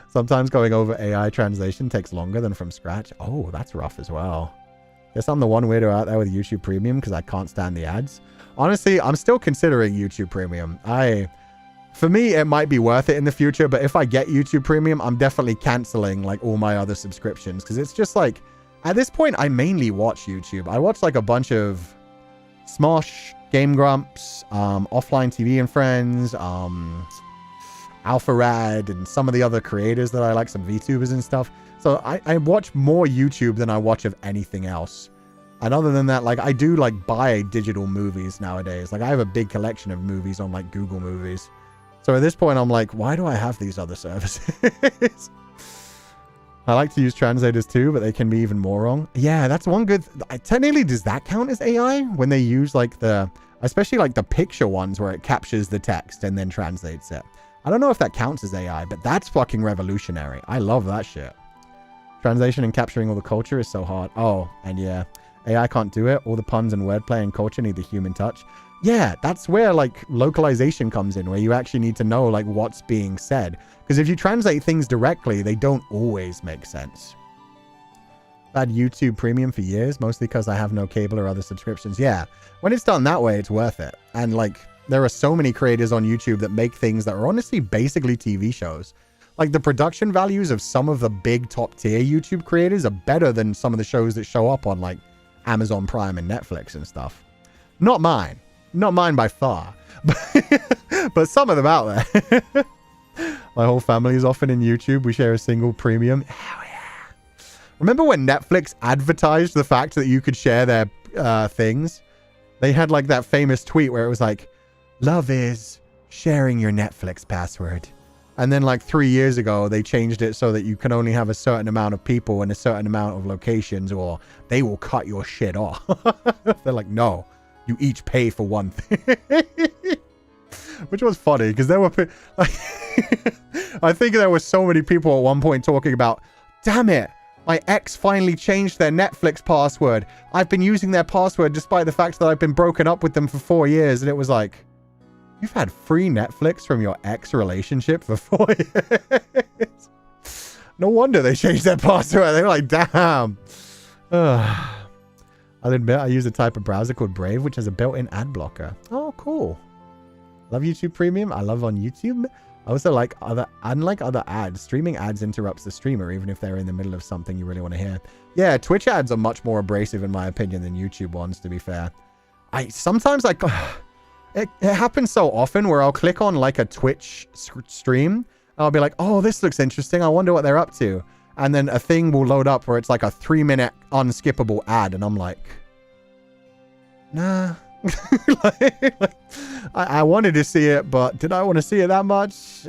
Sometimes going over AI translation takes longer than from scratch. Oh, that's rough as well. Guess I'm the one weirdo out there with YouTube Premium because I can't stand the ads. Honestly, I'm still considering YouTube Premium. For me, it might be worth it in the future, but if I get YouTube Premium, I'm definitely canceling like all my other subscriptions because it's just like, at this point, I mainly watch YouTube. I watch like a bunch of Smosh, Game Grumps, Offline TV and Friends, Alpharad and some of the other creators that I like, some VTubers and stuff. So I watch more YouTube than I watch of anything else. And other than that, like I do like buy digital movies nowadays. Like I have a big collection of movies on like Google Movies. So at this point, I'm like, why do I have these other services? I like to use translators too, but they can be even more wrong. Yeah, that's one good... Technically, does that count as AI? When they use like the... Especially like the picture ones where it captures the text and then translates it. I don't know if that counts as AI, but that's fucking revolutionary. I love that shit. Translation and capturing all the culture is so hard. Oh, and yeah, AI can't do it. All the puns and wordplay and culture need the human touch. Yeah, that's where like localization comes in, where you actually need to know like what's being said. Because if you translate things directly, they don't always make sense. I've had YouTube Premium for years, mostly because I have no cable or other subscriptions. Yeah, when it's done that way, it's worth it. And like, there are so many creators on YouTube that make things that are honestly basically TV shows. Like the production values of some of the big top tier YouTube creators are better than some of the shows that show up on like Amazon Prime and Netflix and stuff. Not mine. Not mine by far. But some of them out there. My whole family is often in YouTube. We share a single premium. Hell yeah. Remember when Netflix advertised the fact that you could share their things? They had like that famous tweet where it was like, love is sharing your Netflix password. And then like 3 years ago, they changed it so that you can only have a certain amount of people in a certain amount of locations or they will cut your shit off. They're like, no, you each pay for one thing. Which was funny because there were, like, I think there were so many people at one point talking about, damn it, my ex finally changed their Netflix password. I've been using their password despite the fact that I've been broken up with them for 4 years. And it was like, you've had free Netflix from your ex relationship for 4 years. No wonder they changed their password. They were like, damn. I'll admit I use a type of browser called Brave, which has a built-in ad blocker. Oh, cool. Love YouTube Premium. I love on YouTube. I also like unlike other ads, streaming ads interrupts the streamer, even if they're in the middle of something you really want to hear. Yeah, Twitch ads are much more abrasive, in my opinion, than YouTube ones, to be fair. Sometimes it happens so often where I'll click on like a Twitch stream and I'll be like, oh, this looks interesting. I wonder what they're up to. And then a thing will load up where it's like a 3-minute unskippable ad. And I'm like, nah. I wanted to see it, but did I want to see it that much?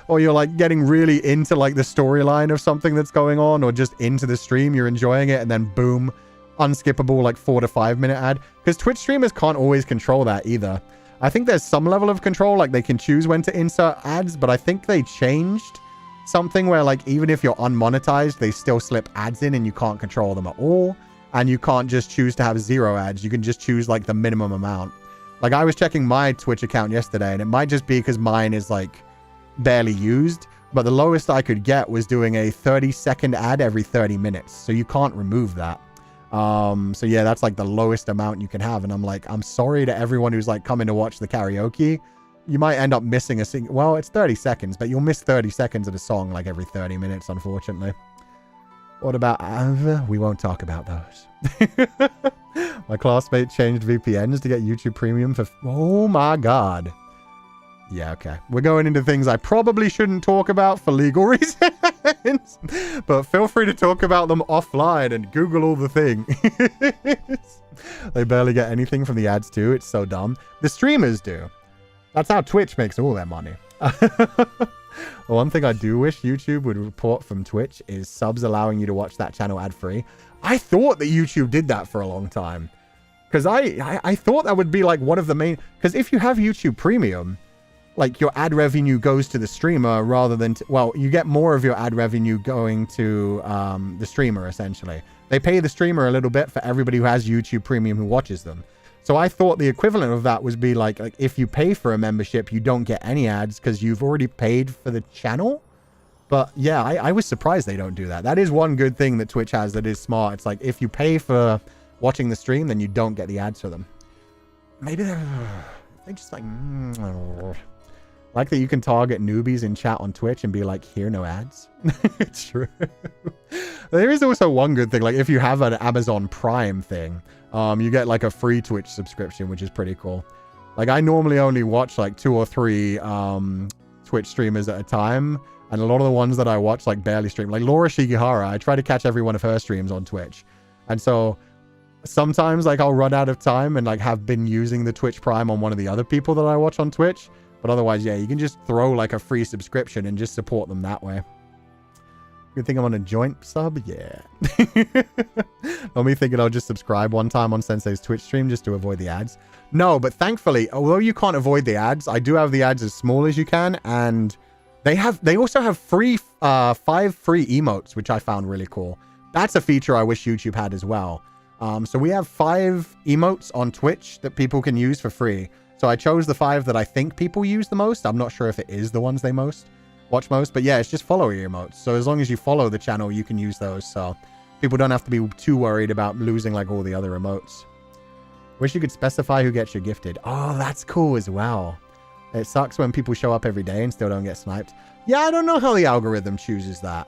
Or you're like getting really into like the storyline of something that's going on, or just into the stream, you're enjoying it, and then boom, unskippable like 4 to 5 minute ad. Because Twitch streamers can't always control that either. I think there's some level of control, like they can choose when to insert ads, but I think they changed something where like even if you're unmonetized, they still slip ads in and you can't control them at all. And you can't just choose to have 0 ads. You can just choose like the minimum amount. Like I was checking my Twitch account yesterday, and it might just be because mine is like barely used, but the lowest I could get was doing a 30-second ad every 30 minutes. So you can't remove that. So yeah, that's like the lowest amount you can have. And I'm like, I'm sorry to everyone who's like coming to watch the karaoke. You might end up missing well, it's 30 seconds, but you'll miss 30 seconds of the song like every 30 minutes, unfortunately. What about... we won't talk about those. My classmate changed VPNs to get YouTube Premium for... Oh my god. Yeah, okay. We're going into things I probably shouldn't talk about for legal reasons. But feel free to talk about them offline and Google all the things. They barely get anything from the ads too. It's so dumb. The streamers do. That's how Twitch makes all their money. The one thing I do wish YouTube would report from Twitch is subs allowing you to watch that channel ad-free. I thought that YouTube did that for a long time. Because I thought that would be like one of the main... Because if you have YouTube Premium, like your ad revenue goes to the streamer rather than... well, you get more of your ad revenue going to the streamer, essentially. They pay the streamer a little bit for everybody who has YouTube Premium who watches them. So I thought the equivalent of that would be like if you pay for a membership, you don't get any ads because you've already paid for the channel. But yeah, I was surprised they don't do that. That is one good thing that Twitch has that is smart. It's like if you pay for watching the stream, then you don't get the ads for them. Maybe they just like that you can target newbies in chat on Twitch and be like, here, no ads. It's true. There is also one good thing. Like if you have an Amazon Prime thing, you get like a free Twitch subscription, which is pretty cool. Like, I normally only watch like 2 or 3 Twitch streamers at a time. And a lot of the ones that I watch like barely stream. Like Laura Shigihara, I try to catch every one of her streams on Twitch. And so sometimes like I'll run out of time and like have been using the Twitch Prime on one of the other people that I watch on Twitch. But otherwise, yeah, you can just throw like a free subscription and just support them that way. You think I'm on a joint sub? Yeah. Not me thinking I'll just subscribe one time on Sensei's Twitch stream just to avoid the ads. No, but thankfully, although you can't avoid the ads, I do have the ads as small as you can. And they also have 5 free emotes, which I found really cool. That's a feature I wish YouTube had as well. So we have 5 emotes on Twitch that people can use for free. So I chose the 5 that I think people use the most. I'm not sure if it is the ones they watch most, but yeah, it's just follower emotes. So as long as you follow the channel, you can use those. So people don't have to be too worried about losing like all the other emotes. Wish you could specify who gets you gifted. Oh, that's cool as well. It sucks when people show up every day and still don't get sniped. Yeah, I don't know how the algorithm chooses that.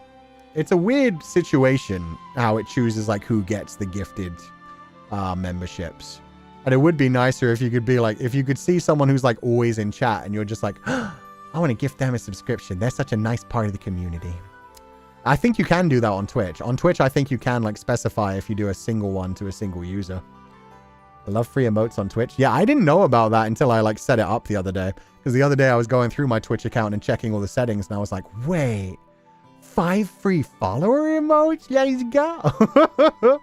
It's a weird situation how it chooses like who gets the gifted memberships. And it would be nicer if you could be like, if you could see someone who's like always in chat and you're just like, I want to gift them a subscription. They're such a nice part of the community. I think you can do that on Twitch. On Twitch, I think you can like specify if you do a single one to a single user. I love free emotes on Twitch. Yeah, I didn't know about that until I like set it up the other day. Because the other day I was going through my Twitch account and checking all the settings and I was like, wait, 5 free follower emotes? Let's go.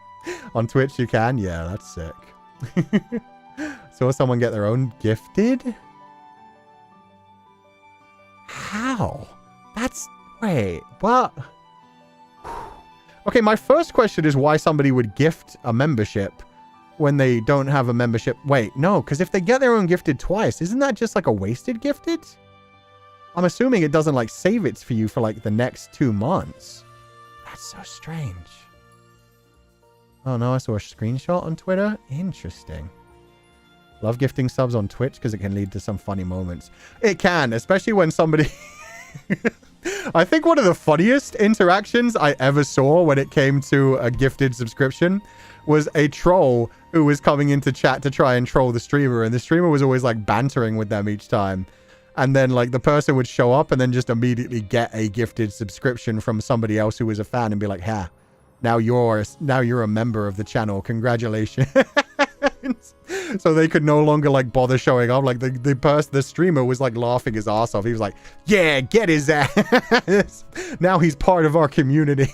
On Twitch you can? Yeah, that's sick. Saw someone get their own gifted? How? Wait, what? Okay, my first question is why somebody would gift a membership when they don't have a membership. Wait, no, because if they get their own gifted twice, isn't that just like a wasted gifted? I'm assuming it doesn't like save it for you for like the next 2 months. That's so strange. Oh no, I saw a screenshot on Twitter. Interesting. Love gifting subs on Twitch because it can lead to some funny moments. It can, especially when somebody... I think one of the funniest interactions I ever saw when it came to a gifted subscription was a troll who was coming into chat to try and troll the streamer, and the streamer was always like bantering with them each time. And then like the person would show up and then just immediately get a gifted subscription from somebody else who was a fan and be like, "Ha, now you're a member of the channel. Congratulations." So they could no longer like bother showing up. Like the streamer was like laughing his ass off. He was like, "Yeah, get his ass. Now he's part of our community."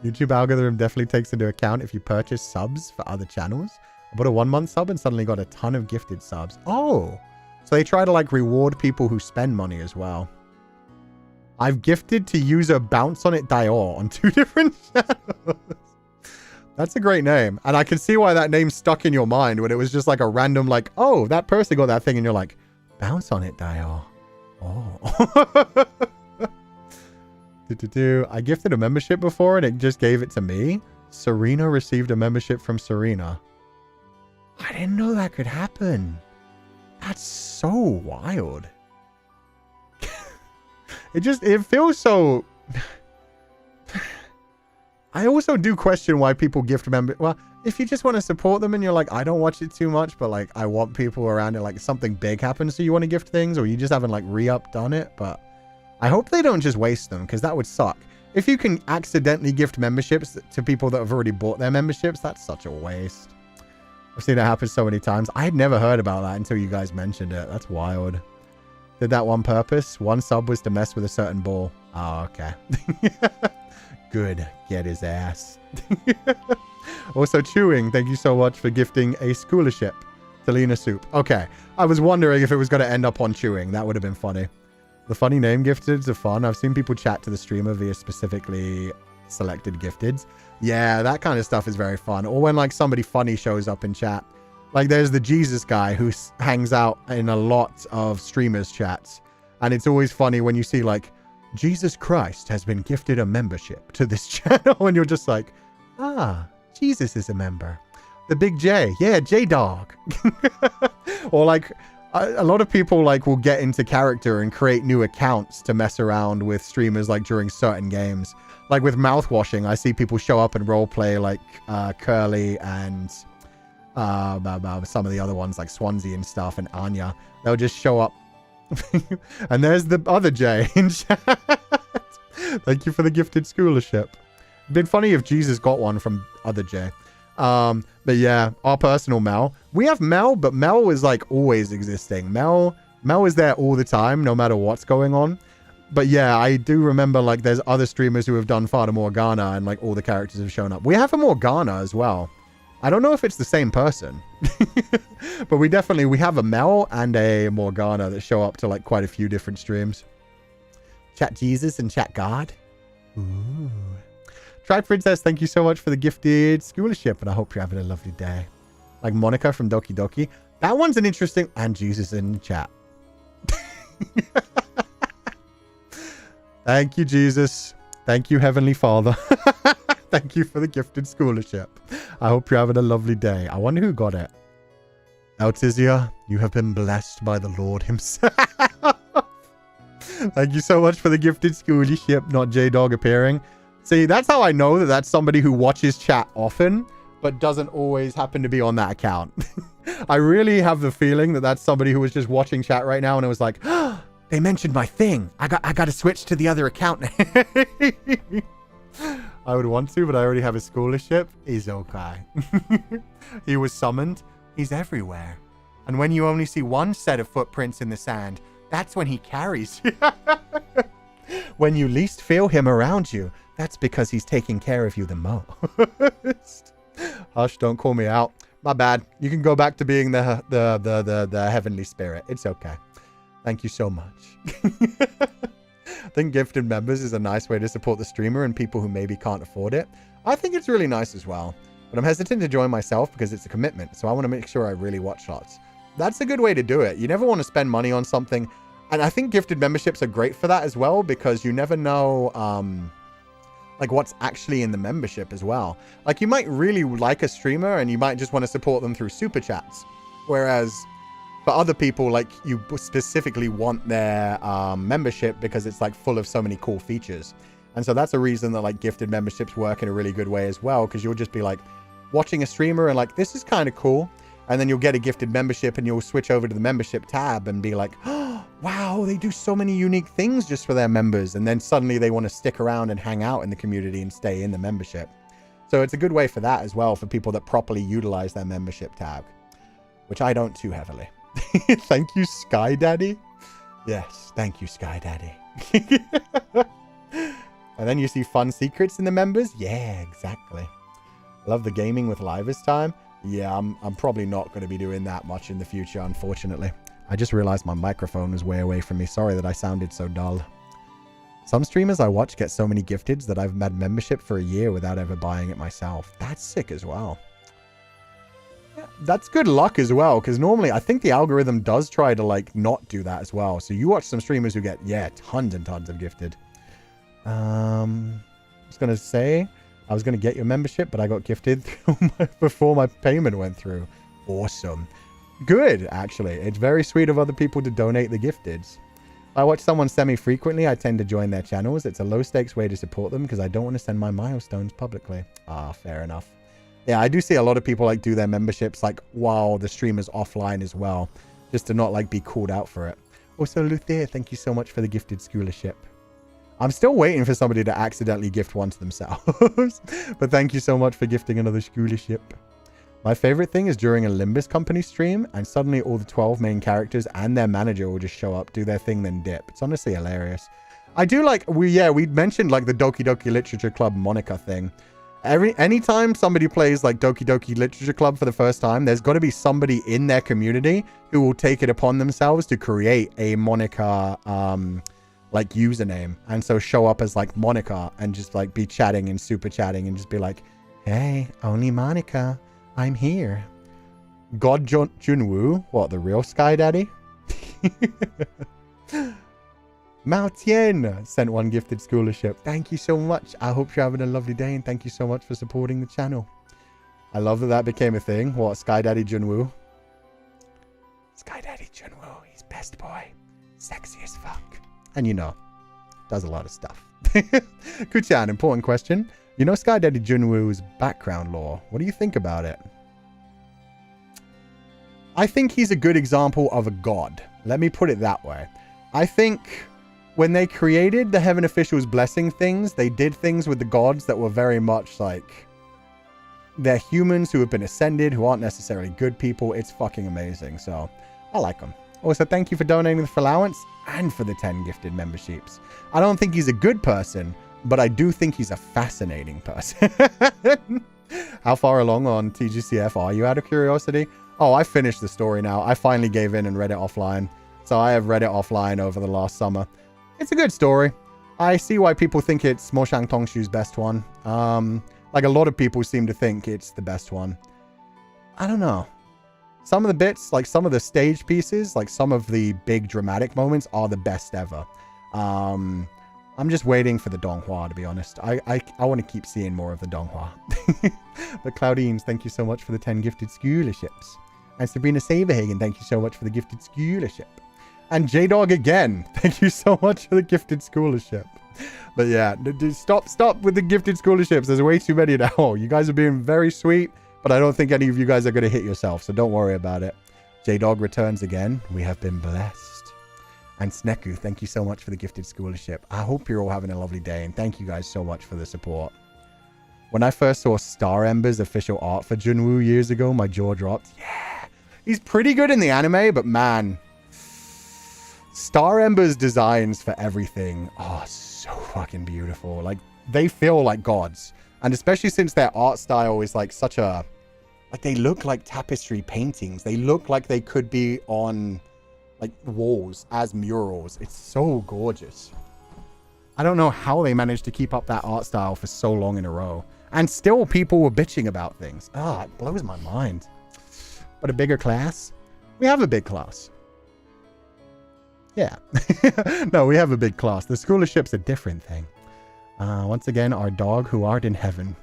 YouTube algorithm definitely takes into account if you purchase subs for other channels. I bought a 1-month sub and suddenly got a ton of gifted subs. Oh, so they try to like reward people who spend money as well. I've gifted to user Bounce on It Dior on 2 different channels. That's a great name. And I can see why that name stuck in your mind when it was just like a random like, oh, that person got that thing. And you're like, Bounce on It Dior. Oh. I gifted a membership before and it just gave it to me. Serena received a membership from Serena. I didn't know that could happen. That's so wild. It feels so... I also do question why people gift members. Well, if you just want to support them and you're like, I don't watch it too much, but like I want people around it, like something big happens, so you want to gift things, or you just haven't like re-upped on it. But I hope they don't just waste them, because that would suck. If you can accidentally gift memberships to people that have already bought their memberships, that's such a waste. I've seen it happen so many times. I had never heard about that until you guys mentioned it. That's wild. Did that on purpose? 1 sub was to mess with a certain ball. Oh, okay. Good. Get his ass. Also, Chewing, thank you so much for gifting a scholarship to Lena Soup. Okay. I was wondering if it was going to end up on Chewing. That would have been funny. The funny name gifteds are fun. I've seen people chat to the streamer via specifically selected gifteds. Yeah, that kind of stuff is very fun. Or when like somebody funny shows up in chat. Like there's the Jesus guy who hangs out in a lot of streamers' chats. And it's always funny when you see like, Jesus Christ has been gifted a membership to this channel. And you're just like, ah, Jesus is a member. The Big J. Yeah, J-Dog. Or like... a lot of people like will get into character and create new accounts to mess around with streamers like during certain games. Like with mouthwashing, I see people show up and roleplay like Curly and some of the other ones like Swansea and stuff and Anya. They'll just show up. And there's the other Jay in chat. Thank you for the gifted scholarship. It'd been funny if Jesus got one from other Jay. But yeah, our personal Mel. We have Mel, but Mel is like always existing. Mel is there all the time, no matter what's going on. But yeah, I do remember like there's other streamers who have done Fata Morgana and like all the characters have shown up. We have a Morgana as well. I don't know if it's the same person. But we have a Mel and a Morgana that show up to like quite a few different streams. Chat Jesus and chat God. Ooh. Tri Princess, thank you so much for the gifted scholarship, and I hope you're having a lovely day. Like Monica from Doki Doki. That one's an interesting... And Jesus in chat. Thank you, Jesus. Thank you, Heavenly Father. Thank you for the gifted scholarship. I hope you're having a lovely day. I wonder who got it. Altizia, you have been blessed by the Lord himself. Thank you so much for the gifted scholarship, not J-Dog appearing. See, that's how I know that that's somebody who watches chat often, but doesn't always happen to be on that account. I really have the feeling that that's somebody who was just watching chat right now and it was like, oh, they mentioned my thing. I got to switch to the other account. I would want to, but I already have a scholarship. He's okay. He was summoned. He's everywhere. And when you only see one set of footprints in the sand, that's when he carries you. When you least feel him around you, that's because he's taking care of you the most. Hush, don't call me out. My bad. You can go back to being the heavenly spirit. It's okay. Thank you so much. I think gifted members is a nice way to support the streamer and people who maybe can't afford it. I think it's really nice as well. But I'm hesitant to join myself because it's a commitment. So I want to make sure I really watch lots. That's a good way to do it. You never want to spend money on something. And I think gifted memberships are great for that as well, because you never know like what's actually in the membership as well. Like you might really like a streamer and you might just want to support them through super chats. Whereas for other people, like you specifically want their membership because it's like full of so many cool features. And so that's a reason that like gifted memberships work in a really good way as well, because you'll just be like watching a streamer and like, this is kind of cool. And then you'll get a gifted membership and you'll switch over to the membership tab and be like, oh, wow, they do so many unique things just for their members. And then suddenly they want to stick around and hang out in the community and stay in the membership. So it's a good way for that as well, for people that properly utilize their membership tab, which I don't too heavily. Thank you, Sky Daddy. Yes, thank you, Sky Daddy. And then you see fun secrets in the members. Yeah, exactly. Love the gaming with Livers time. Yeah, I'm probably not going to be doing that much in the future, unfortunately. I just realized my microphone was way away from me. Sorry that I sounded so dull. Some streamers I watch get so many gifteds that I've had membership for a year without ever buying it myself. That's sick as well. Yeah, that's good luck as well, because normally I think the algorithm does try to like not do that as well. So you watch some streamers who get, yeah, tons and tons of gifted. I was going to say... I was going to get your membership, but I got gifted before my payment went through. Awesome. Good, actually. It's very sweet of other people to donate the gifteds. If I watch someone semi-frequently, I tend to join their channels. It's a low-stakes way to support them because I don't want to send my milestones publicly. Ah, fair enough. Yeah, I do see a lot of people like do their memberships like while the stream is offline as well, just to not like be called out for it. Also, Luthier, thank you so much for the gifted scholarship. I'm still waiting for somebody to accidentally gift one to themselves. But thank you so much for gifting another scholarship. My favorite thing is during a Limbus company stream, and suddenly all the 12 main characters and their manager will just show up, do their thing, then dip. It's honestly hilarious. I do like, we mentioned like the Doki Doki Literature Club Monica thing. Anytime somebody plays like Doki Doki Literature Club for the first time, there's got to be somebody in their community who will take it upon themselves to create a Monica, like username, and so show up as like Monica and just like be chatting and super chatting and just be like, hey, only Monica, I'm here. God Junwoo, what, the real Sky Daddy? Mao Tian sent one gifted scholarship. Thank you so much. I hope you're having a lovely day, and thank you so much for supporting the channel. I love that that became a thing. What, Sky Daddy Junwoo? Sky Daddy Junwoo, he's best boy, sexy as fuck. And you know, does a lot of stuff. Kuchan, important question. You know Sky Daddy Junwoo's background lore. What do you think about it? I think he's a good example of a god. Let me put it that way. I think when they created the Heaven Officials blessing things, they did things with the gods that were very much like, they're humans who have been ascended, who aren't necessarily good people. It's fucking amazing. So I like them. Also, thank you for donating the allowance and for the 10 gifted memberships. I don't think he's a good person, but I do think he's a fascinating person. How far along on TGCF are you, out of curiosity? Oh, I finished the story now. I finally gave in and read it offline. So I have read it offline over the last summer. It's a good story. I see why people think it's Mo Shang Tongshu's best one. Like a lot of people seem to think it's the best one. I don't know. Some of the bits, like some of the stage pieces, like some of the big dramatic moments are the best ever. I'm just waiting for the Donghua, to be honest. I want to keep seeing more of the Donghua. But Claudines, thank you so much for the 10 gifted scholarships. And Sabrina Saberhagen, thank you so much for the gifted scholarship. And J-Dog again, thank you so much for the gifted scholarship. But yeah, stop with the gifted scholarships. There's way too many now. You guys are being very sweet, but I don't think any of you guys are going to hit yourself, so don't worry about it. J-Dog returns again. We have been blessed. And Sneku, thank you so much for the gifted scholarship. I hope you're all having a lovely day, and thank you guys so much for the support. When I first saw Star Ember's official art for Junwoo years ago, my jaw dropped. Yeah, he's pretty good in the anime, but man, Star Ember's designs for everything are so fucking beautiful. Like, they feel like gods. And especially since their art style is like such a... Like, they look like tapestry paintings. They look like they could be on, like, walls as murals. It's so gorgeous. I don't know how they managed to keep up that art style for so long in a row. And still people were bitching about things. Ah, it blows my mind. But a bigger class? We have a big class. Yeah. No, we have a big class. The scholarship's a different thing. Once again, our dog who art in heaven.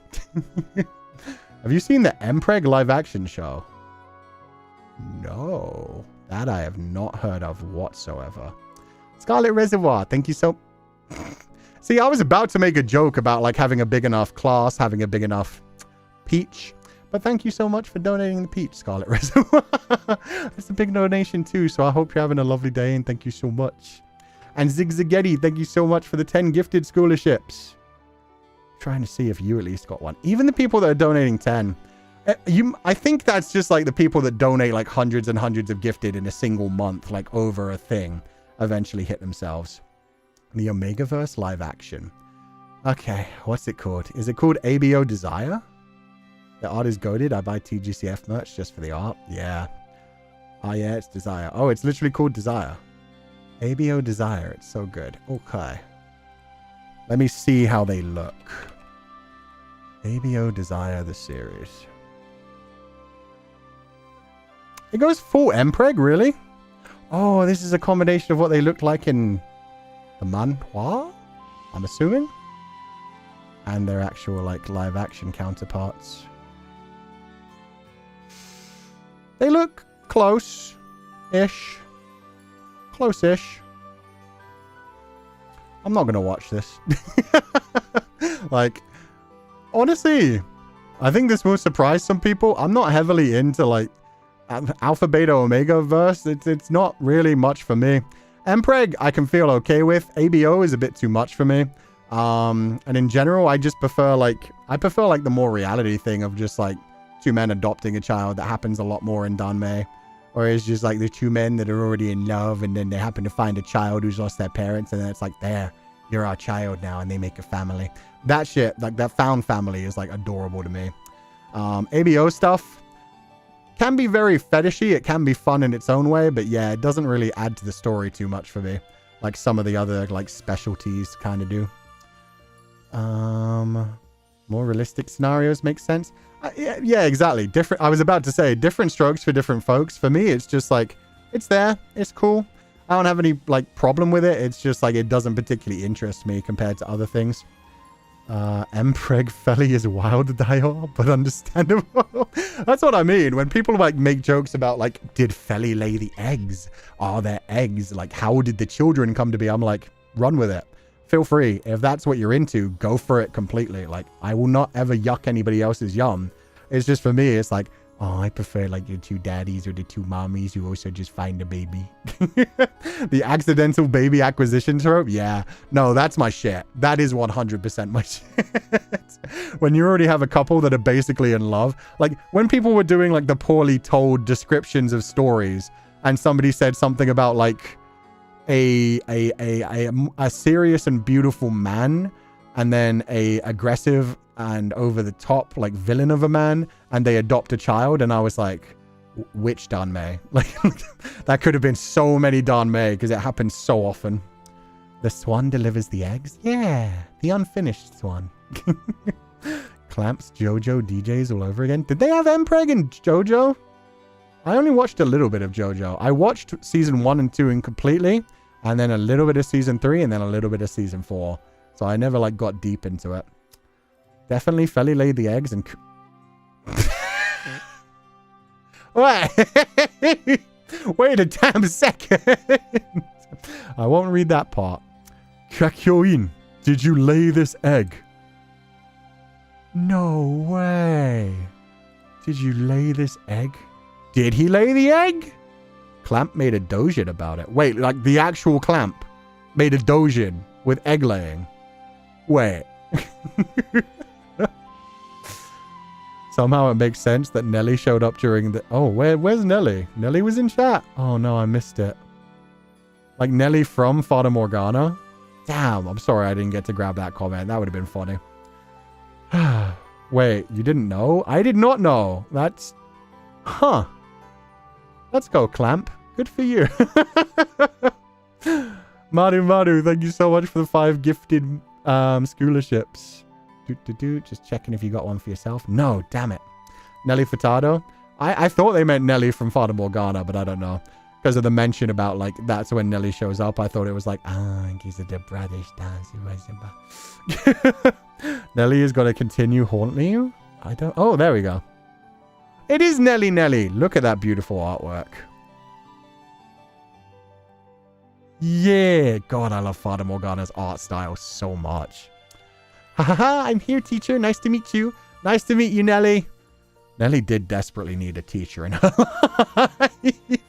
Have you seen the Mpreg live action show? No. That I have not heard of whatsoever. Scarlet Reservoir, thank you so... See, I was about to make a joke about like having a big enough class, having a big enough peach. But thank you so much for donating the peach, Scarlet Reservoir. It's a big donation too, so I hope you're having a lovely day and thank you so much. And Zigzagetti, thank you so much for the 10 gifted scholarships. Trying to see if you at least got one. Even the people that are donating 10. I think that's just like the people that donate like hundreds and hundreds of gifted in a single month, like over a thing, eventually hit themselves. The Omegaverse live action. Okay, what's it called? Is it called ABO Desire? The art is goated. I buy TGCF merch just for the art. Yeah. Oh yeah, it's Desire. Oh, it's literally called Desire. ABO Desire. It's so good. Okay. Let me see how they look. ABO Desire, the series. It goes full Mpreg, really? Oh, this is a combination of what they looked like in the manhwa, I'm assuming. And their actual, like, live action counterparts. They look close-ish. Close-ish. I'm not going to watch this. Like, honestly, I think this will surprise some people. I'm not heavily into, like, Alpha, Beta, Omega verse. It's not really much for me. Mpreg, I can feel okay with. ABO is a bit too much for me. And in general, I just prefer, like, the more reality thing of just, like, two men adopting a child. That happens a lot more in Danmei. Or it's just, like, the two men that are already in love, and then they happen to find a child who's lost their parents, and then it's like, there, you're our child now, and they make a family. That shit, like, that found family is, like, adorable to me. ABO stuff can be very fetishy. It can be fun in its own way, but yeah, it doesn't really add to the story too much for me. Like some of the other, like, specialties kind of do. More realistic scenarios make sense. Yeah, exactly. I was about to say, different strokes for different folks. For me, it's just like, it's there. It's cool. I don't have any, like, problem with it. It's just like, it doesn't particularly interest me compared to other things. Mpreg Felly is wild dial, but understandable. That's what I mean. When people, like, make jokes about, like, did Felly lay the eggs? Are there eggs? Like, how did the children come to be? I'm like, run with it. Feel free. If that's what you're into, go for it completely. Like, I will not ever yuck anybody else's yum. It's just, for me, it's like, Oh, I prefer like the two daddies or the two mommies who also just find a baby. The accidental baby acquisition trope? Yeah. No, that's my shit. That is 100% my shit. When you already have a couple that are basically in love. Like when people were doing like the poorly told descriptions of stories and somebody said something about like a serious and beautiful man and then a aggressive and over the top like villain of a man, and they adopt a child, and I was like, which Dan May? Like that could have been so many Dan May because it happens so often. The swan delivers the eggs? Yeah, the unfinished swan. Clamps, JoJo, DJs all over again. Did they have Mpreg and JoJo? I only watched a little bit of JoJo. I watched season 1 and 2 incompletely, and then a little bit of season 3, and then a little bit of season 4. So I never like got deep into it. Definitely Feli laid the eggs and... Wait a damn second. I won't read that part. Kakyoin, did you lay this egg? No way. Did you lay this egg? Did he lay the egg? Clamp made a dojin about it. Wait, like the actual Clamp made a dojin with egg laying. Wait. Somehow it makes sense that Nelly showed up during the... Oh, where's Nelly? Nelly was in chat. Oh, no, I missed it. Like Nelly from Fata Morgana? Damn, I'm sorry I didn't get to grab that comment. That would have been funny. Wait, you didn't know? I did not know. That's... Huh. Let's go, Clamp. Good for you. Maru, thank you so much for the 5 gifted scholarships. Just checking if you got one for yourself. No, damn it. Nelly Furtado. I thought they meant Nelly from Fata Morgana, but I don't know. Because of the mention about, like, that's when Nelly shows up. I thought it was like, he's the brothers dance. Nelly is going to continue haunting you? I don't... Oh, there we go. It is Nelly. Look at that beautiful artwork. Yeah. God, I love Fata Morgana's art style so much. Haha, I'm here, teacher. Nice to meet you. Nice to meet you, Nelly. Nelly did desperately need a teacher in her life.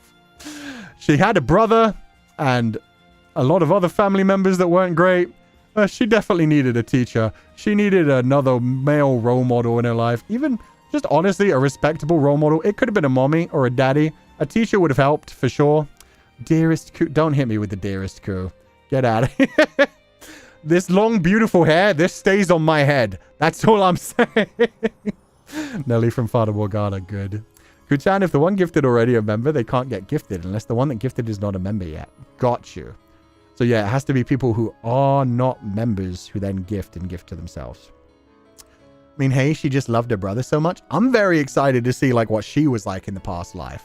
She had a brother and a lot of other family members that weren't great. She definitely needed a teacher. She needed another male role model in her life. Even just honestly, a respectable role model. It could have been a mommy or a daddy. A teacher would have helped for sure. Dearest Coo. Don't hit me with the dearest Coo. Get out of here. This long, beautiful hair, this stays on my head. That's all I'm saying. Nelly from Fata Morgana, good. Kuchan, if the one gifted already a member, they can't get gifted unless the one that gifted is not a member yet. Got you. So yeah, it has to be people who are not members who then gift and gift to themselves. I mean, hey, she just loved her brother so much. I'm very excited to see like what she was like in the past life.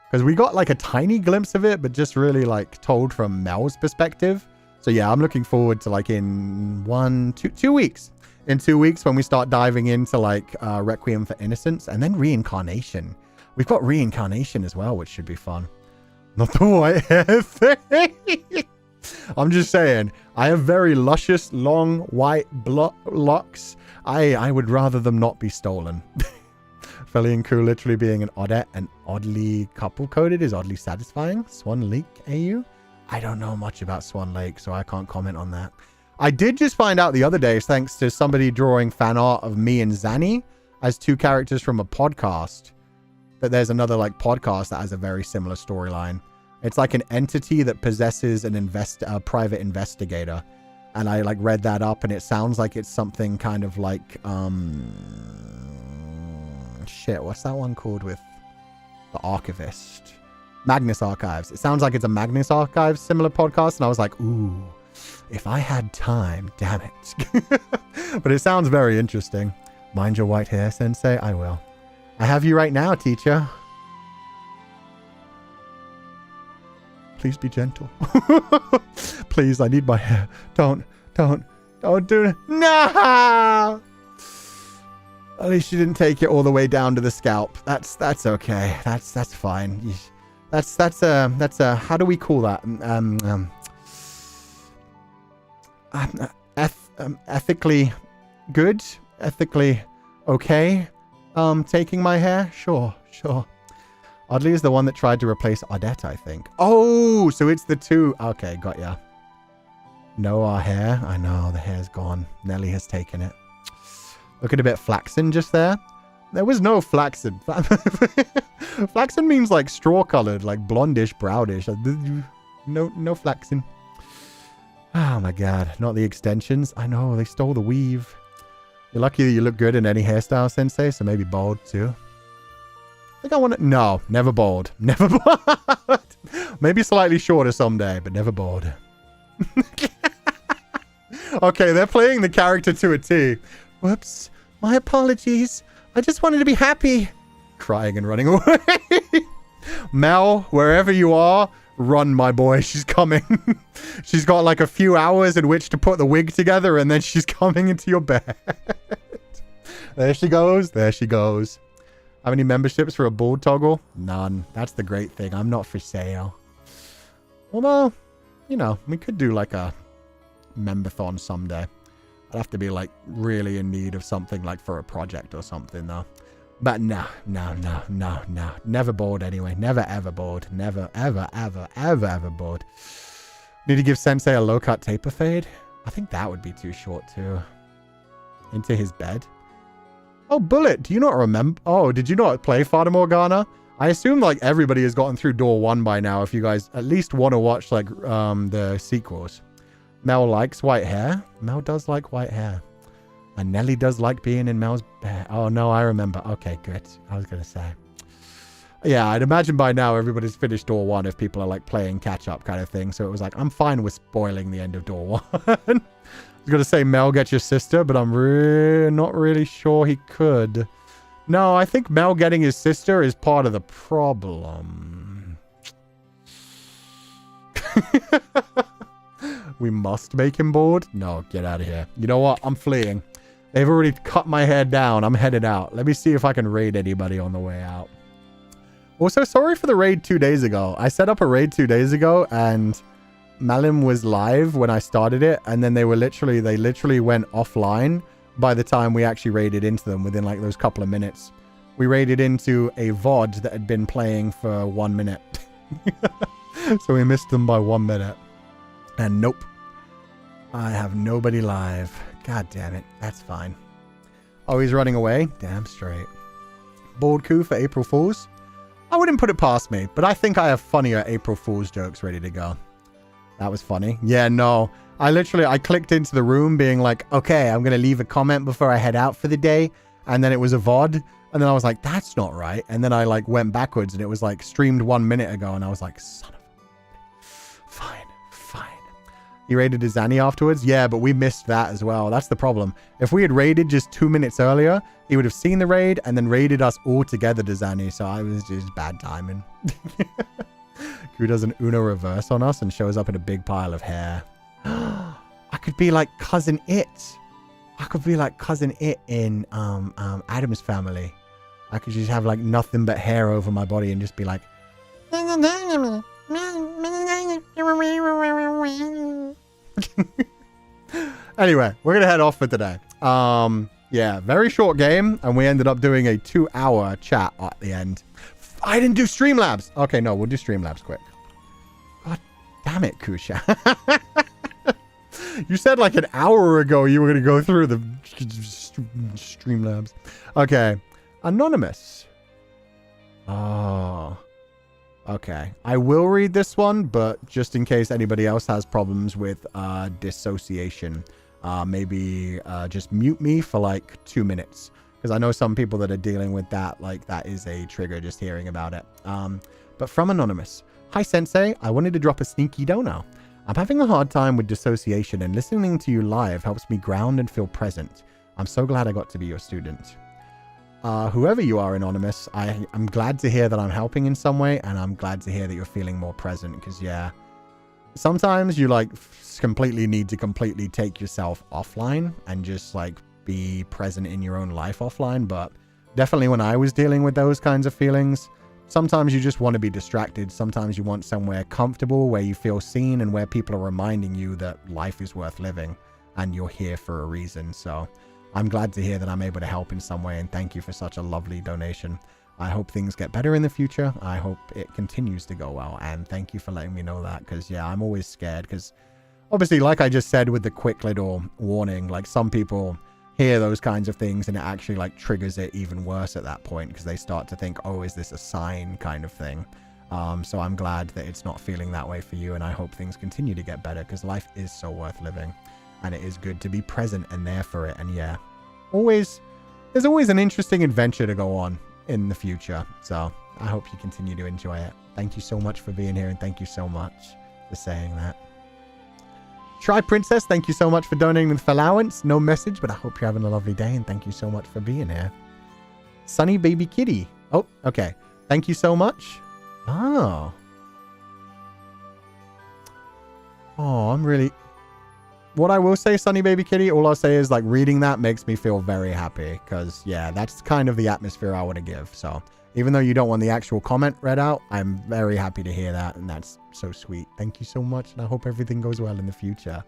Because we got like a tiny glimpse of it, but just really like told from Mel's perspective. So yeah, I'm looking forward to like in 2 weeks. In 2 weeks when we start diving into like Requiem for Innocence and then Reincarnation. We've got Reincarnation as well, which should be fun. Not the white hair thing. I'm just saying, I have very luscious, long, white locks. I would rather them not be stolen. Féileacán and Cú literally being an oddette and oddly couple-coded is oddly satisfying. Swan Lake AU? I don't know much about Swan Lake, so I can't comment on that. I did just find out the other day, thanks to somebody drawing fan art of me and Zanny as 2 characters from a podcast, that there's another like podcast that has a very similar storyline. It's like an entity that possesses a private investigator. And I like read that up and it sounds like it's something kind of like, shit, what's that one called with the archivist? Magnus Archives. It sounds like it's a Magnus Archives similar podcast. And I was like, ooh, if I had time, damn it. But it sounds very interesting. Mind your white hair, sensei? I will. I have you right now, teacher. Please be gentle. Please, I need my hair. Don't do it. No! At least you didn't take it all the way down to the scalp. That's okay. That's fine. That's how do we call that? Ethically good, ethically okay. taking my hair? Sure. Oddly is the one that tried to replace Odette, I think. Oh, so it's the two. Okay, got ya. No, our hair. I know, the hair's gone. Nelly has taken it. Looking a bit flaxen just there. There was no flaxen. Flaxen means like straw-colored, like blondish, brownish. No flaxen. Oh my god, not the extensions. I know, they stole the weave. You're lucky that you look good in any hairstyle, Sensei, so maybe bald too. I think I want to... No, never bald. Never bald. Maybe slightly shorter someday, but never bald. Okay, they're playing the character to a T. Whoops, my apologies. I just wanted to be happy. Crying and running away. Mel, wherever you are, run, my boy. She's coming. She's got like a few hours in which to put the wig together, and then she's coming into your bed. There she goes. There she goes. How many memberships for a bald toggle? None. That's the great thing. I'm not for sale. Although, you know, we could do like a memberthon someday. I'd have to be like really in need of something like for a project or something though. But no. Never bored anyway. Never ever bored. Never ever bored. Need to give Sensei a low cut taper fade? I think that would be too short too. Into his bed. Oh, Bullet, do you not remember? Oh, did you not play Fata Morgana? I assume like everybody has gotten through door 1 by now if you guys at least want to watch like the sequels. Mel likes white hair. Mel does like white hair. And Nelly does like being in Mel's bed. Oh, no, I remember. Okay, good. I was going to say. Yeah, I'd imagine by now everybody's finished door 1 if people are like playing catch up kind of thing. So it was like, I'm fine with spoiling the end of door 1. I was going to say, Mel, get your sister, but I'm not really sure he could. No, I think Mel getting his sister is part of the problem. We must make him bored? No, get out of here. You know what? I'm fleeing. They've already cut my hair down. I'm headed out. Let me see if I can raid anybody on the way out. Also, sorry for the raid 2 days ago. I set up a raid 2 days ago and Malim was live when I started it. And then they literally went offline by the time we actually raided into them within like those couple of minutes. We raided into a VOD that had been playing for 1 minute. So we missed them by 1 minute. And nope. I have nobody live. God damn it. That's fine. Oh, he's running away? Damn straight. Board coup for April Fools? I wouldn't put it past me, but I think I have funnier April Fool's jokes ready to go. That was funny. Yeah, no. I clicked into the room being like, okay, I'm going to leave a comment before I head out for the day. And then it was a VOD. And then I was like, that's not right. And then I like went backwards and it was like streamed 1 minute ago. And I was like, son of a... Fine. You raided Izani afterwards? Yeah, but we missed that as well. That's the problem. If we had raided just 2 minutes earlier, he would have seen the raid and then raided us all together, Izani. So I was just bad timing. Who does an Uno reverse on us and shows up in a big pile of hair. I could be like Cousin It. I could be like Cousin It in Adam's Family. I could just have like nothing but hair over my body and just be like... Anyway, we're gonna head off for today. Yeah, very short game, and we ended up doing a 2-hour chat at the end. I didn't do Streamlabs. Okay, no, we'll do Streamlabs quick. God damn it, Kusha. You said like an hour ago you were gonna go through the Streamlabs. Okay, Anonymous. Oh. Okay, I will read this one, but just in case anybody else has problems with dissociation, maybe just mute me for like 2 minutes. Because I know some people that are dealing with that, like that is a trigger just hearing about it. But from Anonymous. Hi, Sensei. I wanted to drop a sneaky dono. I'm having a hard time with dissociation and listening to you live helps me ground and feel present. I'm so glad I got to be your student. Whoever you are, Anonymous, I'm glad to hear that I'm helping in some way, and I'm glad to hear that you're feeling more present, because, yeah, sometimes you, like, completely need to completely take yourself offline and just, like, be present in your own life offline, but definitely when I was dealing with those kinds of feelings, sometimes you just want to be distracted, sometimes you want somewhere comfortable where you feel seen and where people are reminding you that life is worth living, and you're here for a reason, so... I'm glad to hear that I'm able to help in some way, and thank you for such a lovely donation. I hope things get better in the future. I hope it continues to go well, and thank you for letting me know that, because yeah, I'm always scared, because obviously, like I just said with the quick little warning, like some people hear those kinds of things and it actually like triggers it even worse at that point, because they start to think, oh, is this a sign kind of thing. So I'm glad that it's not feeling that way for you, and I hope things continue to get better, because life is so worth living. And it is good to be present and there for it. And yeah, there's always an interesting adventure to go on in the future. So I hope you continue to enjoy it. Thank you so much for being here, and thank you so much for saying that. Try Princess, thank you so much for donating with allowance. No message, but I hope you're having a lovely day, and thank you so much for being here. Sunny Baby Kitty. Oh, okay. Thank you so much. Oh. Oh, I'm really... What I will say, Sunny Baby Kitty, all I'll say is, like, reading that makes me feel very happy, because, yeah, that's kind of the atmosphere I want to give. So, even though you don't want the actual comment read out, I'm very happy to hear that, and that's so sweet. Thank you so much, and I hope everything goes well in the future.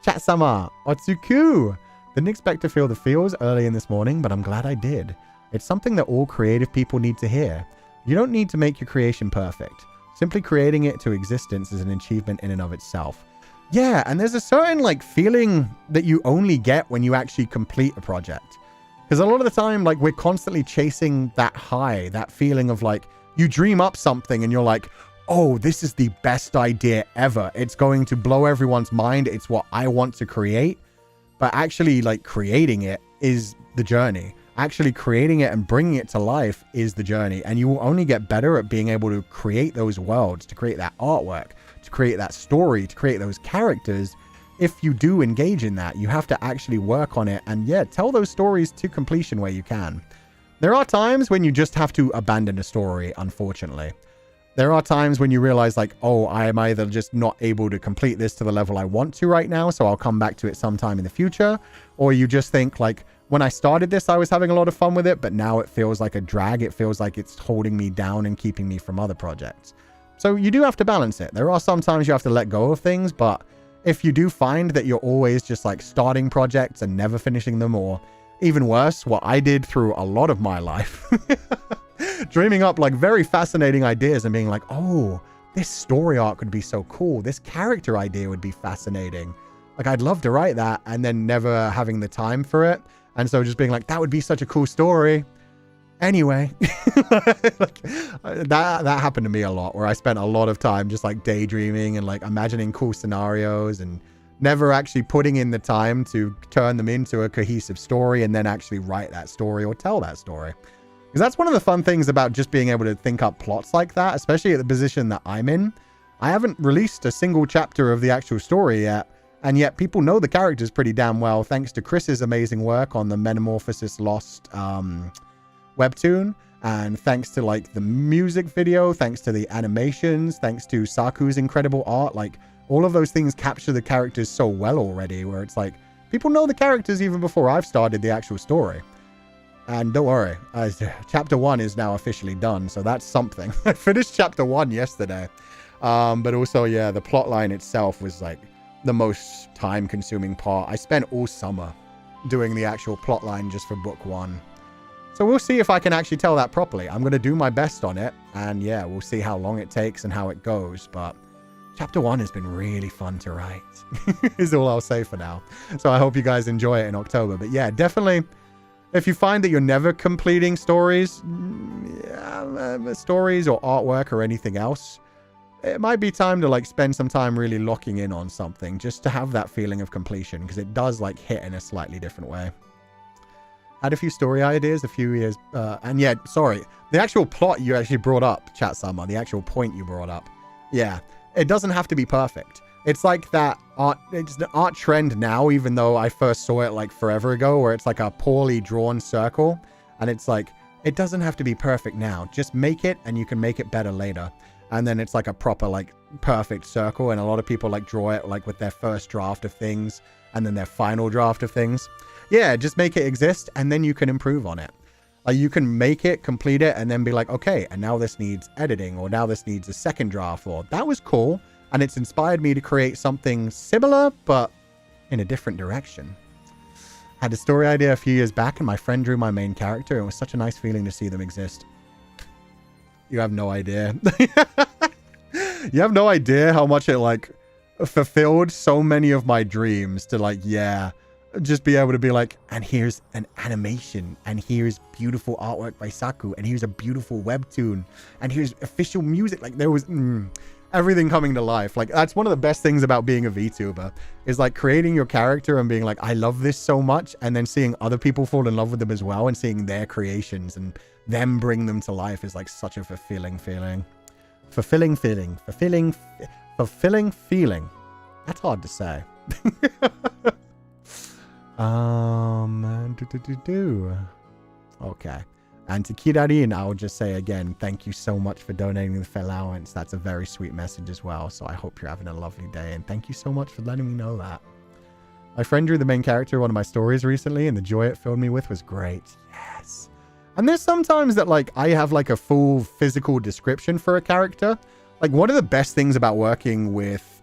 Chat-sama, Otsuku! Didn't expect to feel the feels early in this morning, but I'm glad I did. It's something that all creative people need to hear. You don't need to make your creation perfect. Simply creating it to existence is an achievement in and of itself. Yeah, and there's a certain like feeling that you only get when you actually complete a project. Because a lot of the time, like, we're constantly chasing that high, that feeling of like, you dream up something and you're like, oh, this is the best idea ever. It's going to blow everyone's mind. It's what I want to create. But actually, like, creating it is the journey. Actually creating it and bringing it to life is the journey. And you will only get better at being able to create those worlds, to create that artwork, to create that story, to create those characters. If you do engage in that, you have to actually work on it and, yeah, tell those stories to completion where you can. There are times when you just have to abandon a story, unfortunately. There are times when you realize, like, oh, I am either just not able to complete this to the level I want to right now, so I'll come back to it sometime in the future. Or you just think, like, when I started this, I was having a lot of fun with it, but now it feels like a drag. It feels like it's holding me down and keeping me from other projects. So you do have to balance it. There are some times you have to let go of things, but if you do find that you're always just like starting projects and never finishing them, or even worse, what I did through a lot of my life, dreaming up like very fascinating ideas and being like, oh, this story arc would be so cool. This character idea would be fascinating. Like, I'd love to write that, and then never having the time for it. And so just being like, that would be such a cool story. Anyway, like, that happened to me a lot, where I spent a lot of time just like daydreaming and like imagining cool scenarios and never actually putting in the time to turn them into a cohesive story and then actually write that story or tell that story. Because that's one of the fun things about just being able to think up plots like that, especially at the position that I'm in. I haven't released a single chapter of the actual story yet, and yet people know the characters pretty damn well, thanks to Chris's amazing work on the Metamorphosis Lost webtoon, and thanks to like the music video, thanks to the animations, thanks to Saku's incredible art. Like, all of those things capture the characters so well already, where it's like, people know the characters even before I've started the actual story. And don't worry, chapter 1 is now officially done, so that's something. I finished chapter 1 yesterday. But also, yeah, the plotline itself was like the most time-consuming part. I spent all summer doing the actual plotline just for book 1. So we'll see if I can actually tell that properly. I'm going to do my best on it, and yeah, we'll see how long it takes and how it goes. But chapter 1 has been really fun to write, is all I'll say for now. So I hope you guys enjoy it in October. But yeah, definitely, if you find that you're never completing stories or artwork or anything else, it might be time to like spend some time really locking in on something just to have that feeling of completion, because it does like hit in a slightly different way. Had a few story ideas a few years, and yeah, sorry, the actual plot you actually brought up, Chat Summer, the actual point you brought up, yeah, it doesn't have to be perfect. It's like that art, it's the art trend now, even though I first saw it like forever ago, where it's like a poorly drawn circle, and it's like, it doesn't have to be perfect now, just make it and you can make it better later. And then it's like a proper like perfect circle, and a lot of people like draw it like with their first draft of things and then their final draft of things. Yeah, just make it exist, and then you can improve on it. Like, you can make it, complete it, and then be like, okay, and now this needs editing, or now this needs a second draft, or that was cool, and it's inspired me to create something similar, but in a different direction. Had a story idea a few years back and my friend drew my main character. It was such a nice feeling to see them exist. You have no idea. You have no idea how much it like fulfilled so many of my dreams to like, yeah, just be able to be like, and here's an animation, and here's beautiful artwork by Saku, and here's a beautiful webtoon, and here's official music. Like there was everything coming to life. Like that's one of the best things about being a VTuber is like creating your character and being like, I love this so much, and then seeing other people fall in love with them as well, and seeing their creations and them bring them to life is like such a fulfilling feeling. Fulfilling feeling. That's hard to say. Okay. And to Kirarin, I will just say again, thank you so much for donating the Féileacán. That's a very sweet message as well. So I hope you're having a lovely day. And thank you so much for letting me know that. My friend drew the main character in one of my stories recently, and the joy it filled me with was great. Yes. And there's sometimes that like I have like a full physical description for a character. Like one of the best things about working with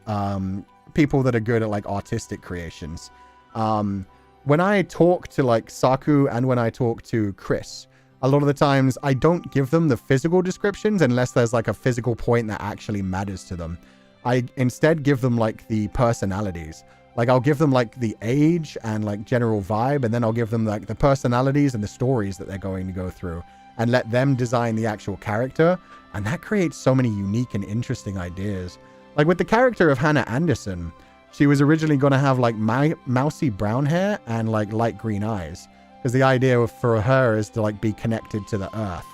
people that are good at like artistic creations. When I talk to like Saku and when I talk to Chris, a lot of the times I don't give them the physical descriptions unless there's like a physical point that actually matters to them. I instead give them like the personalities. Like I'll give them like the age and like general vibe, and then I'll give them like the personalities and the stories that they're going to go through and let them design the actual character. And that creates so many unique and interesting ideas. Like with the character of Hannah Anderson, she was originally going to have like mousy brown hair and like light green eyes. Because the idea for her is to like be connected to the earth.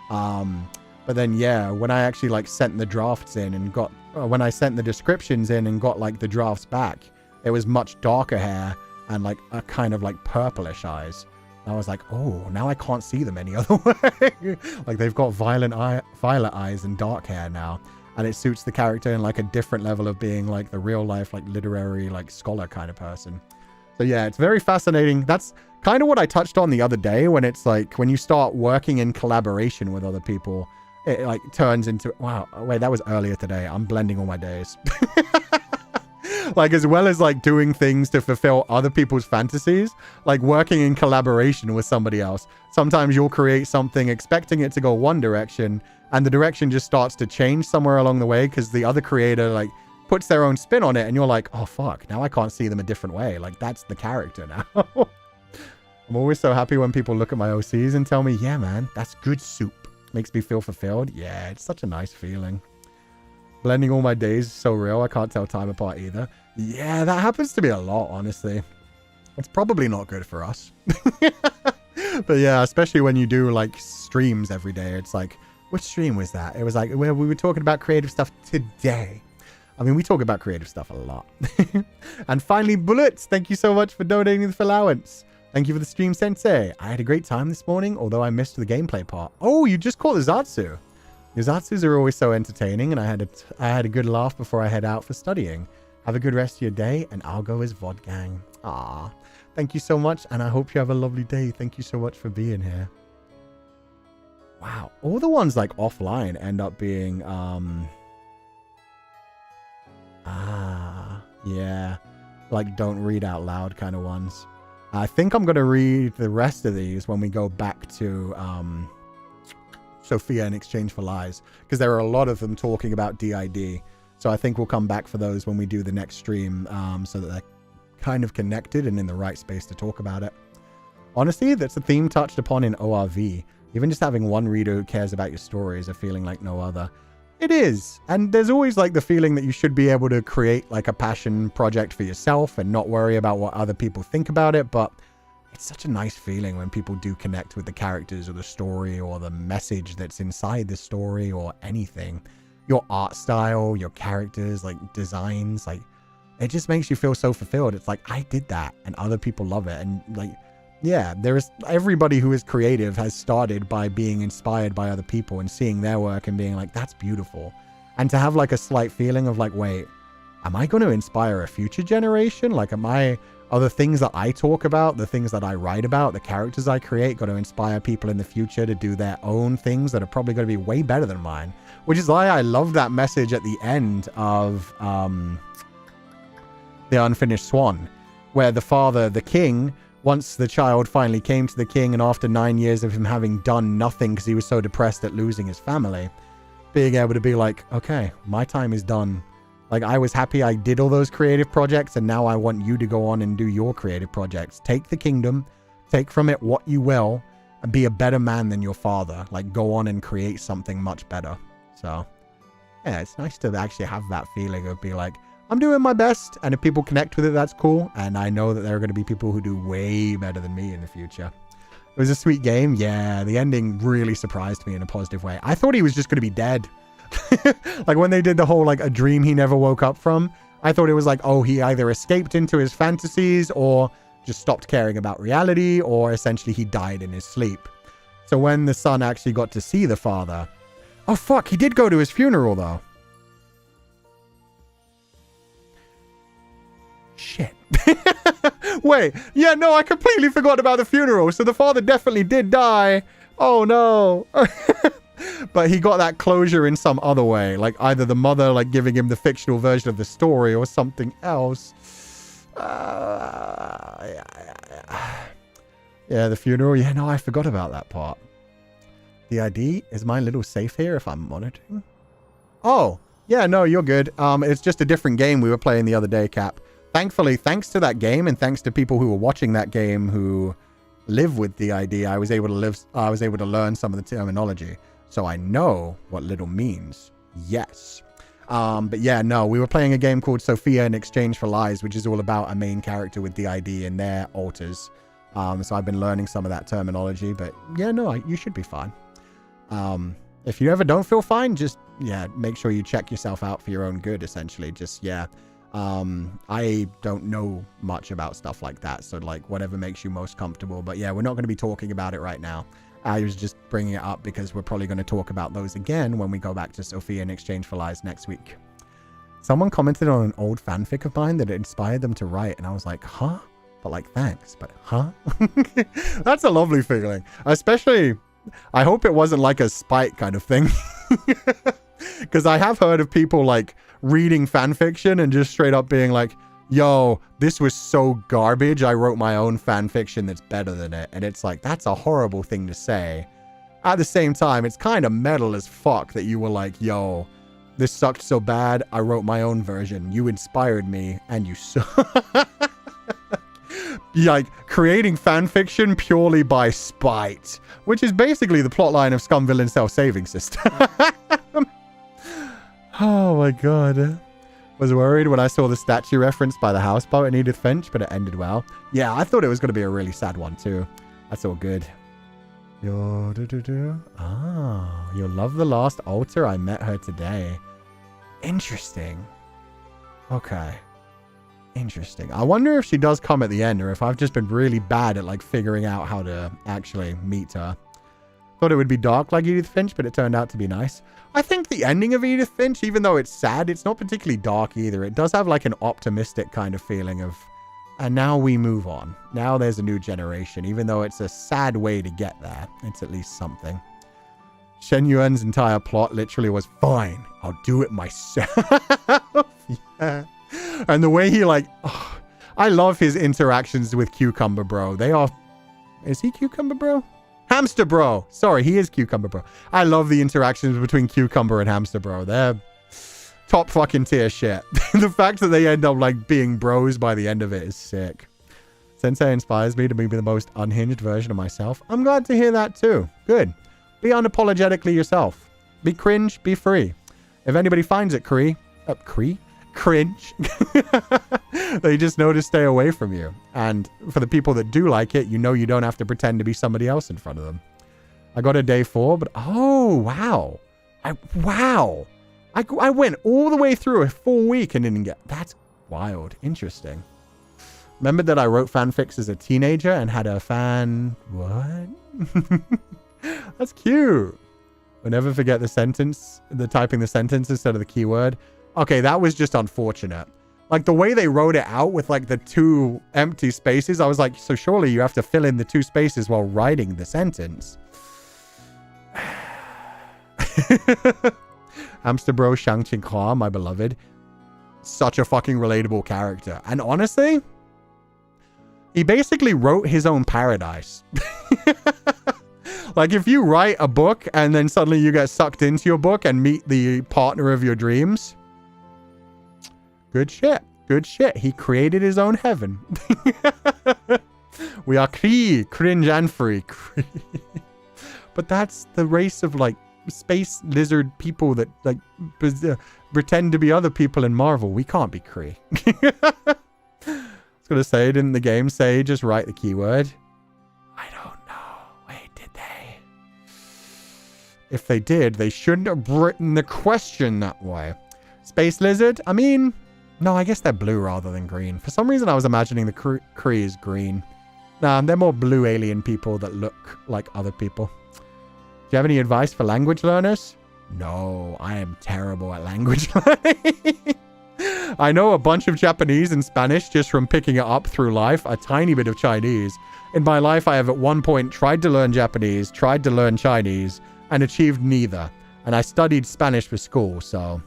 But then, yeah, when I actually like sent the drafts in and got, when I sent the descriptions in and got like the drafts back, it was much darker hair and like a kind of like purplish eyes. I was like, oh, now I can't see them any other way. Like they've got violet eyes and dark hair now. And it suits the character in like a different level of being like the real life, like literary, like scholar kind of person. So yeah, it's very fascinating. That's kind of what I touched on the other day when it's like, when you start working in collaboration with other people, it like turns into, wow, wait, that was earlier today. I'm blending all my days. Like as well as like doing things to fulfill other people's fantasies, like working in collaboration with somebody else. Sometimes you'll create something expecting it to go one direction, and the direction just starts to change somewhere along the way because the other creator like puts their own spin on it, and you're like, oh fuck, now I can't see them a different way. Like that's the character now. I'm always so happy when people look at my OCs and tell me, yeah man, that's good soup. Makes me feel fulfilled. Yeah, it's such a nice feeling. Blending all my days is so real, I can't tell time apart either. Yeah, that happens to me a lot, honestly. It's probably not good for us. But yeah, especially when you do like streams every day. It's like, which stream was that? It was like, where we were talking about creative stuff today. I mean, we talk about creative stuff a lot. And finally, Bullets, thank you so much for donating the Féileacán. Thank you for the stream, Sensei. I had a great time this morning, although I missed the gameplay part. Oh, you just caught the Zatsu. The Zatsus are always so entertaining, and I had a good laugh before I head out for studying. Have a good rest of your day, and I'll go as Vodgang. Ah, thank you so much, and I hope you have a lovely day. Thank you so much for being here. Wow, all the ones like offline end up being yeah, like don't read out loud kind of ones. I think I'm gonna read the rest of these when we go back to Sophia in Exchange for Lies, because there are a lot of them talking about DID. So I think we'll come back for those when we do the next stream, so that they're kind of connected and in the right space to talk about it. Honestly, that's a theme touched upon in ORV. Even just having one reader who cares about your story is a feeling like no other. It is. And there's always like the feeling that you should be able to create like a passion project for yourself and not worry about what other people think about it. But it's such a nice feeling when people do connect with the characters or the story or the message that's inside the story or anything. Your art style, your characters, like designs, like it just makes you feel so fulfilled. It's like, I did that and other people love it. And like, yeah, everybody who is creative has started by being inspired by other people and seeing their work and being like, that's beautiful. And to have like a slight feeling of like, wait, am I going to inspire a future generation? Like, are the things that I talk about, the things that I write about, the characters I create going to inspire people in the future to do their own things that are probably going to be way better than mine? Which is why I love that message at the end of the Unfinished Swan, where the father, the king, once the child finally came to the king, and after 9 years of him having done nothing because he was so depressed at losing his family, being able to be like, okay, my time is done. Like, I was happy I did all those creative projects, and now I want you to go on and do your creative projects. Take the kingdom, take from it what you will, and be a better man than your father. Like, go on and create something much better. So, yeah, it's nice to actually have that feeling of be like, I'm doing my best, and if people connect with it, that's cool. And I know that there are going to be people who do way better than me in the future. It was a sweet game. Yeah, the ending really surprised me in a positive way. I thought he was just going to be dead. Like when they did the whole like a dream he never woke up from, I thought it was like, oh, he either escaped into his fantasies or just stopped caring about reality, or essentially he died in his sleep. So when the son actually got to see the father, oh fuck, he did go to his funeral though. Shit. Wait, yeah, no, I completely forgot about the funeral. So the father definitely did die. Oh no. But he got that closure in some other way, like either the mother like giving him the fictional version of the story or something else. Yeah, the funeral. Yeah, no, I forgot about that part. The ID, is my little safe here if I'm monitoring? Oh, yeah, no, you're good. It's just a different game we were playing the other day, Cap. Thankfully, thanks to that game and thanks to people who were watching that game who live with the ID, I was able to learn some of the terminology. So I know what little means. Yes. But yeah, no, we were playing a game called Sophia in Exchange for Lies, which is all about a main character with the ID and their alters. So I've been learning some of that terminology, but yeah, no, you should be fine. If you ever don't feel fine, just, yeah, make sure you check yourself out for your own good, essentially. Just, yeah. I don't know much about stuff like that. So like whatever makes you most comfortable, but yeah, we're not going to be talking about it right now. I was just bringing it up because we're probably going to talk about those again when we go back to Sophia in Exchange for Lies next week. Someone commented on an old fanfic of mine that it inspired them to write, and I was like, huh? But like, thanks, but huh? That's a lovely feeling. Especially, I hope it wasn't like a spite kind of thing. Because I have heard of people like reading fanfiction and just straight up being like, yo, this was so garbage, I wrote my own fan fiction that's better than it. And it's like, that's a horrible thing to say. At the same time, it's kind of metal as fuck that you were like, yo, this sucked so bad, I wrote my own version. You inspired me, and you suck. Like, creating fan fiction purely by spite, which is basically the plotline of Scum Villain Self-Saving System. Oh my god. Was worried when I saw the statue referenced by the houseboat in Edith Finch, but it ended well. Yeah, I thought it was going to be a really sad one too. That's all good. You'll love the last altar. I met her today. Interesting. Okay. Interesting. I wonder if she does come at the end, or if I've just been really bad at like figuring out how to actually meet her. Thought it would be dark like Edith Finch, but it turned out to be nice. I think the ending of Edith Finch, even though it's sad, it's not particularly dark either. It does have like an optimistic kind of feeling of, and now we move on. Now there's a new generation. Even though it's a sad way to get there, it's at least something. Shen Yuan's entire plot literally was, fine, I'll do it myself. Yeah. And the way he like, oh, I love his interactions with Cucumber Bro. They are, is he Cucumber Bro? Hamster Bro. Sorry, he is Cucumber Bro. I love the interactions between Cucumber and Hamster Bro. They're top fucking tier shit. The fact that they end up like being bros by the end of it is sick. Sensei inspires me to be the most unhinged version of myself. I'm glad to hear that too. Good. Be unapologetically yourself. Be cringe, be free. If anybody finds it cringe, they just know to stay away from you. And for the people that do like it, you know you don't have to pretend to be somebody else in front of them. I got a day 4, but oh, wow. I went all the way through a full week and didn't get, that's wild. Interesting. Remember that I wrote fanfics as a teenager and had a fan, what? That's cute. We'll never forget the sentence, the typing the sentence instead of the keyword. Okay, that was just unfortunate. Like the way they wrote it out with like the 2 empty spaces, I was like, so surely you have to fill in the 2 spaces while writing the sentence. Hamster Bro Shang Qinghua, my beloved. Such a fucking relatable character. And honestly, He basically wrote his own paradise. Like if you write a book and then suddenly you get sucked into your book and meet the partner of your dreams. Good shit. Good shit. He created his own heaven. We are Kree, cringe and free. But that's the race of like space lizard people that like pretend to be other people in Marvel. We can't be Kree. I was going to say, didn't the game say just write the keyword? I don't know. Wait, did they? If they did, they shouldn't have written the question that way. Space lizard? I mean, no, I guess they're blue rather than green. For some reason, I was imagining the Kree is green. Nah, they're more blue alien people that look like other people. Do you have any advice for language learners? No, I am terrible at language learning. I know a bunch of Japanese and Spanish just from picking it up through life, a tiny bit of Chinese. In my life, I have at one point tried to learn Japanese, tried to learn Chinese, and achieved neither. And I studied Spanish for school, so...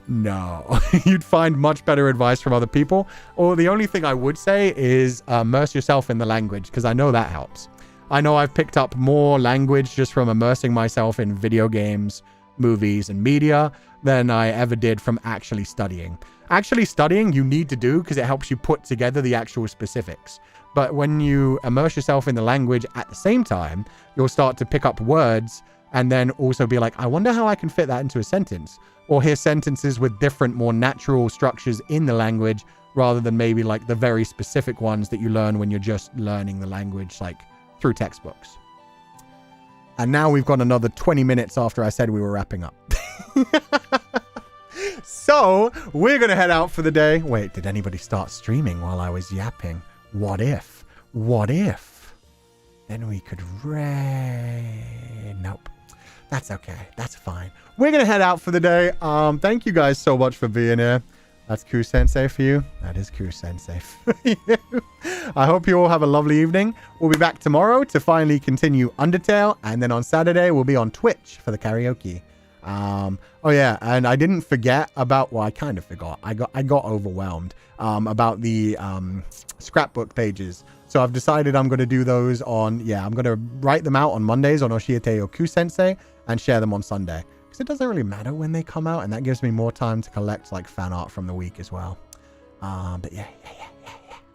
No. You'd find much better advice from other people. Or the only thing I would say is immerse yourself in the language, because I know that helps. I know I've picked up more language just from immersing myself in video games, movies, and media than I ever did from actually studying. Actually studying you need to do because it helps you put together the actual specifics. But when you immerse yourself in the language at the same time, you'll start to pick up words and then also be like, I wonder how I can fit that into a sentence. Or hear sentences with different, more natural structures in the language rather than maybe like the very specific ones that you learn when you're just learning the language like through textbooks. And now we've got another 20 minutes after I said we were wrapping up. So we're going to head out for the day. Wait, did anybody start streaming while I was yapping? What if? What if? Then we could raid. Nope. That's okay. That's fine. We're going to head out for the day. Thank you guys so much for being here. That's Cú Sensei for you. That is Cú Sensei for you. I hope you all have a lovely evening. We'll be back tomorrow to finally continue Undertale. And then on Saturday, we'll be on Twitch for the karaoke. Oh yeah, and I didn't forget about, well, I kind of forgot. I got overwhelmed about the scrapbook pages. So I've decided I'm going to do those on, I'm going to write them out on Mondays on Oshiete or Cú Sensei and share them on Sunday. Because it doesn't really matter when they come out, and that gives me more time to collect like fan art from the week as well. But yeah.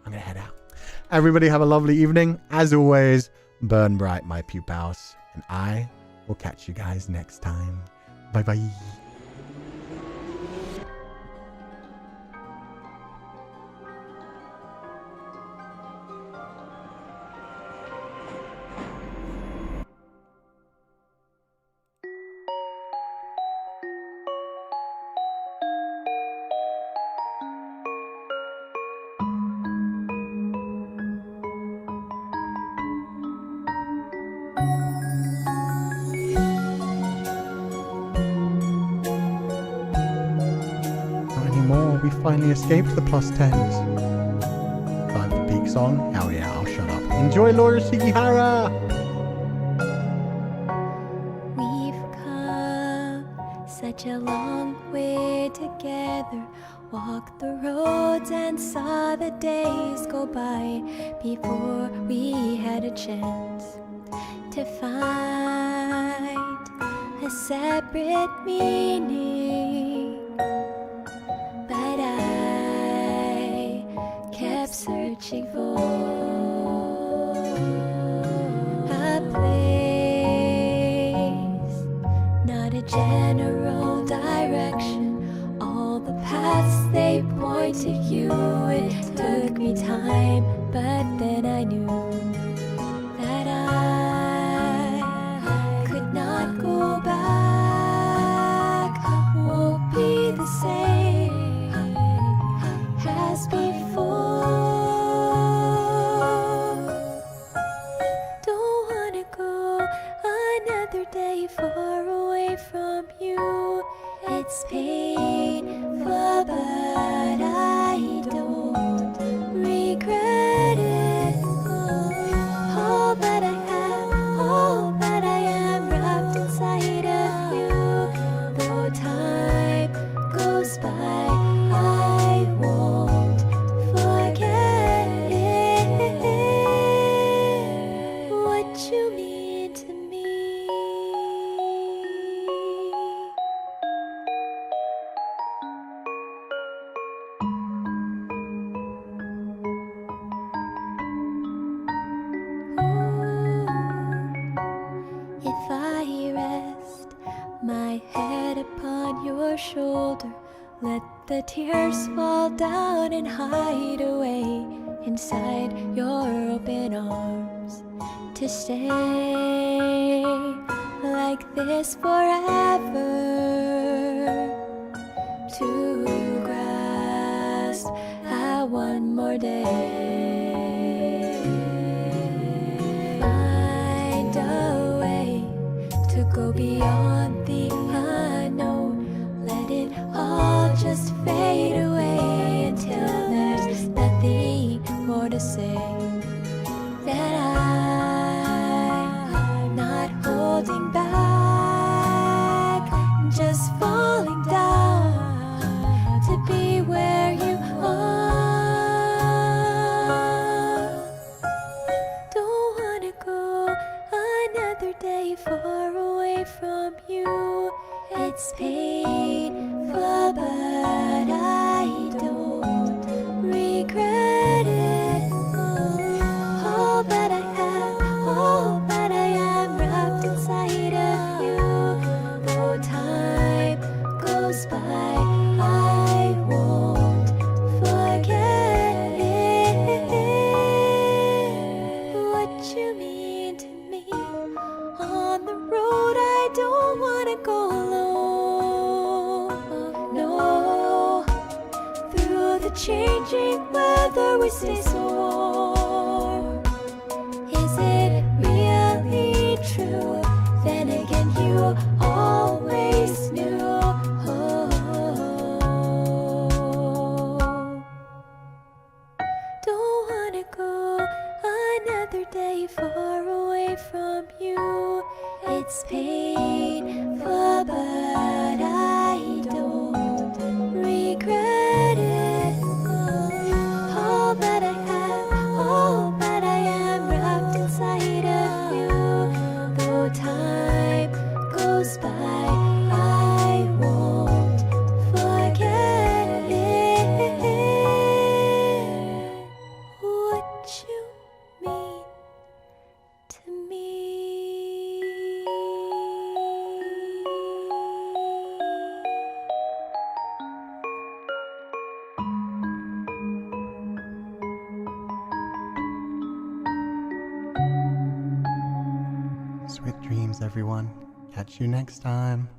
I'm going to head out. Everybody have a lovely evening. As always, burn bright, my pupils. And I will catch you guys next time. Bye-bye. We finally escaped the +10s. Time for peak song? Hell yeah, I'll shut up. Enjoy Laura Shigihara! We've come such a long way together. Walked the roads and saw the days go by before we had a chance to find a separate meaning. But I kept searching for a place, not a general direction. All the paths they point to you. It took me time, but then I knew that I could not go back. Won't be the same as before. Don't wanna go another day far away from you. It's painful, but I don't regret it. All that I have, all that I am, wrapped inside of you. Though time goes by, I won't forget rest my head upon your shoulder. Let the tears fall down and hide away inside your open arms, to stay like this forever, to grasp at one more day. Find a way to go beyond the unknown. Let it all just fade away until there's nothing more to say. That I'm not holding back, just falling down to be where you are. Don't wanna go another day far away from you. It's painful, but I don't regret it. All that I have, all that I am, wrapped inside of you. Though time goes by, I won't forget it. What you mean to me. On the road, I don't wanna go alone. No, through the changing weather, we stay so warm. Is it really true? Then again, you always knew. Don't wanna go another day far away from you. It's painful, but I don't regret it. All that I have, all that I am, wrapped inside of you. Though time goes by, I won't forget it. What you mean to me. Sweet dreams, everyone. Catch you next time.